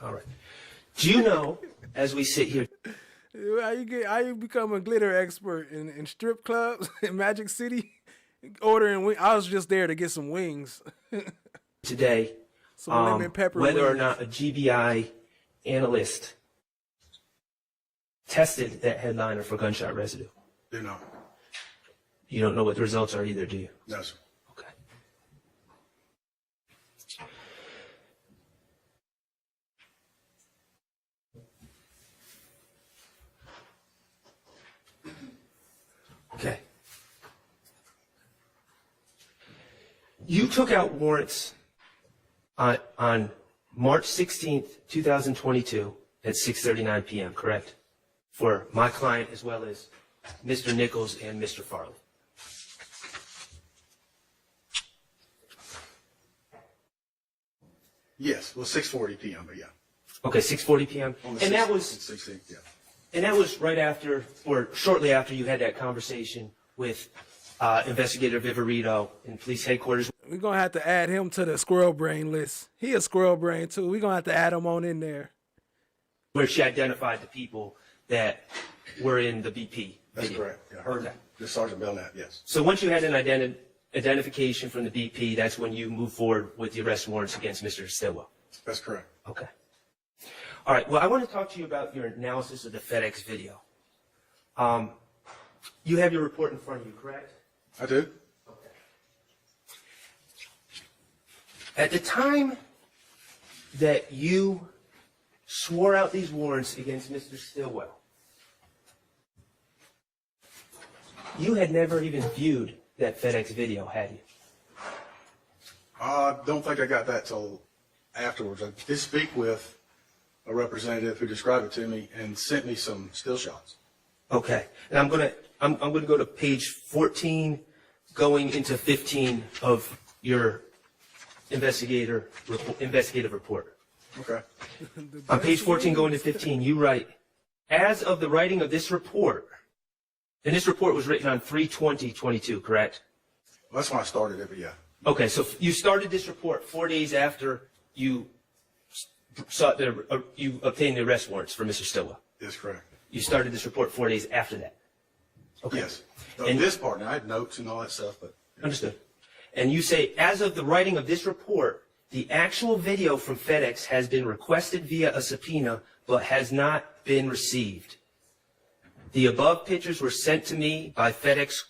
All right. Do you know, as we sit here, How you become a glitter expert in strip clubs in Magic City? Ordering wings. I was just there to get some wings. today, Some lemon pepper whether or wings. not a GBI analyst tested that headliner for gunshot residue? Do not. You don't know what the results are either, do you? No, sir. Okay. Okay. You took out warrants on March 16th, 2022 at 6:39 p.m., correct? For my client as well as Mr. Nichols and Mr. Farley. Yes, well, 6:40 p.m., but yeah. Okay, 6:40 p.m. On the And that 16th, was 16th, yeah. And that was right after, or shortly after you had that conversation with Investigator Viverito in police headquarters. We're going to have to add him to the squirrel brain list. He a squirrel brain, too. We're going to have to add him on in there. Where she identified the people that were in the BP That's video. correct. Yeah, her, Okay. the Sergeant Belknap, yes. So once you had an identification from the BP, that's when you move forward with the arrest warrants against Mr. Stillwell. That's correct. Okay. All right. Well, I want to talk to you about your analysis of the FedEx video. You have your report in front of you, correct? I do. Okay. At the time that you swore out these warrants against Mr. Stillwell, you had never even viewed that FedEx video, had you? I don't think I got that till afterwards. I did speak with a representative who described it to me and sent me some still shots. Okay. And I'm gonna go to page 14, going into 15 of your investigative report. Okay. On page 14, going to 15, you write, as of the writing of this report, and this report was written on 3/20/22, correct? Well, that's when I started it, but yeah. Okay, so you started this report 4 days after you you obtained the arrest warrants for Mr. Stillwell. That's correct. You started this report 4 days after that. Okay. Yes. And This part, now I had notes and all that stuff, but understood. And you say, as of the writing of this report, the actual video from FedEx has been requested via a subpoena, but has not been received. The above pictures were sent to me by a FedEx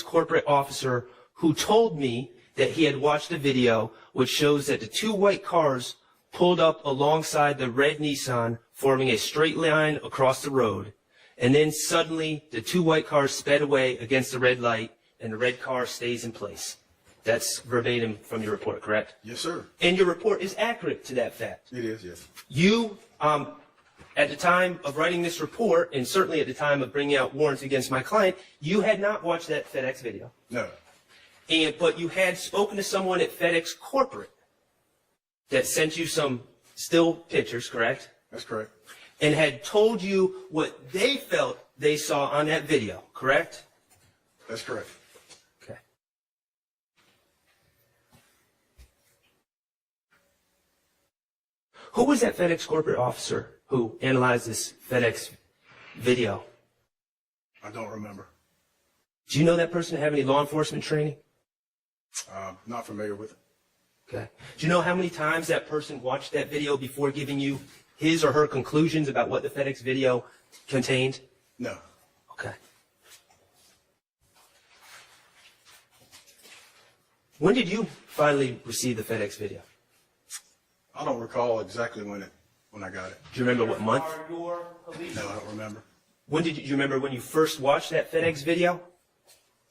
corporate officer who told me that he had watched a video which shows that the two white cars pulled up alongside the red Nissan, forming a straight line across the road. And then suddenly the two white cars sped away against the red light and the red car stays in place. That's verbatim from your report, correct? yes, sir. And your report is accurate to that fact. It is, yes. You, at the time of writing this report, and certainly at the time of bringing out warrants against my client, you had not watched that FedEx video. No. But you had spoken to someone at FedEx corporate that sent you some still pictures, correct? That's correct. And had told you what they felt they saw on that video, correct? That's correct. Okay. Who was that FedEx corporate officer who analyzed this FedEx video? I don't remember. Do you know that person have any law enforcement training? Not familiar with it. Okay. Do you know how many times that person watched that video before giving you his or her conclusions about what the FedEx video contained? No. Okay. When did you finally receive the FedEx video? I don't recall exactly when I got it. Do you remember what month? No, I don't remember. When did you remember when you first watched that FedEx video?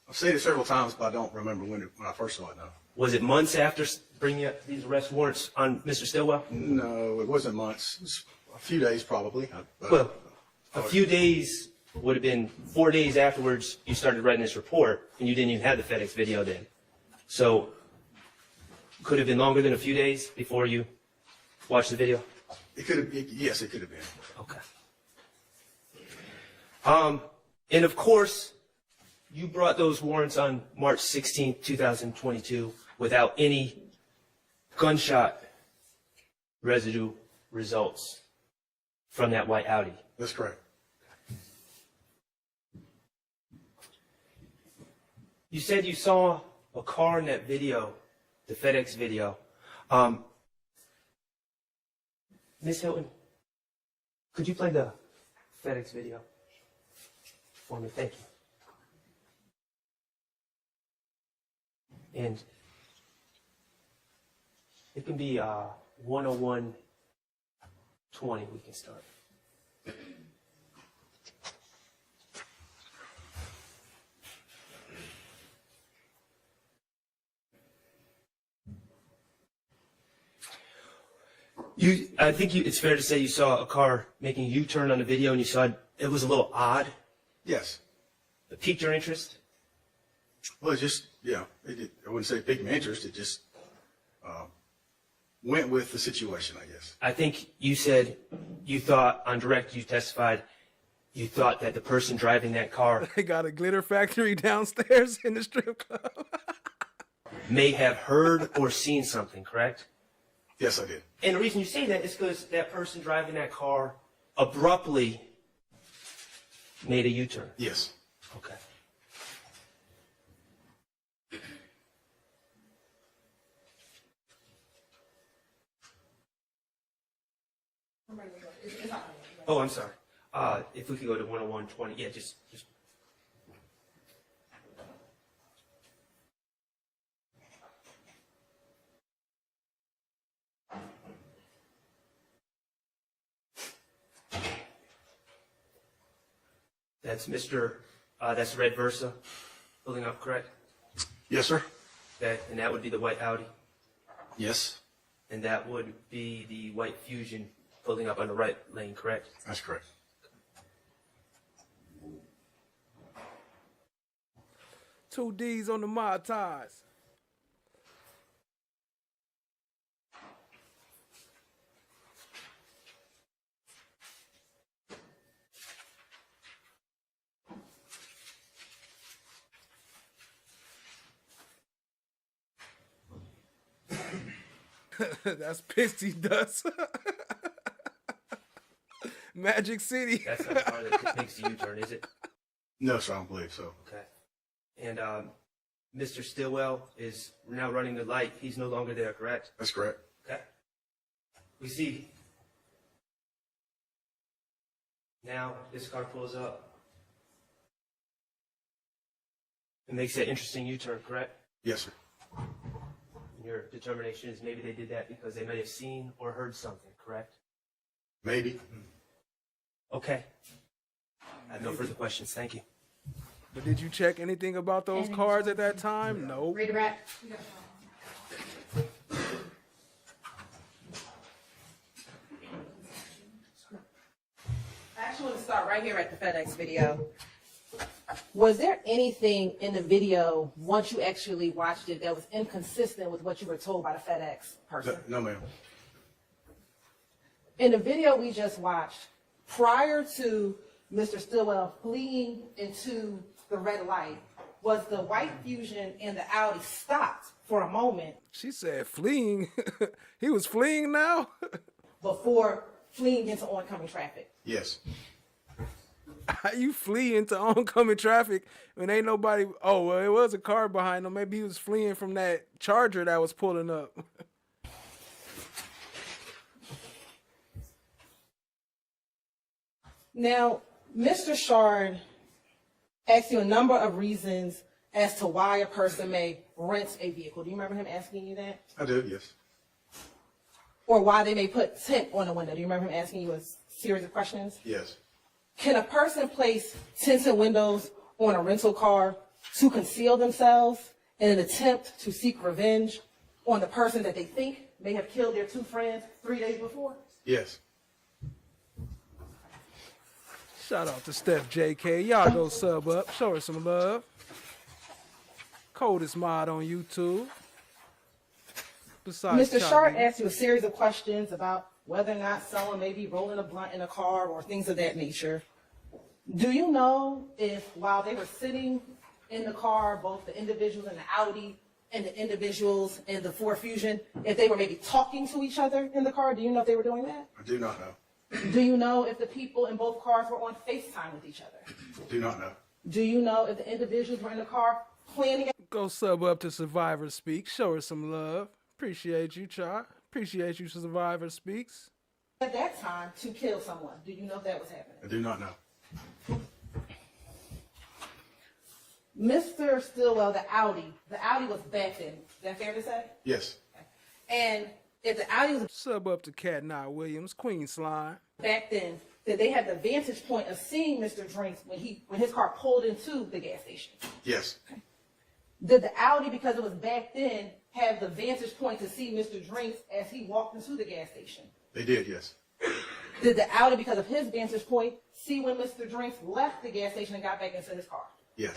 I've seen it several times, but I don't remember when I first saw it, no. Was it months after bringing up these arrest warrants on Mr. Stillwell? No, it wasn't months. It was a few days, probably. Well, a few days would have been 4 days afterwards you started writing this report, and you didn't even have the FedEx video then. So, could have been longer than a few days before you watched the video? It could have, yes, it could have been. Okay. And of course, you brought those warrants on March 16, 2022, without any gunshot residue results from that white Audi. That's correct. You said you saw a car in that video, the FedEx video. Ms. Hilton, could you play the FedEx video for me? Thank you. And it can be 101:20. We can start. I think it's fair to say you saw a car making a U-turn on the video, and you saw it was a little odd. Yes. It piqued your interest? Well, it just, yeah, I wouldn't say it piqued my interest. It just, went with the situation, I guess. I think you said you thought on direct, you testified, you thought that the person driving that car They got a glitter factory downstairs in the strip club. may have heard or seen something, correct? Yes, I did. And the reason you say that is because that person driving that car abruptly made a U-turn. Yes. Okay. Oh, I'm sorry. If we could go to 10120, yeah, just. That's that's red Versa pulling up, correct? Yes, sir. Okay, and that would be the white Audi? Yes. And that would be the white Fusion pulling up on the right lane, correct? That's correct. Two D's on the Mod Ties. That's pixie dust. Magic City. That's not the car that makes the U-turn, is it? No, sir, I don't believe so. Okay. And Mr. Stillwell is now running the light. He's no longer there, correct? That's correct. Okay. We see. Now this car pulls up. It makes that interesting U-turn, correct? Yes, sir. And your determination is maybe they did that because they may have seen or heard something, correct? Maybe. Okay. I have no further questions. Thank you. But did you check anything about those cars at that time? No. Read it back. I actually want to start right here at the FedEx video. Was there anything in the video, once you actually watched it, that was inconsistent with what you were told by the FedEx person? No, ma'am. In the video we just watched, prior to Mr. Stillwell fleeing into the red light, was the white Fusion and the Audi stopped for a moment She said fleeing. He was fleeing now? before fleeing into oncoming traffic? Yes. How you flee into oncoming traffic when ain't nobody? Oh, well, it was a car behind him. Maybe he was fleeing from that Charger that was pulling up. Now, Mr. Shard asked you a number of reasons as to why a person may rent a vehicle. Do you remember him asking you that? I do, yes. Or why they may put tint on a window. Do you remember him asking you a series of questions? Yes. Can a person place tinted windows on a rental car to conceal themselves in an attempt to seek revenge on the person that they think may have killed their two friends 3 days before? Yes. Shout out to Steph JK. Y'all go sub up. Show her some love. Coldest mod on YouTube. Besides Mr. Chuck Shard D. asked you a series of questions about whether or not someone may be rolling a blunt in a car or things of that nature. Do you know if while they were sitting in the car, both the individuals in the Audi and the individuals in the Ford Fusion, if they were maybe talking to each other in the car? Do you know if they were doing that? I do not know. Do you know if the people in both cars were on FaceTime with each other? Do not know. Do you know if the individuals were in the car planning? Go sub up to Survivor Speaks. Show her some love. Appreciate you, Chuck. Appreciate you, Survivor Speaks. At that time to kill someone? Do you know if that was happening? I do not know. Mr. Stillwell, the Audi was back then. Is that fair to say? Yes. And if the Audi was Sub up to Cat Knot Williams, Queen Slime. back then, did they have the vantage point of seeing Mr. Drinks when his car pulled into the gas station? Yes. Did the Audi, because it was back then, have the vantage point to see Mr. Drinks as he walked into the gas station? They did, yes. Did the Audi, because of his vantage point, see when Mr. Drinks left the gas station and got back into his car? Yes.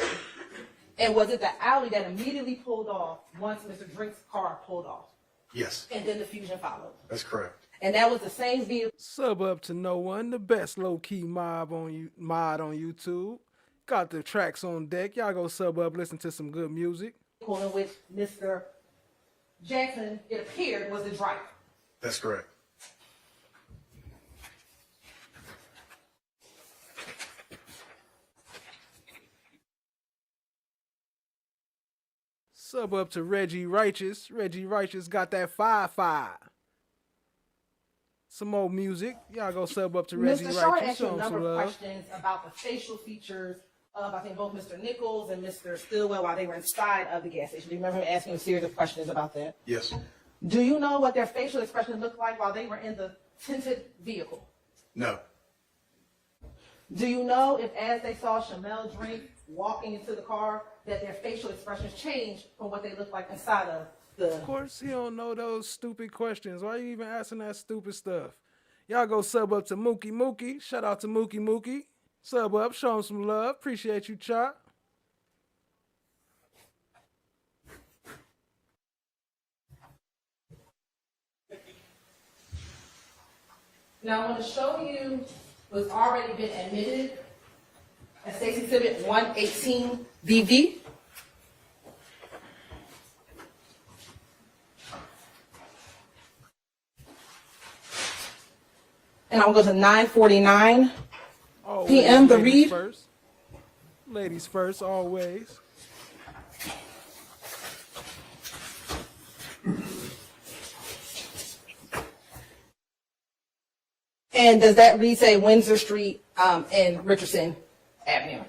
And was it the Audi that immediately pulled off once Mr. Drinks' car pulled off? Yes, and then the Fusion followed. that's correct. And that was the same vehicle. Sub up to No One, the best low-key mod on YouTube. Got the tracks on deck. Y'all go sub up, listen to some good music. In which Mr. Jackson, it appeared, was the driver. That's correct. Sub up to Reggie Righteous. Reggie Righteous got that 5-5. Some more music. Y'all go sub up to Reggie Mr. Short Righteous. asked you Show a him number some of love. questions about the facial features of, I think, both Mr. Nichols and Mr. Stillwell while they were inside of the gas station. Do you remember him asking a series of questions about that? Yes. Do you know what their facial expressions looked like while they were in the tinted vehicle? No. Do you know if, as they saw Shamel Drink walking into the car, that their facial expressions changed from what they looked like inside of the... Of course, he don't know those stupid questions. Why are you even asking that stupid stuff? Y'all go sub up to Mookie Mookie. Shout out to Mookie Mookie. Sub up, show him some love. Appreciate you, Chop. Now, I want to show you what's already been admitted as State's Exhibit 118 VV. And I'm going to go to 9:49 p.m. the Ladies read. first. Ladies first, always. And does that read say Windsor Street and Richardson Avenue?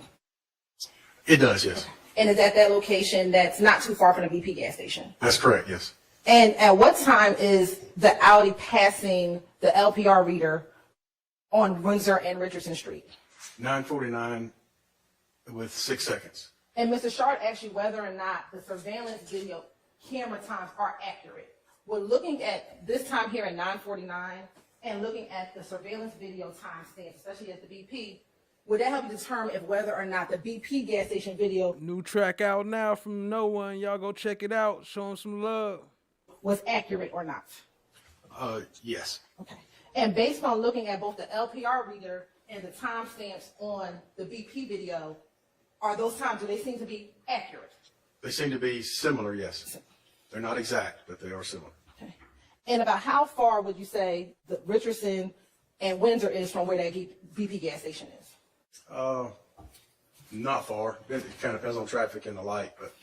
It does, yes. And is at that location that's not too far from the BP gas station? That's correct, yes. And at what time is the Audi passing the LPR reader on Windsor and Richardson Street? 9:49 with 6 seconds. And Mr. Shard asked you whether or not the surveillance video camera times are accurate. We're looking at this time here at 9:49 and looking at the surveillance video timestamp, especially at the BP. Would that help you determine if whether or not the BP gas station video New track out now from No One. Y'all go check it out. Show him some love. was accurate or not? Yes. Okay. And based on looking at both the LPR reader and the timestamps on the BP video, are those times, do they seem to be accurate? They seem to be similar, yes. They're not exact, but they are similar. Okay. And about how far would you say the Richardson and Windsor is from where that BP gas station is? Not far. It kind of depends on traffic and the light, but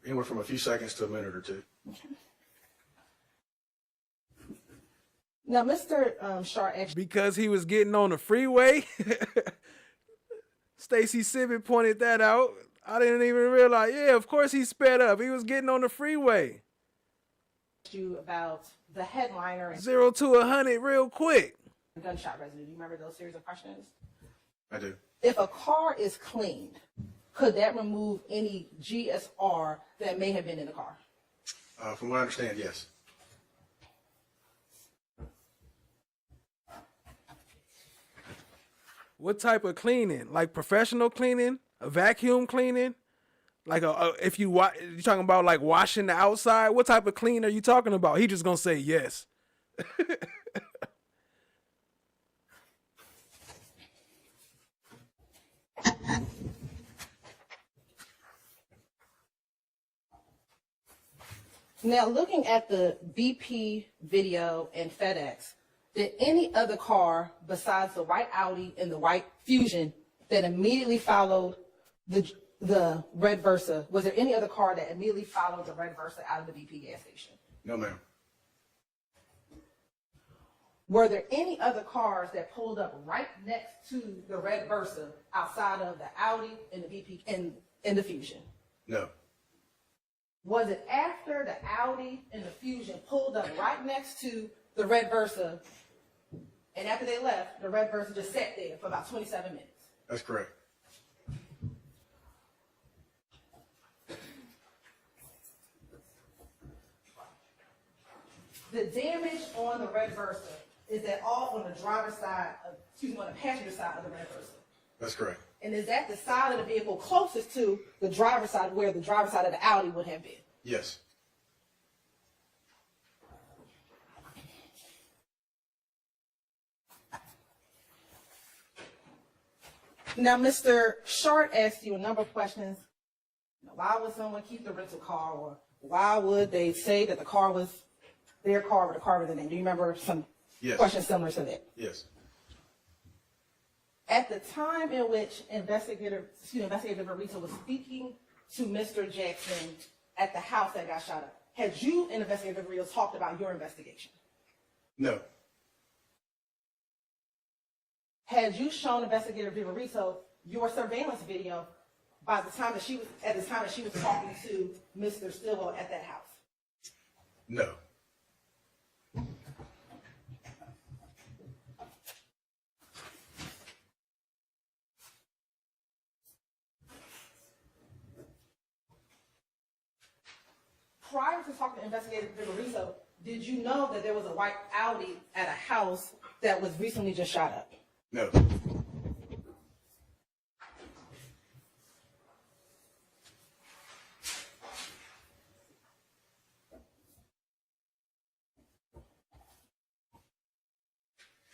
anywhere from a few seconds to a minute or two. Okay. Now, Mr. Shar actually... Because he was getting on the freeway? Stacy Sibbett pointed that out. I didn't even realize. Yeah, of course he sped up. He was getting on the freeway. You about the headliner and 0 to 100 real quick. gunshot residue. Do you remember those series of questions? I do. If a car is cleaned, could that remove any GSR that may have been in the car? From what I understand, yes. What type of cleaning? Like professional cleaning? A vacuum cleaning? Like if you you talking about like washing the outside? What type of clean are you talking about? He just gonna say yes. Now, looking at the BP video and FedEx, did any other car besides the white Audi and the white Fusion that immediately followed the red Versa, was there any other car that immediately followed the red Versa out of the BP gas station? No, ma'am. Were there any other cars that pulled up right next to the red Versa outside of the Audi and the BP and the Fusion? No. Was it after the Audi and the Fusion pulled up right next to the red Versa, and after they left, the red Versa just sat there for about 27 minutes? That's correct. The damage on the red Versa, is that all on the driver's side, on the passenger side of the red Versa? That's correct. And is that the side of the vehicle closest to the driver's side where the driver's side of the Audi would have been? Yes. Now, Mr. Short asked you a number of questions. Why would someone keep the rental car, or why would they say that the car was their car or the car was their name? Do you remember some questions similar to that? Yes. At the time in which Investigator Barito was speaking to Mr. Jackson at the house that got shot up, had you and Investigator Barito talked about your investigation? No. Had you shown Investigator Barito your surveillance video by the time that she was talking to Mr. Stillwell at that house? No. Prior to talking to Investigator Barito, did you know that there was a white Audi at a house that was recently just shot up? No.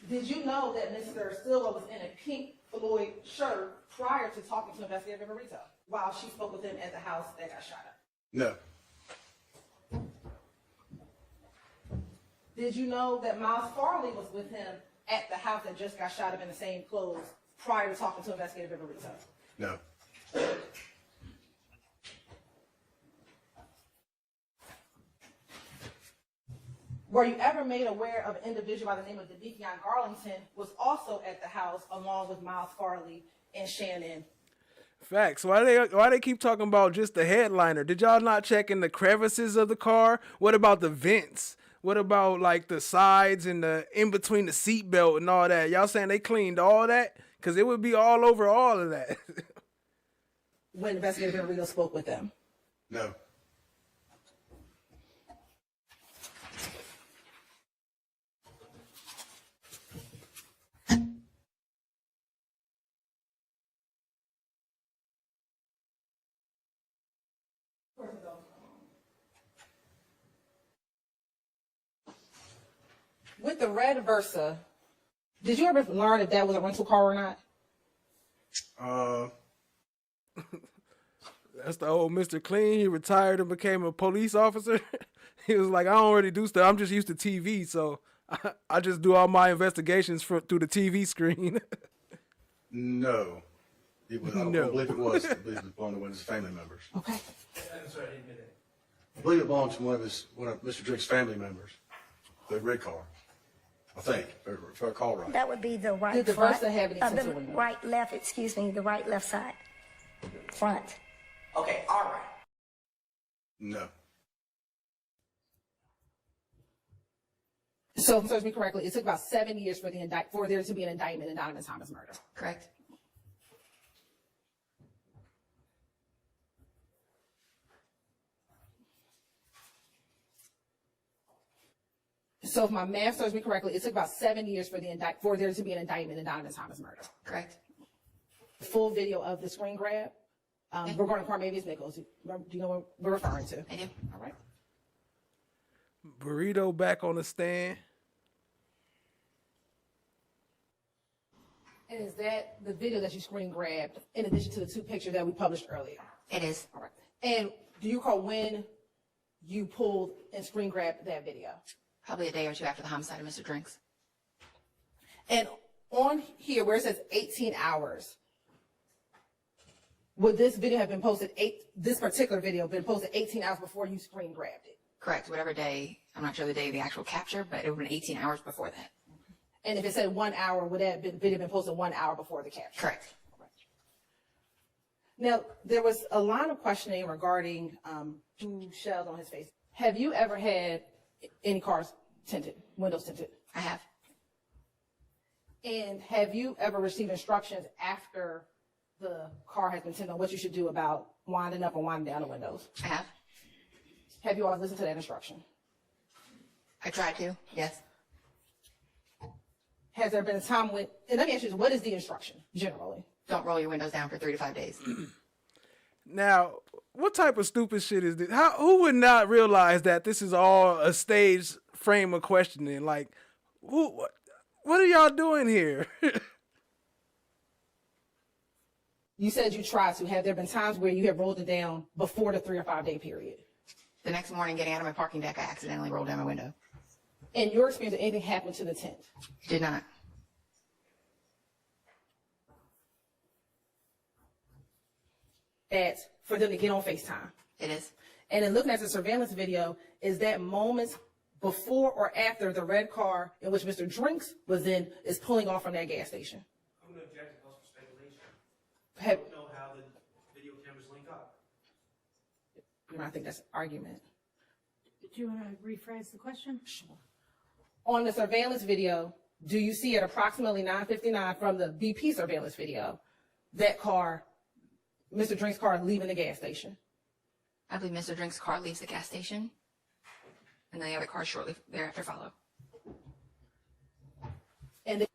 Did you know that Mr. Stillwell was in a pink Floyd shirt prior to talking to Investigator Barito while she spoke with him at the house that got shot up? No. Did you know that Miles Farley was with him at the house that just got shot up in the same clothes prior to talking to Investigator Barito? No. Were you ever made aware of an individual by the name of Dedekion Garlington was also at the house along with Miles Farley and Shannon? Facts. Why they keep talking about just the headliner? Did y'all not check in the crevices of the car? What about the vents? What about like the sides and the in between the seatbelt and all that? Y'all saying they cleaned all that? Because it would be all over all of that. When Investigator Barito spoke with them? No. With the red Versa, did you ever learn if that was a rental car or not? That's the old Mr. Clean. He retired and became a police officer. He was like, I don't really do stuff. I'm just used to TV, so I just do all my investigations through the TV screen. No. It was, I don't believe it was. I believe it was one of his family members. Okay. That's right, I believe it belonged to one of Mr. Drake's family members. The red car. I think, if I recall right. That would be the right Did the front, Versa have any the sensor windows? right left, excuse me, the right left side, front. Okay, all right. No. So, if it serves me correctly, it took about 7 years for there to be an indictment in Donovan Thomas' murder. Correct? So if my math serves me correctly, it took about 7 years for there to be an indictment in Donovan Thomas' murder. Correct. Full video of the screen grab regarding Carmavius Nichols. Do you know what we're referring to? I do. All right. Burrito back on the stand. And is that the video that you screen grabbed in addition to the two pictures that we published earlier? It is. All right. And do you recall when you pulled and screen grabbed that video? Probably a day or two after the homicide of Mr. Drinks. And on here where it says 18 hours, would this video have been posted, this particular video been posted 18 hours before you screen grabbed it? Correct. Whatever day, I'm not sure the day of the actual capture, but it would have been 18 hours before that. And if it said 1 hour, would that video been posted 1 hour before the capture? Correct. Now, there was a line of questioning regarding two shells on his face. Have you ever had any cars tinted, windows tinted? I have. And have you ever received instructions after the car has been tinted on what you should do about winding up or winding down the windows? I have. Have you always listened to that instruction? I tried to, yes. Has there been a time when, and let me ask you this, what is the instruction generally? Don't roll your windows down for 3 to 5 days. Now, what type of stupid shit is this? Who would not realize that this is all a staged frame of questioning? Like, what are y'all doing here? You said you tried to. Have there been times where you have rolled it down before the 3 or 5 day period? The next morning, getting out of my parking deck, I accidentally rolled down my window. In your experience, did anything happen to the tent? Did not. For them to get on FaceTime. It is. And in looking at the surveillance video, is that moments before or after the red car in which Mr. Drinks was in is pulling off from that gas station? I'm going to object to possible speculation. I Have, don't know how the video cameras link up. I think that's an argument. Do you want to rephrase the question? Sure. On the surveillance video, do you see at approximately 9:59 from the BP surveillance video that car, Mr. Drinks' car, leaving the gas station? I believe Mr. Drinks' car leaves the gas station, and then the other cars shortly thereafter follow. And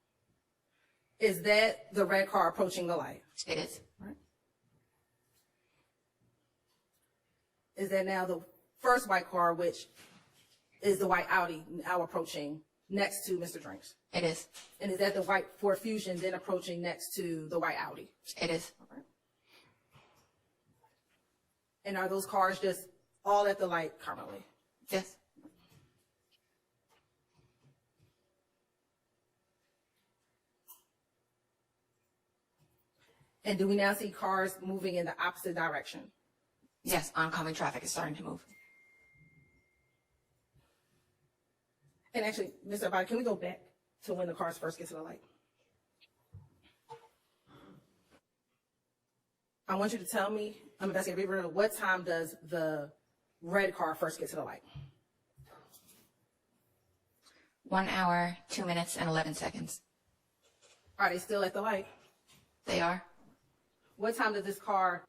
is that the red car approaching the light? It is. Right. Is that now the first white car, which is the white Audi, now approaching next to Mr. Drinks? It is. And is that the white Ford Fusion then approaching next to the white Audi? It is. Okay. And are those cars just all at the light currently? Yes. And do we now see cars moving in the opposite direction? Yes, oncoming traffic is starting to move. And actually, Mr. Abadi, can we go back to when the cars first get to the light? I want you to tell me, I'm investigating River, what time does the red car first get to the light? 1 hour, 2 minutes, and 11 seconds. Are they still at the light? They are. What time does this car?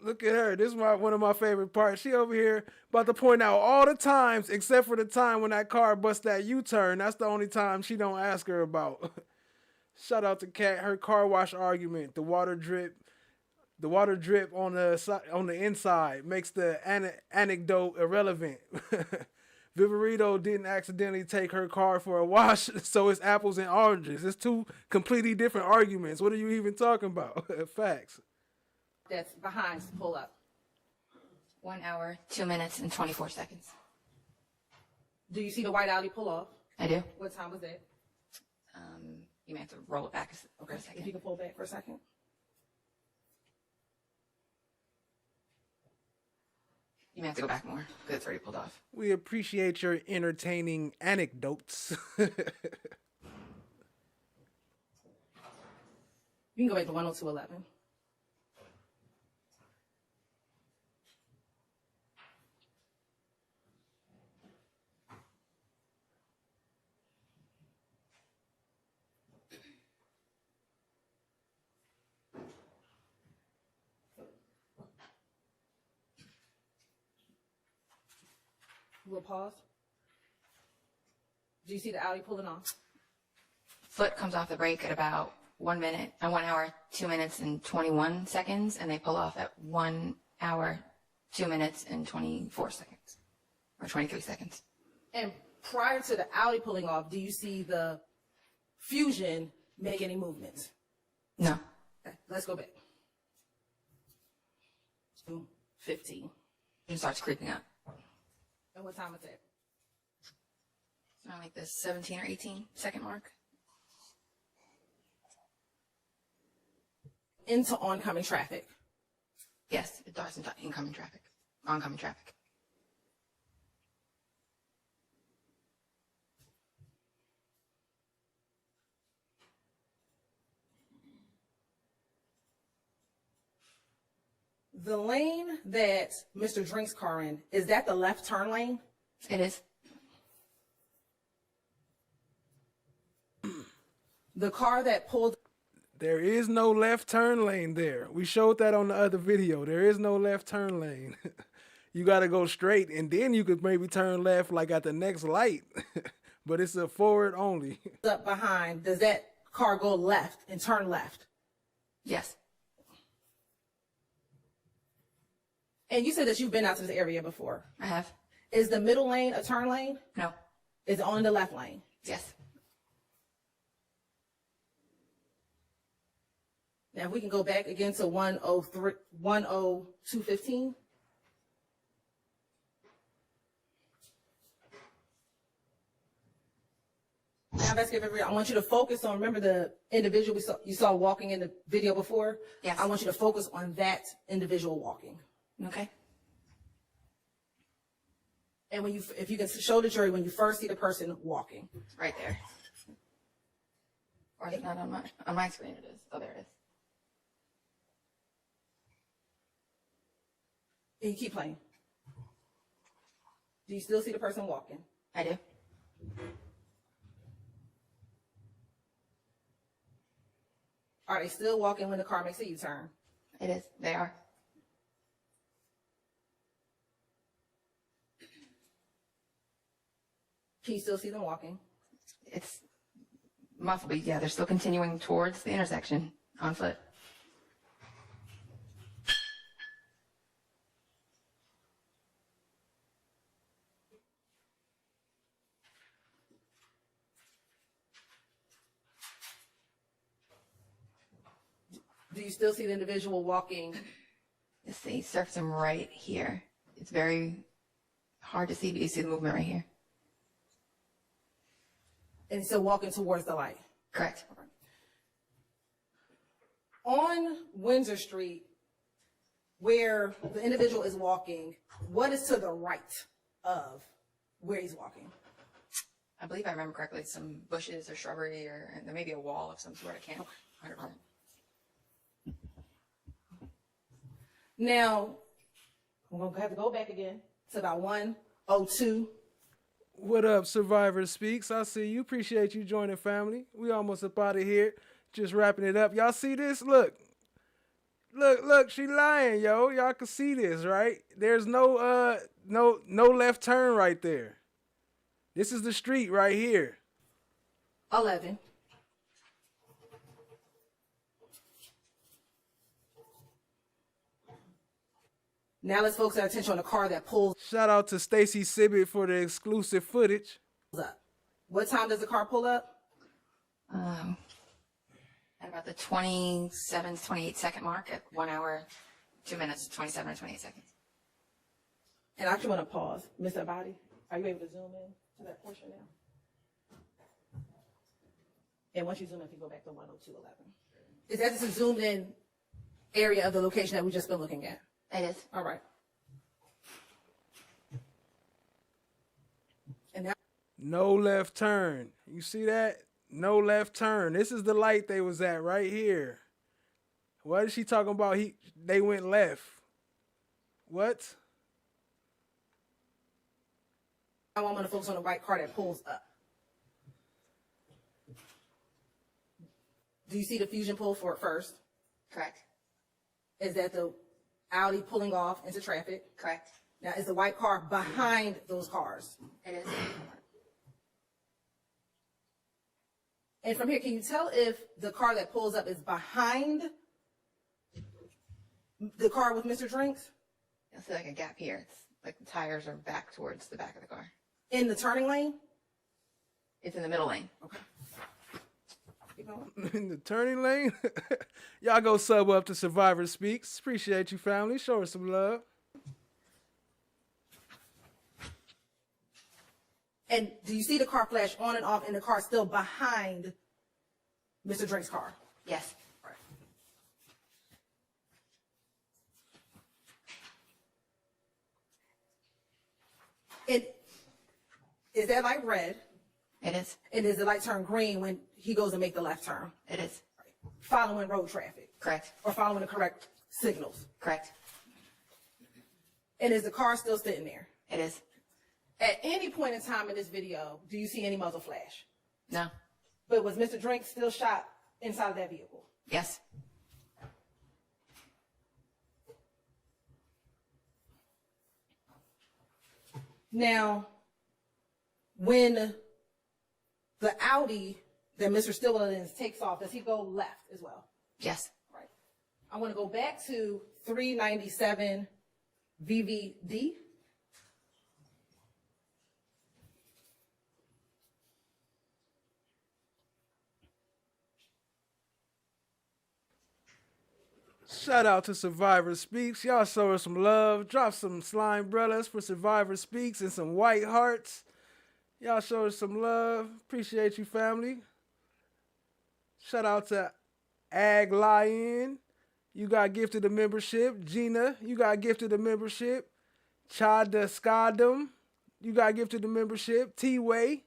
Look at her. This is one of my favorite parts. She over here about to point out all the times except for the time when that car busts that U-turn. That's the only time she don't ask her about. Shout out to Kat. Her car wash argument. The water drip on the inside makes the anecdote irrelevant. Viverito didn't accidentally take her car for a wash, so it's apples and oranges. It's two completely different arguments. What are you even talking about? Facts. That's behind to pull up. 1 hour, 2 minutes, and 24 seconds. Do you see the white Audi pull off? I do. What time was that? You may have to roll it back for a second. If you can pull back for a second. You may have to go back more because it's already pulled off. We appreciate your entertaining anecdotes. You can go back to 102.11. We'll pause. Do you see the Audi pulling off? Foot comes off the brake at about 1 minute, 1 hour, 2 minutes, and 21 seconds, and they pull off at 1 hour, 2 minutes, and 24 seconds, or 23 seconds. And prior to the Audi pulling off, do you see the Fusion make any movements? No. Okay, let's go back. 2:15. It starts creeping up. And what time is it? Around like the 17 or 18 second mark. Into oncoming traffic. Yes, it darts into incoming traffic, oncoming traffic. The lane that Mr. Drink's car in, is that the left turn lane? It is. The car that pulled... There is no left turn lane there. We showed that on the other video. There is no left turn lane. You got to go straight, and then you could maybe turn left like at the next light. But it's a forward only. Up behind, does that car go left and turn left? Yes. And you said that you've been out to this area before. I have. Is the middle lane a turn lane? No. Is it on the left lane? Yes. Now, if we can go back again to 10215. Now, I want you to focus on, remember the individual you saw walking in the video before? Yes. I want you to focus on that individual walking. Okay. And if you can show the jury when you first see the person walking. Right there. Or is it not on my screen? It is. Oh, there it is. And you keep playing. Do you still see the person walking? I do. Are they still walking when the car makes a U-turn? It is. They are. Can you still see them walking? It's muffled, but yeah, they're still continuing towards the intersection on foot. Do you still see the individual walking? You see, surfacing right here. It's very hard to see, but you see the movement right here. And still walking towards the light? Correct. On Windsor Street, where the individual is walking, what is to the right of where he's walking? I believe I remember correctly, some bushes or shrubbery, or there may be a wall of some sort. I can't 100%. Now, I'm going to have to go back again to about 102. What up, Survivor Speaks? I see you. Appreciate you joining, family. We almost up out of here. Just wrapping it up. Y'all see this? Look. Look, she lying, yo. Y'all can see this, right? There's no left turn right there. This is the street right here. 11. Now let's focus our attention on the car that pulls Shout out to Stacy Sibbett for the exclusive footage. up. What time does the car pull up? At about the 27 to 28 second mark at 1 hour, 2 minutes, 27 or 28 seconds. And I actually want to pause. Miss Abadi, are you able to zoom in to that portion now? And once you zoom in, if you go back to 102.11. Is that just a zoomed in area of the location that we've just been looking at? It is. All right. And now, No left turn. You see that? No left turn. This is the light they was at right here. What is she talking about? They went left. What? I want to focus on the white car that pulls up. Do you see the fusion pull for it first? Correct. Is that the Audi pulling off into traffic? Correct. Now, is the white car behind those cars? It is. And from here, can you tell if the car that pulls up is behind the car with Mr. Drinks? You'll see like a gap here. It's like the tires are back towards the back of the car. In the turning lane? It's in the middle lane. Okay. In the turning lane? Y'all go sub up to Survivor Speaks. Appreciate you, family. Show her some love. And do you see the car flash on and off and the car still behind Mr. Drink's car? Yes. Right. And is that light red? It is. And does the light turn green when he goes to make the left turn? It is. Following road traffic? Correct. Or following the correct signals? Correct. And is the car still sitting there? It is. At any point in time in this video, do you see any muzzle flash? No. But was Mr. Drink still shot inside of that vehicle? Yes. Now, when the Audi that Mr. Stillwell takes off, does he go left as well? Yes. Right. I want to go back to 397 VVD. Shout out to Survivor Speaks. Y'all show us some love. Drop some slime brothers for Survivor Speaks and some white hearts. Y'all show us some love. Appreciate you, family. Shout out to Ag Lion. You got gifted a membership. Gina, you got gifted a membership. Chada Skadum, you got gifted a membership. T-Way,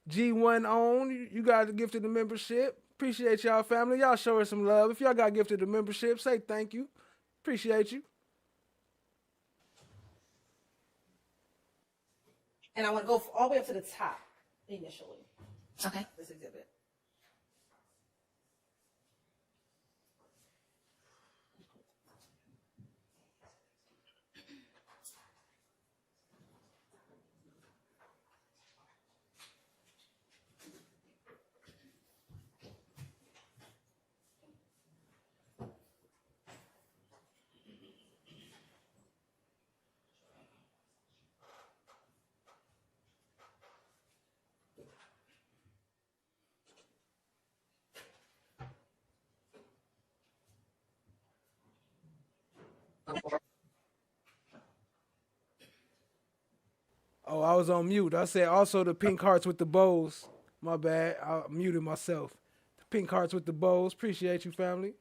G1 Own, you got gifted a membership. Appreciate y'all, family. Y'all show us some love. If y'all got gifted a membership, say thank you. Appreciate you. And I want to go all the way up to the top initially. Okay. This exhibit. Oh, I was on mute. I said also the pink hearts with the bows. My bad. I muted myself. The pink hearts with the bows. Appreciate you, family.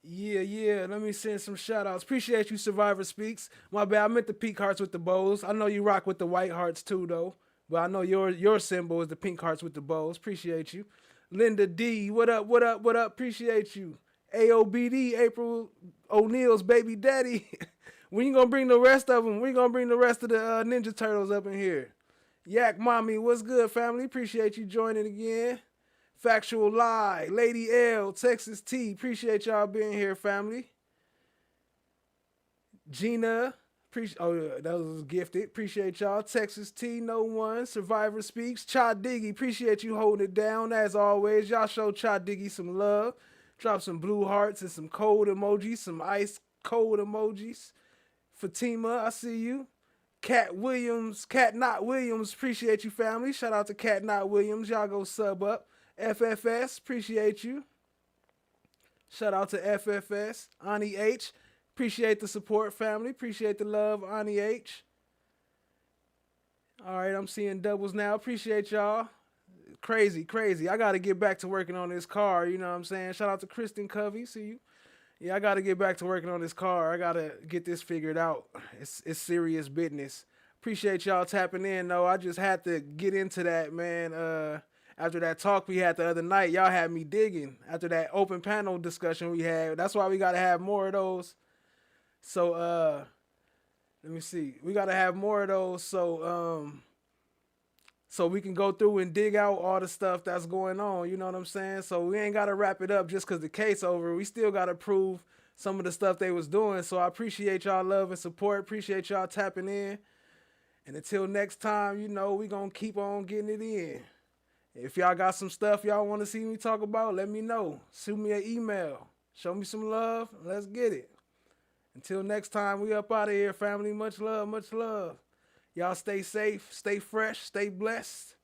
Yeah. Let me send some shout outs. Appreciate you, Survivor Speaks. My bad. I meant the pink hearts with the bows. I know you rock with the white hearts too, though. But I know your symbol is the pink hearts with the bows. Appreciate you. Linda D, what up? Appreciate you. AOBD, April O'Neil's baby daddy. When you gonna bring the rest of them? When you gonna bring the rest of the Ninja Turtles up in here? Yak Mommy, what's good, family? Appreciate you joining again. Factual Lie, Lady L, Texas T. Appreciate y'all being here, family. Gina, that was gifted. Appreciate y'all. Texas T, No One, Survivor Speaks. Cha Diggy, appreciate you holding it down as always. Y'all show Cha Diggy some love. Drop some blue hearts and some cold emojis, some ice cold emojis. Fatima, I see you. Cat Not Williams, appreciate you, family. Shout out to Cat Not Williams. Y'all go sub up. FFS, appreciate you. Shout out to FFS. Ani H, appreciate the support, family. Appreciate the love, Ani H. All right, I'm seeing doubles now. Appreciate y'all. Crazy. I got to get back to working on this car, you know what I'm saying? Shout out to Kristen Covey, see you. Yeah, I got to get back to working on this car. I got to get this figured out. It's serious business. Appreciate y'all tapping in, though. I just had to get into that, man. After that talk we had the other night, y'all had me digging. After that open panel discussion we had. That's why we got to have more of those. So, let me see. We got to have more of those so we can go through and dig out all the stuff that's going on. You know what I'm saying? So we ain't got to wrap it up just because the case over. We still got to prove some of the stuff they was doing. So I appreciate y'all love and support. Appreciate y'all tapping in. And until next time, you know, we going to keep on getting it in. If y'all got some stuff y'all want to see me talk about, let me know. Shoot me an email. Show me some love. Let's get it. Until next time, we up out of here, family. Much love, much love. Y'all stay safe, stay fresh, stay blessed,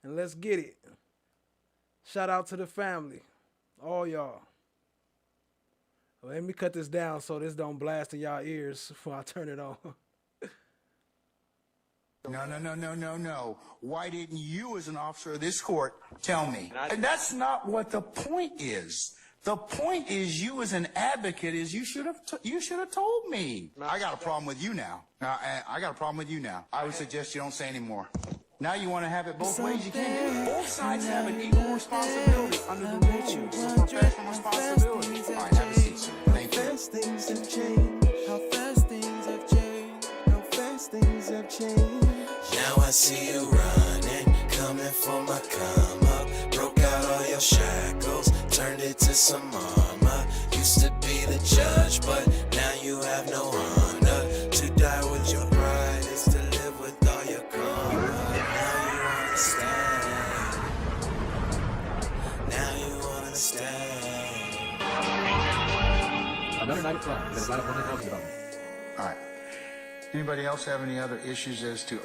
and let's get it. Shout out to the family, all y'all. Well, let me cut this down so this don't blast in y'all ears before I turn it on. No. Why didn't you, as an officer of this court, tell me? And that's not what the point is. The point is, you as an advocate, is you should have told me. I got a problem with you now. I got a problem with you now. I would suggest you don't say any more. Now you want to have it both ways. You can't do it. Both sides have an equal responsibility under the rules of professional responsibility. All right, have a seat, sir. Thank you. fast things have changed. How fast things have changed. How fast things have changed. Now I see you running, coming for my come up. Broke out all your shackles, turned it to some armor. Used to be the judge, but now you have no honor. To die with your pride is to live with all your karma. Now you understand. Now you understand. Another night of fun. There's a lot of public housing development. All right. Anybody else have any other issues as to...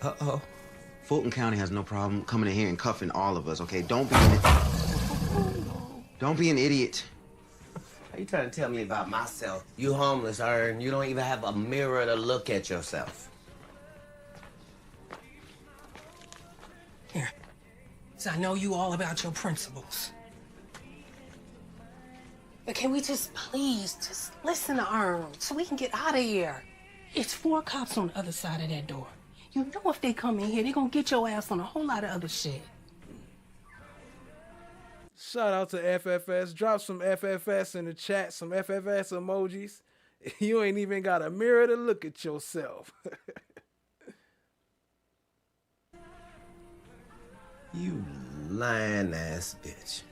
Uh-oh. Fulton County has no problem coming in here and cuffing all of us, okay? Don't be an idiot. Are you trying to tell me about myself? You homeless, and you don't even have a mirror to look at yourself. Here. So I know you all about your principles. But can we just please just listen to Earn so we can get out of here? It's 4 cops on the other side of that door. You know if they come in here, they're gonna get your ass on a whole lot of other shit. Shout out to FFS. Drop some FFS in the chat, some FFS emojis. You ain't even got a mirror to look at yourself. You lying ass bitch.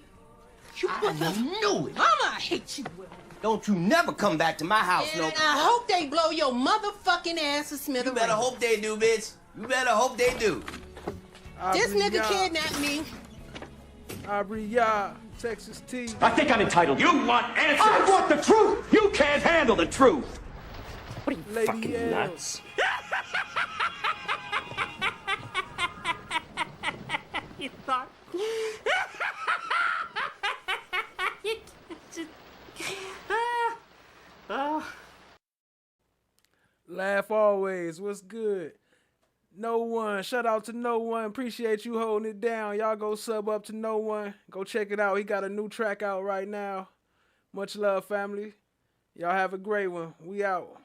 I knew it. Mama, I hate you, Will. Don't you never come back to my house, And no. I hope they blow your motherfucking ass to smithereens. You better hope they do, bitch. You better hope they do. This nigga kidnapped me. Aubrey, Texas T. I think I'm entitled. You want answers? I want the truth. You can't handle the truth. What are you, Lady fucking L. nuts? You thought? Laugh always. What's good? No One. Shout out to No One. Appreciate you holding it down. Y'all go sub up to No One. Go check it out. He got a new track out right now. Much love, family. Y'all have a great one. We out.